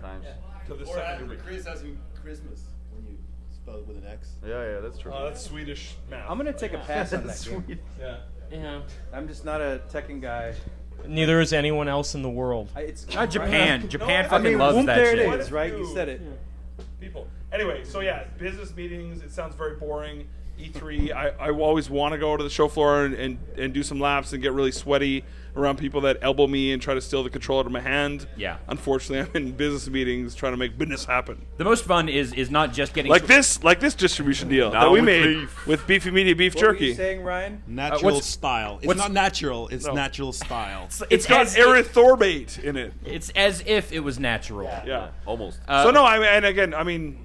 To the Or second degree. Chris has in Christmas when you spelled with an X. Yeah, that's true. Oh, that's Swedish math. I'm gonna take a pass on that game. Yeah. Yeah. I'm just not a Tekken guy. Neither is anyone else in the world. It's Japan. Japan I fucking mean, loves whoop, that there shit. it is, right? You said it. People. Anyway, so yeah, business meetings. It sounds very boring. E3. I always want to go to the show floor and do some laps and get really sweaty around people that elbow me and try to steal the controller out of my hand. Yeah. Unfortunately, I'm in business meetings trying to make business happen. The most fun is not just getting Like this distribution deal Now that we with made beef. with Beefy Media Beef What Jerky. were you saying, Ryan? Natural what's- style. It's what's- not natural. It's No. natural style. It's got as erythorbate in it. It's as if it was natural. Yeah. Almost. So no, and again, I mean,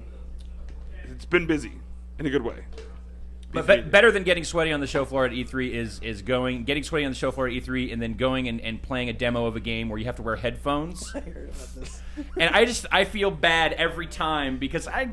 it's been busy in a good way. But better than getting sweaty on the show floor at E3 is getting sweaty on the show floor at E3 and then going and playing a demo of a game where you have to wear headphones. I heard about this. And I feel bad every time because a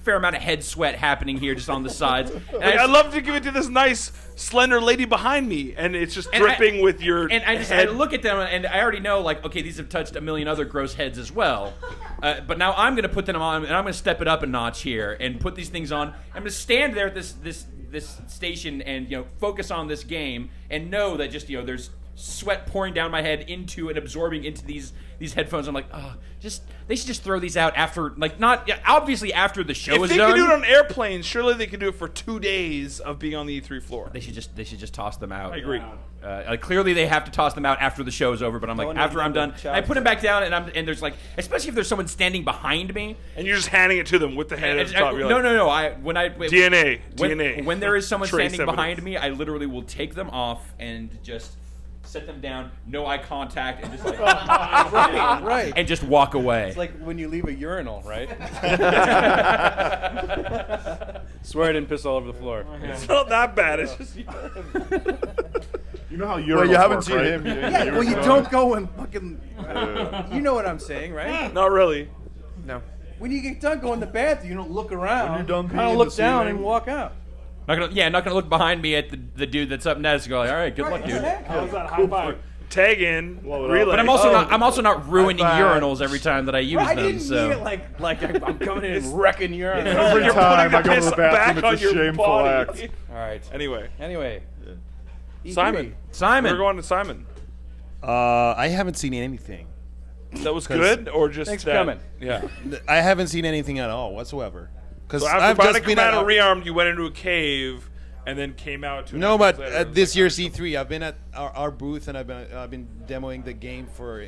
fair amount of head sweat happening here just on the sides. And Like, I'd love to give it to this nice, slender lady behind me, and it's just dripping with your And I head. look at them and I already know, like, okay, these have touched a million other gross heads as well. But now I'm going to put them on, and I'm going to step it up a notch here and put these things on. I'm going to stand there at this station and focus on this game and know that just there's sweat pouring down my head into and absorbing into these headphones. I'm like, they should just throw these out after, obviously after the show If is they done. can do it on airplanes, surely they can do it for 2 days of being on the E3 floor. They should just toss them out. I agree. Clearly, they have to toss them out after the show is over. But I'm No like, one after knows I'm done, what I put them back down, and there's especially if there's someone standing behind me, And you're just handing it to them with the head at the top. You're no, like, no. DNA. When there is someone Trace standing behind evidence. me, I literally will take them off and just set them down, no eye contact, and just Right. and just walk away. It's like when you leave a urinal, right? Swear I didn't piss all over the floor. It's not that bad. It's just You know how urinals Well, you haven't work, seen right? him. Yeah, well, you don't go and fucking. You know what I'm saying, right? Not really. No. When you get done going to the bathroom, you don't look around. When you're done kind peeing of in look the down ceiling. and walk out. Not gonna look behind me at the dude that's up next and go, all right, good luck, dude. How's that high five? Tag in, relay. But I'm also not ruining urinals every time that I use I them. didn't So mean it like I'm coming in and wrecking urinals. Every You're time I putting go to the the piss bathroom, back on it's a your shameful body. act. All right. Anyway, E3. Simon. We're going to Simon. I haven't seen anything. That was good, or just Thanks for that? coming. Yeah. I haven't seen anything at all whatsoever. Because So after I've just Bionic been Commando Rearmed, you went into a cave and then came out. No, but at this year's E3, I've been at our booth and I've been demoing the game for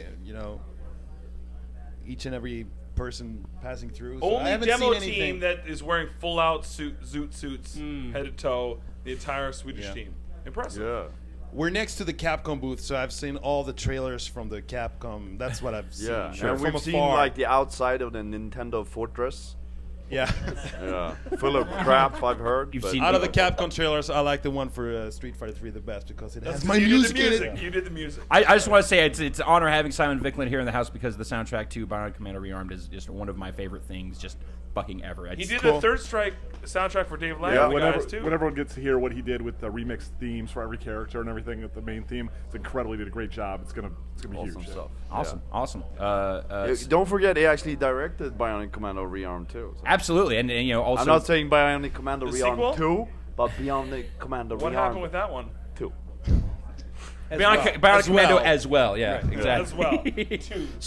each and every person passing through. So I Only haven't demo seen anything. team that is wearing full out suits, head to toe. The entire Swedish team. Impressive. Yeah. We're next to the Capcom booth, so I've seen all the trailers from the Capcom. That's what I've seen. Yeah, Sure. and From we've seen afar. like the outside of the Nintendo Fortress. Yeah. Yeah, full of crap, I've heard. but- Out of the Capcom trailers, I like the one for Street Fighter 3 the best because it has That's my 'cause you music did the in music. it. You did the music. I just want to say it's an honor having Simon Vicklin here in the house because the soundtrack to Bionic Commando Rearmed is just one of my favorite things, just fucking ever. He It's did cool. the Third Strike soundtrack for Dave Lang. Yeah, the whenever, guys too. when everyone gets to hear what he did with the remixed themes for every character and everything at the main theme, it's incredible. He did a great job. It's gonna be Awesome huge. stuff. Awesome. Don't forget, he actually directed Bionic Commando Rearmed too. So. Absolutely, and also I'm not saying Bionic Commando The Rearmed sequel? 2, but Bionic Commando What Rearmed happened with that one? 2. Bionic Commando as well, yeah, Right. exactly. As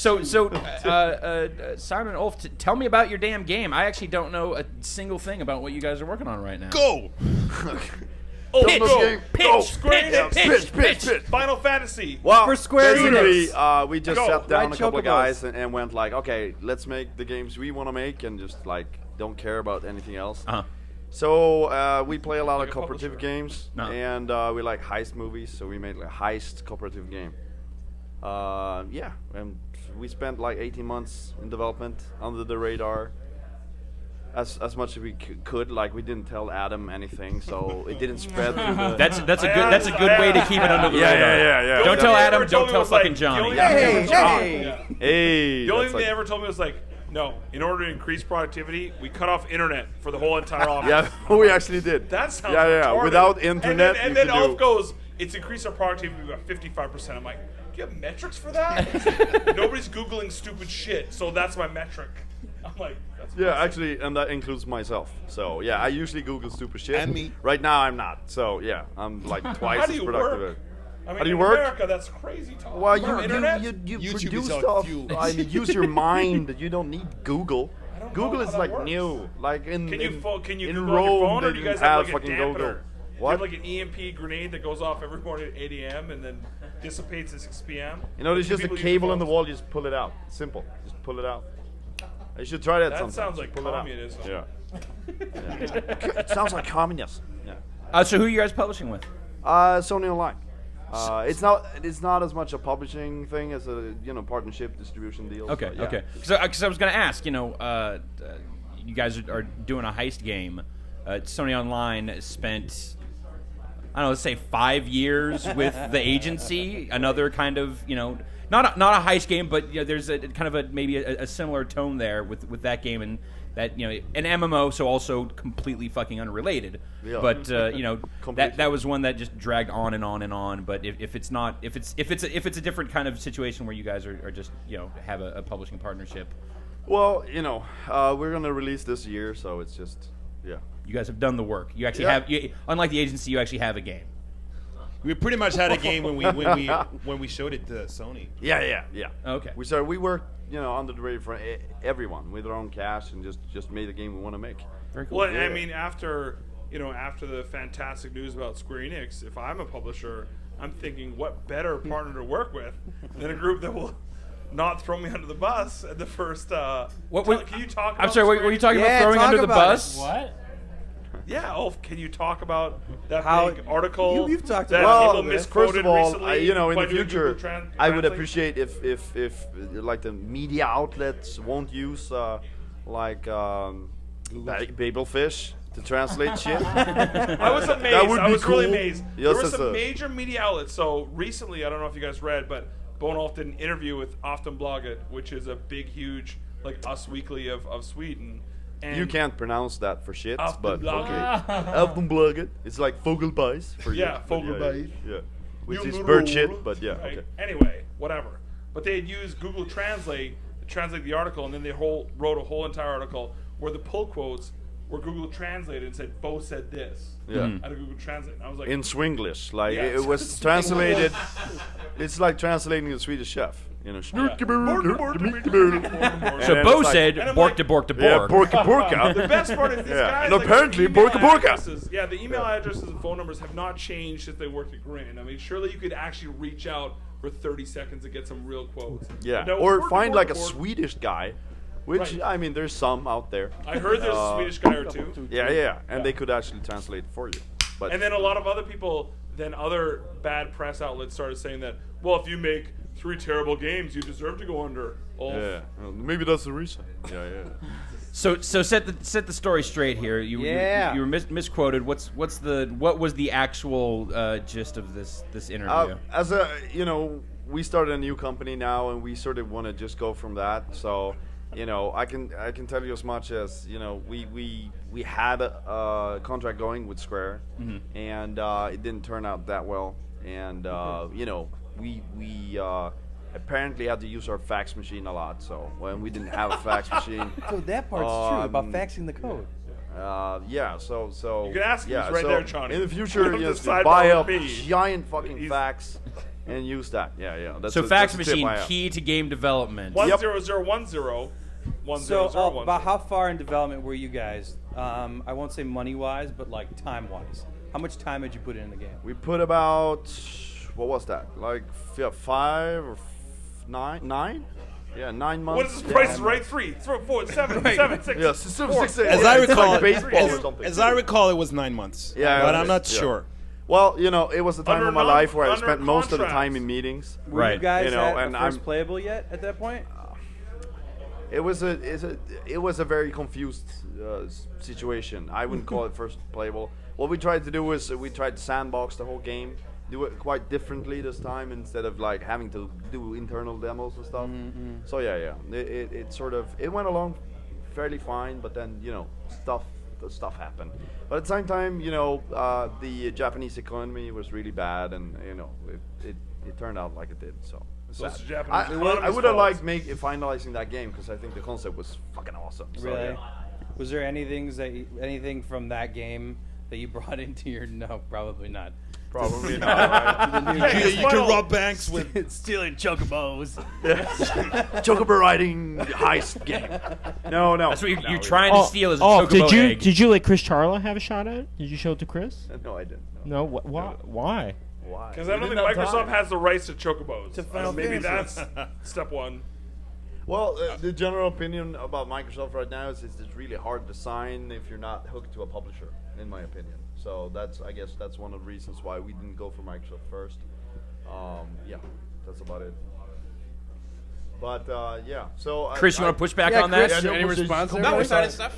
well. Simon Ulf, tell me about your damn game. I actually don't know a single thing about what you guys are working on right now. Go! Oh, Pitch, go. pitch, Go. pitch. Final Fantasy. Well, For Square basically, Enix. we just Go. sat down Ride a couple of Chocobos. guys and went like, okay, let's make the games we want to make and just like don't care about anything else. Uh-huh. So we play a lot Like of a cooperative publisher. games, No. and we like heist movies. So we made like a heist cooperative game. Yeah, and we spent like 18 months in development under the radar. As much as we could, like we didn't tell Adam anything, so it didn't spread through the. That's a good way to keep it under the Yeah, radar. yeah. Don't tell Adam. Don't tell fucking The Johnny. only thing they ever told me- Hey, The only that's thing they like- ever told me was like, no, in order to increase productivity, we cut off internet for the whole entire office. Yeah, we actually did. That sounds Yeah. retarded. Without internet, and you then could Ulf do- goes, it's increased our productivity by 55%. I'm like, do you have metrics for that? Nobody's googling stupid shit, so that's my metric. I'm like, that's Yeah, impressive. actually, and that includes myself. So yeah, I usually Google stupid shit. And me. Right now, I'm not. So yeah, I'm like twice How do as you productive. work? I mean, How do you in work? America, that's crazy talk. Well, Internet? you YouTube produce is our stuff. fuel. I mean, use your mind. You don't need Google. don't Google know is how that like works. new. Like in Can you in Google Rome, on your phone, they or do you guys didn't have like a fucking dampener? Google. Do you What? have like an EMP grenade that goes off every morning at 8 a.m. and then dissipates at 6 p.m.? You know, there's Do just a people use cable their in the phones? wall. You just pull it out. Simple. Just pull it out. You should try that That sometime. sounds like pull it out. communism. Yeah. Yeah. It sounds like communist. Yeah. So who are you guys publishing with? Sony Online. It's not as much a publishing thing as a partnership distribution deal. Okay, so, yeah. okay. Because I was going to ask, you guys are doing a heist game. Sony Online spent, I don't know, let's say 5 years with the agency. Another kind of, not a heist game, but there's a kind of maybe a similar tone there with that game, and that an MMO, so also completely fucking unrelated. Yeah. But Completely. that was one that just dragged on and on and on. But if it's a different kind of situation where you guys are just have a publishing partnership. Well, we're gonna release this year, so it's just You guys have done the work. You actually Yeah. unlike the agency, you actually have a game. We pretty much had a game when we showed it to Sony. Yeah. Okay. We worked under the radar for everyone with our own cash and just made the game we want to make. Very cool. Well, Yeah. I mean, after the fantastic news about Square Enix, if I'm a publisher, I'm thinking, what better partner to work with than a group that will not throw me under the bus at the first. Can you talk? I'm about sorry. Square Were you Enix? talking about throwing under the bus? What? Yeah, Ulf, can you talk about that How- big article you've talked that about people Well, misquoted first of all, recently? in by the doing future, Google I would Translate? appreciate if like the media outlets won't use Babelfish to translate shit. I was amazed. That would I be was really cool. amazed. Yes, There were that's some a- major media outlets. So recently, I don't know if you guys read, but Bonolf did an interview with Aftonbladet, which is a big, huge Us Weekly of Sweden. And You can't pronounce that for shit, but Aftonbladet. okay. Aftonbladet. It's like Vogelbais for you. Yeah, but Vogelbais. Yeah. Which is Numerol. bird shit, but yeah, Right. okay. Anyway, whatever. But they had used Google Translate to translate the article, and then they wrote a whole entire article where the pull quotes were Google translated and said, Bo said this. Yeah. Out of Google Translate. And I was like, In Swinglish, like Yeah, it was translated. It's like translating the Swedish Chef. So And Bo it's like- said, And I'm "Bork like- to bork to Yeah, bork." Borka Borka. The best part is these Yeah. guys. And like, apparently, the email Borka Borka. addresses- Yeah, the email addresses and phone numbers have not changed since they worked at Grin. I mean, surely you could actually reach out for 30 seconds and get some real quotes. Yeah, No, or Borka find Borka like a Borka. Swedish guy, which Right. I mean, there's some out there. I heard there's a Swedish guy or two. Yeah, and they could actually translate for you. But And then a lot of other people, then other bad press outlets started saying that, well, if you make 3 terrible games, you deserve to go under. Ulf. yeah, well, maybe that's the reason. Yeah. So set the story straight here. You were misquoted. What was the actual gist of this interview? We started a new company now, and we sort of want to just go from that. So, I can tell you as much as we had a contract going with Square, and it didn't turn out that well, and we apparently had to use our fax machine a lot. So when we didn't have a fax machine, So that part's true about faxing the code. yeah, so You can ask him, yeah, he's right so there, Johnny. In the future, Come to just the sidebar buy a with me. giant fucking fax and use that. Yeah. That's So a, fax that's a tip machine I have. key to game development. 10010. So about how far in development were you guys? I won't say money-wise, but like time-wise. How much time did you put in the game? We put about, what was that? Like 5 or 9? Yeah, 9 months. What is this Price is Right? 3, 4, 7, 7, 6. Yeah, 6, As I recall, baseball or something. as I recall, it was 9 months. Yeah, but okay, I'm not yeah. sure. Well, it was the time Under of my non- life where I under spent most of the contracts. time in meetings. Were you guys You know, at and the first I'm- playable yet at that point? It was a very confused situation. I wouldn't call it first playable. What we tried to do was we tried to sandbox the whole game, do it quite differently this time instead of like having to do internal demos and stuff. So yeah, it sort of went along fairly fine, but then stuff happened. But at the same time, the Japanese economy was really bad, and it turned out like it did. So sad. Japanese I would have fault. liked finalizing that game because I think the concept was fucking awesome. So, Really? yeah. Was there anything from that game that you brought into your? No, probably not. Probably not. Right? You can rob banks with stealing chocobos. Chocobo riding heist game. No. That's what you're trying to steal is a chocobo did you egg. did you let Chris Charla have a shot at it? Did you show it to Chris? No, I didn't. No. Why? Why? Why? Because I don't think Microsoft has the rights to chocobos. Maybe that's step one. Well, the general opinion about Microsoft right now is it's really hard to sign if you're not hooked to a publisher, in my opinion. So I guess that's one of the reasons why we didn't go for Microsoft first. Yeah, that's about it. But yeah, so Chris, you want to push back on Chris, that? any response? No, we're signing stuff.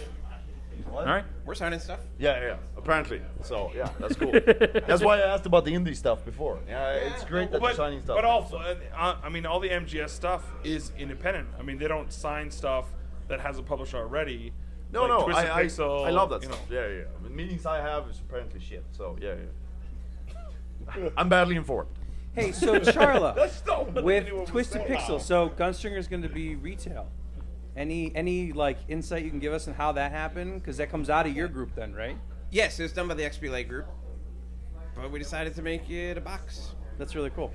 What? All right. We're signing stuff. Yeah, apparently. So yeah, that's cool. That's why I asked about the indie stuff before. Yeah, it's great that you're signing stuff. But also, I mean, all the MGS stuff is independent. I mean, they don't sign stuff that has a publisher already. No, like Twisted I Pixel, love that you stuff. know. Yeah. I mean, meetings I have is apparently shit. So yeah. I'm badly informed. Hey, so Charla, That's not what with anyone was Twisted saying. Pixel, so Gunstringer is going to be retail. Any like insight you can give us on how that happened? Because that comes out of your group then, right? Yes, it was done by the XBLA group, but we decided to make it a box. That's really cool.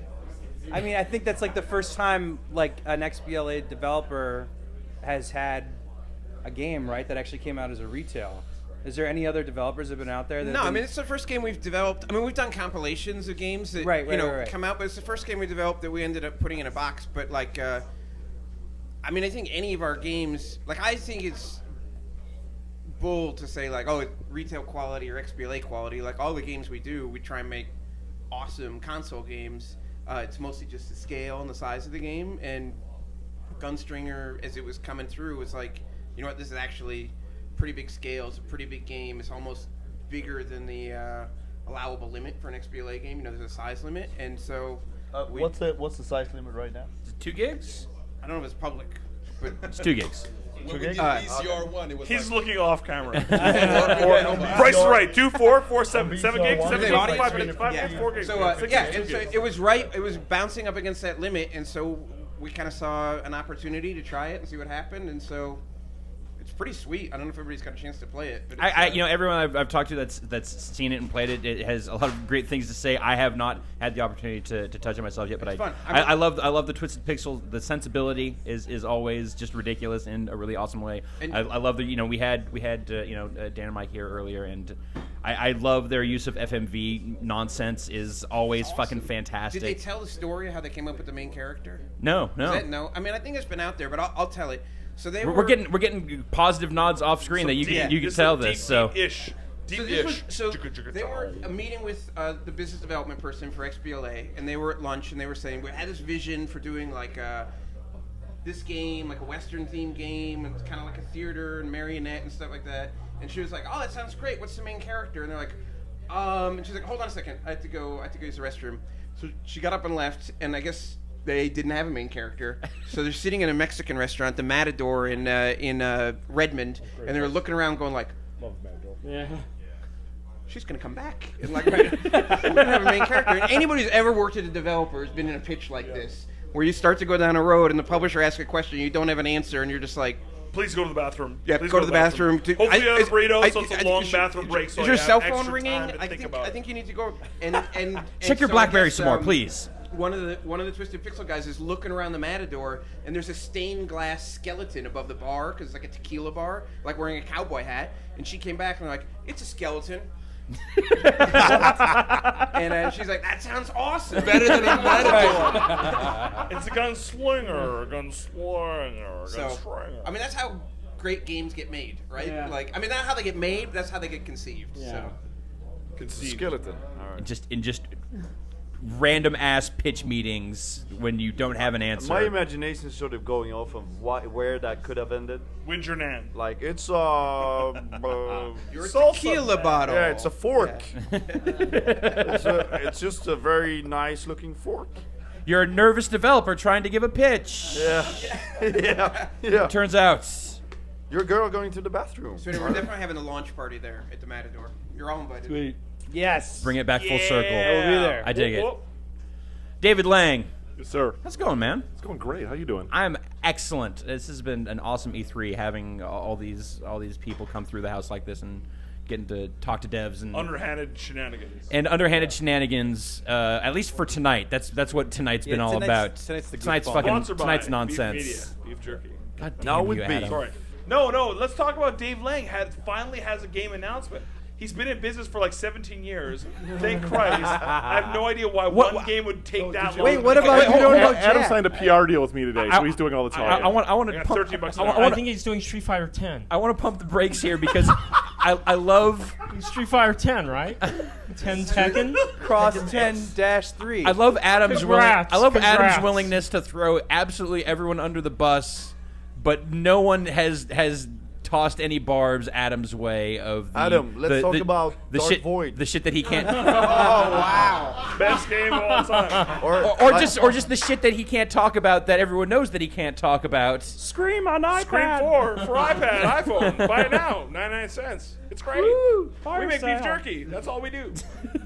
I mean, I think that's like the first time like an XBLA developer has had a game, right, that actually came out as a retail. Is there any other developers that have been out there? That No, I mean it's the first game we've developed. I mean we've done compilations of games that Right, come out, but it's the first game we developed that we ended up putting in a box. But like, I mean, I think any of our games, like I think it's bold to say like, oh, it's retail quality or XBLA quality. Like all the games we do, we try and make awesome console games. It's mostly just the scale and the size of the game. And Gunstringer, as it was coming through, was like, you know what, this is actually pretty big scale. It's a pretty big game. It's almost bigger than the allowable limit for an XBLA game. You know, there's a size limit, and so What's the size limit right now? Is it 2 gigs? I don't know if it's public, but It's 2 gigs. When we did VCR1, it was He's like looking off camera. Yeah. Price is right. 2, 4, 4, 7, 7 gigs, 7 gigs, audience 5 rating. gigs, 5 gigs, 4 gigs. So 6 yeah, gigs, and 2 so gigs. it was right. It was bouncing up against that limit, and so we kind of saw an opportunity to try it and see what happened, and so. It's pretty sweet. I don't know if everybody's got a chance to play it. But it's, everyone I've talked to that's seen it and played it, it has a lot of great things to say. I have not had the opportunity to touch it myself yet, but It's fun. I love the Twisted Pixel. The sensibility is always just ridiculous in a really awesome way. And- I love that we had Dan and Mike here earlier, and I love their use of FMV nonsense is always fucking fantastic. Did they tell the story of how they came up with the main character? No. No. I mean, I think it's been out there, but I'll tell it. So they We're getting positive nods off screen that you can tell this. So Deep-ish. So they were meeting with the business development person for XBLA, and they were at lunch, and they were saying we had this vision for doing like this game, like a Western themed game, and it's kind of like a theater and marionette and stuff like that. And she was like, "Oh, that sounds great. What's the main character?" And they're like, and she's like, "Hold on a second. I have to go use the restroom." So she got up and left, and I guess they didn't have a main character. So they're sitting in a Mexican restaurant, the Matador in Redmond, and they were looking around going like, Love Matador. Yeah. she's gonna come back. And like, we're gonna have a main character. And anybody who's ever worked at a developer has been in a pitch like this, where you start to go down a road and the publisher asks a question, you don't have an answer, and you're just like, please go to the bathroom. yeah, Please go to the bathroom. Hopefully you have a burrito, so it's a long bathroom break. So is your I have cell phone extra ringing? time to think about I it. think you need to go and check your so I BlackBerry guess, some more, please. One of the Twisted Pixel guys is looking around the Matador, and there's a stained glass skeleton above the bar because it's like a tequila bar, like wearing a cowboy hat. And she came back and they're like, "It's a skeleton." And she's like, "That sounds awesome. Better than a Matador." It's a gunslinger. So, I mean, that's how great games get made, right? Yeah. Like, I mean, not how they get made, but that's how they get conceived. Yeah. So. Skeleton. All right. In just random ass pitch meetings when you don't have an answer. My imagination is sort of going off of where that could have ended. Wingernan. Like it's Your salsa tequila bottle. Yeah, it's a fork. It's just a very nice looking fork. You're a nervous developer trying to give a pitch. Yeah. Yeah. Turns out. Your girl going to the bathroom. So anyway, we're definitely having a launch party there at the Matador. You're all invited. Sweet. Yes. Bring it back full circle. We'll be there. I dig it. Whoop, David Lang, Yes, sir. How's it going, man? It's going great. How you doing? I'm excellent. This has been an awesome E3, having all these people come through the house like this and getting to talk to devs and Underhanded shenanigans. At least for tonight. That's what tonight's been all about. Tonight's the tonight's nonsense. Beef Media, beef jerky. God damn you, Adam. Sorry. No. Let's talk about Dave Lang. Finally has a game announcement. He's been in business for like 17 years. Thank Christ. I have no idea why one game would take that long. Wait, what about you don't know Adam Jack? signed a PR deal with me today, so he's doing all the talking. I want to got pump. 13 bucks I an hour. wanna- I think he's doing Street Fighter 10. I want to pump the brakes here because I love Street Fighter 10, right? 10 Tekken? Cross 10-3. I love Adam's Congrats, Adam's congrats. willingness to throw absolutely everyone under the bus, but no one has tossed any barbs Adam's way of the, Adam, let's talk about the Dark shit, Void. the shit that he can't. Oh, wow. Best game of all time. or just the shit that he can't talk about that everyone knows that he can't talk about. Scream on iPad. Scream 4 for iPad, iPhone. Buy it now. 99 cents. It's great. Woo, we make fire beef sale. jerky. That's all we do.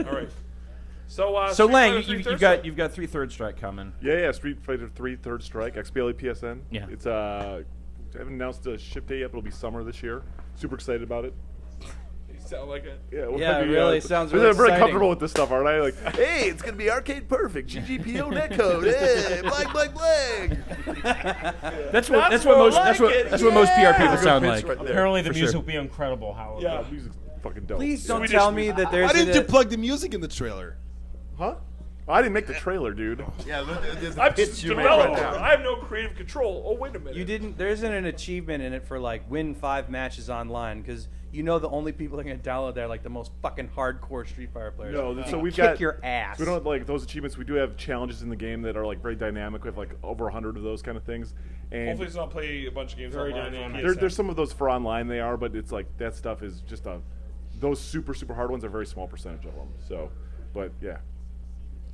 All right. So, So Street Lang, Fighter 3 you've Third got Strike. you've got 3 Third Strike coming. Yeah, Street Fighter 3 Third Strike, XBLA PSN. Yeah. It's I haven't announced a ship date yet, but it'll be summer this year. Super excited about it. You sound like it. Yeah, it really sounds I'm really very exciting. comfortable with this stuff, aren't I? Like, hey, it's gonna be arcade perfect, GGPO netcode, hey, blang. That's what most PR people sound like. Apparently the For music sure. will be incredible, however. Yeah. Music's fucking dope. Please don't tell me that there's Why didn't a, you plug the music in the trailer? Huh? I didn't make the trailer, dude. Yeah, there's I'm pitch just you made developer. right now. I have no creative control. Oh, wait a minute. You didn't. There isn't an achievement in it for like win 5 matches online because you know the only people that are gonna download there are like the most fucking hardcore Street Fighter players. No, And so we've kick got your ass. We don't like those achievements. We do have challenges in the game that are like very dynamic. We have like over 100 of those kind of things. And Hopefully it's not play a bunch of games Very online. dynamic. there's some of those for online they are, but it's like that stuff is just those super hard ones are a very small percentage of them. So, but yeah.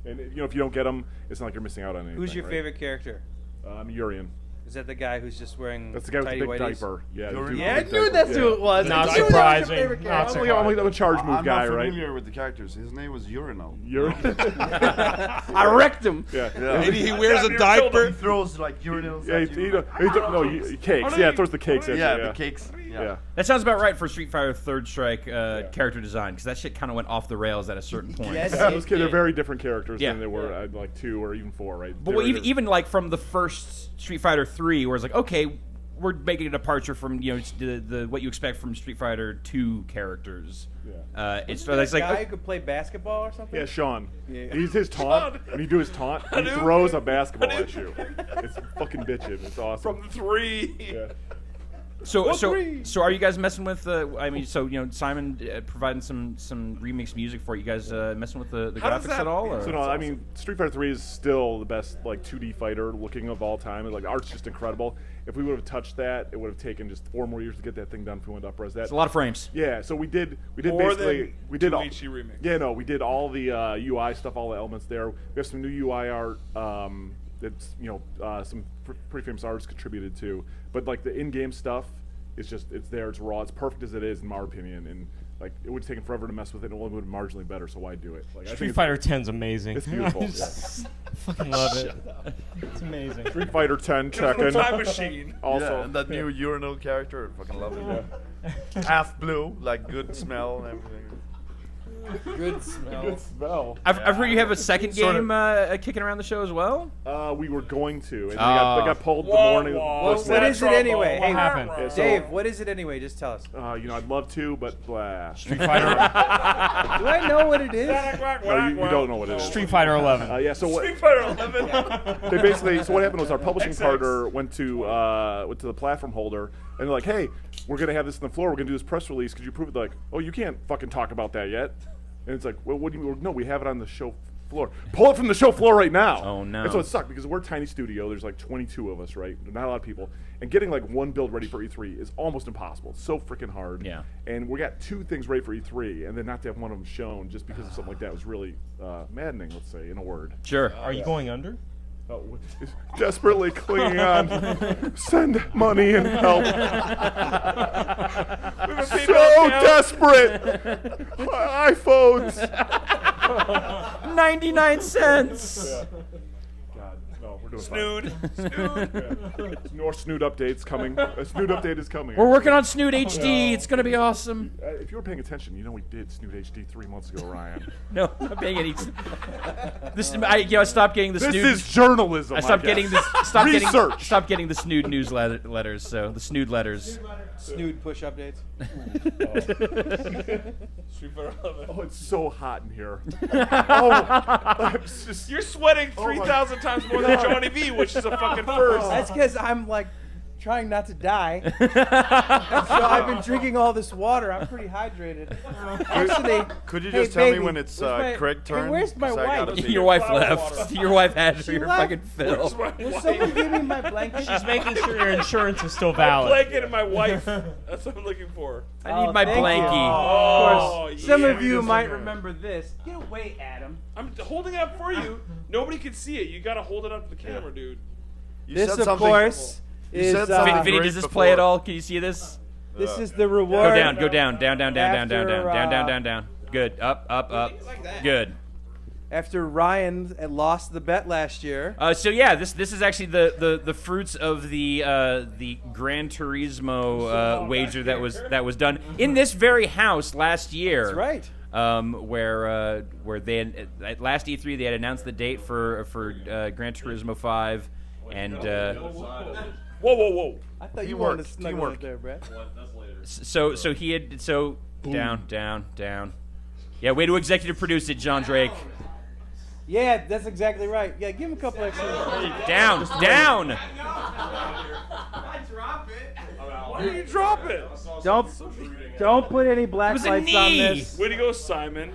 And you know, if you don't get them, it's not like you're missing out on anything. Who's your right? favorite character? Urian. Is that the guy who's just wearing? That's the guy with the tidy big whities? diaper. Yeah. Urian. dude Yeah, I with the knew diaper. that's Yeah. who it was. Not I knew that was your surprising. favorite Not character. I'm a charge move I'm guy, not right? familiar with the characters. His name was Urinal. I wrecked him. Yeah. Maybe he wears a diaper. He throws like urinals Yeah, at you. cakes. Yeah, throws the cakes at you. Yeah, Yeah, the cakes. Yeah. That sounds about right for Street Fighter Third Strike character design, because that shit kind of went off the rails at a certain point. Yes, Yeah, it those kids are did. very different characters Yeah. than they were at like 2 or even 4, right? But even like from the first Street Fighter 3, where it's like, okay, we're making a departure from the what you expect from Street Fighter 2 characters. Yeah. It's That like guy who could play basketball or something. Yeah, Sean. Yeah. He's his taunt. When you do his taunt, he throws a basketball at you. It's fucking bitchin'. It's awesome. From 3. Yeah. So What so three? so are you guys messing with Simon providing some remix music for you guys messing with the How does graphics that- at all? Or? So no, I mean, Street Fighter 3 is still the best like 2D fighter looking of all time. And, like, the art's just incredible. If we would have touched that, it would have taken just 4 more years to get that thing done if we went to upres that. It's a lot of frames. Yeah, so we did More basically than we did all, 2HD remix. Yeah, no, we did all the UI stuff, all the elements there. We have some new UI art. It's some pretty famous artists contributed to, but like the in-game stuff, it's there, it's raw, it's perfect as it is in my opinion, and like it would have taken forever to mess with it, and it only would have been marginally better. So why do it? Like, I think Street it's- Fighter 10's amazing. It's beautiful. I just fucking love it. It's amazing. Street Fighter 10 Time Tekken. machine. Also, Yeah, and that new urinal character, I fucking love it. Half blue, like good smell and everything. Good smell. Good smell. I've heard you have a second Sort of. game kicking around the show as well. We were going to, and they Oh. got pulled the Whoa, morning. whoa. What is it anyway? What Hey, happened? Yeah, so, Dave, what is it anyway? Just tell us. I'd love to, but blah. Street Fighter. Do I know what it is? No, you don't know what it is. Street Fighter 11. Yeah, so what? Street Fighter 11. They basically, so what happened was our publishing XX. partner went to the platform holder, and they're like, hey, we're gonna have this on the floor, we're gonna do this press release, could you prove it? They're like, oh, you can't fucking talk about that yet. And it's like, well, what do you mean? No, we have it on the show floor. Pull it from the show floor right now. Oh, no. And so it sucked because we're a tiny studio, there's like 22 of us, right? Not a lot of people. And getting like one build ready for E3 is almost impossible. It's so freaking hard. Yeah. And we got 2 things ready for E3, and then not to have one of them shown just because of something like that was really maddening, let's say, in a word. Sure. Are you going under? Desperately clinging on. Send money and help. So desperate. iPhones. 99 cents. doing Snood. Snood. More Snood updates coming. A Snood update is coming. We're working on Snood HD. It's gonna be awesome. If you were paying attention, you know we did Snood HD 3 months ago, Ryan. No, I'm not paying any. I stopped getting the This Snood. is journalism. I stopped I getting guess. the Research. Stopped getting the Snood newsletters. So the Snood letters. Snood push updates. Oh, it's so hot in here. I'm just, You're sweating 3,000 times more than Johnny V, which is a fucking first. That's because I'm like trying not to die. And so I've been drinking all this water. I'm pretty hydrated. Actually, Could you hey, just tell me baby, when it's where's my- Craig's turn? Hey, where's my 'Cause I gotta wife? pee. Your wife left. Your wife had She your left? fucking fill. Will someone give me my blanket? She's making sure your insurance is still My valid. blanket and my wife. That's what I'm looking for. I need my thank you. blankie. Of Oh, course, some yeah, of you this might is- remember this. Get away, Adam. I'm holding it up for you. Nobody can see it. You gotta hold it up to the camera, dude. You This, said of something- course, you is said something Vinny, great does this before. play at all? Can you see this? this is the reward. Go down. Go down. Down. Down. Down. Down. Down. After, Down. Down. Down. Down. Good. Up. Up. Up. Good. After Ryan had lost the bet last year. So yeah, this is actually the fruits of the Gran Turismo wager that was done in this very house last year. That's right. Where they at last E3 they had announced the date for Gran Turismo 5, and Whoa. I thought you wanted to snuggle it there, Brett. so he had down. Yeah, way to executive produce it, John Drake. Yeah, that's exactly right. Yeah, give him a couple extra. Down. Why did you drop it? Don't put any black was a lights on knee. this. Way to go, Simon.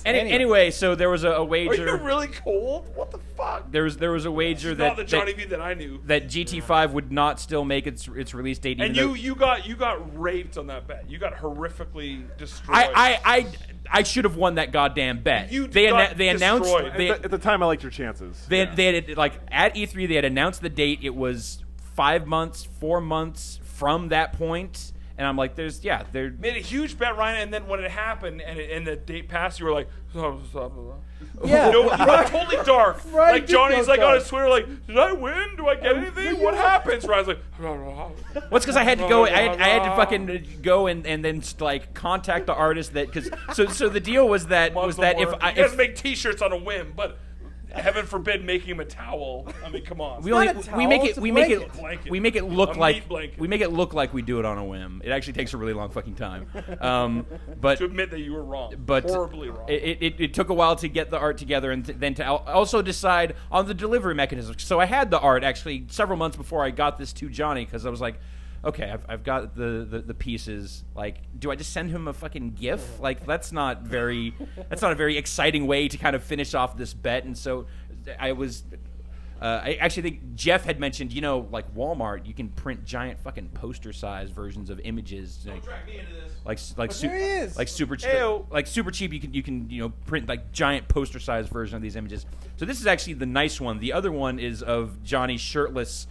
Anyway, so there was a Are wager. you really cold? What the fuck? There was a wager Not that the Johnny V that I knew. that GT5 would not still make its release date. And even though you got raped on that bet. You got horrifically destroyed. I should have won that goddamn bet. You they got announced destroyed. at the time, I liked your chances. they had like at E3 they had announced the date. It was 5 months, 4 months from that point, and I'm like, there made a huge bet, Ryan, and then when it happened and the date passed, you were like, Yeah. you got totally dark. Right, Like did Johnny's go like on dark. his Twitter, like, did I win? Do I get anything? What happens? Ryan's like, Well, it's because I had to go. I had to fucking go and then like contact the artist that because so the deal was that you guys make T-shirts on a whim, but heaven forbid making him a towel. I mean, come on. we make it look like we do it on a whim. It actually takes a really long fucking time. But to admit that you were wrong, but horribly wrong. It took a while to get the art together and then to also decide on the delivery mechanism. So I had the art actually several months before I got this to Johnny because I was like, okay, I've got the pieces. Like, do I just send him a fucking GIF? Like, that's not a very exciting way to kind of finish off this bet. And so I was. I actually think Jeff had mentioned, like Walmart, you can print giant fucking poster-sized versions of images. Don't drag me into this. Like super cheap. Ayo. Like super cheap. You can print like giant poster-sized version of these images. So this is actually the nice one. The other one is of Johnny shirtless,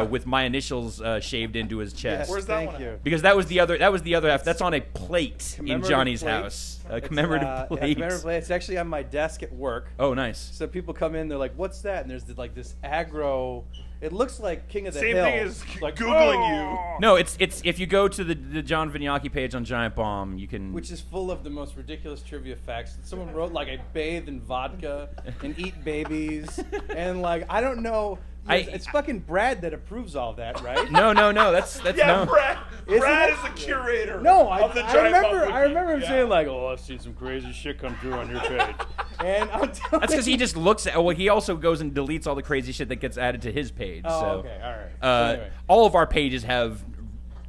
with my initials shaved into his chest. Where's that one at? Because that was the other half. That's on a plate in Commemorative Johnny's plate. house. A commemorative plate. Yeah, commemorative plate. It's actually on my desk at work. Oh, nice. So people come in, they're like, "What's that?" And there's this aggro. It looks like King of the Same Hill. thing as like Googling you. No, it's if you go to the John Vignacchi page on Giant Bomb, you can. Which is full of the most ridiculous trivia facts. Someone wrote like, I bathe in vodka and eat babies, and like I don't know. It's fucking Brad that approves all that, right? No. That's Yeah, no. Brad Isn't is the curator. No, of the I Giant remember. Bomb I remember him Wiki. saying like, "Oh, I've seen some crazy shit come through on your page," and I'm telling That's because he just looks at. Well, he also goes and deletes all the crazy shit that gets added to his page. Oh, so, okay, all right. So anyway. All of our pages have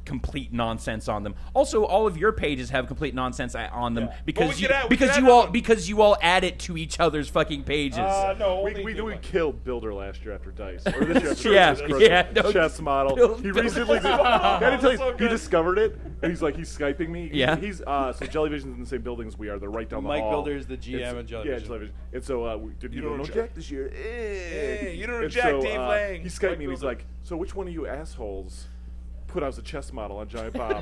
complete nonsense on them. Also, all of your pages have complete nonsense on them because you all add it to each other's fucking pages. No, we killed Builder last year after Dice. Or this year after Yeah, Christmas. no, chess model. He recently did. I had to tell you, he discovered it, and he's Skyping me. Yeah. He's so Jellyvision's in the same building as we are. They're right down the Mike hall. Builder is the GM of Jellyvision. Yeah, Jellyvision. And so you don't know Jack this year. Hey, you don't know And Jack, so, Dave Lang. He Skyped me and he's like, "So which one of you assholes when I was a chess model on Giant Bomb.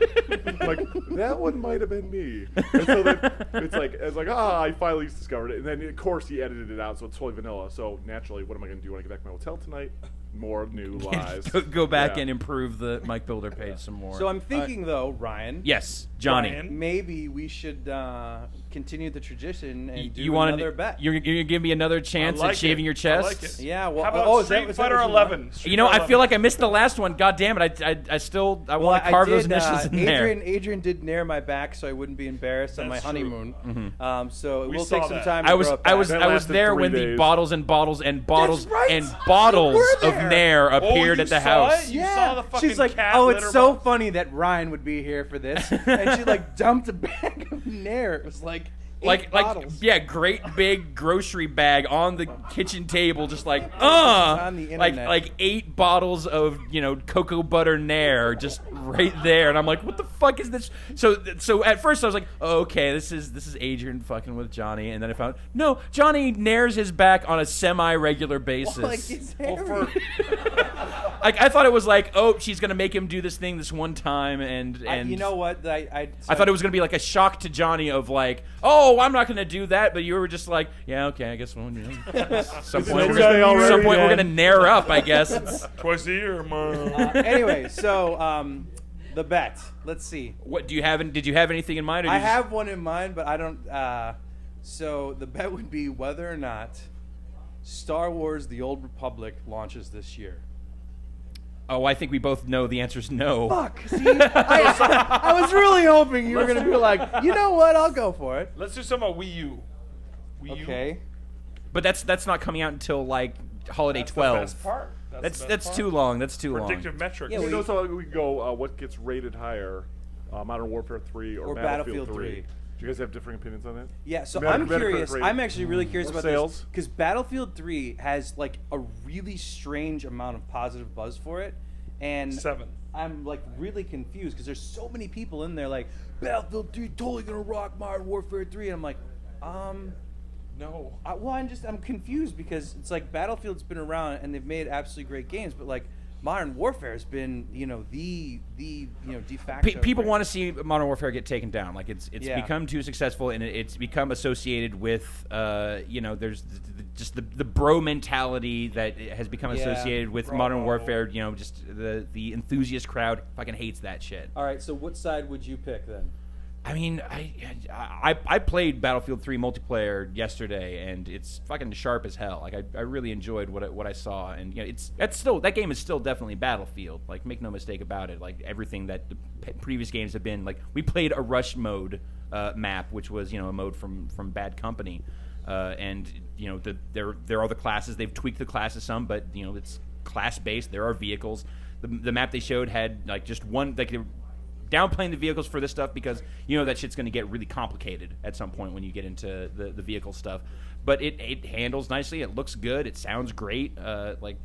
Like, that one might have been me. And so then it's like, I finally discovered it. And then, of course, he edited it out, so it's totally vanilla. So, naturally, what am I going to do when I get back to my hotel tonight? More new lies. Go back Yeah. and improve the Mike Builder page some more. So I'm thinking, though, Ryan. Yes, Johnny. Ryan, maybe we should continue the tradition and do You want another bet. You're gonna give me another chance like at shaving it. your I chest? like it. Yeah. Well, How about oh, is Street that Fighter what you 11? want? You know, I feel like I missed the last one. God damn it! I want to carve those initials in there. Adrian did nair my back, so I wouldn't be embarrassed on my That's honeymoon. Mhm. So it We will saw take some that. time. To I was grow it I was back. I was there when the bottles and bottles and bottles right. and bottles You were of there. Nair appeared you at the saw house. it? You saw the fucking She's like, cat oh, it's litter so box? funny that Ryan would be here for this, and she like dumped a bag of Nair. It was like. Like bottles. yeah, great big grocery bag on the kitchen table, just like on the internet. like 8 bottles of cocoa butter Nair just right there, and I'm like, what the fuck is this? So at first I was like, oh, okay, this is Adrian fucking with Johnny, and then I found no, Johnny nairs his back on a semi-regular basis. Like it's hairy. Like I thought it was like, oh, she's gonna make him do this thing this one time, and you know what? I thought it was gonna be like a shock to Johnny of like, oh, I'm not gonna do that, but you were just like, yeah, okay, I guess we'll. Some point we're gonna nair up, I guess. It's, Twice a year, man. Anyway, so the bet. Let's see. what do you have? Did you have anything in mind? Or I you just- have one in mind, but I don't. So the bet would be whether or not Star Wars: The Old Republic launches this year. Oh, I think we both know the answer is no. Fuck. See, I was really hoping you were gonna be like, you know what? I'll go for it. Let's do something about Wii U. Wii U. Okay. But that's not coming out until like holiday That's 12. The best part. That's the best part. too long. That's too Predictive long. metrics. Yeah, You know, so we can go what gets rated higher, Modern Warfare 3 or Battlefield 3. Do you guys have differing opinions on that? Yeah, so Metacritic I'm curious. rating? I'm actually really curious Or about sales? this because Battlefield 3 has like a really strange amount of positive buzz for it, and 7. I'm like really confused because there's so many people in there like Battlefield 3 totally gonna rock Modern Warfare 3, and I'm like, No. I'm confused because it's like Battlefield's been around and they've made absolutely great games, but like Modern Warfare has been the de facto. People want to see Modern Warfare get taken down. Like it's Yeah. become too successful, and it's become associated with there's just the bro mentality that has become Yeah. associated with Bro. Modern Warfare. Just the enthusiast crowd fucking hates that shit. All right, so what side would you pick then? I mean, I played Battlefield 3 multiplayer yesterday, and it's fucking sharp as hell. Like I really enjoyed what I saw, and that game is still definitely Battlefield. Like make no mistake about it. Like everything that the previous games have been. Like we played a rush mode map, which was a mode from Bad Company, and there are the classes. They've tweaked the classes some, but it's class based. There are vehicles. The map they showed had like just one like. Downplaying the vehicles for this stuff because that shit's going to get really complicated at some point when you get into the vehicle stuff. But it handles nicely. It looks good. It sounds great.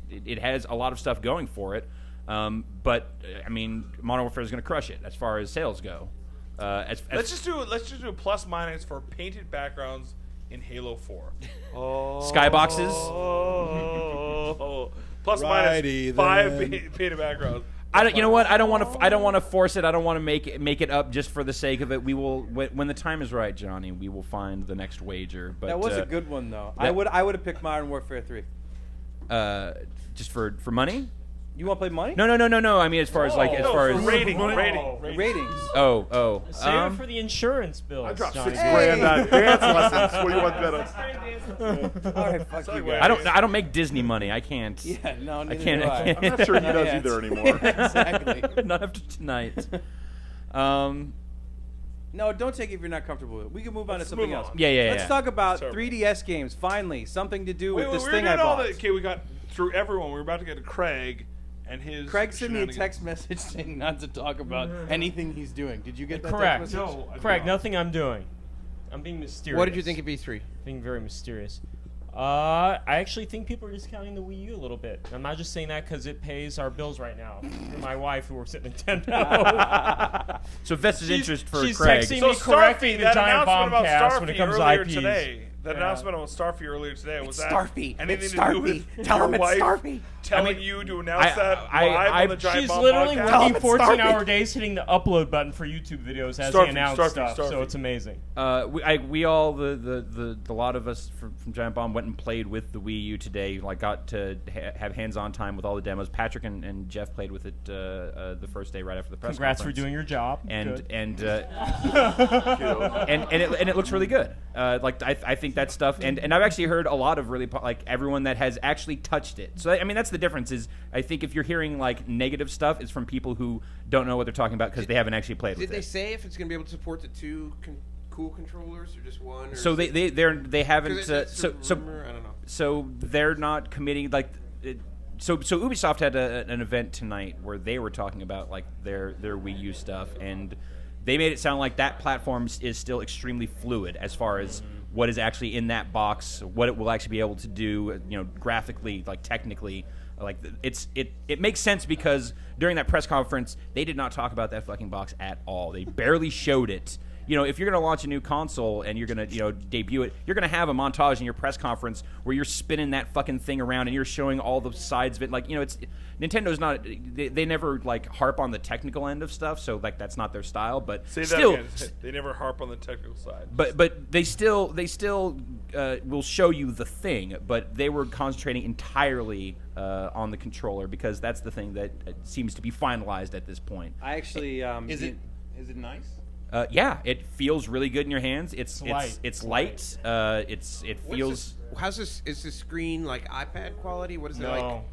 It has a lot of stuff going for it. But I mean, Modern Warfare is going to crush it as far as sales go. Let's just do a plus minus for painted backgrounds in Halo 4. Skyboxes. Plus Righty, minus 5 then. painted backgrounds. I don't. You know what? I don't want to force it. I don't want to make it up just for the sake of it. We will when the time is right, Johnny. We will find the next wager. But That was a good one though. that- I would have picked Modern Warfare 3. Just for money. You want to play money? No. I mean, as far as rating. Ratings. Oh. Save it for the insurance bills. I dropped Johnny. $6 grand on dance lessons. What do you want that on? All right, fuck you guys. I don't make Disney money. I can't. Yeah, no, I neither can't. do I I. can't. I'm not sure he Not does yet. either anymore. Exactly. Not after tonight. No, don't take it if you're not comfortable with it. We can move on to Let's something move else. on. Yeah. Let's talk about Sorry. 3DS games. Finally, something to do with this we were thing I doing all bought. okay, we got through everyone. We were about to get to Craig and his. Craig sent me a shenanigans. text message saying not to talk about anything he's doing. Did you get that Correct. text message? No, I did Craig, not. nothing I'm doing. I'm being mysterious. What did you think of E3? Being very mysterious. I actually think people are discounting the Wii U a little bit. I'm not just saying that because it pays our bills right now. For my wife, who works at Nintendo. So vested interest for she's Craig. texting So me correcting Starfy, the that giant announcement about bombcast when it Starfy comes to earlier IPs. today. That Yeah. announcement about Starfy earlier today was that Starfy. anything It's to do Starfy. with Tell your him it's wife Starfy. telling you to announce that live on the Giant She's Bomb literally podcast? working 14-hour days hitting the upload button for YouTube videos as they announce stuff, so it's amazing. We all the lot of us from Giant Bomb went and played with the Wii U today. Like got to have hands-on time with all the demos. Patrick and Jeff played with it the first day right after the press Congrats conference. for doing your job. And Good. and it looks really good. Like I think that stuff and I've actually heard a lot of really like everyone that has actually touched it. So I mean that's the difference is I think if you're hearing like negative stuff, it's from people who don't know what they're talking about because they haven't actually played with it. Did they say if it's going to be able to support the two cool controllers or just one? Or So they haven't. So rumor? I don't know. So they're not committing like. So Ubisoft had an event tonight where they were talking about like their Wii U stuff, and they made it sound like that platform is still extremely fluid as far as what is actually in that box, what it will actually be able to do, graphically, like technically. Like it makes sense because during that press conference they did not talk about that fucking box at all. They barely showed it. If you're going to launch a new console and you're going to, debut it, you're going to have a montage in your press conference where you're spinning that fucking thing around and you're showing all the sides of it. Like, it's Nintendo's not they never like harp on the technical end of stuff, so like that's not their style. But Say that still, again. They never harp on the technical side. But they still will show you the thing. But they were concentrating entirely on the controller because that's the thing that seems to be finalized at this point. I actually is it nice? Yeah, it feels really good in your hands. It's light. It feels. How's this? Is the screen like iPad quality? What is it like?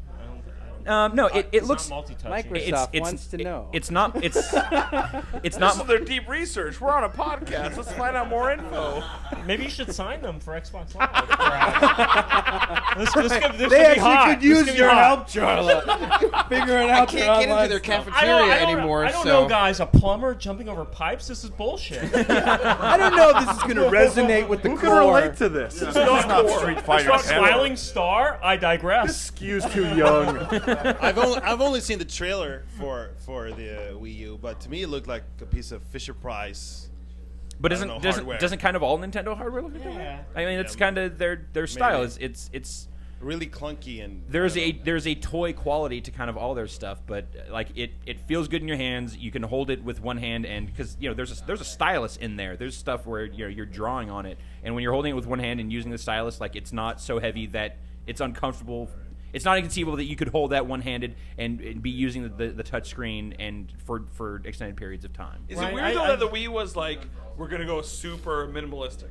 No, it looks. Microsoft wants to know. It's not. It's not. This is their deep research. We're on a podcast. Let's find out more info. Maybe you should sign them for Xbox Live. This could They be hot. actually could use This could be your hot. help, Charlotte. Figuring out I can't get into their cafeteria anymore. I don't so. know, guys. A plumber jumping over pipes? This is bullshit. I don't know if this is going to resonate with the Who core. can relate to this? It's not Street It's Fighter. not Smiling Star? I digress. Skews too young. I've only seen the trailer for the Wii U, but to me it looked like a piece of Fisher Price. But hardware. doesn't kind of all Nintendo hardware look like that? I mean, it's kind of their style. It's really clunky and there's a toy quality to kind of all their stuff, but like it feels good in your hands. You can hold it with one hand, and because there's a stylus in there. There's stuff where you're drawing on it, and when you're holding it with one hand and using the stylus, like it's not so heavy that it's uncomfortable. It's not inconceivable that you could hold that one-handed and be using the touch screen and for extended periods of time. Is it weird though that the Wii was like, we're gonna go super minimalistic?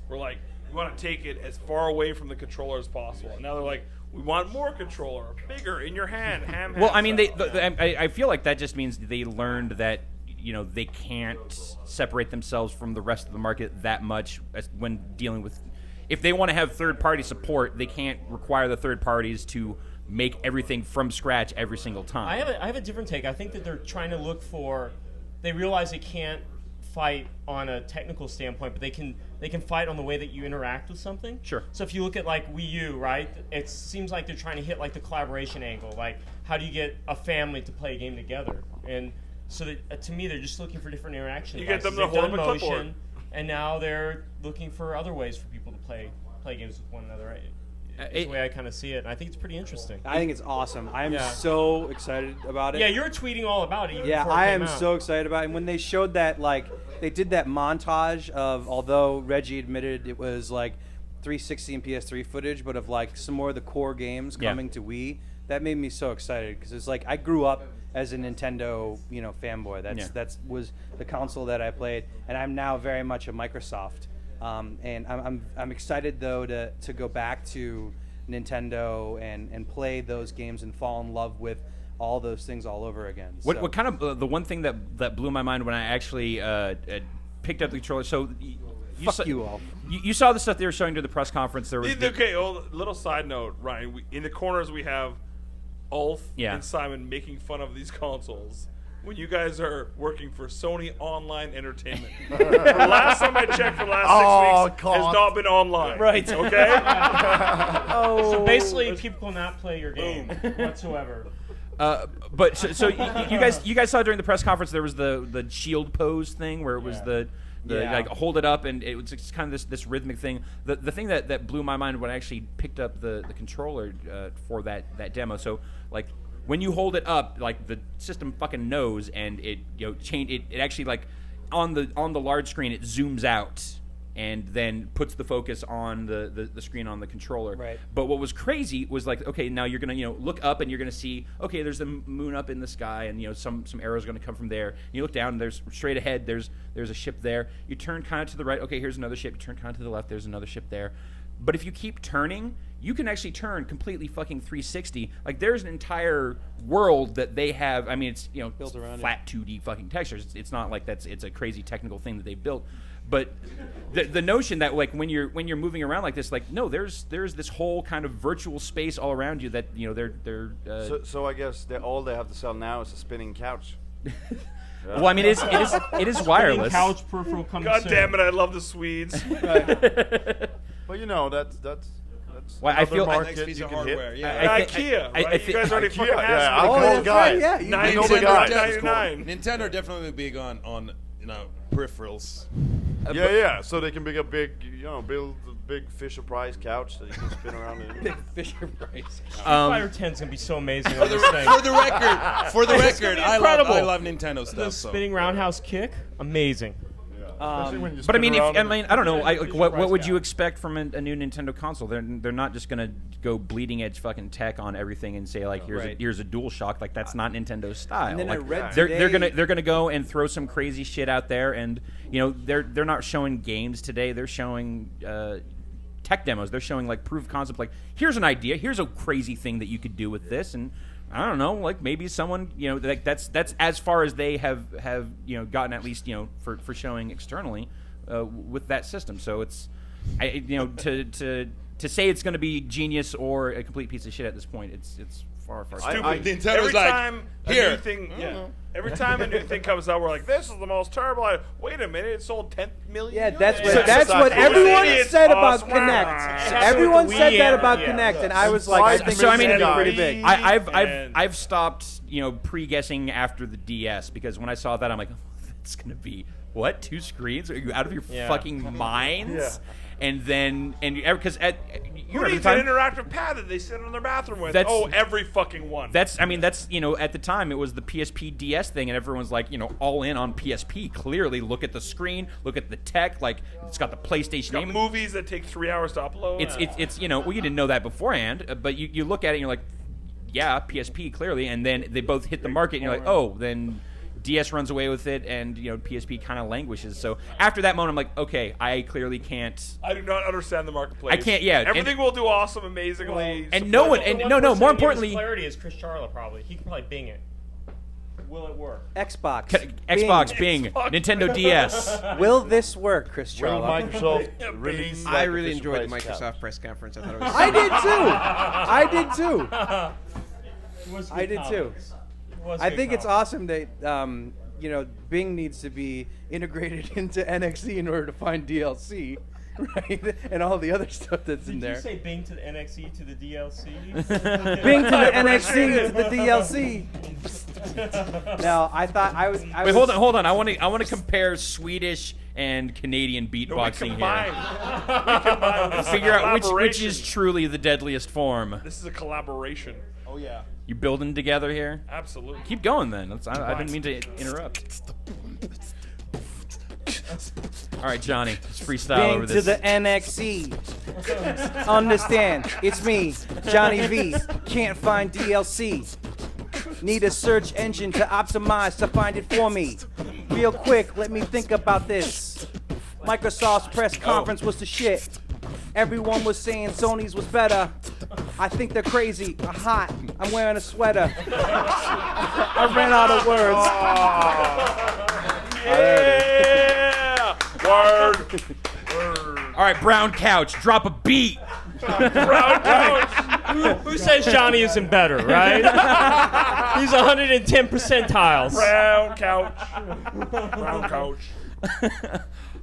We're like, we want to take it as far away from the controller as possible. And now they're like, we want more controller, bigger in your hand. Well, I mean, I feel like that just means they learned that they can't separate themselves from the rest of the market that much when dealing with. If they want to have third-party support, they can't require the third parties to make everything from scratch every single time. I have a different take. I think that they're trying to look for. They realize they can't fight on a technical standpoint, but they can fight on the way that you interact with something. Sure. So if you look at like Wii U, right? It seems like they're trying to hit like the collaboration angle. Like, how do you get a family to play a game together? And so that, to me, they're just looking for different interaction. You get them to They've hold done up a clipboard. motion, and now they're looking for other ways for people to play games with one another. It's the way I kind of see it, and I think it's pretty interesting. I think it's awesome. I am so excited about it. Yeah, you're tweeting all about it. Even Yeah, before it I came am out. so excited about it. And when they showed that, like, they did that montage of, although Reggie admitted it was like 360 and PS3 footage, but of like some more of the core games coming to Wii, that made me so excited because it's like I grew up as a Nintendo, fanboy. That's was the console that I played, and I'm now very much a Microsoft. And I'm excited though to go back to Nintendo and play those games and fall in love with all those things all over again. What kind of the one thing that blew my mind when I actually picked up the controller? So you saw the stuff they were showing to the press conference. There was okay. Little side note, Ryan. In the corners we have Ulf Yeah. and Simon making fun of these consoles when you guys are working for Sony Online Entertainment. The last time I checked for the last 6 weeks has not been online. Right. Okay? So basically, people cannot play your game whatsoever. But so you guys saw during the press conference there was the shield pose thing where it was the Yeah. Like hold it up, and it was just kind of this rhythmic thing. The thing that blew my mind when I actually picked up the controller for that demo. So like when you hold it up, like the system fucking knows, and it it actually like on the large screen it zooms out and then puts the focus on the screen on the controller. Right. But what was crazy was like, okay, now you're gonna look up and you're gonna see, okay, there's the moon up in the sky, and some arrows are gonna come from there. And you look down, and there's straight ahead, there's a ship there. You turn kind of to the right, okay, here's another ship. You turn kind of to the left, there's another ship there. But if you keep turning, you can actually turn completely fucking 360. Like there's an entire world that they have. I mean, it's built around flat 2D fucking textures. It's not like it's a crazy technical thing that they built. But the notion that like when you're moving around like this, like no, there's this whole kind of virtual space all around you that they're. So I guess all they have to sell now is a spinning couch. Well, I mean, it is wireless. Couch peripheral comes God soon. damn it! I love the Swedes. Well, that's. Well, I feel Next piece of hardware. Yeah. IKEA. You guys already fucking have I know the guy. Yeah, I know the guy. Nintendo definitely big on peripherals. Yeah. So they can build a big Fisher Price couch that you can spin around in. Big Fisher Price. Fire 10's gonna be so amazing on this thing. For the record, I incredible. love Nintendo The stuff. So. spinning roundhouse kick, amazing. But I mean, I don't know. What would you expect from a new Nintendo console? They're not just gonna go bleeding edge fucking tech on everything and say like here's a DualShock. Like that's not Nintendo's style. And then like, I read they're gonna go and throw some crazy shit out there, and they're not showing games today. They're showing tech demos. They're showing like proof of concept. Like here's an idea. Here's a crazy thing that you could do with this, and I don't know, like maybe someone, like that's as far as they have gotten, at least for showing externally with that system. So it's to say it's going to be genius or a complete piece of shit at this point, it's far. Stupid. Nintendo's Every like, time here. a new thing, every time a new thing comes out, we're like, "This is the most terrible." Wait a minute, it sold 10 million. Yeah, that's units. what everyone Idiots. said about Awesome. Connect. Everyone said that about Connect, and I was like, I think so. I it's mean, gonna be pretty big. I've stopped pre-guessing after the DS because when I saw that, I'm like, oh, it's gonna be what? 2 screens? Are you out of your fucking minds? Yeah. And then because Who needs an interactive pad that they sit in their bathroom with? Every fucking one. That's at the time it was the PSP DS thing, and everyone's like all in on PSP. Clearly, look at the screen, look at the tech, like it's got the PlayStation name. Movies that take 3 hours to upload. It's well, you didn't know that beforehand, but you look at it and you're like, yeah, PSP clearly, and then they both hit the market, and you're like, oh, then DS runs away with it, and PSP kind of languishes. So after that moment, I'm like, okay, I clearly can't. I do not understand the marketplace. I can't. Yeah, everything will do awesome, amazingly. And no one, and no. More importantly, clarity is Chris Charla. Probably he can probably Bing it. Will it work? Xbox. Xbox, Bing, Nintendo DS. Will this work, Chris Will Charla? Microsoft release? I really enjoyed the Microsoft press conference. I thought it was. I did too. It was I good did too. comments. It was I good think it's comments. awesome that Bing needs to be integrated into NXE in order to find DLC, right? And all the other stuff that's in Did there. you say Bing to the NXE to the DLC? Bing to the NXE to the DLC. No, I thought I was. Wait, hold on. I want to compare Swedish and Canadian beatboxing combine. here. Figure out which is truly the deadliest form. This is a collaboration. Oh yeah. You building together here? Absolutely. Keep going then. I didn't mean to interrupt. All right, Johnny, let's freestyle Bing over to this. the NXE. Understand, it's me, Johnny V. Can't find DLC. Need a search engine to optimize to find it for me. Real quick, let me think about this. Microsoft's press conference was the shit. Everyone was saying Sony's was better. I think they're crazy, hot. I'm wearing a sweater. I ran out of words. Yeah! Word. All right, brown couch, drop a beat. Brown couch. Who says Johnny isn't better, right? He's 110 percentiles. Brown couch. Brown couch.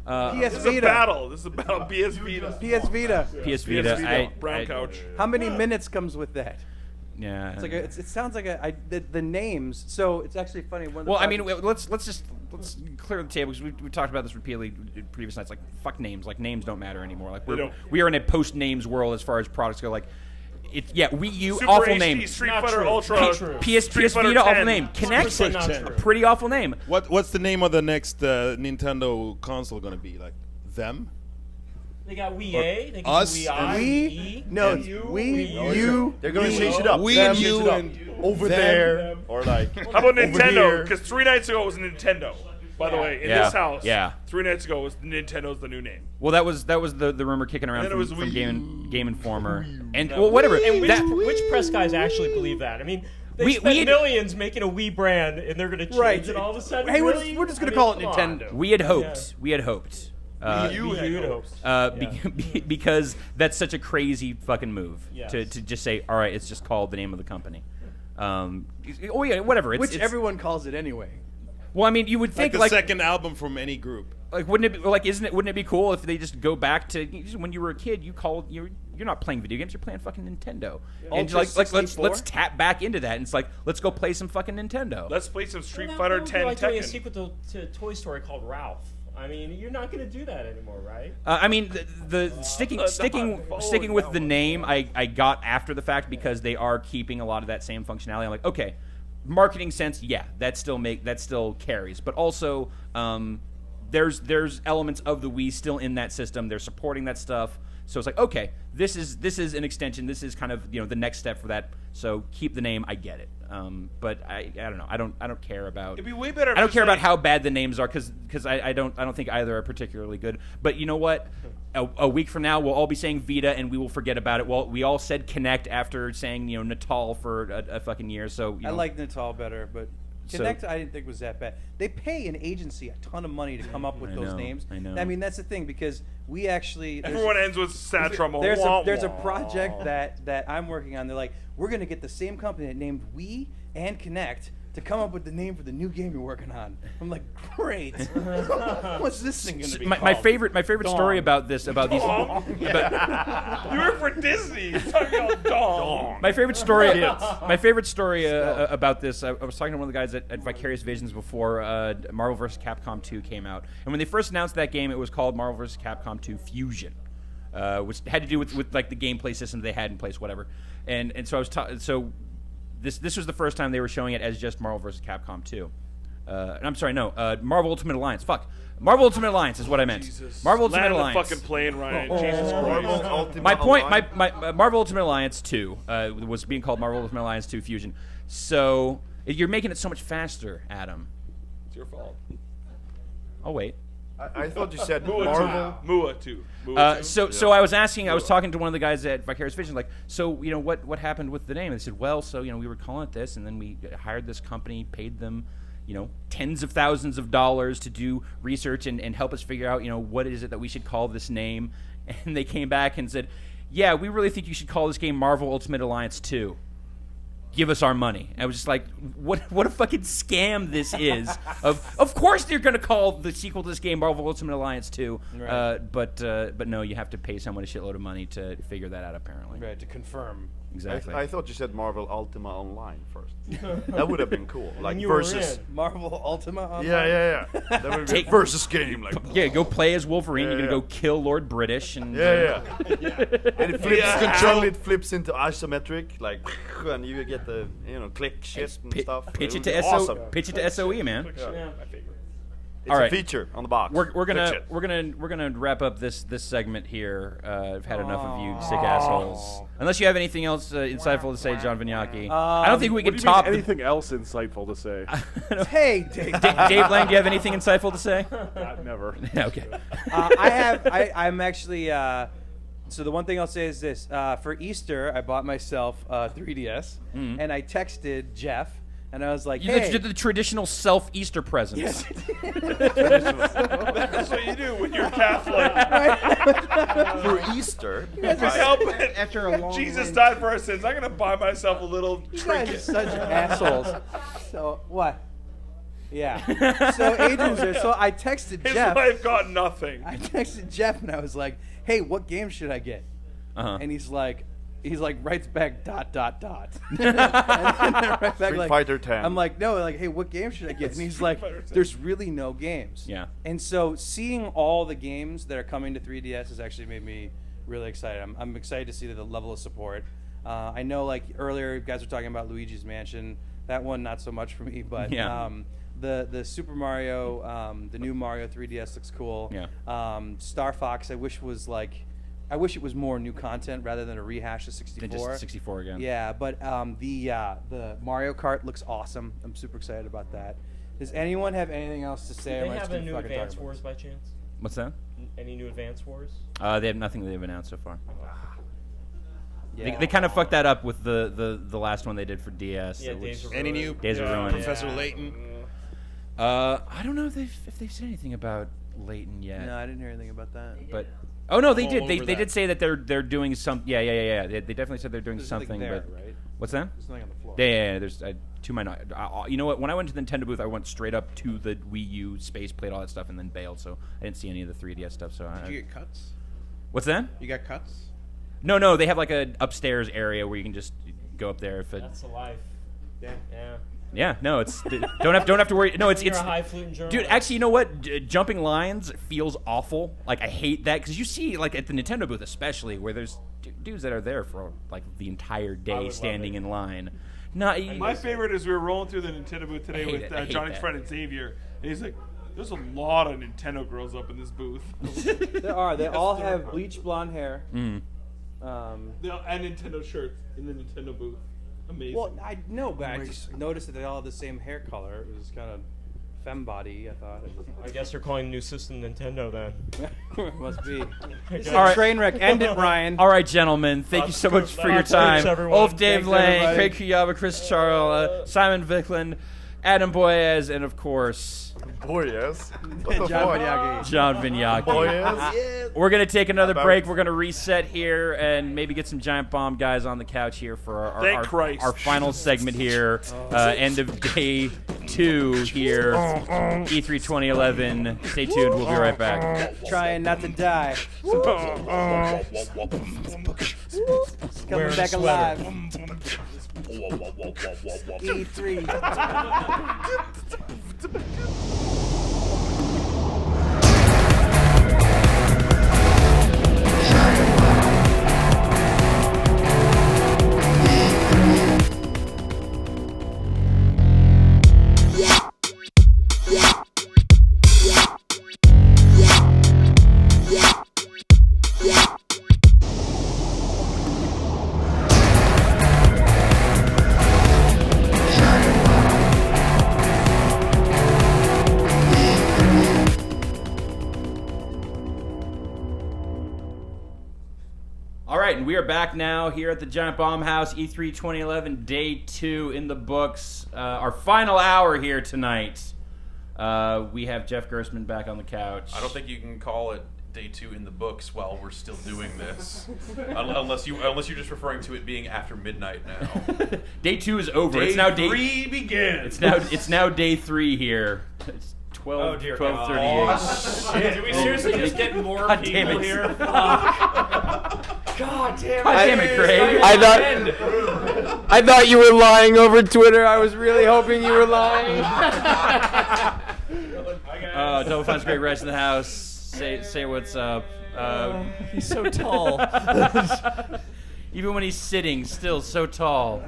PS This is a Vita. battle. This is a battle. PS Vita. PS Vita. PS Vita. Brown couch. How many minutes comes with that? Yeah. It's like it sounds like the names. So it's actually funny. One of the Well, I mean, projects- let's just let's clear the table because we talked about this repeatedly in previous nights. Like fuck names. Like names don't matter anymore. Like we are in a post names world as far as products go. Like. Wii U, Super awful HD, name. Street Fighter Ultra, PS Vita, awful name. Kinect, pretty awful name. What's the name of the next Nintendo console gonna be? Like them? They got Wii A, they got us? Wii I, Wii? No, Wii U. They're going to change it up. Wii Them, U and over there, or like. How about Nintendo? Because 3 nights ago it was Nintendo. By the way, in this house, 3 nights ago, was Nintendo's the new name. Well, that was the rumor kicking around And then from, it was Game Informer, and well, whatever. And That- which press guys actually believe that? I mean, they We- spent we- millions making a Wii brand, and they're going to change it all of a sudden. Hey, really? we're just gonna I call mean, it come on. Nintendo. We had hoped. We had hoped. Wii U had hopes. Because that's such a crazy fucking move Yes. to just say, all right, it's just called the name of the company. Oh yeah, whatever. Which everyone calls it anyway. Well, I mean, you would think Like the second album from any group. Like, wouldn't it be, like, wouldn't it be cool if they just go back to when you were a kid? You're not playing video games. You're playing fucking Nintendo. And Ultra like let's 64? tap back into that. And it's like let's go play some fucking Nintendo. Let's play some Street Well, Fighter that would 10 be like doing a Tekken. sequel to Toy Story called Ralph. I mean, you're not going to do that anymore, right? I mean, the sticking with the name, I got after the fact because they are keeping a lot of that same functionality. I'm like, okay, marketing sense, yeah, that still carries. But also, there's elements of the Wii still in that system. They're supporting that stuff. So it's like, okay, this is an extension. This is kind of the next step for that. So keep the name. I get it. But I don't know. I don't care about. It'd be way better. I don't care about how bad the names are because I don't think either are particularly good. But you know what? A week from now, we'll all be saying Vita and we will forget about it. Well, we all said Kinect after saying Natal for a fucking year. So I like Natal better, but Kinect I didn't think was that bad. They pay an agency a ton of money to come up with those names. I know. I mean, that's the thing because we actually Everyone ends with Satrum. There's a project that I'm working on. They're like, we're gonna get the same company that named Wii and Kinect to come up with the name for the new game you're working on. I'm like, great. What's this thing gonna be? My favorite story about these. You work for Disney. You're talking about Dong. My favorite story. About this. I was talking to one of the guys at Vicarious Visions before Marvel vs. Capcom 2 came out, and when they first announced that game, it was called Marvel vs. Capcom 2 Fusion, which had to do with like the gameplay system they had in place, whatever. And so I was This was the first time they were showing it as just Marvel vs. Capcom 2. I'm sorry, no, Marvel Ultimate Alliance. Fuck, Marvel Ultimate Alliance is what I meant. Jesus. Marvel Ultimate Land the Alliance. fucking plane, Ryan. Jesus Christ. My point, my Marvel Ultimate Alliance 2 was being called Marvel Ultimate Alliance 2 Fusion. So you're making it so much faster, Adam. It's your fault. I'll wait. I thought you said Mua Marvel. Mua 2. So I was asking, I was talking to one of the guys at Vicarious Vision, like, so what happened with the name? And they said, well, so we were calling it this, and then we hired this company, paid them, tens of thousands of dollars to do research and help us figure out, what is it that we should call this name? And they came back and said, yeah, we really think you should call this game Marvel Ultimate Alliance 2. Give us our money. I was just like, what a fucking scam this is. Of course they're going to call the sequel to this game Marvel Ultimate Alliance 2. Right. But no, you have to pay someone a shitload of money to figure that out, apparently. Right, to confirm. Exactly. I thought you said Marvel Ultima Online first. That would have been cool. Like you versus were in Marvel Ultima Online. Yeah. That would be a versus game. Like go play as Wolverine. Yeah, you're gonna go kill Lord British and And it flips into isometric, like, and you get the click shit and stuff. Pitch it would to be awesome. Pitch it to SOE, man. Yeah, my favorite. It's All right. a feature on the box. We're gonna wrap up this segment here. I've had enough of you sick assholes. Unless you have anything else insightful to say, John Vignacchi. I don't think we can top anything else insightful to say. Hey, Dave. Dave Lang, do you have anything insightful to say? Never. Okay. I'm actually. So the one thing I'll say is this: for Easter, I bought myself a 3DS, and I texted Jeff. And I was like, You hey. did the traditional self-Easter presents. Yes. That's what you do when you're Catholic. For Easter. After a long Jesus died for our sins. I'm going to buy myself a little You guys trinket. are such assholes. So, what? Yeah. So Adrian's there. So I texted His Jeff. wife got nothing. I texted Jeff and I was like, hey, what game should I get? Uh-huh. And he's like, he's like writes back ... and then I write back, Street like, Fighter 10. I'm like, no, like, hey, what game should I get? And he's like, there's really no games. Yeah. And so seeing all the games that are coming to 3DS has actually made me really excited. I'm excited to see the level of support. I know, like, earlier you guys were talking about Luigi's Mansion. That one, not so much for me, but Yeah. the Super Mario, the new Mario 3DS looks cool. Yeah. Star Fox, I wish it was more new content rather than a rehash of 64. Than just 64 again. Yeah, but the Mario Kart looks awesome. I'm super excited about that. Does anyone have anything else to say? Do or they am I just have a gonna new fucking Advance talk about Wars this? by chance? What's that? Any new Advance Wars? They have nothing they've announced so far. Yeah. They kind of fucked that up with the last one they did for DS. Yeah, which- Days of Any Ruin. new Days of Ruin. Professor Layton? I don't know if they've said anything about Layton yet. No, I didn't hear anything about that. But oh no, they All did. over They that. did say that they're doing some. Yeah. They definitely said they're doing There's something. nothing there, but right? what's that? There's nothing on the floor. Yeah. There's to my knowledge. You know what? When I went to the Nintendo booth, I went straight up to the Wii U space, played all that stuff, and then bailed. So I didn't see any of the 3DS stuff. So Did you get cuts? What's that? You got cuts? No. They have like a upstairs area where you can just go up there if it. That's the life. Yeah. Yeah. Yeah, no, it's don't have to worry. No, it's You're a high-fluting dude. journalist. Actually, you know what? Jumping lines feels awful. Like I hate that because you see, like at the Nintendo booth, especially where there's dudes that are there for like the entire day standing in line. Not My favorite is we were rolling through the Nintendo booth today hate with it. I hate Johnny's that. friend Xavier, and he's like, "There's a lot of Nintendo girls up in this booth." There are. They Yes, all there have are. bleach blonde hair. Mm. They all, and Nintendo shirts in the Nintendo booth. Amazing. Well, I know, but I just noticed that they all have the same hair color. It was kind of femme body, I thought. I guess they're calling the new system Nintendo then. Must be. This is All a right. train wreck. End it, Ryan. All right, gentlemen. Thank you so much for your Lots of time. groups, everyone. Ulf Dave Thanks, Lang, everybody. Craig Kuyaba, Chris Charles, Simon Vicklin, Adam Boyez, and of course Boyez. John Vignacchi. John Vignacchi. Boyez. We're gonna take another About- break. We're gonna reset here and maybe get some Giant Bomb guys on the couch here for Thank Christ. our final segment here. End of day 2 here. E3 2011. Stay tuned. We'll be right back. Trying not to die. Coming back alive. E3. All right, and we are back now here at the Giant Bomb House, E3 2011, day 2 in the books. Our final hour here tonight. We have Jeff Gerstmann back on the couch. I don't think you can call it day 2 in the books while we're still doing this, unless you're just referring to it being after midnight now. Day 2 is over. Day It's now 3 begins. It's now day 3 here. It's 12. Oh, dear God. 12:38. Oh, shit. Did we seriously just get more God damn people it. here? God damn it. God damn it, Craig. I thought you were lying over Twitter. I was really hoping you were lying. Double Fine's Greg Resch in the house. Say what's up. He's so tall. Even when he's sitting, still so tall.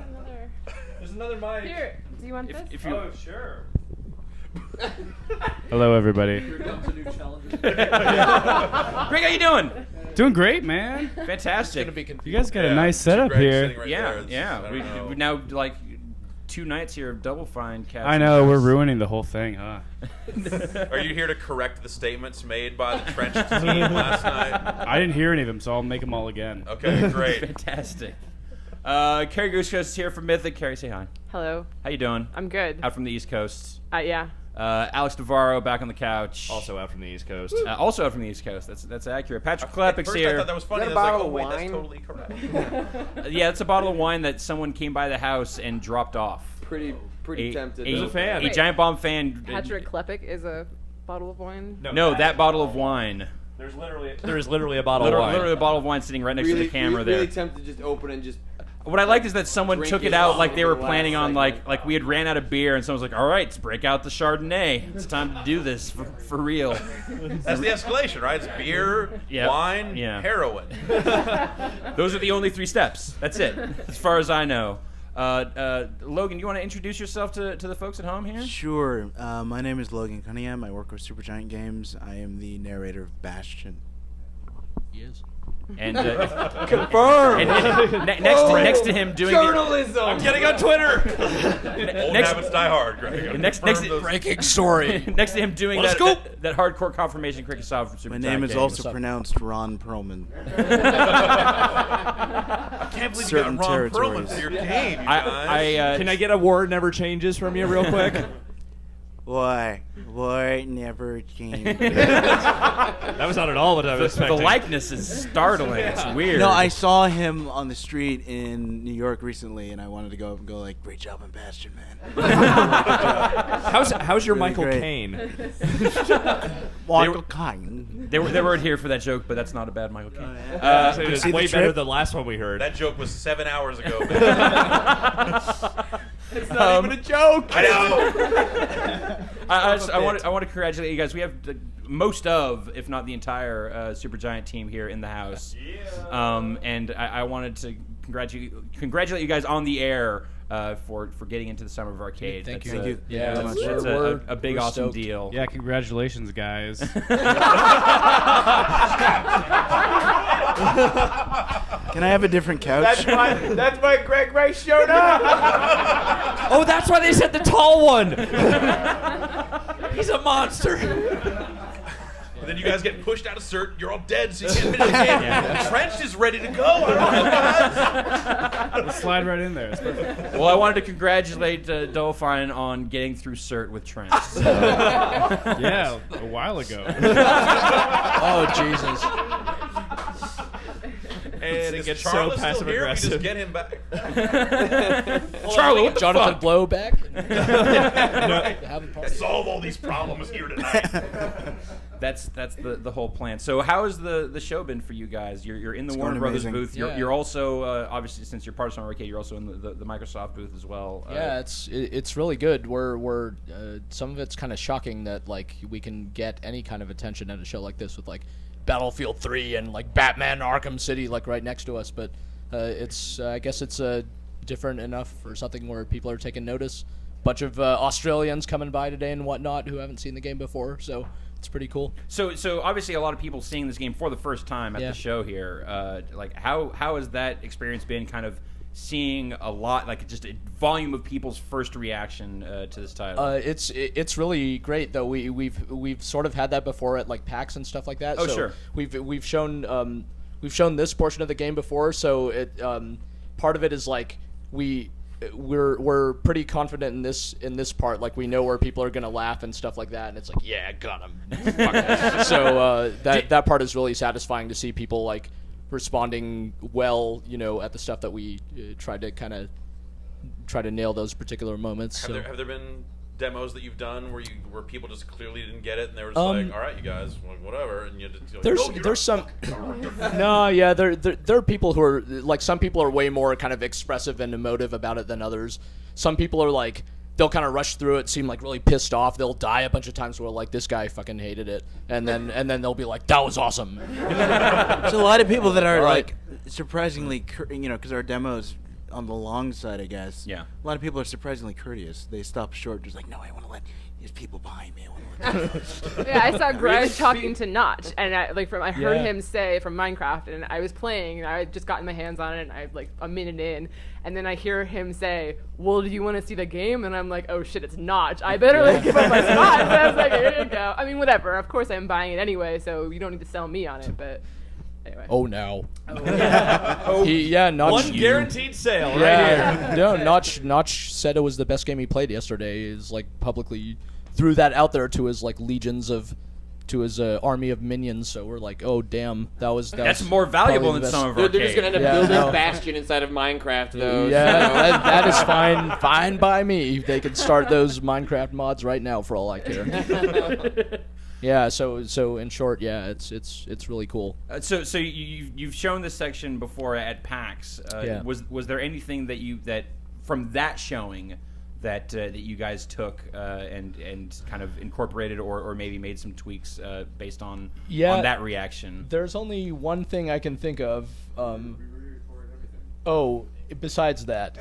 There's another mic. Here, do you want this? If you, Oh, sure. Hello, everybody. Greg, how you doing? Doing great, man. Fantastic. You guys got a nice setup here. We now like 2 nights here of Double Fine cats. I know, we're ruining the whole thing, huh? Are you here to correct the statements made by the Trench team last night? I didn't hear any of them, so I'll make them all again. Okay, great. Fantastic. Carrie Goosecoast is here from Mythic. Carrie, say hi. Hello. How you doing? I'm good. Out from the East Coast. Yeah. Alex Navarro back on the couch. Also out from the East Coast. Also out from the East Coast. That's accurate. Patrick Klepek's At first here. I thought that was funny. Is I that a was like, bottle oh, of wait, wine? that's totally correct. Yeah, it's a bottle of wine that someone came by the house and dropped off. Pretty tempted. A fan. Wait. A Giant Bomb fan. Patrick Klepek is a bottle of wine. No, that bottle of wine. There is literally a bottle of wine. Literally a bottle of wine sitting right next to the camera there. Really tempted to just open and just. What I liked is that someone Drink took it it out all like they over were the planning last on like we had ran out of beer and someone's like, all right, let's break out the Chardonnay. It's time to do this for real. That's the escalation, right? It's beer, Yep. wine, Yeah. heroin. Those are the only 3 steps. That's it, as far as I know. Logan, you want to introduce yourself to the folks at home here? Sure. My name is Logan Cunningham. I work with Supergiant Games. I am the narrator of Bastion. He is. And Confirmed. And next to him doing journalism. I'm getting on Twitter. Old Next- habits die hard, Greg. Next breaking story. next to him doing What a that hardcore confirmation Krikisov from Supergiant My name is Games. also pronounced Ron Perlman. I can't believe Certain you got Ron Perlman territories. for your game, you guys. Can I get a word never changes from you real quick? Why? Why never change? That was not at all what I was The expecting. likeness is startling. It's weird. No, I saw him on the street in New York recently, and I wanted to go up and go like, "Great job on Bastion, man." How's your Really Michael great. Caine? Michael Caine. They weren't here for that joke, but that's not a bad Michael Caine. It was way better than the last one we heard. That joke was 7 hours ago. It's not even a joke. I know. I want to congratulate you guys. We have most of, if not the entire, Supergiant team here in the house. And I wanted to congratulate you guys on the air for getting into the Summer of Arcade. Thank That's you. Yeah, that's we're a big we're awesome stoked. deal. Yeah, congratulations, guys. Can I have a different couch? That's why Greg Ray showed up. Oh, that's why they said the tall one. He's a monster. And then you guys get pushed out of cert. You're all dead, so you get into the game. Trench is ready to go. I don't know, guys. We'll slide right in there. It's perfect. Well, I wanted to congratulate Dolphine on getting through cert with Trent. Yeah, a while ago. Oh, Jesus. And It gets Charlotte's so still here. We passive-aggressive. just get him back. Charlotte, what the Jonathan fuck? Blow back. Solve all these problems here tonight. That's the whole plan. So how has the show been for you guys? You're in the It's Warner going Brothers amazing. booth. Yeah. You're also obviously, since you're part of Summer Arcade, you're also in the Microsoft booth as well. Yeah, it's really good. We're some of it's kind of shocking that like we can get any kind of attention at a show like this with like Battlefield 3 and like Batman Arkham City like right next to us. But it's I guess it's different enough for something where people are taking notice. Bunch of Australians coming by today and whatnot who haven't seen the game before, so it's pretty cool. So obviously a lot of people seeing this game for the first time at Yeah. the show here. Like how has that experience been? Kind of seeing a lot, like just a volume of people's first reaction to this title. It's really great though. We've sort of had that before at like PAX and stuff like that. Oh, so sure. We've shown this portion of the game before. So it part of it is like we're pretty confident in this part. Like we know where people are gonna laugh and stuff like that. And it's like yeah, got him. So that part is really satisfying to see people like responding well, at the stuff that we try to nail those particular moments. Have there been demos that you've done where people just clearly didn't get it and they were just like, all right, you guys, whatever, and you just like, there's some no, yeah, there are people who are like, some people are way more kind of expressive and emotive about it than others. Some people are like, they'll kind of rush through it, seem like really pissed off. They'll die a bunch of times where like, this guy fucking hated it, and then they'll be like, that was awesome. There's a lot of people that are Right. like surprisingly, because our demos on the long side, I guess. Yeah. A lot of people are surprisingly courteous. They stop short, just like, no, I want to let these people behind me. Yeah, I saw Greg talking to Notch, and I heard Yeah. him say from Minecraft, and I was playing, and I had just gotten my hands on it, and I like a minute in, and then I hear him say, "Well, do you want to see the game?" And I'm like, "Oh shit, it's Notch! I better like give up my spot." So I was like, "Here you go." I mean, whatever. Of course, I'm buying it anyway, so you don't need to sell me on it. But anyway. Oh no. Yeah. Notch. One guaranteed sale Yeah. right here. No, Notch said it was the best game he played yesterday. Is like publicly threw that out there to his like army of minions. So we're like, oh damn, that's more valuable than some of our They're just gonna end up building Bastion inside of Minecraft, though. Yeah, that is fine by me. They can start those Minecraft mods right now for all I care. Yeah. So in short, yeah, it's really cool. So you've shown this section before at PAX. Yeah. Was there anything that from that showing that you guys took and kind of incorporated or maybe made some tweaks based on that reaction? There's only one thing I can think of. Besides that,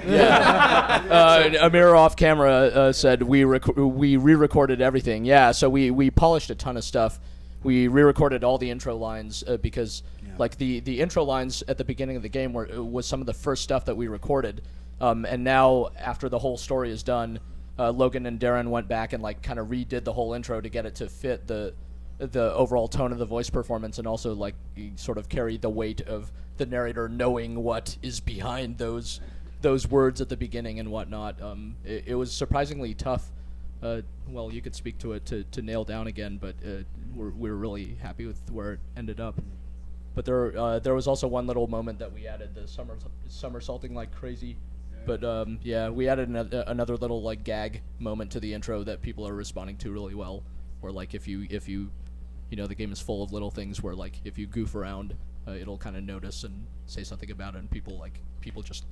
Amir off camera said we re-recorded everything. Yeah, so we polished a ton of stuff. We re-recorded all the intro lines because like the intro lines at the beginning of the game was some of the first stuff that we recorded. And now, after the whole story is done, Logan and Darren went back and like kind of redid the whole intro to get it to fit the overall tone of the voice performance, and also like sort of carry the weight of the narrator knowing what is behind those words at the beginning and whatnot. It was surprisingly tough. Well, you could speak to it to nail down again, but we're really happy with where it ended up. But there was also one little moment that we added, the somersaulting like crazy. But we added another little like gag moment to the intro that people are responding to really well. Or like if you the game is full of little things where like if you goof around, it'll kind of notice and say something about it, and people just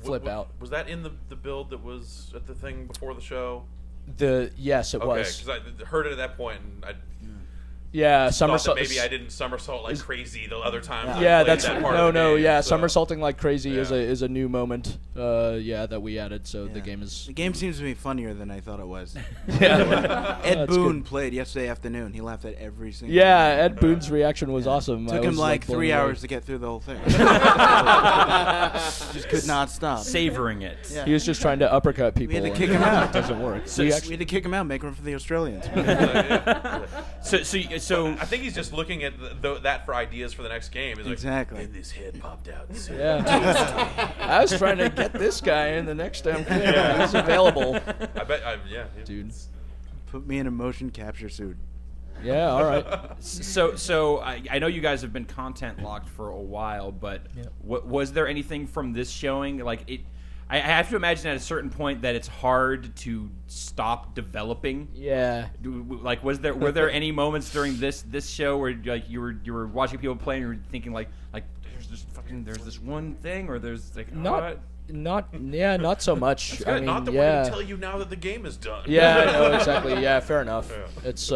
flip out. Was that in the build that was at the thing before the show? Yes, it was. Okay, because I heard it at that point, and somersault. Maybe I didn't somersault like crazy the other time. Yeah, that's that part of the game, yeah. so. Somersaulting like crazy is a new moment. That we added. So the game is. The game seems to be funnier than I thought it was. Yeah. Ed Boon played yesterday afternoon. He laughed at every single. Yeah, Ed Boon's reaction was awesome. Took him like 3 hours to get through the whole thing. Just could not stop. Savoring it. Yeah. He was just trying to uppercut people. We had to kick him out. It doesn't work. We had to kick him out, make room for the Australians. So I think he's just looking at that for ideas for the next game. He's Exactly. Like, and this head popped out. Yeah. I was trying to get this guy in the next time. Yeah. He's available. I bet. Dude. Put me in a motion capture suit. Yeah. All right. So I know you guys have been content locked for a while, but was there anything from this showing like it? I have to imagine at a certain point that it's hard to stop developing. Yeah. Like, were there any moments during this show where like you were watching people play and you were thinking like there's this one thing, or there's like not so much. It's good. Not that we're going to tell you now that the game is done. Yeah, no, exactly. Yeah, fair enough. Yeah. It's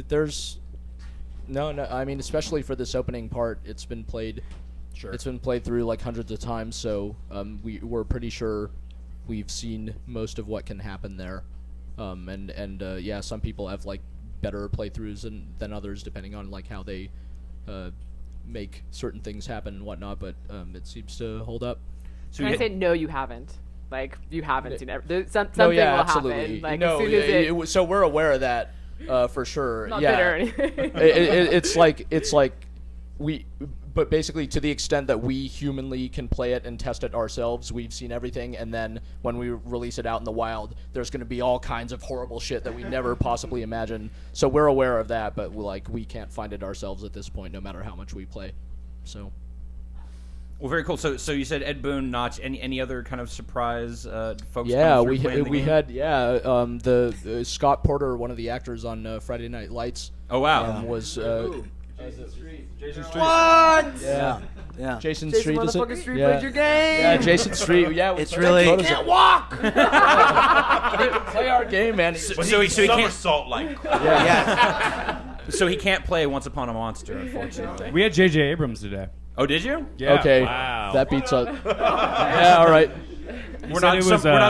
there's no. I mean, especially for this opening part, it's been played. Sure. It's been played through like hundreds of times, so we're pretty sure we've seen most of what can happen there. Some people have like better playthroughs than others, depending on like how they make certain things happen and whatnot. But it seems to hold up. So I say no, you haven't. Like you haven't seen everything. Something no, yeah, will absolutely. happen. Like no, as soon as so we're aware of that for sure. Not yeah, bitter or anything. It's like we. But basically, to the extent that we humanly can play it and test it ourselves, we've seen everything. And then when we release it out in the wild, there's going to be all kinds of horrible shit that we never possibly imagined. So we're aware of that, but we can't find it ourselves at this point, no matter how much we play. So. Well, very cool. So you said Ed Boon, Notch. Any other kind of surprise folks? Yeah, we had the Scott Porter, one of the actors on Friday Night Lights. Oh wow, was. Jason Street. What? Yeah. Jason Street. Motherfucking Street played your game. Yeah, Jason Street. Yeah, it's really. Can't walk. Play our game, man. So he can't somersault like. Yeah. So he can't play Once Upon a Monster, unfortunately. We had J.J. Abrams today. Oh, did you? Yeah. Okay. Wow. That beats up. Yeah. All right. We're not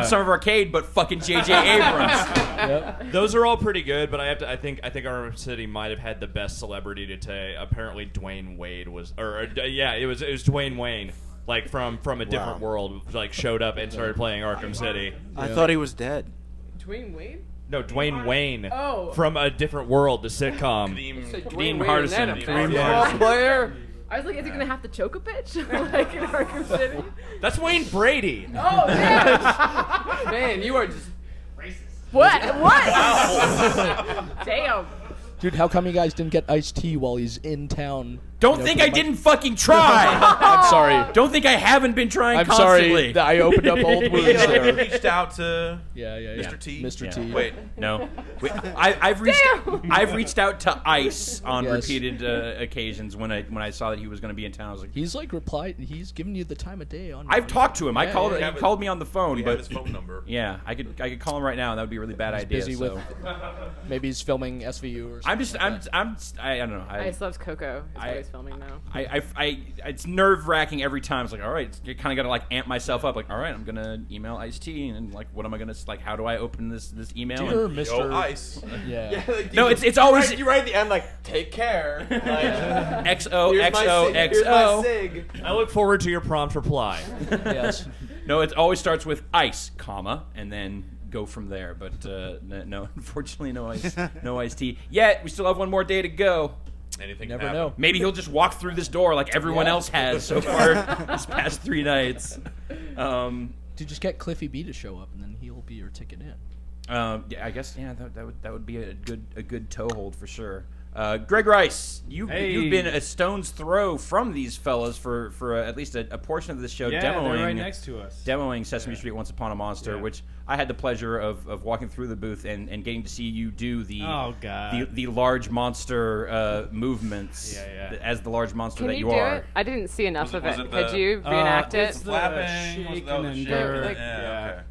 Summer of Arcade, but fucking J.J. Abrams. Yep. Those are all pretty good, but I think Arkham City might have had the best celebrity today. Apparently, Dwayne Wade was, it was Dwayne Wayne, like from a different world, like showed up and started playing Arkham City. I thought he was dead. Dwayne Wade? No, Dwayne Wayne. Oh. From a different world, the sitcom. Dean Hardison. Player. I was like, is he gonna have to choke a bitch like in Arkham City? That's Wayne Brady. Oh damn! Man, you are just racist. What? Damn. Dude, how come you guys didn't get iced tea while he's in town Don't think I didn't fucking try. I'm sorry. Don't think I haven't been trying I'm constantly. sorry that I opened up old wounds Have there. you reached out to Yeah. Mr. T? Mr. T. Wait. No. I've reached out to Ice on Yes. repeated occasions when I saw that he was going to be in town. I was like, He's like replied. He's giving you the time of day on. I've talked to him. I Yeah, called. yeah, He yeah. called me on the phone, We but have his phone number. Yeah, I could call him right now, and that would be a really bad He's idea. busy so. with. Maybe he's filming SVU or something. I don't know. Ice loves Coco. He's always filming now. It's nerve wracking every time. It's like, all right, you kind of got to like amp myself up. Like, all right, I'm gonna email Ice-T, and like, what am I gonna like? How do I open this email? Dear And- Mr. Ice. Yeah. No, it's always You write at the end like, take care. Like, XO here's my XO sig- here's my XO. sig. I look forward to your prompt reply. Yes. No, it always starts with ice, comma, and then go from there. But no, unfortunately, no Ice-T. Yet we still have one more day to go. Anything Never can know. happen. Maybe he'll just walk through this door like everyone Yeah. else has so far this past 3 nights. Dude, just get Cliffy B to show up, and then he'll be your ticket in. Yeah, I guess that would be a good toehold for sure. Greg Rice, you've been a stone's throw from these fellas for at least a portion of the show, Yeah, demoing they're right next to us. demoing Sesame Street Once Upon a Monster, Yeah. which I had the pleasure of walking through the booth and getting to see you do the Oh, God. the large monster movements as the large monster Can that you you do are. it? I didn't see enough of Was it. it Could the- you reenact it? It's the Flapping, shaking was and that the- dirt. Yeah, okay.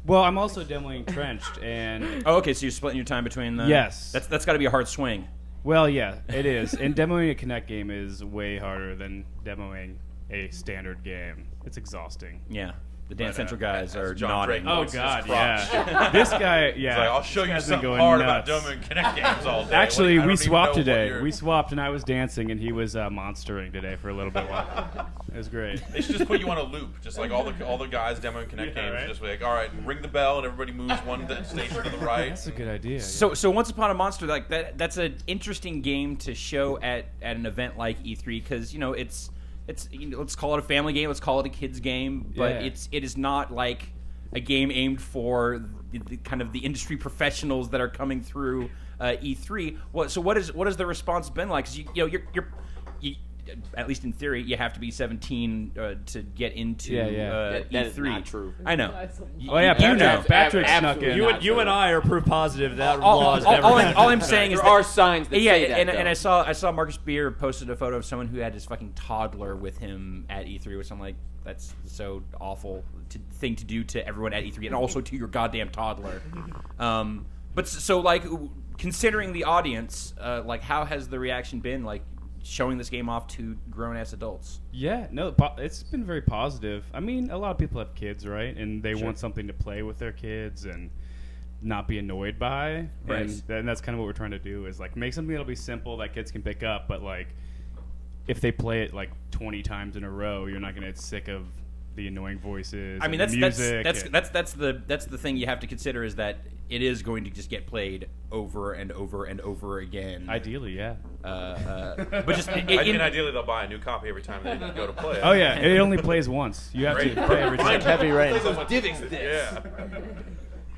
Well, I'm also demoing Trenched, and Oh, okay, so you're splitting your time between the. Yes. That's got to be a hard swing. well, yeah, it is. And demoing a Kinect game is way harder than demoing a standard game. It's exhausting. Yeah. The Dance But, Central guys as are John nodding. Drake Oh voices God, crotch. yeah. This guy, He's yeah. like, I'll show this you guy's been something going hard nuts. about demoing Kinect games all day. Actually, Like, I we don't even swapped know what today. you're- We swapped, and I was dancing, and he was monstering today for a little bit while. It was great. They should just put you on a loop, just like all the guys demoing Kinect Yeah, games. right? Just be like, all right, ring the bell, and everybody moves one station to the right. That's a good idea. So Once Upon a Monster, like that's an interesting game to show at an event like E3 because it's let's call it a family game, let's call it a kids game, but Yeah. it is not like a game aimed for the kind of the industry professionals that are coming through E3. What has the response been like? Because you're at least in theory, you have to be 17 to get into That E3. is not true. I know. Oh yeah, Patrick snuck absolutely in. not You and I are proof positive that all, law is all- never all gonna I'm, all I'm affect. saying is There that, are signs that say that, and though. I saw Marcus Beer posted a photo of someone who had his fucking toddler with him at E3, which I'm like, that's so awful thing to do to everyone at E3 and also to your goddamn toddler. But so like, considering the audience, like, how has the reaction been like showing this game off to grown-ass adults? Yeah, no, it's been very positive. I mean, a lot of people have kids, right? And they want something to play with their kids and not be annoyed by. Right. And that's kind of what we're trying to do is, like, make something that'll be simple that kids can pick up, but, like, if they play it, like, 20 times in a row, you're not going to get sick of the annoying voices. I mean, and that's the music. that's the thing you have to consider is that it is going to just get played over and over and over again. Ideally, yeah. But just I mean, ideally they'll buy a new copy every time they go to play it. Oh yeah, it only plays once. You have to play every time. Heavy rain. Yeah.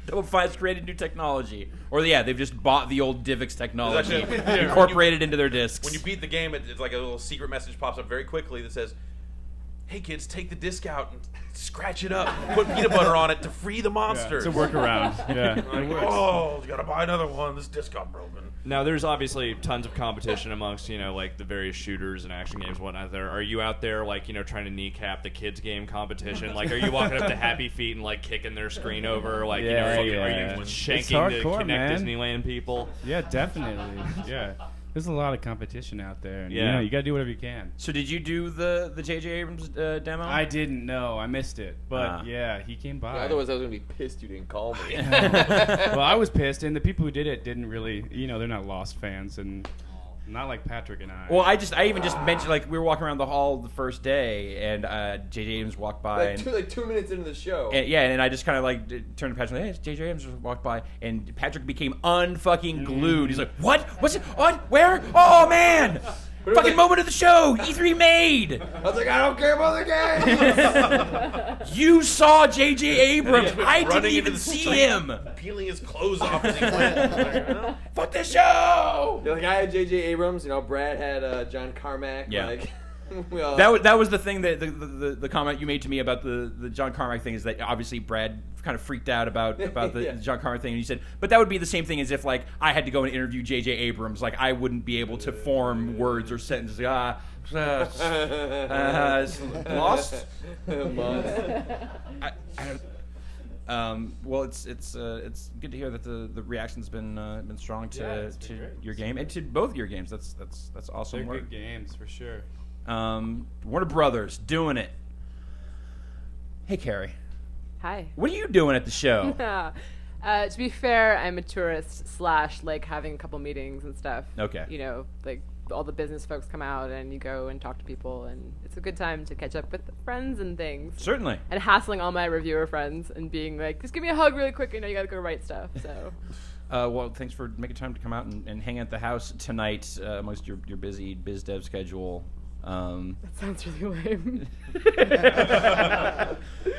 Double Fine's created new technology, or they've just bought the old DivX technology, There's actually- incorporated into their discs. When you beat the game, it's like a little secret message pops up very quickly that says, "Hey kids, take the disc out and scratch it up, put peanut butter on it to free the monsters." It's a workaround. Yeah. Like, oh, you gotta buy another one. This disc got broken. Now, there's obviously tons of competition amongst, like, the various shooters and action games and whatnot there. Are you out there, like, trying to kneecap the kids' game competition? Like, are you walking up to Happy Feet and, like, kicking their screen over? Like, are you It's shanking the hardcore, Kinect man. Disneyland people? Yeah, definitely. Yeah. There's a lot of competition out there. And, Yeah. you got to do whatever you can. So did you do the J.J. Abrams demo? I didn't know. I missed it. But, yeah, he came by. Yeah, otherwise, I was going to be pissed you didn't call me. Well, I was pissed, and the people who did it didn't really, they're not Lost fans, and not like Patrick and I. Well, I even just mentioned, like, we were walking around the hall the first day, and J.J. Abrams walked by. Like 2 minutes into the show. And I just kind of like turned to Patrick, hey, J.J. Abrams just walked by, and Patrick became unfucking glued. He's like, what? What's it? What? Where? Oh man! Fucking moment of the show. E3 made. I was like, I don't care about the game. You saw J.J. Abrams. Yeah, I didn't running even into the see street, him. peeling his clothes off as he went. Fuck this show. Like I had J.J. Abrams, Brad had John Carmack. Yeah. Like, That was the thing that the comment you made to me about the John Carmack thing is that obviously Brad kind of freaked out about the Yeah. John Carmack thing, and you said, but that would be the same thing as if like I had to go and interview J.J. Abrams, like I wouldn't be able to form words or sentences. Lost. Well, it's good to hear that the reaction's been strong to your game and to both your games. That's awesome. They're work. good games for sure. Warner Brothers doing it. Hey, Carrie. Hi. What are you doing at the show? To be fair, I'm a tourist / like having a couple meetings and stuff. Okay. Like all the business folks come out and you go and talk to people, and it's a good time to catch up with friends and things. Certainly. And hassling all my reviewer friends and being like, just give me a hug really quick. You gotta go write stuff. So. Well, thanks for making time to come out and hang out at the house tonight amongst your busy biz dev schedule. That sounds really lame.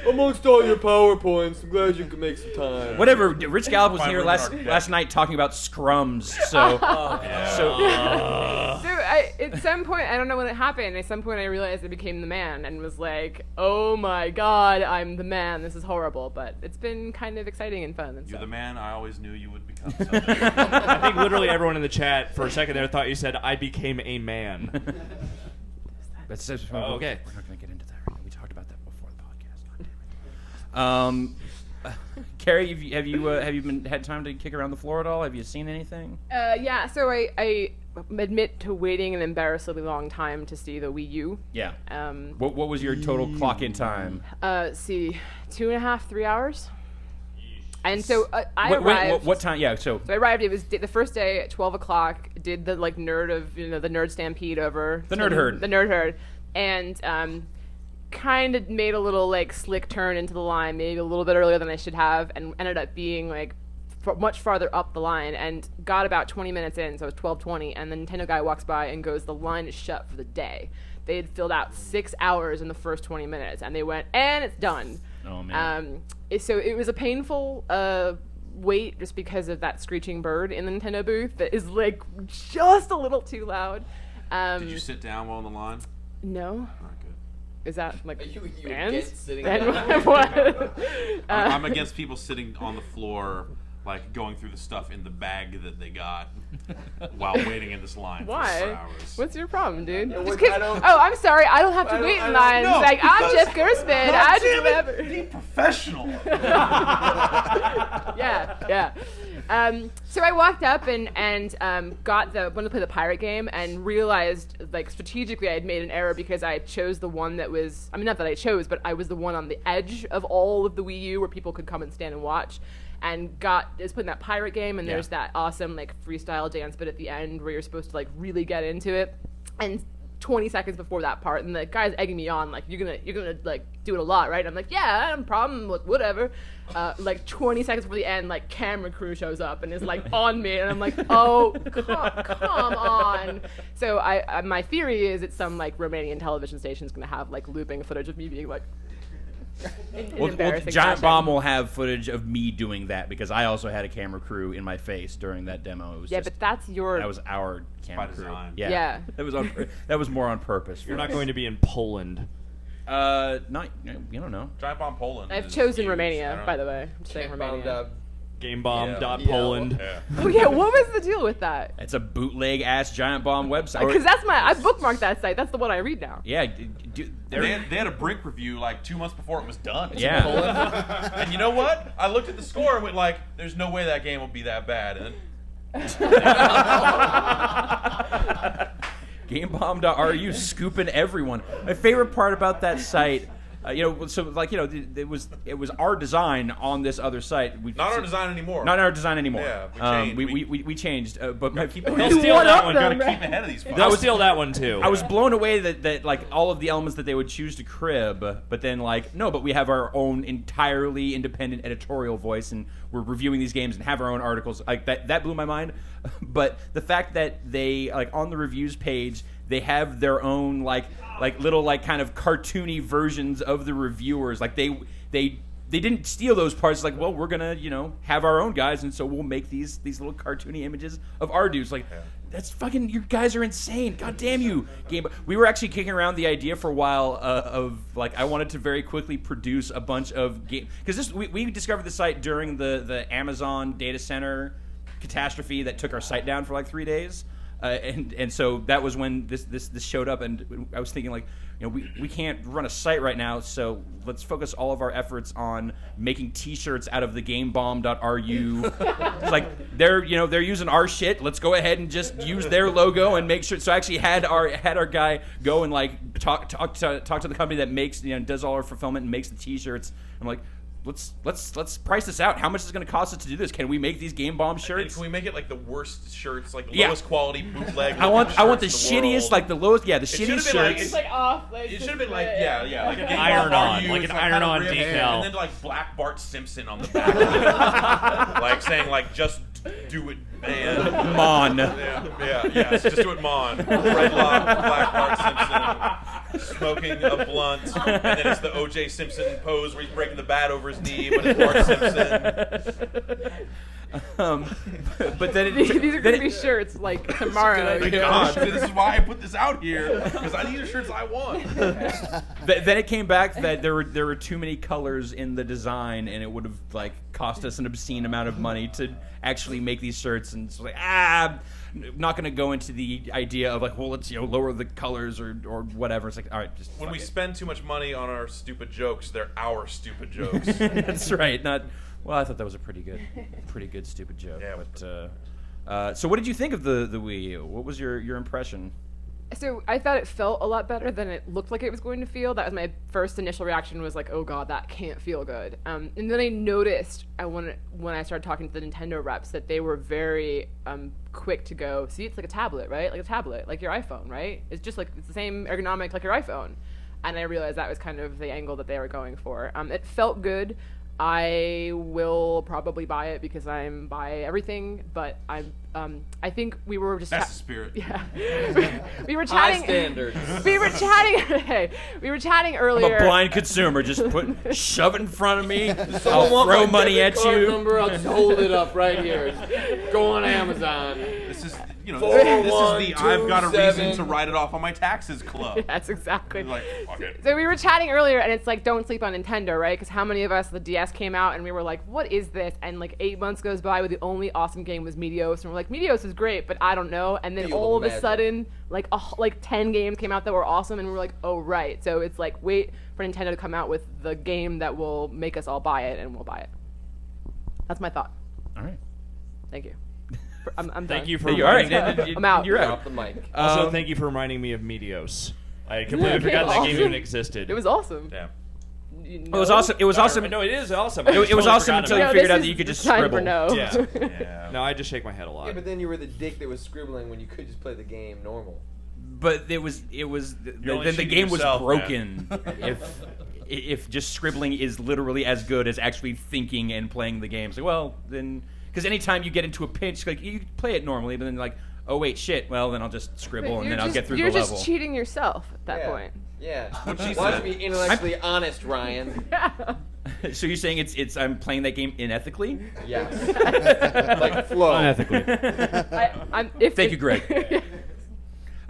Amongst all your PowerPoints, I'm glad you could make some time. Whatever. Rich Gallup was here last night talking about scrums. So, at some point, I don't know when it happened. At some point, I realized I became the man and was like, "Oh my god, I'm the man. This is horrible." But it's been kind of exciting and fun. And You're stuff. the man I always knew you would become. I think literally everyone in the chat for a second there thought you said, I became a man. That's okay. We're not going to get into that right now. We talked about that before the podcast. Carrie, have you had time to kick around the floor at all? Have you seen anything? Yeah, so I admit to waiting an embarrassingly long time to see the Wii U. Yeah. What was your total clock in time? See, 2.5, 3 hours. And so I arrived. What time? Yeah. So I arrived. It was the first day at 12 o'clock. Did the the nerd stampede over the nerd herd. The nerd herd, and kind of made a little slick turn into the line, maybe a little bit earlier than I should have, and ended up being much farther up the line, and got about 20 minutes in, so it was 12:20, and the Nintendo guy walks by and goes, "The line is shut for the day." They had filled out 6 hours in the first 20 minutes, and they went, "And it's done." Oh man. So it was a painful wait just because of that screeching bird in the Nintendo booth that is just a little too loud. Did you sit down while in the line? No. Is that Are you bans? against sitting Then down? what? I'm against people sitting on the floor, going through the stuff in the bag that they got while waiting in this line for Why? hours. What's your problem, dude? Yeah, Just I 'cause- don't- I'm sorry. I don't have to wait in lines. No, I'm Jeff Gerstmann. I do damn it, whatever. be professional. Yeah. So I walked up and wanted to play the pirate game and realized strategically I had made an error because I chose the one that was, not that I chose, but I was the one on the edge of all of the Wii U where people could come and stand and watch, and is playing that pirate game, and there's that awesome freestyle dance bit at the end where you're supposed to really get into it, and 20 seconds before that part, and the guy's egging me on, you're gonna do it a lot, right? I'm like, yeah, I don't have a problem with whatever. 20 seconds before the end, camera crew shows up and is on me, and I'm like, oh, come on. So my theory is it's some Romanian television station's gonna have looping footage of me being Well, Giant Bomb will have footage of me doing that because I also had a camera crew in my face during that demo. It was but that's that was our camera crew. Design. Yeah. That was more on purpose. You're not going to be in Poland. Not you don't know. Giant Bomb Poland. I've is chosen huge. Romania, by the way. I'm saying Romania. GameBomb.Poland. Yeah. Oh yeah, what was the deal with that? It's a bootleg ass Giant Bomb website. Because I bookmarked that site. That's the one I read now. Yeah, They had a Brink review 2 months before it was done. Yeah. And you know what? I looked at the score and went there's no way that game will be that bad. And then GameBomb.ru scooping everyone. My favorite part about that site, it was our design on this other site. not our design anymore. Not our design anymore. Yeah, we changed. But my people They'll steal that one. Gotta keep ahead of these. They'll steal that one too. I was blown away that all of the elements that they would choose to crib, but then no, but we have our own entirely independent editorial voice, and we're reviewing these games and have our own articles. Like that blew my mind. But the fact that they like on the reviews page they have their own like little like kind of cartoony versions of the reviewers. Like they didn't steal those parts. Like, well, we're gonna have our own guys, and so we'll make these little cartoony images of our dudes. Like, that's fucking, you guys are insane. God damn you, Game. We were actually kicking around the idea for a while of like I wanted to very quickly produce a bunch of game because we discovered the site during the Amazon data center catastrophe that took our site down for like 3 days. And so that was when this showed up, and I was thinking like, we can't run a site right now, so let's focus all of our efforts on making T-shirts out of the GameBomb.ru. It's like they're using our shit. Let's go ahead and just use their logo and make sure. So I actually had our guy go and like talk to the company that makes does all our fulfillment and makes the T-shirts. I'm like, let's price this out. How much is it going to cost us to do this? Can we make these Game Bomb shirts? Can we make it like the worst shirts, like lowest quality bootleg? I want the shittiest, shittiest, like the lowest, the shittiest shirts. It's like off. Like, it should have been like like an iron-on, like an iron-on decal, and then like Black Bart Simpson on the back, like saying like just do it, man. Mon. Yes, just do it, Mon. Red Lock, Black Bart Simpson, smoking a blunt, and then it's the O.J. Simpson pose where he's breaking the bat over his knee, but it's Bart Simpson. But then these are going to be shirts like tomorrow. Thank God, this is why I put this out here, because these are shirts I want. Then it came back that there were too many colors in the design, and it would have like cost us an obscene amount of money to actually make these shirts. And it's like not going to go into the idea of like, well, let's lower the colors or whatever. It's like, all right, just when we spend too much money on our stupid jokes, they're our stupid jokes. That's right. Well, I thought that was a pretty good stupid joke. Yeah, but so what did you think of the Wii U? What was your impression? So I thought it felt a lot better than it looked like it was going to feel. That was my first initial reaction, was like, oh god, that can't feel good. And then I noticed when I started talking to the Nintendo reps that they were very quick to go, see, it's like a tablet, right? Like a tablet, like your iPhone, right? It's just like, it's the same ergonomic like your iPhone. And I realized that was kind of the angle that they were going for. It felt good. I will probably buy it because I'm buy everything, but I think we were just that's the spirit. Yeah. we were chatting. High standards. We were chatting. Hey, we were chatting earlier. I'm a blind consumer. Just shove it in front of me. I'll throw money at you. Number, I'll just hold it up right here. Go on Amazon. This is the I've got a reason to write it off on my taxes club. That's exactly. Like, fuck it. So we were chatting earlier, and it's like, don't sleep on Nintendo, right? Because how many of us, the DS came out, and we were like, what is this? And like 8 months goes by where the only awesome game was Meteos, and we're like, Meteos is great, but I don't know. And then all of a sudden, like 10 games came out that were awesome, and we were like, oh right. So it's like, wait for Nintendo to come out with the game that will make us all buy it, and we'll buy it. That's my thought. All right. Thank you. I'm done. Thank you for I'm out. You're Drop out. the mic. Also, thank you for reminding me of Meteos. I completely forgot that game even existed. It was awesome. Yeah. It was awesome. It was awesome. No, it is awesome. It was awesome until you figured out that you could this just is time scribble. for no. Yeah. No, I just shake my head a lot. Yeah, but then you were the dick that was scribbling when you could just play the game normal. But then the game was broken. if just scribbling is literally as good as actually thinking and playing the game. So well then, because anytime you get into a pinch, like you play it normally, but then like, oh wait, shit. Well then I'll just scribble and then I'll get through the level. You're just cheating yourself at that point. Yeah. Why don't you be intellectually honest, Ryan? So you're saying it's I'm playing that game inethically? Yes. Like flow. Unethically. Thank you, Greg.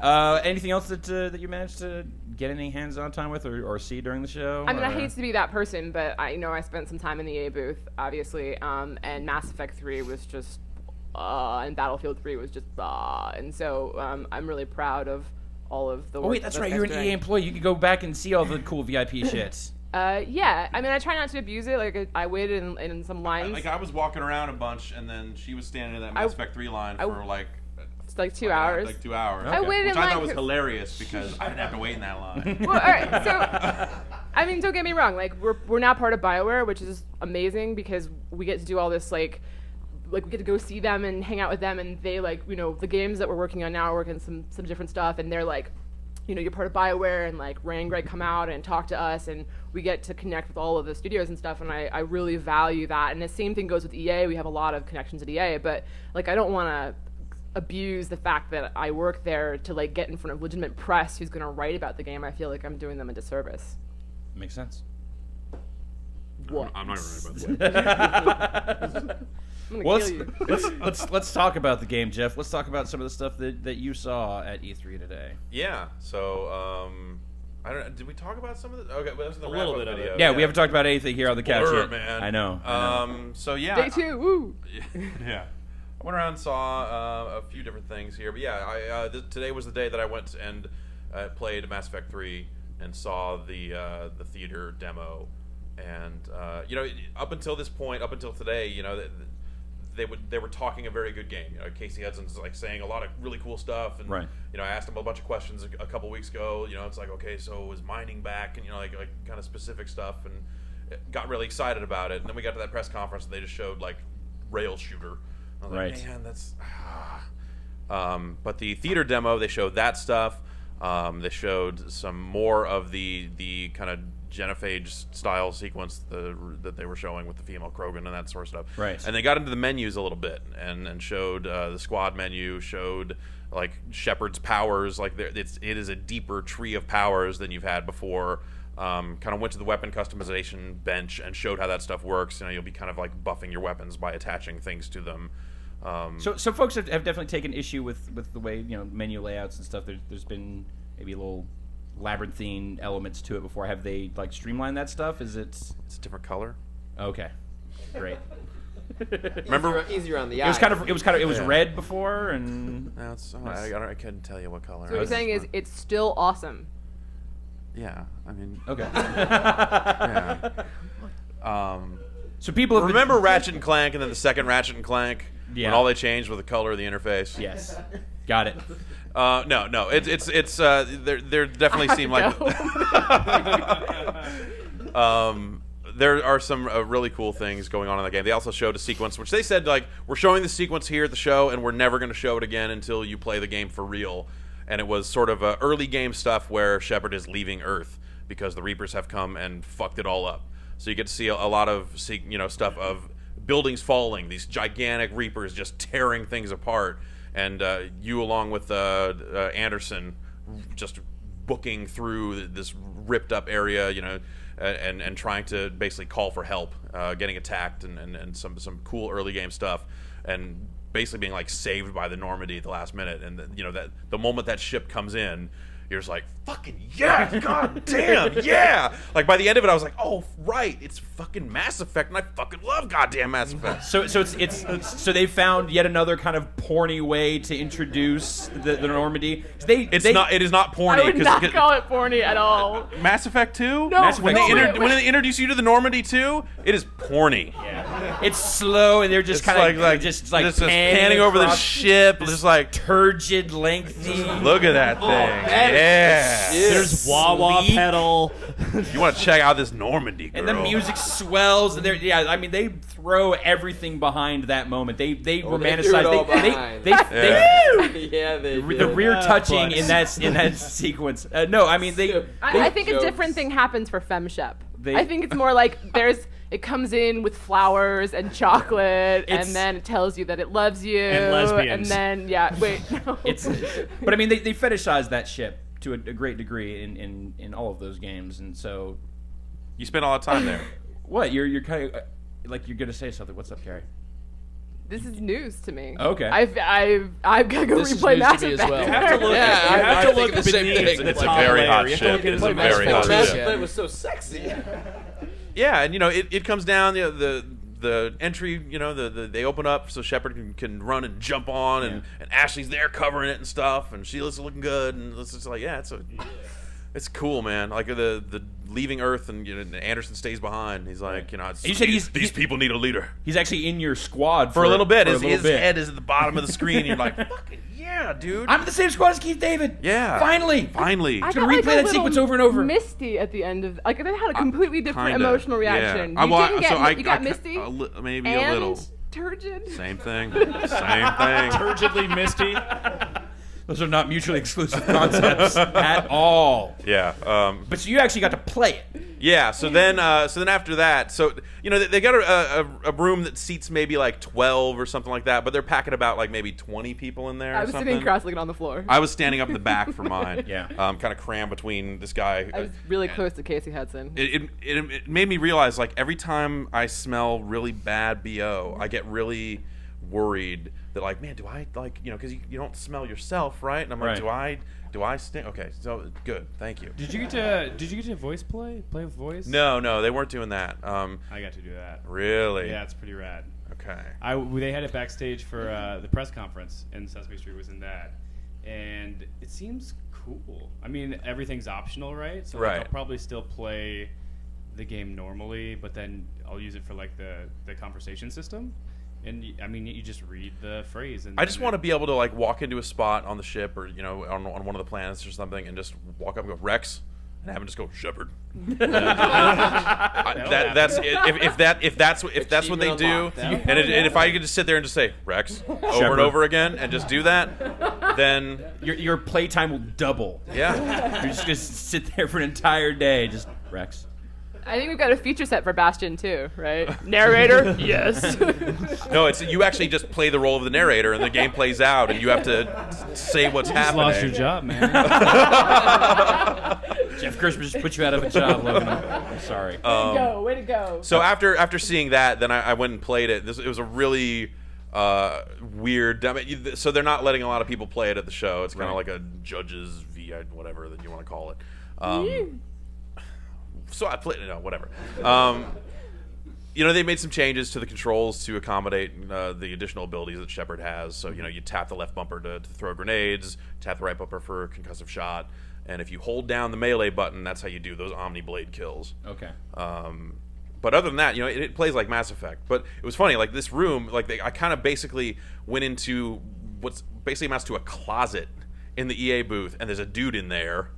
Anything else that you managed to get any hands-on time with or see during the show? I mean, I hate to be that person, but I spent some time in the EA booth, obviously, and Mass Effect 3 was just, and Battlefield 3 was just, and so I'm really proud of all of the work. Oh wait, that's right. You're an EA employee. You can go back and see all the cool VIP shit. Yeah. I mean, I try not to abuse it. Like, I waited in some lines. I was walking around a bunch, and then she was standing in that Mass Effect 3 line for like. It's like 2 hours. Like 2 hours. I waited which in I line thought was hilarious because I didn't have to wait in that line. Well, all right. So, I mean, don't get me wrong. Like, we're now part of BioWare, which is amazing because we get to do all this like we get to go see them and hang out with them, and they the games that we're working on now are working some different stuff, and they're like, you're part of BioWare, and like Ray and Greg come out and talk to us, and we get to connect with all of the studios and stuff, and I really value that. And the same thing goes with EA. We have a lot of connections at EA, but like I don't want to abuse the fact that I work there to like get in front of legitimate press who's going to write about the game. I feel like I'm doing them a disservice. Makes sense. What? I'm not gonna write about that. Well, let's talk about the game, Jeff. Let's talk about some of the stuff that you saw at E3 today. Yeah. So, I don't. Did we talk about some of the? Okay, well, that was in the A little wrap-up bit of video. it. Yeah, we haven't talked about anything here on the couch Blur, yet. man. I know. So yeah. Day 2, woo! Yeah. I went around and saw a few different things here, but yeah, today was the day that I went and played Mass Effect 3 and saw the theater demo, and up until this point, up until today, they were talking a very good game. Casey Hudson's like saying a lot of really cool stuff, and right. I asked him a bunch of questions a couple weeks ago. It's like, okay, so is mining back, and like kind of specific stuff, and got really excited about it. And then we got to that press conference, and they just showed like rail shooter. I was right. like, man, that's. But the theater demo, they showed that stuff. They showed some more of the kind of Genophage style sequence that they were showing with the female Krogan and that sort of stuff. Right. And they got into the menus a little bit and showed the squad menu, showed like Shepard's powers. Like it is a deeper tree of powers than you've had before. Kind of went to the weapon customization bench and showed how that stuff works. You'll be kind of like buffing your weapons by attaching things to them. So some folks have definitely taken issue with the way menu layouts and stuff. There's been maybe a little labyrinthine elements to it before. Have they like streamlined that stuff? It's a different color. Okay, great. Remember, easier on the eye. It was Yeah. red before, and no, I couldn't tell you what color. So what you're saying is it's still awesome. Yeah, I mean, okay. Yeah. So people have remember Ratchet and Clank, and then the second Ratchet and Clank, Yeah. when all they changed was the color of the interface. Yes, got it. No, it's there definitely seem like. There are some really cool things going on in the game. They also showed a sequence, which they said like we're showing the sequence here at the show, and we're never going to show it again until you play the game for real. And it was sort of early game stuff where Shepard is leaving Earth because the Reapers have come and fucked it all up. So you get to see a lot of stuff of buildings falling, these gigantic Reapers just tearing things apart, and you along with Anderson just booking through this ripped up area, and trying to basically call for help, getting attacked, and some cool early game stuff, and basically being like saved by the Normandy at the last minute, and that the moment that ship comes in, you're just like, fucking yeah, god damn, yeah. Like by the end of it, I was like, oh right, it's fucking Mass Effect, and I fucking love goddamn Mass Effect. So so they found yet another kind of porny way to introduce the Normandy. It is not porny. I would not call it porny at all. Mass Effect 2? No, when they introduce you to the Normandy 2, it is porny. Yeah. It's slow, and they're just kind of just panning over the ship, just like turgid, lengthy. Look at that thing. Yeah. There's wah-wah pedal. You want to check out this Normandy, girl. And the music swells. And they throw everything behind that moment. They romanticize. The rear touching in that sequence. No, I mean I think a different thing happens for FemShep. I think it's more like it comes in with flowers and chocolate, and then it tells you that it loves you. And lesbians. And then, wait. No. But I mean, they fetishize that ship to a great degree in all of those games, and so you spend all the time there. What you're kind of like you're gonna say something? What's up, Carrie? This is news to me. Okay. I've got to go replay Mass Effect. Well. You have to look. Yeah, you have to look the same thing. It's a very hot ship. It's a very hot Mass ship. Effect was so sexy. Yeah, and it comes down the entry. They open up so Shepard can run and jump on, and Ashley's there covering it and stuff, and Sheila's looking good, and it's just like it's cool, man. Like the leaving Earth, and Anderson stays behind. He's like, you said these people need a leader. He's actually in your squad for a little bit. His head is at the bottom of the screen. And you're like, fucking yeah, dude. I'm in the same squad as Keith David. Yeah, finally. I gonna replay that sequence over and over. Misty at the end of they had a completely different Kinda, emotional reaction. Yeah. You got Misty, maybe and a little. Turgid. Same thing. Turgidly Misty. Those are not mutually exclusive concepts at all. Yeah. But so you actually got to play it. Yeah. So then after that, so they got a room that seats maybe like 12 or something like that, but they're packing about like maybe 20 people in there. I was sitting cross-legged on the floor. I was standing up in the back for mine. Yeah. Kind of crammed between this guy. I was really close to Casey Hudson. It made me realize, like, every time I smell really bad BO, I get really worried that, like, man, do I, like, because you don't smell yourself, right? And I'm like, do I stink? Okay, so good, thank you. Did you get to voice play with voice? No, they weren't doing that. I got to do that. Really? Yeah, it's pretty rad. Okay. They had it backstage for the press conference, and Sesame Street was in that, and it seems cool. I mean, everything's optional, right? So like, I'll probably still play the game normally, but then I'll use it for like the conversation system. And I mean, you just read the phrase. And I just want to be able to like walk into a spot on the ship or on one of the planets or something, and just walk up and go Rex, and have him just go Shepard. That's if that's what they do, and if I could just sit there and just say Rex over and over again and just do that, then your playtime will double. Yeah, you're just gonna sit there for an entire day, just Rex. I think we've got a feature set for Bastion too, right? Narrator, yes. No, it's you actually just play the role of the narrator, and the game plays out, and you have to say what's happening. Lost your job, man. Jeff Gershman just put you out of a job, Logan. I'm sorry. Way to go. So after seeing that, then I went and played it. It was a really weird. So they're not letting a lot of people play it at the show. It's kind of like a judges VI, whatever that you want to call it. So I played it, whatever. They made some changes to the controls to accommodate the additional abilities that Shepard has. So, you tap the left bumper to throw grenades, tap the right bumper for a concussive shot, and if you hold down the melee button, that's how you do those Omni Blade kills. Okay. But other than that, it plays like Mass Effect. But it was funny, like this room, I kind of basically went into what's basically amounts to a closet in the EA booth, and there's a dude in there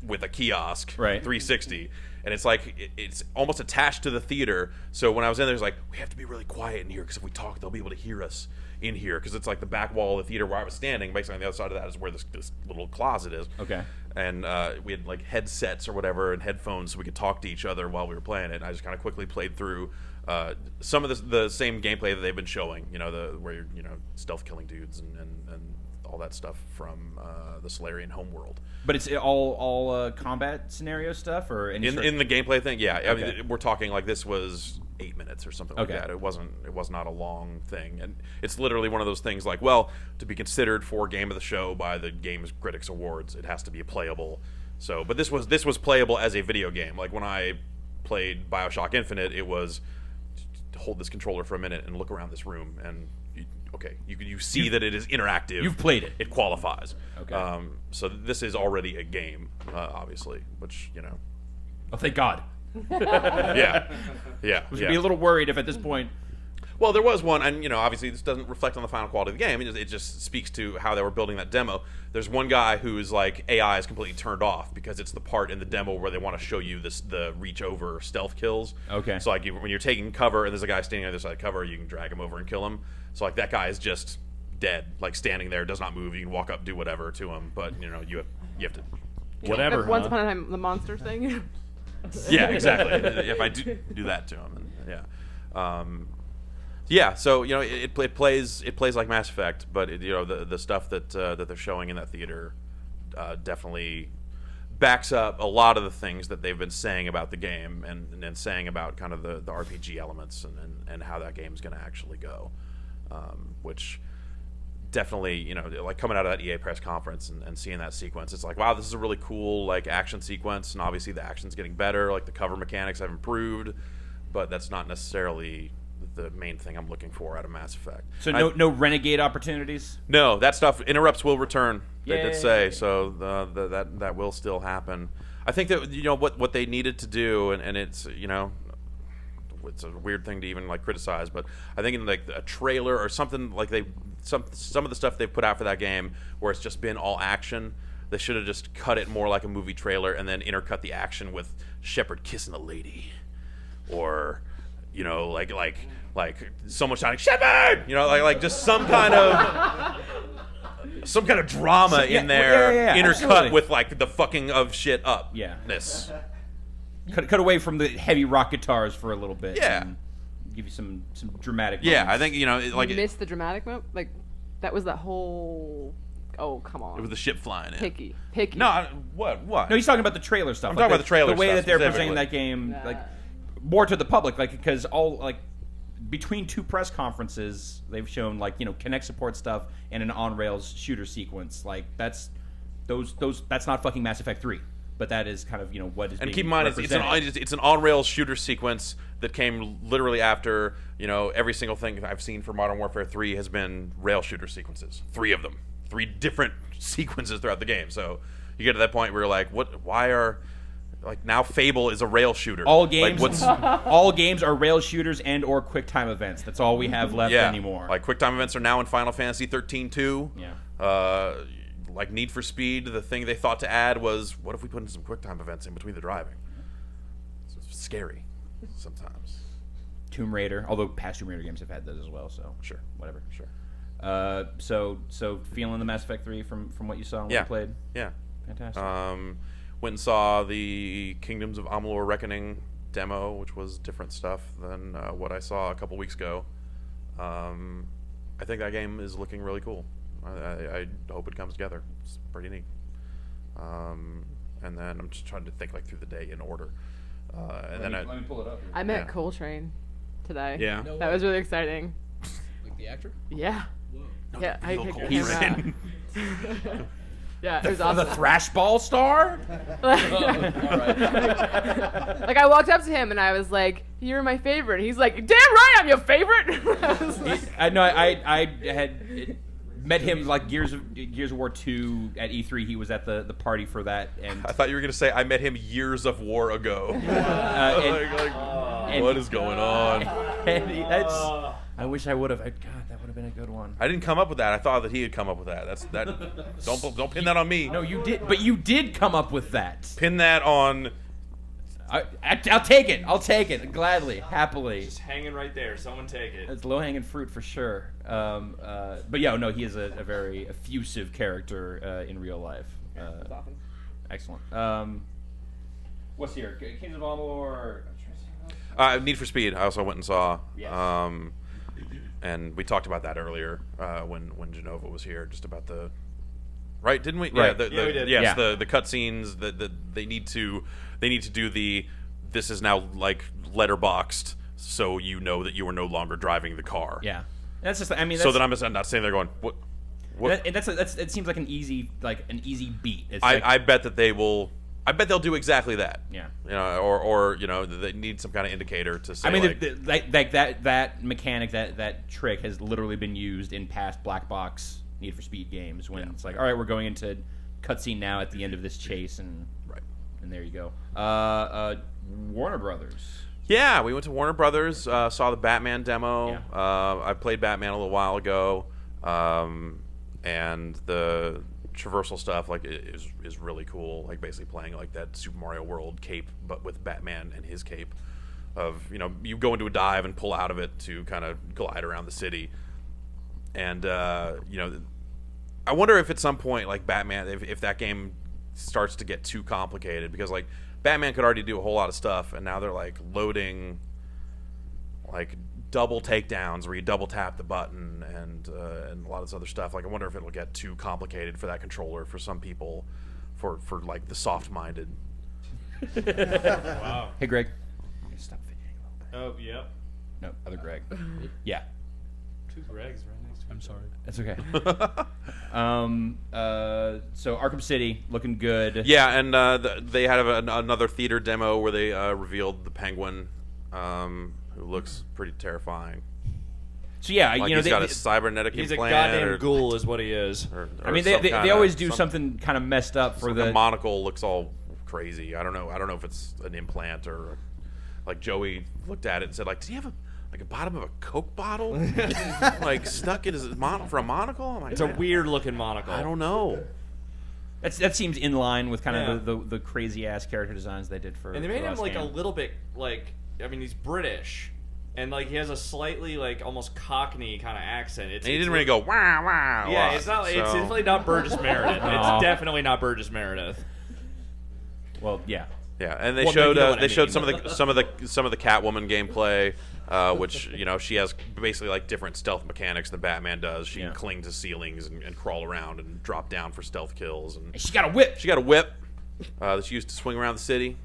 with a kiosk, 360, and it's like it's almost attached to the theater. So when I was in there, it's like we have to be really quiet in here because if we talk, they'll be able to hear us in here because it's like the back wall of the theater where I was standing. Basically, on the other side of that is where this little closet is. Okay. And we had like headsets or whatever and headphones so we could talk to each other while we were playing it. And I just kind of quickly played through some of the same gameplay that they've been showing. Where you're stealth killing dudes and all that stuff from the Solarian homeworld. But it's all combat scenario stuff, or in the gameplay thing. Yeah, Okay. I mean, we're talking like this was 8 minutes or something like Okay. that. It was not a long thing, and it's literally one of those things like, well, to be considered for Game of the Show by the Games Critics Awards, it has to be playable. So, but this was playable as a video game. Like when I played BioShock Infinite, it was to hold this controller for a minute and look around this room and. Okay, you see that it is interactive. You've played it. It qualifies. Okay. So this is already a game, obviously, which Oh, thank God. Yeah. I was gonna be a little worried if at this point. Well, there was one, and obviously this doesn't reflect on the final quality of the game. It just speaks to how they were building that demo. There's one guy who's like AI is completely turned off because it's the part in the demo where they want to show you the reach over stealth kills. Okay. So like when you're taking cover and there's a guy standing on the other side of cover, you can drag him over and kill him. So like that guy is just dead, like standing there, does not move. You can walk up, do whatever to him, but you have to. Whatever. Once upon a time, the monster thing. Yeah, exactly. If I do that to him, and yeah, so it plays like Mass Effect, but the stuff that they're showing in that theater definitely backs up a lot of the things that they've been saying about the game and saying about kind of the RPG elements and how that game's going to actually go, which definitely like coming out of that EA press conference and seeing that sequence, it's like, wow, this is a really cool like action sequence, and obviously the action's getting better, like the cover mechanics have improved, but that's not necessarily the main thing I'm looking for out of Mass Effect. So no Renegade opportunities? No, that stuff, interrupts will return, they did say, Yay. so that will still happen. I think that what they needed to do, and it's it's a weird thing to even like criticize, but I think in like a trailer or something, like some of the stuff they've put out for that game where it's just been all action, they should have just cut it more like a movie trailer and then intercut the action with Shepard kissing a lady, or like someone shouting Shepard, like just some kind of some kind of drama Yeah, in there, yeah, intercut absolutely. with like the fucking of shit up. Yeah. This. Cut away from the heavy rock guitars for a little bit. Yeah. And give you some dramatic. Yeah, moments. I think You missed the dramatic moment. Like that was that whole. Oh come on. it was the ship flying in. Picky. No, what? No, he's talking about the trailer stuff. I'm like talking about the trailer The way stuff that they're specifically. presenting that game, like more to the public, like because all like between two press conferences, they've shown like Kinect support stuff and an on rails shooter sequence. Like that's not fucking Mass Effect 3, but that is kind of what is. And being keep in mind, represented. it's an on-rails shooter sequence that came literally after every single thing I've seen for Modern Warfare 3 has been rail shooter sequences. 3 of them, 3 different sequences throughout the game. So you get to that point where you're like, what? Why are like now Fable is a rail shooter? All games, Like, all games are rail shooters and or QuickTime events. That's all we have left anymore. Like QuickTime events are now in Final Fantasy 13 too. Yeah. Like Need for Speed, the thing they thought to add was, what if we put in some QuickTime events in between the driving? It's scary sometimes. Tomb Raider, although past Tomb Raider games have had those as well. So sure, whatever. Sure. So feeling the Mass Effect 3 from what you saw and what you played. Yeah. Fantastic. Went and saw the Kingdoms of Amalur Reckoning demo, which was different stuff than what I saw a couple weeks ago. I think that game is looking really cool. I hope it comes together. It's pretty neat. And then I'm just trying to think like through the day in order. Let me pull it up here. I met Coltrane today. Yeah. No that was really exciting. Like the actor? Yeah. No, yeah, I Bill could Coltrane. hear him out. Yeah, it was awesome. The Thrash Ball star? Like I walked up to him and I was like, "You're my favorite." He's like, "Damn right, I'm your favorite." I know. I had met him like Gears of War 2 at E3. He was at the party for that, and I thought you were gonna say I met him years of war ago. What is going on? And I wish I would have. God, that would have been a good one. I didn't come up with that. I thought that he had come up with that. Don't pin that on me. No, you did, but you did come up with that. Pin that on. I'll take it. I'll take it gladly, happily. Just hanging right there. Someone take it. It's low hanging fruit for sure. But yeah, no, he is a very effusive character in real life. Excellent. What's here? Kings of Amalur. Need for Speed. I also went and saw. Yes. And we talked about that earlier when Genova was here, just about the. Right? Didn't we? Right. Yeah, we did. Yes, Yeah. the cutscenes that they need to do the. This is now like letterboxed, so you know that you are no longer driving the car. Yeah, that's just. I mean, so that I'm not saying they're going. What? And it seems like an easy beat. It's I bet that they will. I bet they'll do exactly that. Yeah. Or they need some kind of indicator to say. I mean, like, that mechanic, that trick has literally been used in past black box Need for Speed games when it's like, all right, we're going into cutscene now at the end of this chase, and there you go. Warner Brothers. Yeah, we went to Warner Brothers, saw the Batman demo. I played Batman a little while ago, and the traversal stuff is really cool. Like basically playing like that Super Mario World cape, but with Batman and his cape. Of you go into a dive and pull out of it to kind of glide around the city, and I wonder if at some point like Batman, if that game starts to get too complicated, because like Batman could already do a whole lot of stuff, and now they're like loading like double takedowns where you double tap the button and a lot of this other stuff. Like I wonder if it'll get too complicated for that controller for some people, for like the soft-minded. Wow. Hey, Greg. Stop fidgeting a little bit. Oh, yep. No, other Greg. Yeah. Two Gregs right next to me. I'm sorry. That's okay. So Arkham City looking good. Yeah, and they had another theater demo where they revealed the Penguin, who looks pretty terrifying. So yeah, like he's got a cybernetic he's implant. He's a goddamn ghoul, is what he is. I mean, they always do something kind of messed up for the monocle. Looks all crazy. I don't know if it's an implant or like Joey looked at it and said like, "Do you have a bottom of a Coke bottle like stuck in his for a monocle?" I'm like, it's a weird looking monocle. I don't know. That seems in line with kind of the crazy ass character designs they did for. And they made him like game. a little bit like, I mean, he's British, and like he has a slightly like almost Cockney kind of accent. And he didn't really go wow wow. Yeah, it's not. It's definitely not Burgess Meredith. It's definitely not Burgess Meredith. Well, yeah. Yeah, and they Well, showed you know what I some mean. of the Catwoman gameplay, which she has basically like different stealth mechanics than Batman does. She can cling to ceilings and crawl around and drop down for stealth kills. And she got a whip. She got a whip that's used to swing around the city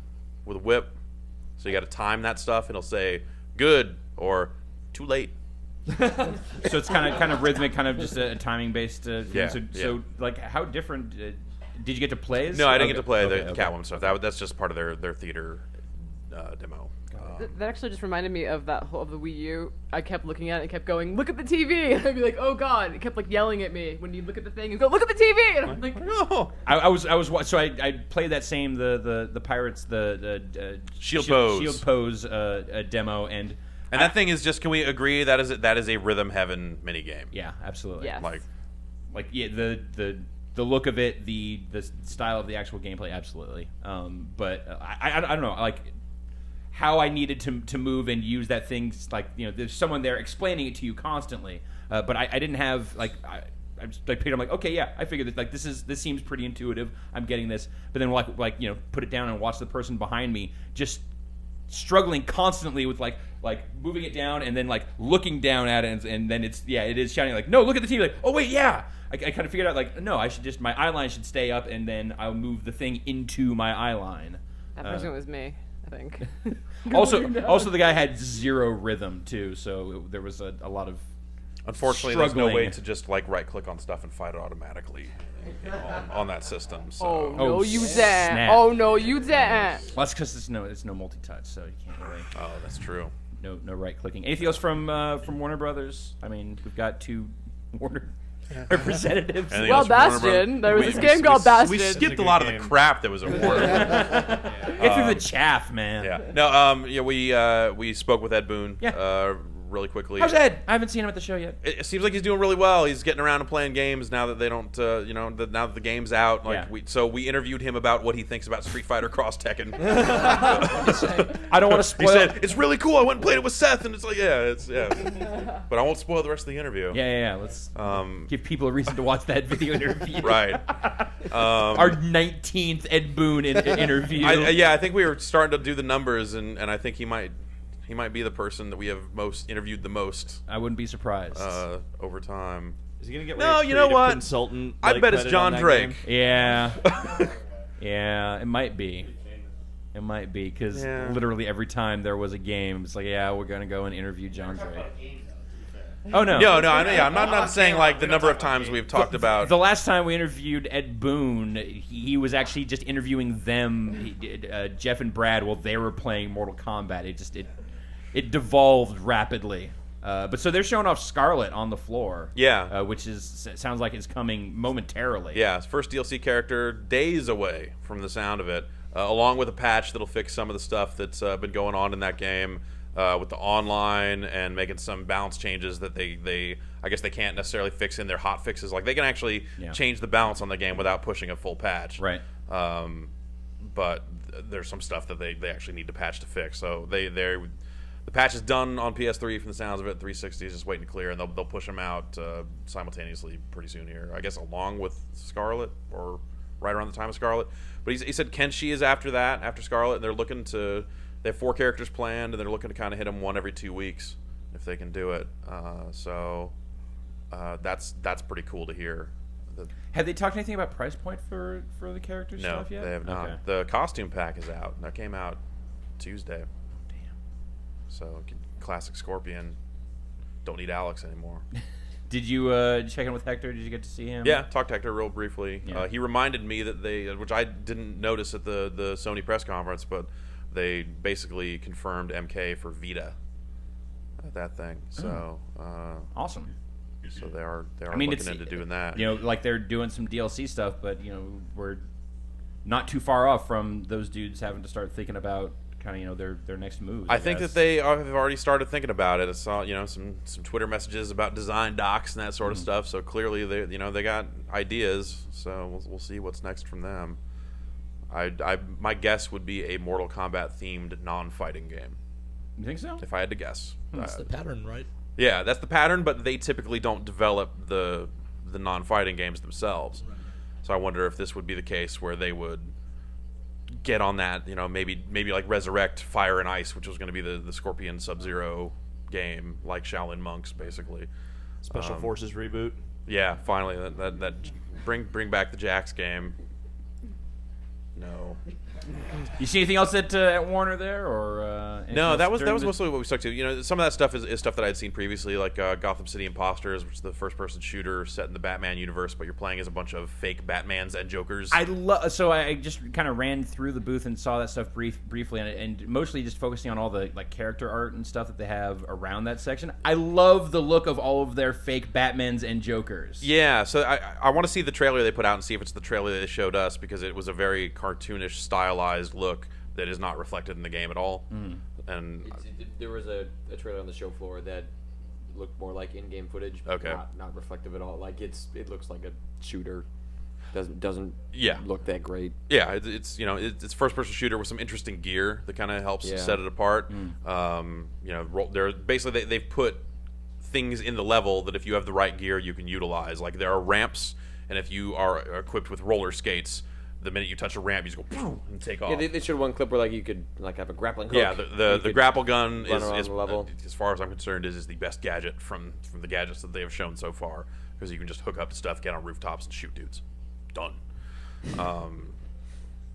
with a whip. So you got to time that stuff, and it'll say good or too late. So it's kind of rhythmic, kind of just a timing based thing. Yeah, So like, how different? Did you get to play as? No, I didn't get to play Okay, the Catwoman stuff. That's just part of their theater demo. That actually just reminded me of the Wii U. I kept looking at it and kept going, look at the TV! And I'd be like, oh god. It kept like yelling at me when you look at the thing and go, look at the TV! And I'm like, no! I played that same the Pirates the Shield Pose demo and that thing is just, can we agree that is a Rhythm Heaven minigame? Yeah, absolutely. Yes. Like the look of it, the style of the actual gameplay, absolutely. But I don't know, like how I needed to move and use that thing. Like, there's someone there explaining it to you constantly. But I didn't have like I just like picked. I'm like, okay, yeah, I figured that like this seems pretty intuitive. I'm getting this. But then like put it down and watch the person behind me just struggling constantly with like moving it down and then like looking down at it and then it is shouting like, no, look at the TV. Like, oh wait, yeah. I kind of figured out like, no, I should just, my eye line should stay up and then I'll move the thing into my eye line. that person was me, I think. Also the guy had zero rhythm too, so there was a lot of Unfortunately, struggling. there's no way to just like right click on stuff and fight it automatically on that system. So. Oh no, you didn't. Oh no, you didn't. Well, that's because it's no multi-touch, so you can't really. Oh, that's true. No right clicking. Anything else from Warner Brothers? I mean, we've got two Warner representatives. Well, Bastion. There was this game called Bastion. We skipped a lot of the crap that was at Warner. Get through the chaff, man. Yeah. No. We spoke with Ed Boon. Yeah. Really quickly. How's Ed? I haven't seen him at the show yet. It seems like he's doing really well. He's getting around and playing games now that they don't, now that the game's out. Like we interviewed him about what he thinks about Street Fighter Cross Tekken. I don't want to spoil. He said it's really cool. I went and played it with Seth, and it's like but I won't spoil the rest of the interview. Yeah. Let's give people a reason to watch that video interview. Right. Our 19th Ed Boon interview. I think we were starting to do the numbers, and I think he might be the person that we have interviewed the most. I wouldn't be surprised. Over time. Is he gonna get no? like a You know creative what? Consultant. I like, bet it's credit John on that Drake. game? Yeah. Yeah, it might be. It might be because literally every time there was a game, it's like, we're gonna go and interview John Drake. Oh no! No. I'm not saying like the number of times we've talked about. The last time we interviewed Ed Boon, he was actually just interviewing them, Jeff and Brad, while they were playing Mortal Kombat. It devolved rapidly. But so they're showing off Scarlet on the floor. Yeah. Which sounds like it's coming momentarily. Yeah, it's first DLC character days away from the sound of it, along with a patch that'll fix some of the stuff that's been going on in that game with the online and making some balance changes that they I guess they can't necessarily fix in their hot fixes. Like they can actually change the balance on the game without pushing a full patch. Right. But there's some stuff that they actually need to patch to fix. So the patch is done on PS3 from the sounds of it. 360 is just waiting to clear, and they'll push them out simultaneously pretty soon here. I guess along with Scarlet, or right around the time of Scarlet. But he said Kenshi is after Scarlet, and they're looking to. They have 4 characters planned, and they're looking to kind of hit them one every 2 weeks if they can do it. That's pretty cool to hear. Have they talked anything about price point for the character stuff yet? No, they have not. Okay. The costume pack is out. That came out Tuesday. So, classic Scorpion. Don't need Alex anymore. Did you check in with Hector? Did you get to see him? Yeah, talked to Hector real briefly. Yeah. He reminded me that which I didn't notice at the Sony press conference, but they basically confirmed MK for Vita. That thing. So awesome. So they are looking into doing that. Like they're doing some DLC stuff, but we're not too far off from those dudes having to start thinking about kind of their next moves. I think that they have already started thinking about it. I saw some Twitter messages about design docs and that sort of stuff. So clearly they got ideas. So we'll see what's next from them. My guess would be a Mortal Kombat themed non-fighting game. You think so? If I had to guess. That's the pattern, right? Yeah, that's the pattern, but they typically don't develop the non-fighting games themselves. Right. So I wonder if this would be the case where they would get on that, maybe like resurrect Fire and Ice, which was going to be the Scorpion Sub-Zero game, like Shaolin Monks, basically. Special Forces reboot. Yeah, finally, that bring back the Jax game. No. You see anything else at Warner there, or no? That was mostly what we stuck to. Some of that stuff is stuff that I'd seen previously, like Gotham City Imposters, which is the first-person shooter set in the Batman universe, but you're playing as a bunch of fake Batmans and Jokers. So I just kind of ran through the booth and saw that stuff briefly, and mostly just focusing on all the character art and stuff that they have around that section. I love the look of all of their fake Batmans and Jokers. Yeah, so I want to see the trailer they put out and see if it's the trailer they showed us, because it was a very cartoonish, stylized look that is not reflected in the game at all. And there was a trailer on the show floor that looked more like in-game footage, but not reflective at all. Like it looks like a shooter. Doesn't look that great. Yeah, it's it's first-person shooter with some interesting gear that kind of helps set it apart. They're basically they've put things in the level that if you have the right gear, you can utilize. Like there are ramps, and if you are equipped with roller skates, the minute you touch a ramp, you just go and take off. Yeah, they showed one clip where you could have a grappling hook. Yeah, the grapple gun is the level. As far as I'm concerned, is the best gadget from the gadgets that they have shown so far, because you can just hook up to stuff, get on rooftops, and shoot dudes. Done.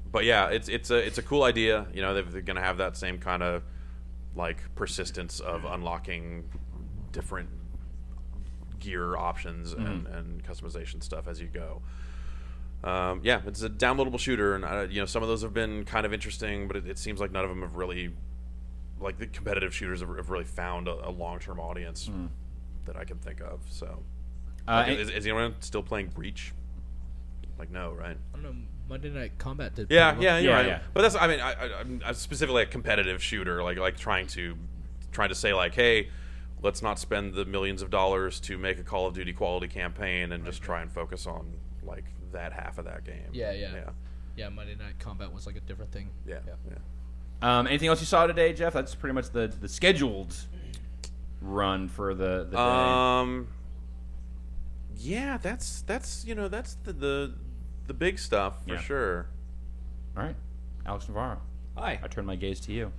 But yeah, it's a cool idea. They're going to have that same kind of persistence of unlocking different gear options and customization stuff as you go. It's a downloadable shooter, and some of those have been kind of interesting, but it seems like none of them have really, the competitive shooters have really found a long-term audience that I can think of. So, is anyone still playing Breach? No, right? I don't know. Monday Night Combat did. Yeah, you're right. Yeah. But that's, I'm specifically a competitive shooter, trying to say hey, let's not spend the millions of dollars to make a Call of Duty quality campaign and just try and focus on that half of that game. Yeah, Monday Night Combat was a different thing. Yeah. Anything else you saw today, Jeff? That's pretty much the scheduled run for the day. Yeah, that's the big stuff for sure. All right, Alex Navarro. Hi. I turn my gaze to you.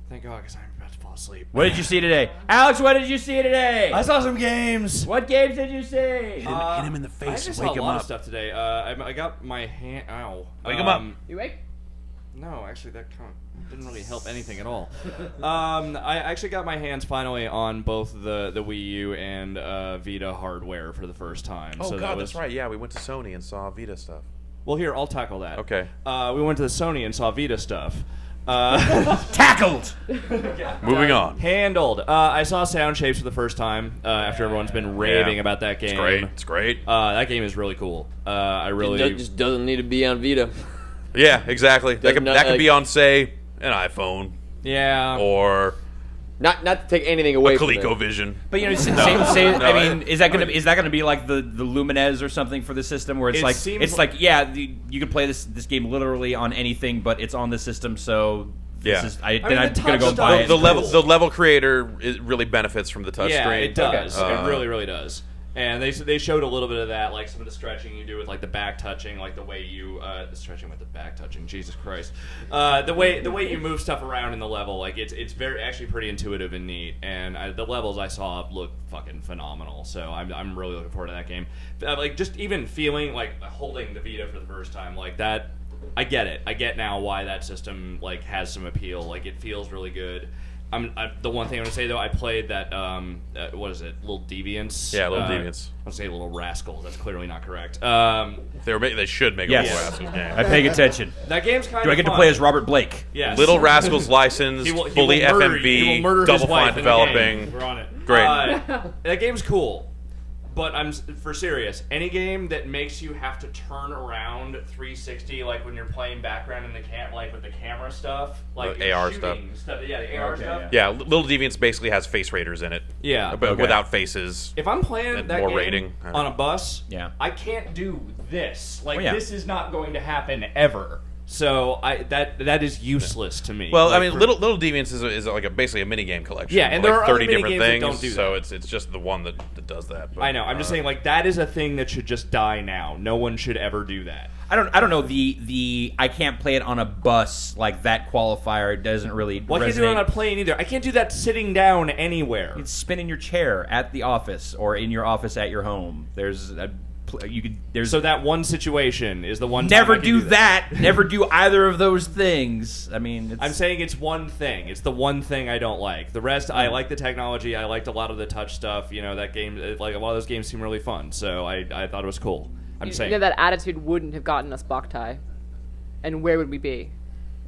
Thank God, because I'm about to fall asleep. What did you see today? Alex, what did you see today? I saw some games. What games did you see? Hit him in the face. I just wake saw a him lot up. of stuff today. I got my hand... Ow. Wake him up. You awake? No, actually, that didn't really help anything at all. I actually got my hands finally on both the Wii U and Vita hardware for the first time. Oh, God, that's right. Yeah, we went to Sony and saw Vita stuff. Well, here, I'll tackle that. Okay. We went to the Sony and saw Vita stuff. Tackled. Moving on. Handled. I saw Sound Shapes for the first time after everyone's been raving about that game. It's great. That game is really cool. It just doesn't need to be on Vita. Yeah, exactly. That could be on, say, an iPhone. Yeah. Or not to take anything away from ColecoVision. But is that gonna be like the Lumines or something for the system, where you can play this game literally on anything, but it's on the system, so I'm gonna go buy it. The level creator really benefits from the touchscreen. Yeah, it does. It really, really does. And they showed a little bit of that, some of the stretching you do with the back touching, the way you the stretching with the back touching. Jesus Christ, the way you move stuff around in the level, it's very actually pretty intuitive and neat. And the levels I saw look fucking phenomenal. So I'm really looking forward to that game. Just even feeling holding the Vita for the first time that. I get it. I get now why that system has some appeal. It feels really good. The one thing I'm going to say, though, I played that, what is it, Little Deviants? Yeah, Little Deviants. I was going to say Little Rascals. That's clearly not correct. They should make a Little Rascals game. I pay attention. That game's kind of Do I get to play as Robert Blake? Yes. Little Rascals licensed, fully FMV, Double Fine developing. We're on it. Great. That game's cool. But I'm for serious. Any game that makes you have to turn around 360, when you're playing background in the with the camera stuff, AR stuff. Yeah, the AR stuff. Yeah, Little Deviants basically has face raiders in it. Yeah, but without faces. If I'm playing that more game rating on a bus, I can't do this. This is not going to happen ever. So that is useless to me. Well, Like, I mean, Little Deviants is like basically a mini game collection. Yeah, and of there like are 30 other different minigames that things. don't do so that. it's just the one that does that. But, I know. I'm just saying, like, that is a thing that should just die now. No one should ever do that. I don't know the I can't play it on a bus, like that qualifier doesn't really Well, I can't do it on a plane either. I can't do that sitting down anywhere. You can spin in your chair at the office or in your office at your home. So that one situation is the one. Never time I can do that. Never do either of those things. I mean, I'm saying it's one thing. It's the one thing I don't like. The rest, I like the technology. I liked a lot of the touch stuff. You know, that game, like a lot of those games seem really fun. So I thought it was cool. I'm saying You know, that attitude wouldn't have gotten us Boktai. And where would we be?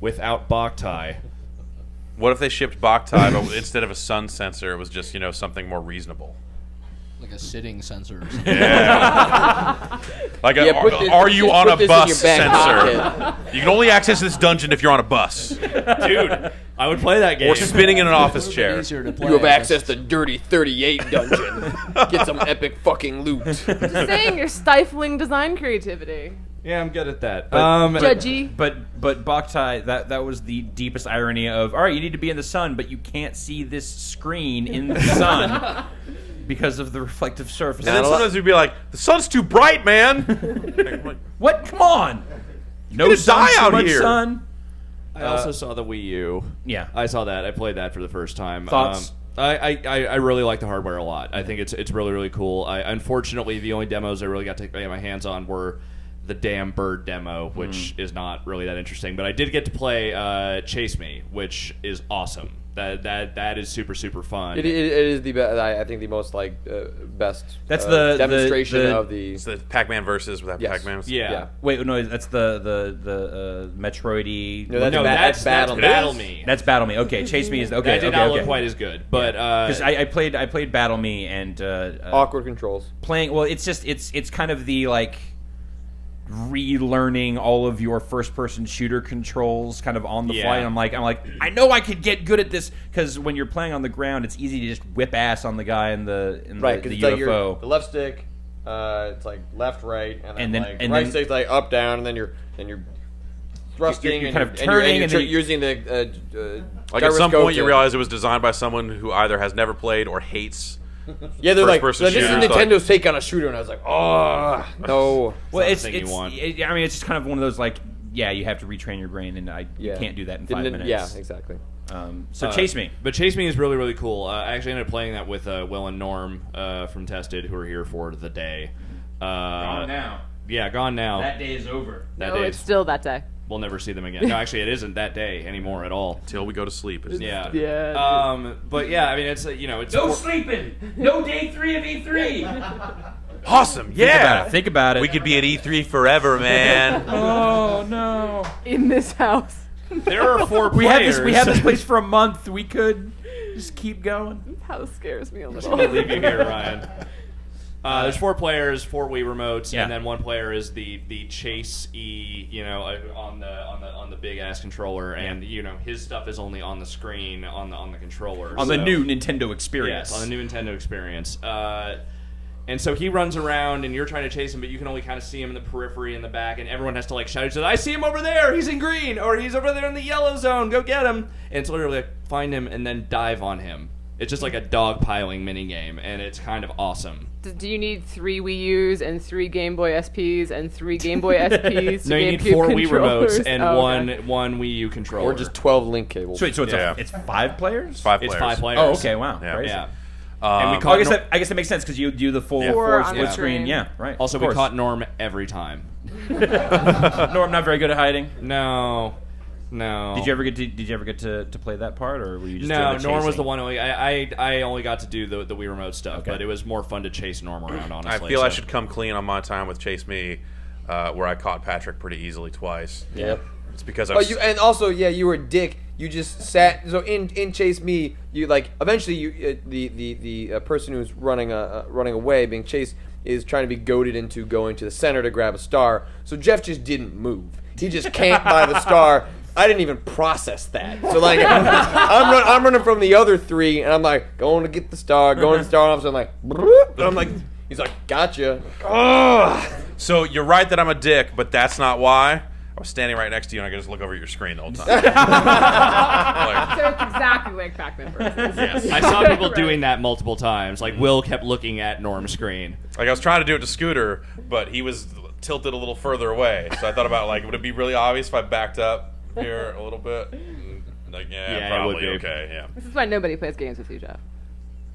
without Boktai. What if they shipped Boktai, but instead of a sun sensor, it was just something more reasonable? Like a sitting sensor. Yeah. Like are you on a bus sensor? You can only access this dungeon if you're on a bus. Dude, I would play that game. Or spinning in an office chair. You have access to Dirty 38 dungeon. Get some epic fucking loot. Just saying, you're stifling design creativity. Yeah, I'm good at that. Judgy. But Boktai, that was the deepest irony of, all right, you need to be in the sun, but you can't see this screen in the sun because of the reflective surface. And then sometimes you'd be like, the sun's too bright, man. What? Come on. No gonna sun, die too out much here. sun. I also saw the Wii U. Yeah. I saw that. I played that for the first time. Thoughts? I really like the hardware a lot. I think it's really, really cool. Unfortunately, the only demos I really got to get my hands on were the damn bird demo, which is not really that interesting. But I did get to play Chase Me, which is awesome. That is super, super fun. It is the best. I think the most best. That's the demonstration of the. It's the Pac-Man versus without Pac-Man. Yeah. Wait, no, that's the Metroid-y. No, that's Battle Me. That's Battle Me. Okay, Chase Me is okay. That did not look quite as good, but because I played Battle Me and awkward controls. Playing well, it's kind of the like relearning all of your first-person shooter controls kind of on the fly. And I'm like, I know I could get good at this because when you're playing on the ground, it's easy to just whip ass on the guy in the right, the it's UFO. Like the left stick, it's like left, right, and then and right then, stick's like up, down, and then you're thrusting. You're kind of turning and then using the like at some point you realize it was designed by someone who either has never played or hates. Yeah, they're like, this is Nintendo's take on a shooter, and I was like, oh no. Well, it's I mean, it's just kind of one of those like, yeah, you have to retrain your brain, and you can't do that in 5 minutes. Yeah, exactly. So Chase Me. But Chase Me is really, really cool. I actually ended up playing that with Will and Norm from Tested, who are here for the day. Gone now. Yeah, gone now. That day is over. It's still that day. We'll never see them again. No, actually, it isn't that day anymore at all. Till we go to sleep. Yeah. But yeah, I mean, it's it's no sleeping. No day 3 of E3. Awesome. Yeah. Think about it. We could be at E3 forever, man. Oh no. In this house. There are 4 We players. have this place for a month. We could just keep going. This house scares me a I'm little. just gonna leave you here, Ryan. There's 4 players, 4 Wii remotes, and then 1 player is the Chase E, on the big ass controller, and his stuff is only on the screen on the controller. On the new Nintendo Experience. Yes, on the new Nintendo Experience. And so he runs around, and you're trying to chase him, but you can only kind of see him in the periphery in the back, and everyone has to like shout each other, I see him over there, he's in green, or he's over there in the yellow zone, go get him. And it's literally like, find him and then dive on him. It's just like a dogpiling minigame, and it's kind of awesome. Do you need 3 Wii U's and 3 Game Boy SPs and 3 Game Boy SPs to No, you need GameCube 4 Wii controllers? remotes and one Wii U controller. Or just 12 link cables. So it's 5 players? 5 It's players. 5 players. Oh, okay, wow. Yeah. Crazy. Yeah. And we caught I guess that makes sense because you do the full 4 split screen. Yeah, right. Also, we caught Norm every time. Norm not very good at hiding. No. Did you ever get to play that part, or were you just no? doing the Norm was chasing? the one. I only got to do the Wii remote stuff, but it was more fun to chase Norm around. Honestly, I feel I should come clean on my time with Chase Me, where I caught Patrick pretty easily twice. Yep. It's because I was... and also, you were a dick. You just sat. So in Chase Me, you like eventually you the person who's running away, being chased, is trying to be goaded into going to the center to grab a star. So Jeff just didn't move. He just camped by the star. I didn't even process that. So like, I'm running from the other 3, and I'm like going to get the star, going to the star, and I'm like, and I'm like, he's like, gotcha. So you're right that I'm a dick, but that's not why. I was standing right next to you, and I could just look over at your screen the whole time. So it's exactly like Pac-Man versus. Yes. I saw people Right. doing that multiple times. Like Will kept looking at Norm's screen. Like I was trying to do it to Scooter, but he was tilted a little further away. So I thought about like, would it be really obvious if I backed up here a little bit? Like, yeah, Yeah, it would probably be. okay. Yeah. This is why nobody plays games with you, Jeff.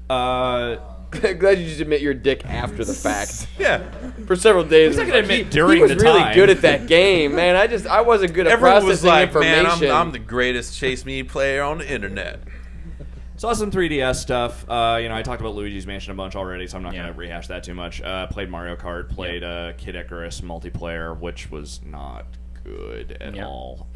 Glad you just admit your dick after the fact. Yeah. For several days. He's not gonna admit he during was the really time. good at that game, man. I wasn't good at Everyone processing was like, man, information. I'm the greatest Chase Me player on the internet. Saw some 3DS stuff. I talked about Luigi's Mansion a bunch already, so I'm not going to rehash that too much. Played Mario Kart, played Kid Icarus multiplayer, which was not good at all.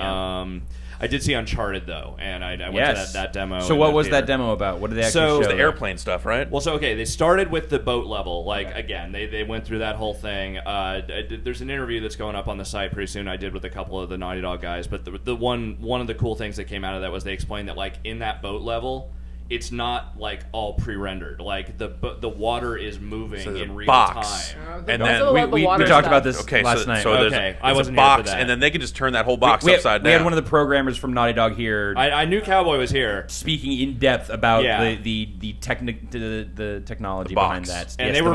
I did see Uncharted, though, and I went to that demo. So in what the was theater. that demo about? What did they actually So show? It was the there? airplane stuff, right? Well, so okay, they started with the boat level. Like again, they went through that whole thing. There's an interview that's going up on the site pretty soon. I did with a couple of the Naughty Dog guys, but the one of the cool things that came out of that was they explained that like in that boat level, it's not like all pre-rendered. Like the water is moving So there's in a real box. time. And Also, then like, the we water talked stuff. about this Okay, last night. So there's, Okay, I there's wasn't a here for box, that. and then they can just turn that whole box we upside down. had one of the programmers from Naughty Dog here I knew Cowboy was here. speaking in depth about Yeah. the technology The behind box. that. And Yes, they the were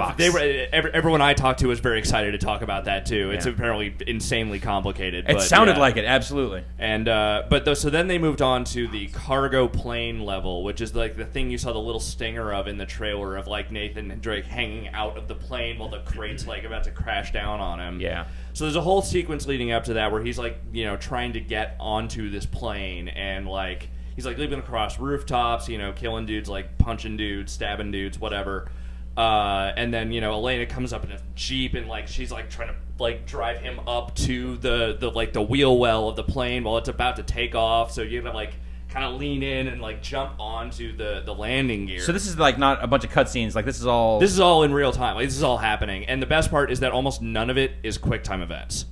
box. everyone I talked to was very excited to talk about that too. It's Yeah. apparently insanely complicated. It but, sounded yeah. like it, absolutely. And so then they moved on to the cargo plane level, which is like the thing you saw the little stinger of in the trailer of like Nathan and Drake hanging out of the plane while the crate's like about to crash down on him. Yeah. So there's a whole sequence leading up to that where he's like, trying to get onto this plane and like he's like leaping across rooftops, killing dudes, like punching dudes, stabbing dudes, whatever. And then Elena comes up in a jeep and like she's like trying to like drive him up to the wheel well of the plane while it's about to take off. So you gotta like kind of lean in and like jump onto the landing gear. So this is like not a bunch of cutscenes. Like this is all in real time. Like this is all happening, and the best part is that almost none of it is QuickTime events.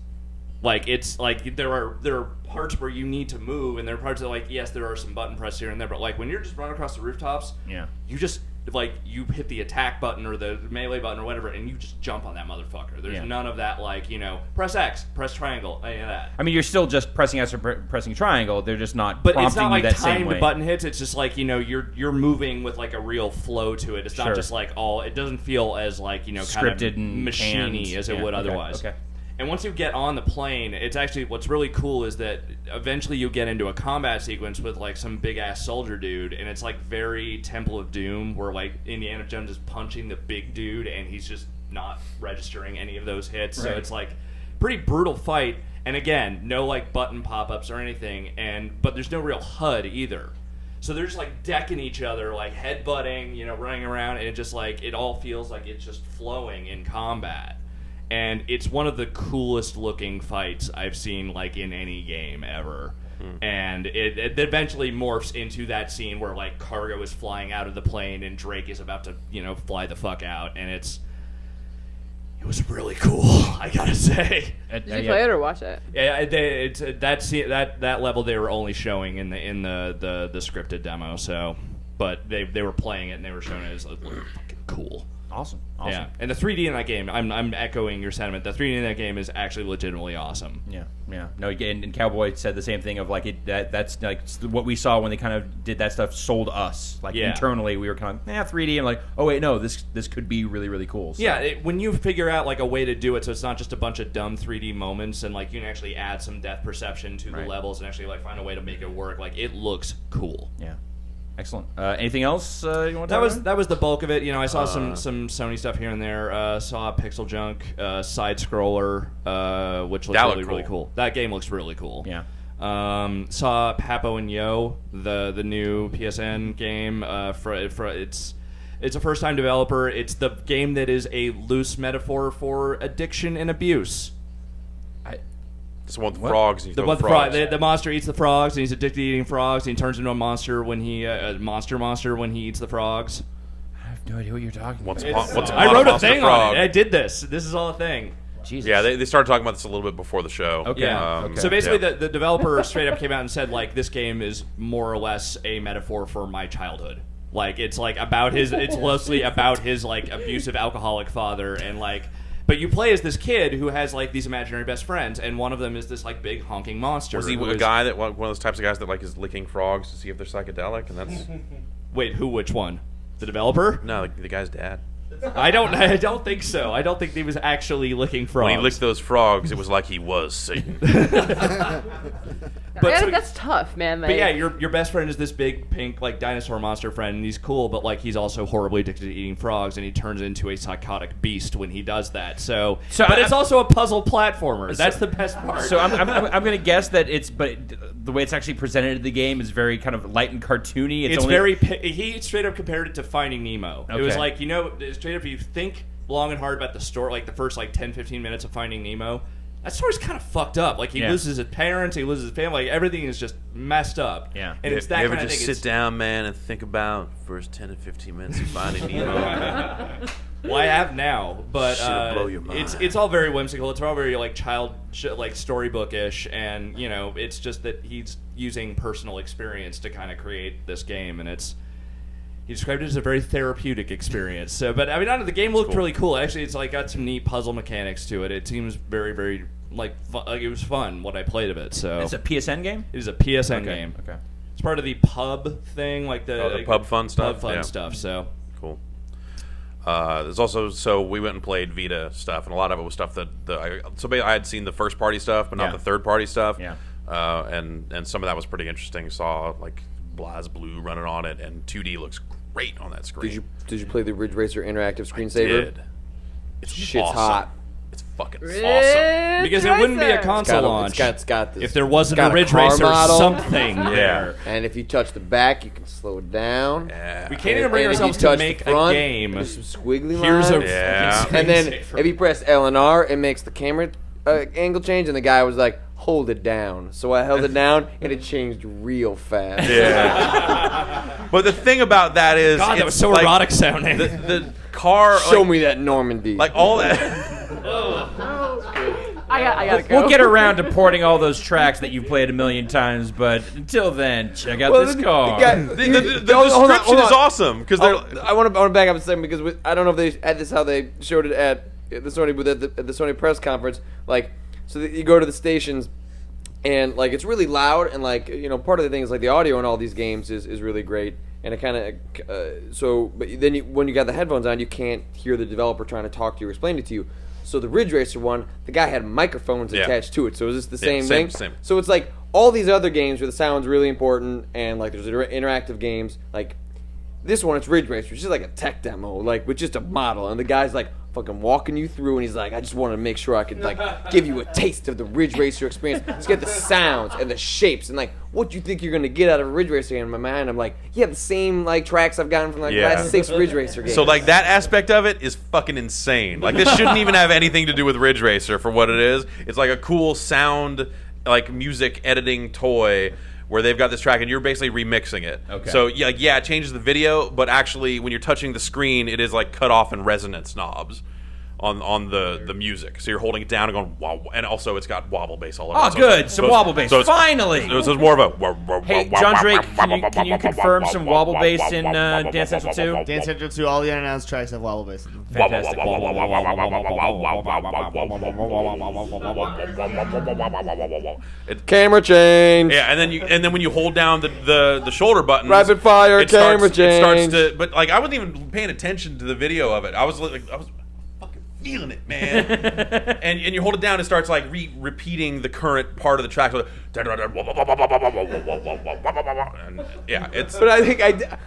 Like it's like there are parts where you need to move, and there are parts that like yes, there are some button press here and there, but like when you're just running across the rooftops, you just like you hit the attack button or the melee button or whatever, and you just jump on that motherfucker. There's none of that like press X, press triangle, any of that. I mean, you're still just pressing X or pressing triangle. They're just not But prompting it's not like you that same way. timed button hits. It's just like you're moving with like a real flow to it. It's not Sure. just like all. It doesn't feel as like kind Scripted of and machiny canned. as it Yeah, would okay, otherwise. okay. And once you get on the plane, it's actually what's really cool is that eventually you get into a combat sequence with like some big ass soldier dude, and it's like very Temple of Doom, where like Indiana Jones is punching the big dude, and he's just not registering any of those hits. So Right. it's like pretty brutal fight. And again, no like button pop-ups or anything, but there's no real HUD either. So they're just like decking each other, like headbutting, running around, and it just like it all feels like it's just flowing in combat. And it's one of the coolest looking fights I've seen like in any game ever. And it eventually morphs into that scene where like cargo is flying out of the plane and Drake is about to fly the fuck out, and it was really cool, I gotta say. Did you play it or watch it? Yeah, it's that level they were only showing in the scripted demo. So, but they were playing it and they were showing it as like, fucking cool. Awesome. Yeah, and the 3D in that game, I'm echoing your sentiment. The 3D in that game is actually legitimately awesome. Yeah. No, again, and Cowboy said the same thing of like that's like what we saw when they kind of did that stuff. Sold us like internally. We were kind of 3D and like, oh wait, no, this could be really really cool. So. Yeah, when you figure out like a way to do it, so it's not just a bunch of dumb 3D moments, and like you can actually add some depth perception to the levels and actually like find a way to make it work. Like it looks cool. Yeah. Excellent. Anything else you want to That talk was about? that was the bulk of it. I saw some Sony stuff here and there. Saw Pixel Junk side scroller, which looks really cool. That game looks really cool. Yeah. Saw Papo and Yo, the new PSN game. It's a first time developer. It's the game that is a loose metaphor for addiction and abuse. It's the one with the frogs. And The monster eats the frogs, and he's addicted to eating frogs, and he turns into a monster when he monster when he eats the frogs. I have no idea what you're talking about. I wrote a thing on it. I did this. This is all a thing. Jesus. Yeah, they started talking about this a little bit before the show. Okay. Yeah. So basically, the developer straight up came out and said, like, this game is more or less a metaphor for my childhood. Like, it's like about it's mostly about his like abusive alcoholic father, and like But you play as this kid who has like these imaginary best friends, and one of them is this like big honking monster. Was he who a is- guy that one of those types of guys that like is licking frogs to see if they're psychedelic? And that's Wait, who? Which one? The developer? no, the guy's dad. I don't think so. I don't think he was actually licking frogs. When he licked those frogs, it was like he was Satan. But that's tough, man. But Like, yeah, your best friend is this big pink like dinosaur monster friend, and he's cool, but like he's also horribly addicted to eating frogs, and he turns into a psychotic beast when he does that. So but it's also a puzzle platformer. That's the best part. So I'm going to guess that but the way it's actually presented in the game is very kind of light and cartoony. It's only, very. He straight up compared it to Finding Nemo. It was Okay. like, straight up, if you think long and hard about the story, like the first like 10-15 minutes of Finding Nemo, that story's kind of fucked up. Like he loses his parents, he loses his family, like, everything is just messed up. Yeah, and it's that you ever kind of just thing. sit down, man, and think about first 10 to 15 minutes of Finding Nemo? Well, I have now, but Shit'll blow your mind. it's all very whimsical. It's all very like like storybookish, and it's just that he's using personal experience to kind of create this game, and he described it as a very therapeutic experience. So, but I mean, I don't know, the game looked really cool. Actually, it's like got some neat puzzle mechanics to it. It seems very, very like it was fun what I played of it. So It's a PSN game? It is a PSN Okay, game. okay. It's part of the pub thing, like the pub fun stuff. Pub fun Yeah. stuff. So cool. There's also we went and played Vita stuff, and a lot of it was stuff that I had seen the first party stuff, but not Yeah. the third party stuff. Yeah. And some of that was pretty interesting. Saw like BlazBlue running on it, and 2D looks great on that screen. Did you play the Ridge Racer interactive screensaver? Did. It's Shit's awesome. hot. It's fucking Ridge awesome. Because it wouldn't be a Racer. console launch It's got this. if there wasn't it's a got Ridge car Racer model. something there. And if you touch the back, you can slow it down. Yeah. We can't even bring And if ourselves you to touch make the front, a game. There's some squiggly Here's a lines. Yeah. fucking And then screensaver. if you press L and R, it makes the camera angle change, and the guy was like, "Hold it down." So I held it down, and it changed real fast. Yeah. But the thing about that is, God, that it's was so like erotic sounding. The car. Show like, me that Normandy. Like all that. I gotta go. We'll get around to porting all those tracks that you've played a million times, but until then, check out this car. The description is awesome because they're. I want to back up a second because I don't know if they had this how they showed it at the Sony booth at the Sony press conference. Like, so that you go to the stations, and like it's really loud, and like part of the thing is like the audio in all these games is really great, and it kind of but then when you got the headphones on, you can't hear the developer trying to talk to you or explain it to you. So the Ridge Racer one, the guy had microphones attached to it. So is this the same thing? Same. So it's like all these other games where the sound's really important, and like there's interactive games. Like this one, it's Ridge Racer. It's just like a tech demo, like with just a model, and the guy's like fucking walking you through, and he's like, I just want to make sure I could like give you a taste of the Ridge Racer experience. Let's get the sounds and the shapes, and like what you think you're gonna get out of a Ridge Racer game. In my mind, I'm like, yeah, the same like tracks I've gotten from like the last 6 Ridge Racer games. So like that aspect of it is fucking insane. Like this shouldn't even have anything to do with Ridge Racer for what it is. It's like a cool sound, like music editing toy where they've got this track and you're basically remixing it. Okay. So yeah, it changes the video, but actually when you're touching the screen, it is like cut off and resonance knobs on the music. So you're holding it down and going wow, and also it's got wobble bass all over. Oh, it. So good. it's- Some so it's- wobble bass. so it's- Finally. So it's more of a. Hey, John Drake, can you confirm some wobble bass in Dance Central 2? Dance Central 2, all the unannounced tracks have wobble bass in them. Fantastic. Camera change. Yeah, and then when you hold down the shoulder buttons, Rapid fire it starts, camera It starts change. to, but like I wasn't even paying attention to the video of it. I was fucking feeling it, man. and you hold it down, it starts like repeating the current part of the track. So, and yeah, it's. But I think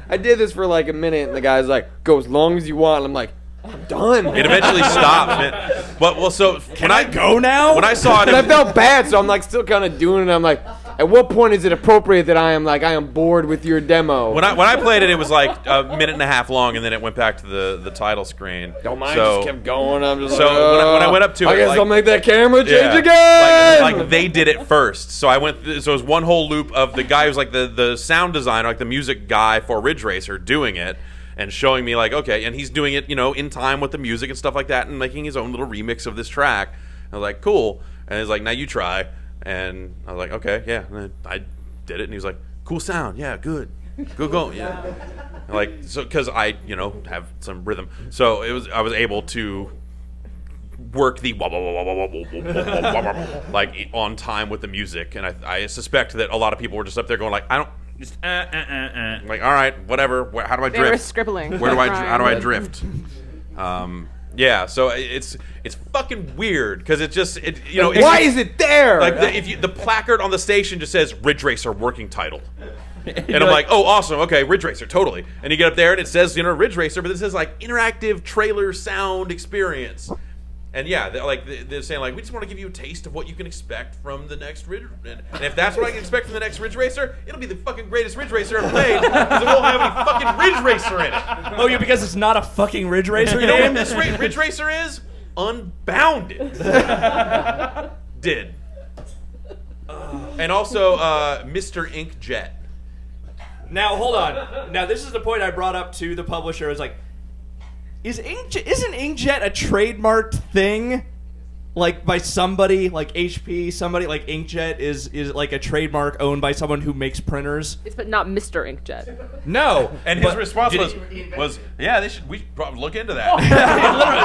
I did this for like a minute, and the guy's like, "Go as long as you want." And I'm like, "I'm done." It eventually stopped. Man. But well, so Can I go now? When I saw it, And I felt bad, so I'm like still kind of doing it. I'm like, at what point is it appropriate that I am bored with your demo? when I played it, it was like a minute and a half long, and then it went back to the title screen. Don't mind, So, just kept going. I'm just so like, when I went up to I it, guess like, I'll make that camera change yeah, again. Like they did it first. So I went. So it was one whole loop of the guy who's like the sound designer, like the music guy for Ridge Racer, doing it and showing me like, okay, and he's doing it, in time with the music and stuff like that, and making his own little remix of this track. I was like, cool. And he's like, now you try. And I was like, okay, yeah. And then I did it, and he was like, cool sound, yeah, good, go, yeah. And like, so because I, have some rhythm, so I was able to work the like on time with the music, and I suspect that a lot of people were just up there going like, I don't. Just, like, all right, whatever. How do I drift? They were scribbling. Where do I? How do I drift? Yeah, so it's fucking weird because it's just why is it there? Like the placard on the station just says Ridge Racer working title, and I'm like, oh, awesome, okay, Ridge Racer, totally. And you get up there and it says Ridge Racer, but it says like interactive trailer sound experience. And yeah, they're saying like, we just want to give you a taste of what you can expect from the next Ridge. And if that's what I can expect from the next Ridge Racer, it'll be the fucking greatest Ridge Racer ever made because it won't have any fucking Ridge Racer in it. Oh, yeah, because it's not a fucking Ridge Racer You know game? what this Ridge Racer is? Unbounded. Did. And also Mr. Inkjet. Now, hold on. Now, this is the point I brought up to the publisher. It's like, isn't Inkjet a trademarked thing? Like, by somebody, like HP, somebody like Inkjet is like a trademark owned by someone who makes printers? It's but not Mr. Inkjet. No. And his response was, yeah, we should probably look into that. Literally,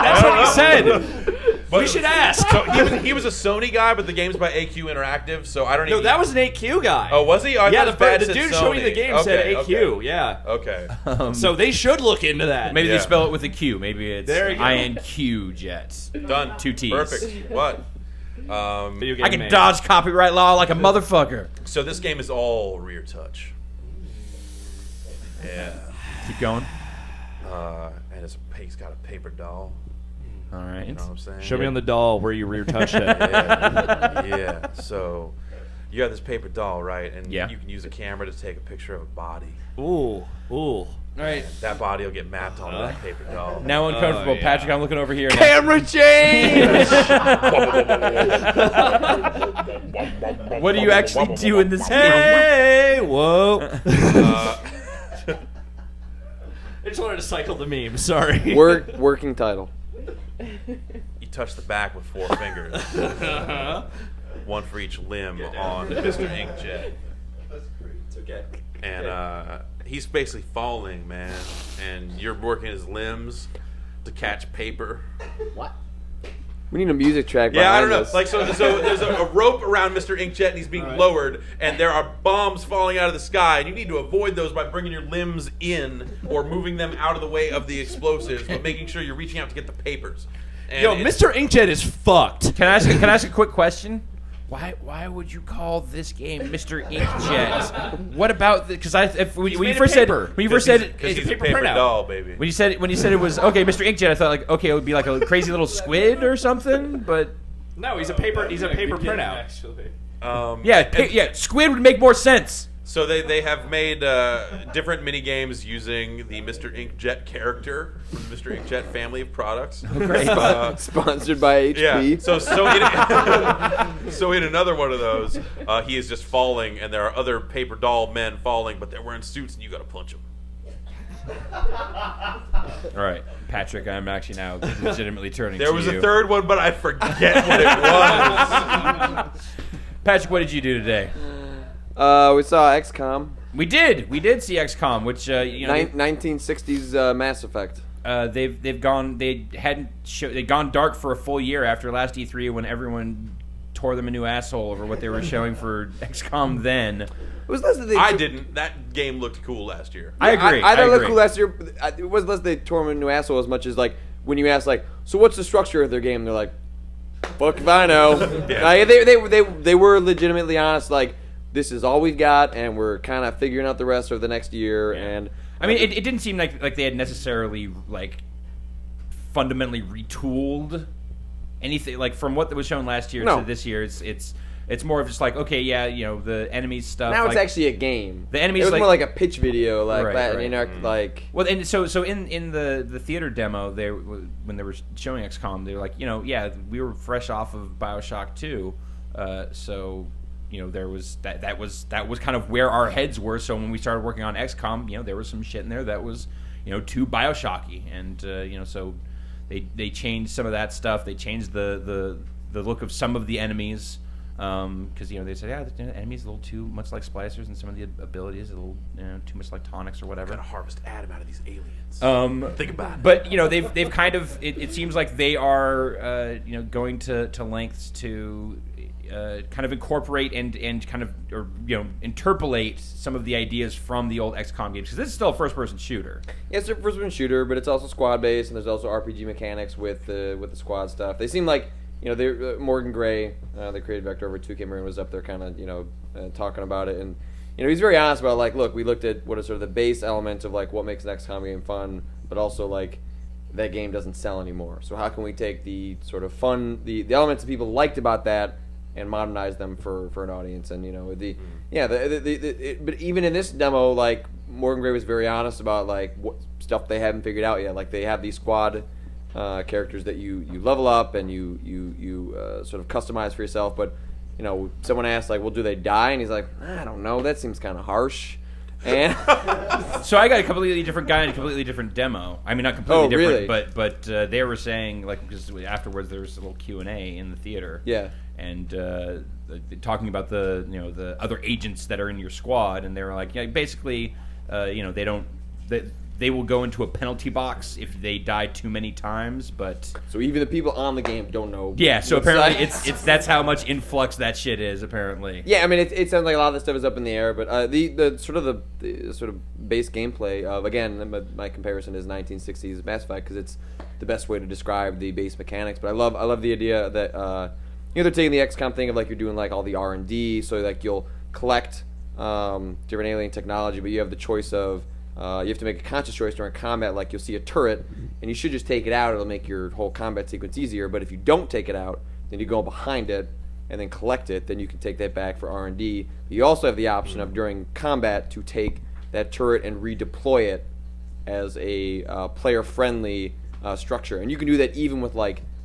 that's what he said. But, we should ask. So he was a Sony guy, but the game's by AQ Interactive, so I don't even... No, that was an AQ guy. Oh, was he? Oh, yeah, the dude showing the game said AQ, yeah. Okay. So they should look into that. Maybe they spell it with a Q. Maybe it's There you go. INQ Jets. Done. 2 T's. Perfect. What? I can dodge copyright law like a motherfucker. So this game is all rear touch. Yeah. Keep going. And he's got a paper doll. All right. You know what I'm saying? Show me on the doll where you rear touched it. Yeah. So you got this paper doll, right? And Yeah. you can use a camera to take a picture of a body. Ooh. All right. And that body will get mapped onto that paper doll. Now uncomfortable. yeah. Patrick, I'm looking over here. Camera change. What do you actually do in this game? Hey, whoa. I just wanted to cycle the meme. Sorry. Working title. You touch the back with 4 fingers. One for each limb on Mr. Inkjet. It's okay. And he's basically falling, man. And you're working his limbs to catch paper. What? We need a music track. Yeah, I behind don't know. this. Like so there's a rope around Mr. Inkjet, and he's being lowered, and there are bombs falling out of the sky, and you need to avoid those by bringing your limbs in or moving them out of the way of the explosives, but making sure you're reaching out to get the papers. And Yo, Mr. Inkjet is fucked. Can I ask a quick question? Why would you call this game Mr. Inkjet? What about because when you first said he's a paper doll, baby. When you said it was okay, Mr. Inkjet, I thought like okay, it would be like a crazy little squid or something, but No, he's a paper printout. Actually. yeah, squid would make more sense. So they have made different mini games using the Mr. Inkjet character from the Mr. Inkjet family of products. Great. Sponsored by HP. Yeah. So in another one of those, he is just falling, and there are other paper doll men falling, but they're wearing suits, and you got to punch them. All right, Patrick, I'm actually now legitimately turning. There to was you. a third one, but I forget what it was. Patrick, what did you do today? We saw XCOM. We did see XCOM, which 1960s Mass Effect. They'd gone dark for a full year after last E3 when everyone tore them a new asshole over what they were showing for XCOM then. It was less that I didn't. That game looked cool last year. I agree. I thought it looked cool last year. It wasn't less they tore him a new asshole as much as like when you ask like, so what's the structure of their game? They're like, fuck if I know. Yeah. They were legitimately honest. Like, this is all we've got, and we're kind of figuring out the rest of the next year. Yeah. And I mean, it didn't seem like they had necessarily like fundamentally retooled anything. Like from what was shown last year to this year, it's more of just like okay, yeah, you know, the enemies stuff. now like, it's actually a game. The enemies it was like, more like a pitch video, like right, that. right. You know, like well, and so in the theater demo, when they were showing XCOM, they were like, you know, yeah, we were fresh off of BioShock 2, so. You know, there was that was kind of where our heads were. So when we started working on XCOM, you know, there was some shit in there that was, you know, too BioShocky, and you know, so they changed some of that stuff. They changed the look of some of the enemies. because they said the enemy's a little too much like splicers, and some of the abilities a little too much like tonics or whatever. Gotta harvest Adam out of these aliens. Think about it. But they've kind of it seems like they are going to lengths to kind of incorporate and kind of interpolate some of the ideas from the old XCOM games, because this is still a first-person shooter. Yeah, it's a first-person shooter, but it's also squad-based, and there's also RPG mechanics with the squad stuff. They seem like they're Morgan Gray, the creative director over at 2K Marin, was up there kind of talking about it, and he's very honest about look, we looked at what are sort of the base elements of what makes an XCOM game fun, but also that game doesn't sell anymore. So how can we take the sort of fun, the elements that people liked about that, and modernize them for an audience? And but even in this demo, Morgan Gray was very honest about what stuff they haven't figured out yet. They have these squad characters that you level up and you sort of customize for yourself. But someone asked well, do they die? And he's like, I don't know. That seems kind of harsh. And so I got a completely different guy and a completely different demo. I mean, not completely different, really? but they were saying because afterwards there was a little Q&A in the theater. Yeah. And talking about the other agents that are in your squad, and they were like, basically, they will go into a penalty box if they die too many times. But so even the people on the game don't know. Yeah. So apparently, it's that's how much influx that shit is. Apparently. Yeah. I mean, it sounds like a lot of this stuff is up in the air, but the sort of base gameplay of, again, my comparison is 1960s Mass Effect, because it's the best way to describe the base mechanics. But I love the idea that. They're taking the XCOM thing of you're doing all the R&D, so you'll collect different alien technology, but you have the choice of you have to make a conscious choice during combat. You'll see a turret, and you should just take it out. It'll make your whole combat sequence easier. But if you don't take it out, then you go behind it and then collect it. Then you can take that back for R&D. But you also have the option of during combat to take that turret and redeploy it as a player-friendly structure, and you can do that even with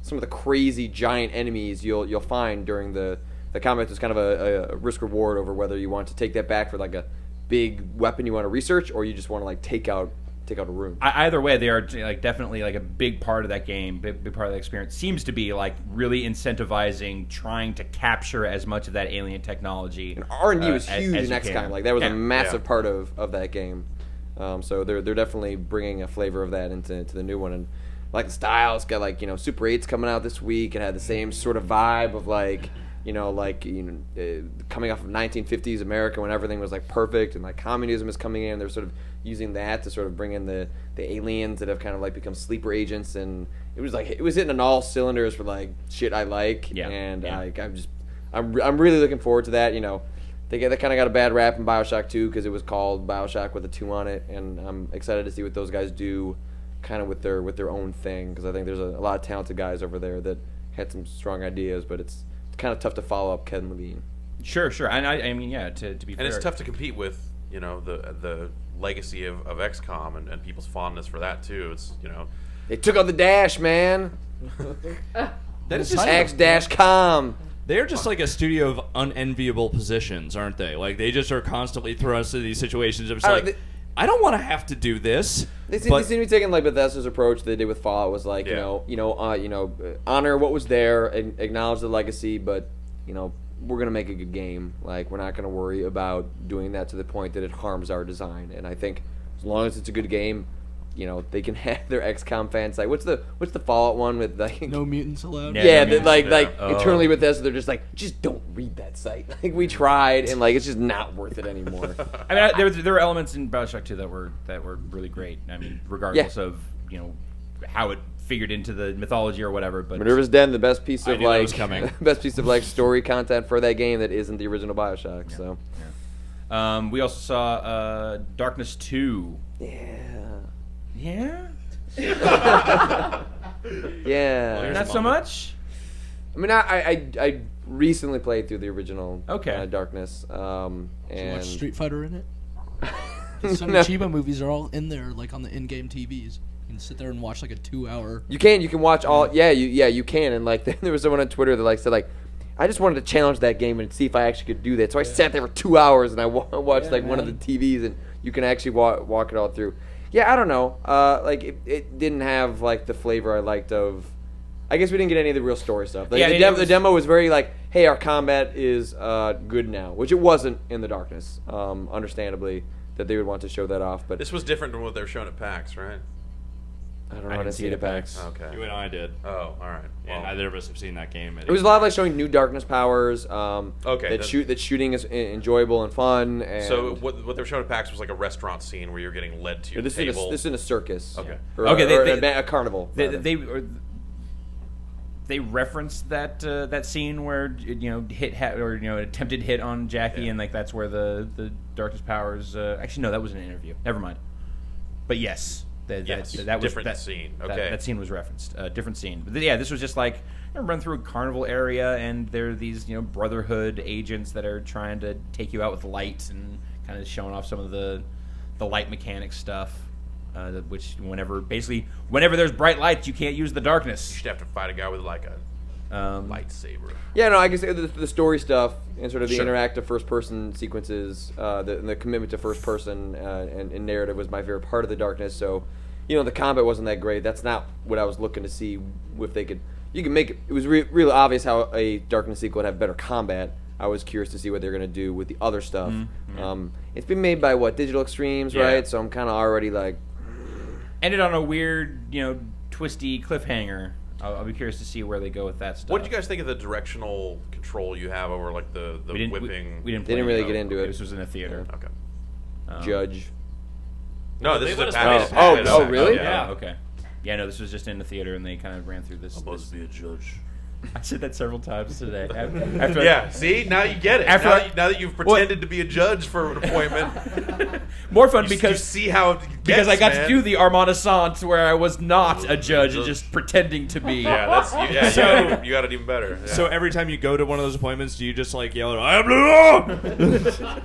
some of the crazy giant enemies you'll find during the combat. There's kind of a risk reward over whether you want to take that back for a big weapon you want to research, or you just want to take out a room. Either way, they are definitely a big part of that game. Big part of the experience seems to be really incentivizing trying to capture as much of that alien technology. And R&D was huge in XCOM. That was a massive Yeah. part of that game. So they're definitely bringing a flavor of that into the new one. And the style, it's got Super 8's coming out this week. It had the same sort of vibe of coming off of 1950s America when everything was perfect, and communism is coming in. They're sort of using that to sort of bring in the aliens that have kind of become sleeper agents, and it was hitting on all cylinders for shit I like. Yeah. And I'm really looking forward to that. They kind of got a bad rap in BioShock 2 because it was called BioShock with a 2 on it, and I'm excited to see what those guys do kind of with their own thing, because I think there's a lot of talented guys over there that had some strong ideas, but it's kind of tough to follow up Ken Levine. Sure, and I mean, to be fair, and it's tough to compete with the legacy of XCOM and people's fondness for that too. It's they took out the Dash, man. That is just X-Com. They're just a studio of unenviable positions, aren't they? They just are constantly thrust into these situations of I don't want to have to do this. They seem to be taking Bethesda's approach they did with Fallout was honor what was there and acknowledge the legacy, but we're gonna make a good game. We're not gonna worry about doing that to the point that it harms our design. And I think as long as it's a good game, they can have their XCOM fans what's the Fallout one with no mutants allowed. Yeah, internally with this, they're just don't read that site. We tried, and it's just not worth it anymore. I mean, there were elements in BioShock 2 that were really great. I mean, regardless of how it figured into the mythology or whatever. But Minerva's Den, the best piece of best piece of story content for that game that isn't the original BioShock. Yeah. So, we also saw Darkness 2. Yeah. Yeah. Not so much. I mean, I recently played through the original Darkness. Did you And watch Street Fighter in it? Some No. Chiba movies are all in there, on the in-game TVs. You can sit there and watch a 2-hour. You can watch all. Yeah, you can. And there was someone on Twitter that said I just wanted to challenge that game and see if I actually could do that. So I sat there for 2 hours and I watched one of the TVs, and you can actually walk it all through. Yeah, I don't know. It didn't have the flavor I liked of I guess we didn't get any of the real story stuff. Yeah, The demo was very like, hey, our combat is good now, which it wasn't in the Darkness. Understandably, that they would want to show that off, but This was different from what they were showing at PAX, right? I don't know. I didn't see it at PAX. Okay. You and I did. Oh, all right. Yeah, Well, neither of us have seen that game. It was a lot of like showing new Darkness powers. Okay, That shooting is enjoyable and fun. And So what they were showing at PAX was like a restaurant scene where you're getting led to your this table. is in a circus. Okay. Or, Okay, or they- a carnival. rather. They referenced that scene where attempted hit on Jackie, and like that's where the Darkness powers. Actually, no, that was an interview. Never mind. But yes, that was different scene. Okay. that scene was referenced. Different scene. But yeah, this was just like run through a carnival area, and there are these Brotherhood agents that are trying to take you out with light and kind of showing off some of the light mechanic stuff. Which whenever there's bright lights, you can't use the darkness. You should have to fight a guy with like a lightsaber. Yeah, no, I guess the story stuff and sort of the Sure. interactive first-person sequences, the commitment to first-person and narrative was my favorite part of the Darkness. So, the combat wasn't that great. That's not what I was looking to see. If they could, you can make it. It was really obvious how a Darkness sequel would have better combat. I was curious to see what they're going to do with the other stuff. It's been made by Digital Extremes, Yeah. right? So I'm kind of already like. Ended on a weird, twisty cliffhanger. I'll be curious to see where they go with that stuff. What did you guys think of the directional control you have over like the We didn't- whipping? we didn't They didn't really get into it. This was in a theater. Okay. Judge. No, They this is let a us package. play. Oh, really? Yeah. Okay. Yeah, no, this was just in the theater, and they kind of ran through this. I'm supposed to be a judge. I said that several times today. Yeah, see, now you get it. Now that you've pretended to be a judge for an appointment, more fun you because see how it gets, because I got man. to do the Armand Assant where I was not a judge and just pretending to be. Yeah, that's you got it even better. Yeah. So every time you go to one of those appointments, do you just like yell, "I am the law"?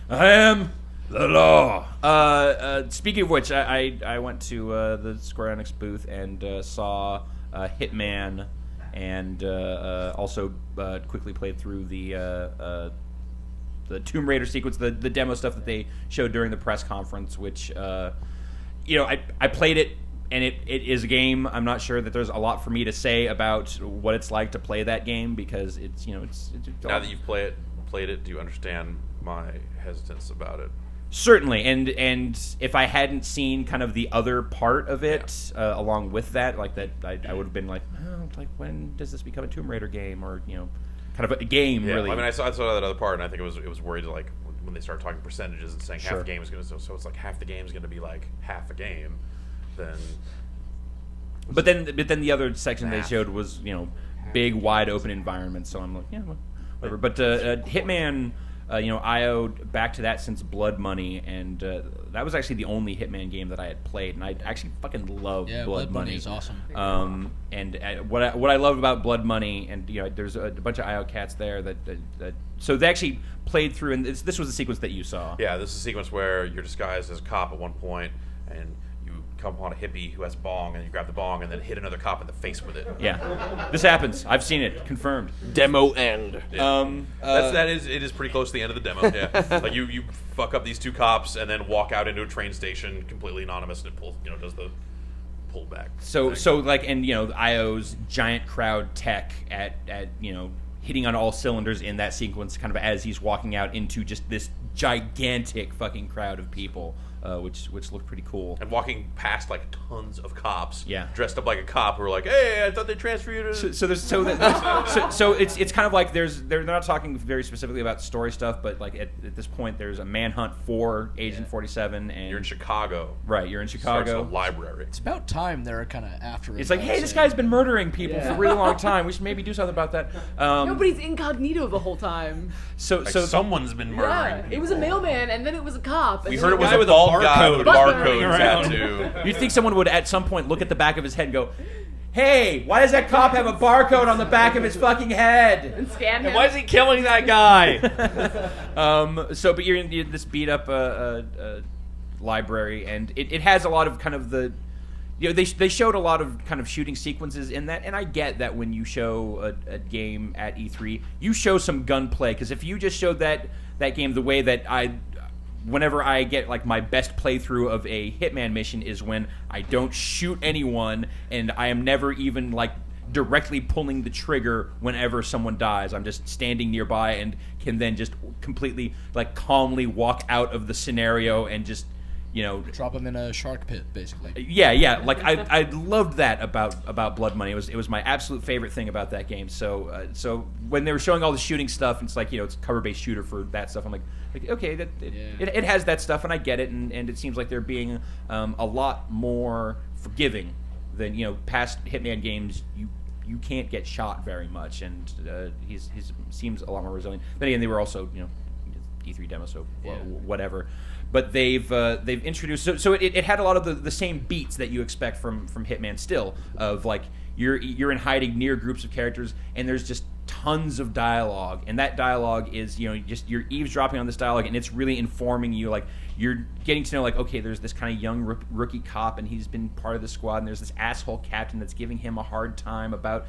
I am the law. Speaking of which, I went to the Square Enix booth and saw Hitman, and also quickly played through the Tomb Raider sequence, the demo stuff that they showed during the press conference. Which I played it, and it is a game. I'm not sure that there's a lot for me to say about what it's like to play that game because it's now that you've played it, do you understand my hesitance about it? Certainly, and if I hadn't seen kind of the other part of it along with that, like that, I would have been like, oh, like when does this become a Tomb Raider game, or kind of a game really? I mean, I saw that other part, and I think it was worried like when they started talking percentages and saying half the game is going to, so it's like half the game is going to be like half a game, then. But then the other section they showed was big wide open environments, so I'm like, yeah, whatever. But Hitman. IO back to that since Blood Money, and that was actually the only Hitman game that I had played, and I actually fucking love Blood Money. Is awesome. And what I love about Blood Money, and there's a bunch of IO cats there that so they actually played through, and this was the sequence that you saw. Yeah, this is a sequence where you're disguised as a cop at one point, and you come upon a hippie who has a bong, and you grab the bong and then hit another cop in the face with it. Yeah, this happens. I've seen it. Confirmed. Demo end. Yeah. It is pretty close to the end of the demo. Yeah, like you fuck up these two cops and then walk out into a train station completely anonymous, and it pulls does the pullback. So like, and IO's giant crowd tech at hitting on all cylinders in that sequence, kind of as he's walking out into just this gigantic fucking crowd of people. Which looked pretty cool. And walking past like tons of cops, yeah, dressed up like a cop, who are like, "Hey, I thought they transferred you to." So it's kind of like they're not talking very specifically about story stuff, but like at this point there's a manhunt for Agent 47, and you're in Chicago. Right, you're in Chicago. Starts in a library. It's about time they're kind of after it. It's like, hey, this guy's been murdering people for a really long time. We should maybe do something about that. Nobody's incognito the whole time. So someone's been murdering. Yeah, it was a mailman, and then it was a cop. We and heard it then was a with bald guy with a barcode around. tattoo. You'd think someone would at some point look at the back of his head and go, hey, why does that cop have a barcode on the back of his fucking head? And scan him. And why is he killing that guy? But you're in this beat up library, and it has a lot of kind of the. They showed a lot of kind of shooting sequences in that, and I get that when you show a game at E3, you show some gunplay, because if you just showed that game the way that whenever I get like my best playthrough of a Hitman mission is when I don't shoot anyone and I am never even like directly pulling the trigger whenever someone dies. I'm just standing nearby and can then just completely like calmly walk out of the scenario and just, you know, drop them in a shark pit, basically. Yeah. Like I loved that about Blood Money. It was my absolute favorite thing about that game. So so when they were showing all the shooting stuff, it's like, you know, it's a cover-based shooter for that stuff. I'm like okay, it has that stuff, and I get it, and it seems like they're being a lot more forgiving than, you know, past Hitman games. You can't get shot very much, and he's seems a lot more resilient. Then again, they were also, you know, E3 demo, so whatever. But they've introduced so it had a lot of the same beats that you expect from Hitman still, of like you're in hiding near groups of characters, and there's just tons of dialogue, and that dialogue is, you know, just you're eavesdropping on this dialogue, and it's really informing you. Like, you're getting to know, like, okay, there's this kind of young rookie cop, and he's been part of the squad, and there's this asshole captain that's giving him a hard time about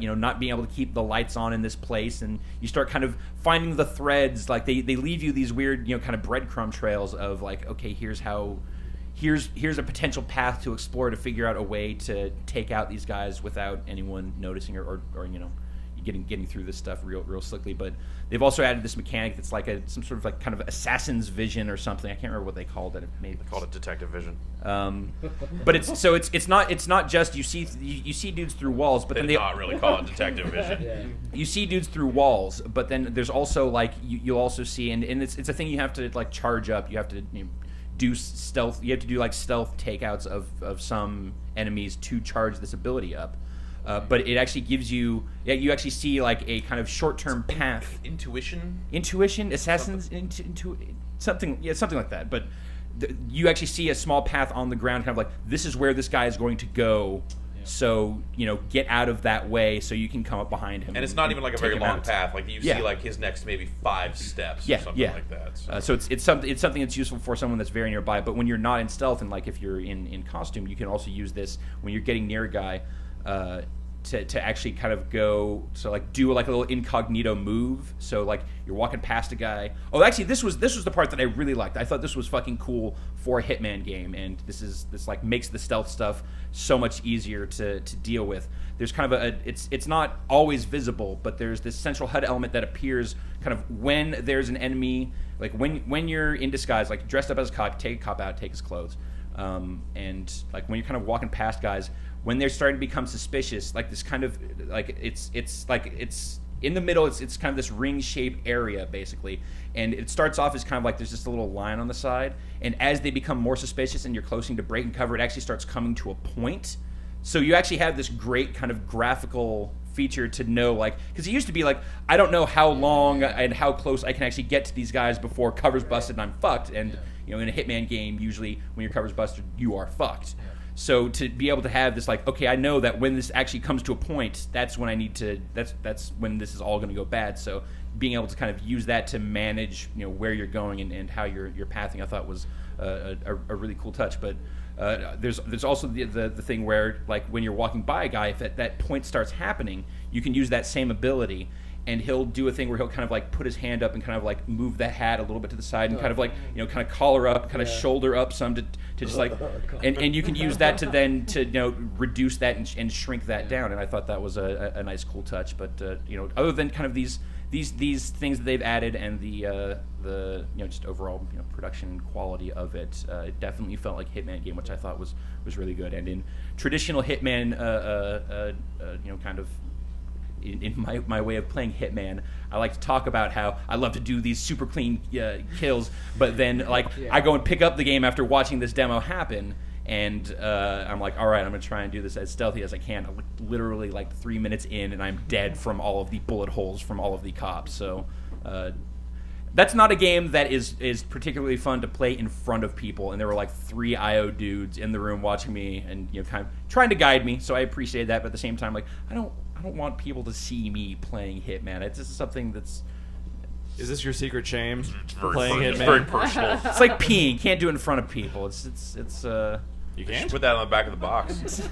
you know, not being able to keep the lights on in this place, and you start kind of finding the threads. Like, they leave you these weird, you know, kind of breadcrumb trails of like, okay, here's a potential path to explore to figure out a way to take out these guys without anyone noticing or you know, getting through this stuff real slickly. But they've also added this mechanic that's like some sort of like kind of assassin's vision or something. I can't remember what they called it. They called it detective vision. But it's not just you see dudes through walls, but then they not really call it detective vision. You see dudes through walls, but then there's also like you'll also see, and it's a thing you have to like charge up. You have to, you know, do stealth. You have to do like stealth takeouts of some enemies to charge this ability up. But it actually gives you, you actually see like a kind of short-term path. Intuition, assassins, something like that. But you actually see a small path on the ground, kind of like, this is where this guy is going to go. So, you know, get out of that way so you can come up behind him. And it's not even like a very long path. Like, you see like his next maybe 5 steps or something like that. So, it's something that's useful for someone that's very nearby. But when you're not in stealth, and like if you're in costume, you can also use this when you're getting near a guy. To actually kind of go, so like do like a little incognito move. So like you're walking past a guy. Oh, actually, this was the part that I really liked. I thought this was fucking cool for a Hitman game, and this like makes the stealth stuff so much easier to deal with. There's kind of it's not always visible, but there's this central HUD element that appears kind of when there's an enemy, like when you're in disguise, like dressed up as a cop, take a cop out, take his clothes, and like when you're kind of walking past guys, when they're starting to become suspicious, like this kind of like it's in the middle, it's kind of this ring-shaped area basically, and it starts off as kind of like there's just a little line on the side, and as they become more suspicious and you're closing to break and cover, it actually starts coming to a point. So you actually have this great kind of graphical feature to know, like, because it used to be like, I don't know how long and how close I can actually get to these guys before cover's busted and I'm fucked. And you know, in a Hitman game, usually when your cover's busted, you are fucked. So to be able to have this, like, okay, I know that when this actually comes to a point, that's when I need to. That's when this is all going to go bad. So being able to kind of use that to manage, you know, where you're going and how you're pathing, I thought was a really cool touch. But there's also the thing where, like, when you're walking by a guy, if at that point starts happening, you can use that same ability. And he'll do a thing where he'll kind of like put his hand up and kind of like move the hat a little bit to the side and kind of like, you know, kind of collar up, kind of shoulder up some to just like, and you can use that to then to, you know, reduce that and shrink that down. And I thought that was a nice, cool touch. But you know, other than kind of these things that they've added and the you know, just overall, you know, production quality of it, it definitely felt like Hitman game, which I thought was really good. And in traditional Hitman, you know, kind of. In my way of playing Hitman, I like to talk about how I love to do these super clean kills, but then like I go and pick up the game after watching this demo happen, and I'm like, all right, I'm gonna try and do this as stealthy as I can. I'm literally like 3 minutes in, and I'm dead from all of the bullet holes from all of the cops. So that's not a game that is particularly fun to play in front of people. And there were like 3 IO dudes in the room watching me, and you know, kind of trying to guide me. So I appreciate that, but at the same time, like I don't want people to see me playing Hitman. It's just something that's. Is this your secret shame? Playing Hitman. It's very personal. It's like peeing. Can't do it in front of people. It's. You can't put that on the back of the box.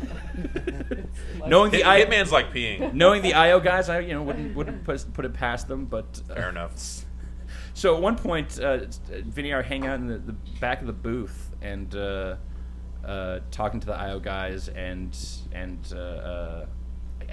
Knowing the Hitman's like peeing. Knowing the IO guys, I wouldn't put it past them. But fair enough. So at one point, Vinny and I hang out in the back of the booth and talking to the IO guys, and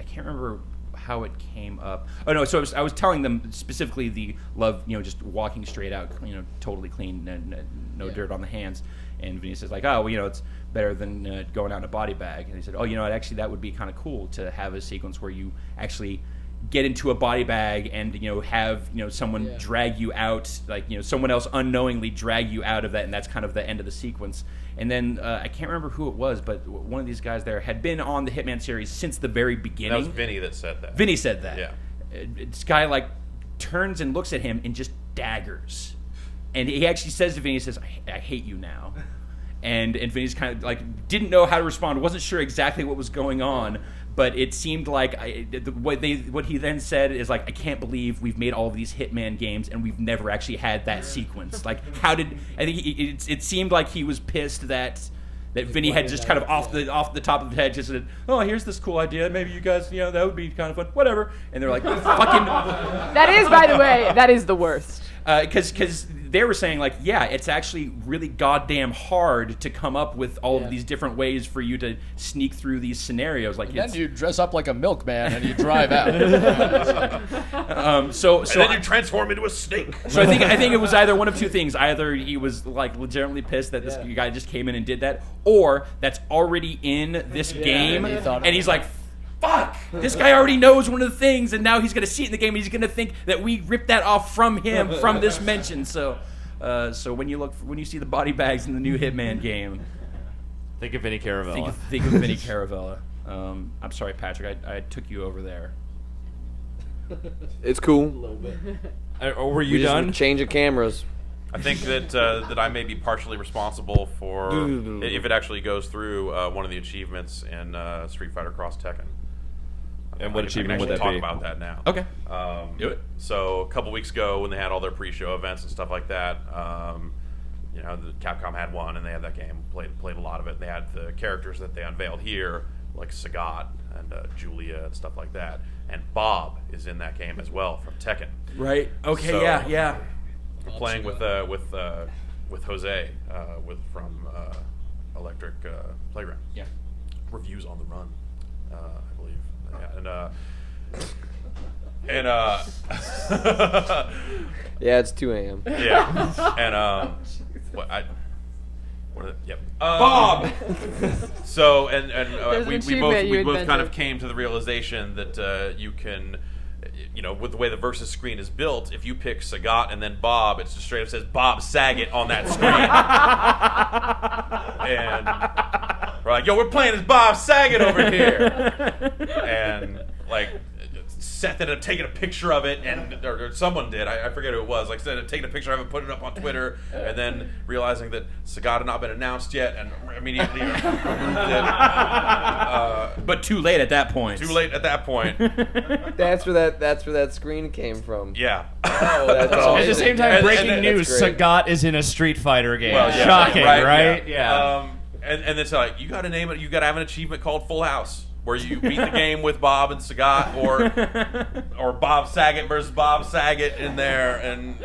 can't remember how it came up. Oh no, so I was telling them specifically the love, just walking straight out, totally clean and no dirt on the hands. And Vinny says like, oh, well, it's better than going out in a body bag. And he said, oh, actually that would be kind of cool to have a sequence where you actually get into a body bag and have someone drag you out, like someone else unknowingly drag you out of that, and that's kind of the end of the sequence. And then I can't remember who it was, but one of these guys there had been on the Hitman series since the very beginning. That was Vinny that said that. Vinny said that. Yeah. This guy like turns and looks at him and just daggers. And he actually says to Vinny, he says, I hate you now. And Vinny's kind of like didn't know how to respond, wasn't sure exactly what was going on, but it seemed like what he then said is like, I can't believe we've made all of these Hitman games and we've never actually had that sequence. Like, I think it seemed like he was pissed that Vinny had just kind of off the top of the head just said, oh, here's this cool idea, maybe you guys, that would be kind of fun, whatever. And they're like, fucking. That is, by the way, that is the worst. Because they were saying like, yeah, it's actually really goddamn hard to come up with all of these different ways for you to sneak through these scenarios. Like, and then you dress up like a milkman and you drive out. And then you transform into a snake. So I think it was either one of two things. Either he was like legitimately pissed that this guy just came in and did that, or that's already in this game, and he's like, fuck, this guy already knows one of the things, and now he's going to see it in the game, and he's going to think that we ripped that off from him, from this mention. So when you see the body bags in the new Hitman game, think of Vinny Caravella. Think of Vinny Caravella. I'm sorry, Patrick, I took you over there. It's cool. A little bit. Or were you we just done? Change of cameras. I think that I may be partially responsible for if it actually goes through one of the achievements in Street Fighter Cross Tekken. And what achievement would that talk be? About that now. Okay. Do it. So a couple weeks ago, when they had all their pre-show events and stuff like that, the Capcom had one, and they had that game. Played a lot of it. And they had the characters that they unveiled here, like Sagat and Julia and stuff like that. And Bob is in that game as well from Tekken. Right. Okay. So, yeah. We're playing with Jose from Electric Playground. Yeah. Reviews on the run, I believe. Yeah, yeah, it's 2 a.m. Yeah, and yep. Bob. So we both kind of came to the realization that you can. With the way the Versus screen is built, if you pick Sagat and then Bob, it just straight up says Bob Saget on that screen. And we're like, yo, we're playing as Bob Saget over here. And like Seth ended up taking a picture of it, or someone did. I forget who it was. Like, Seth ended up taking a picture of it, putting it up on Twitter, and then realizing that Sagat had not been announced yet, and immediately but too late at that point. Too late at that point. That's where that screen came from. Yeah. Oh, that's awesome. At the same time, breaking news: Sagat is in a Street Fighter game. Well, yeah, shocking, right? Yeah. And it's like, you got to name it. You got to have an achievement called Full House, where you beat the game with Bob and Sagat, or Bob Saget versus Bob Saget in there, and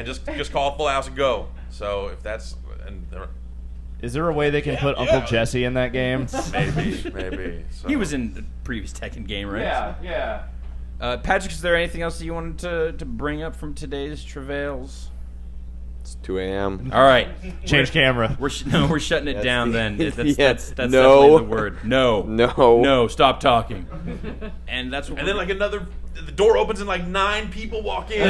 just call it Full House and go. So if that's is there a way they can put Uncle Jesse in that game? Maybe. So. He was in the previous Tekken game, right? Yeah. Patrick, is there anything else that you wanted to bring up from today's travails? It's 2 a.m. All right, change camera. We're shutting it down. Then that's no. definitely the word. No. No. Stop talking. And that's what. And then the door opens and like 9 people walk in.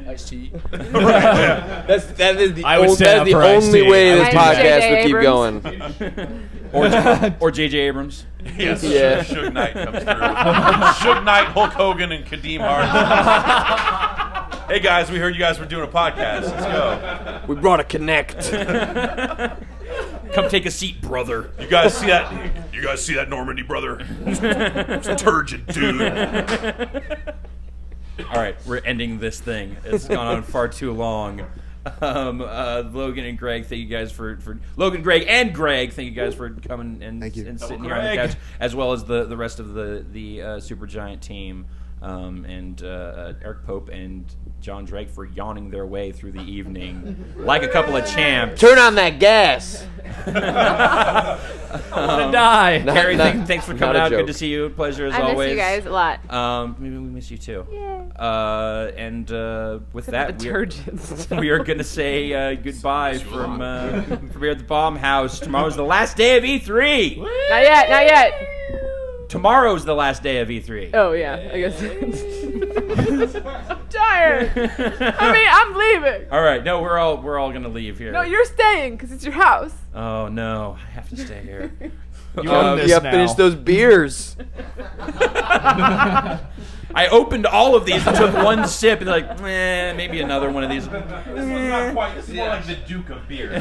Iced tea. That is the only way this podcast would keep going. or J.J. Abrams. Yes. Yeah. Suge Knight comes through. Suge Knight, Hulk Hogan, and Kadeem Harding. Hey guys, we heard you guys were doing a podcast. Let's go. We brought a Connect. Come take a seat, brother. You guys see that? You guys see that Normandy, brother? It's turgid, dude. All right, we're ending this thing. It's gone on far too long. Logan and Greg, thank you guys for Logan, Greg, and Greg. Thank you guys for coming and sitting here on the couch, as well as the rest of the Supergiant team. and Eric Pope and John Drake for yawning their way through the evening like a couple of champs. Turn on that gas. I wanna die. Carrie, thanks for not coming a out. Good joke. to see you. Pleasure as I miss always. you guys a lot. Maybe we miss you too. Yeah. And with Except that, the detergents. we are going to say goodbye from here at the Bomb House. Tomorrow's the last day of E3. Not yet. Not yet. Tomorrow's the last day of E3. Oh yeah, I guess. I'm tired. I mean, I'm leaving. All right, no, we're all gonna leave here. No, you're staying because it's your house. Oh no, I have to stay here. You have finished those beers. I opened all of these and took one sip and like, maybe another one of these. This was not quite. This is more like the Duke of beer.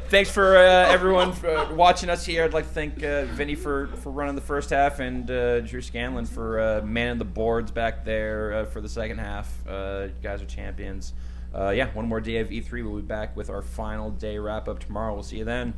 Thanks for everyone for watching us here. I'd like to thank Vinny for running the first half and Drew Scanlon for manning the boards back there for the second half. You guys are champions. One more day of E3. We'll be back with our final day wrap up tomorrow. We'll see you then.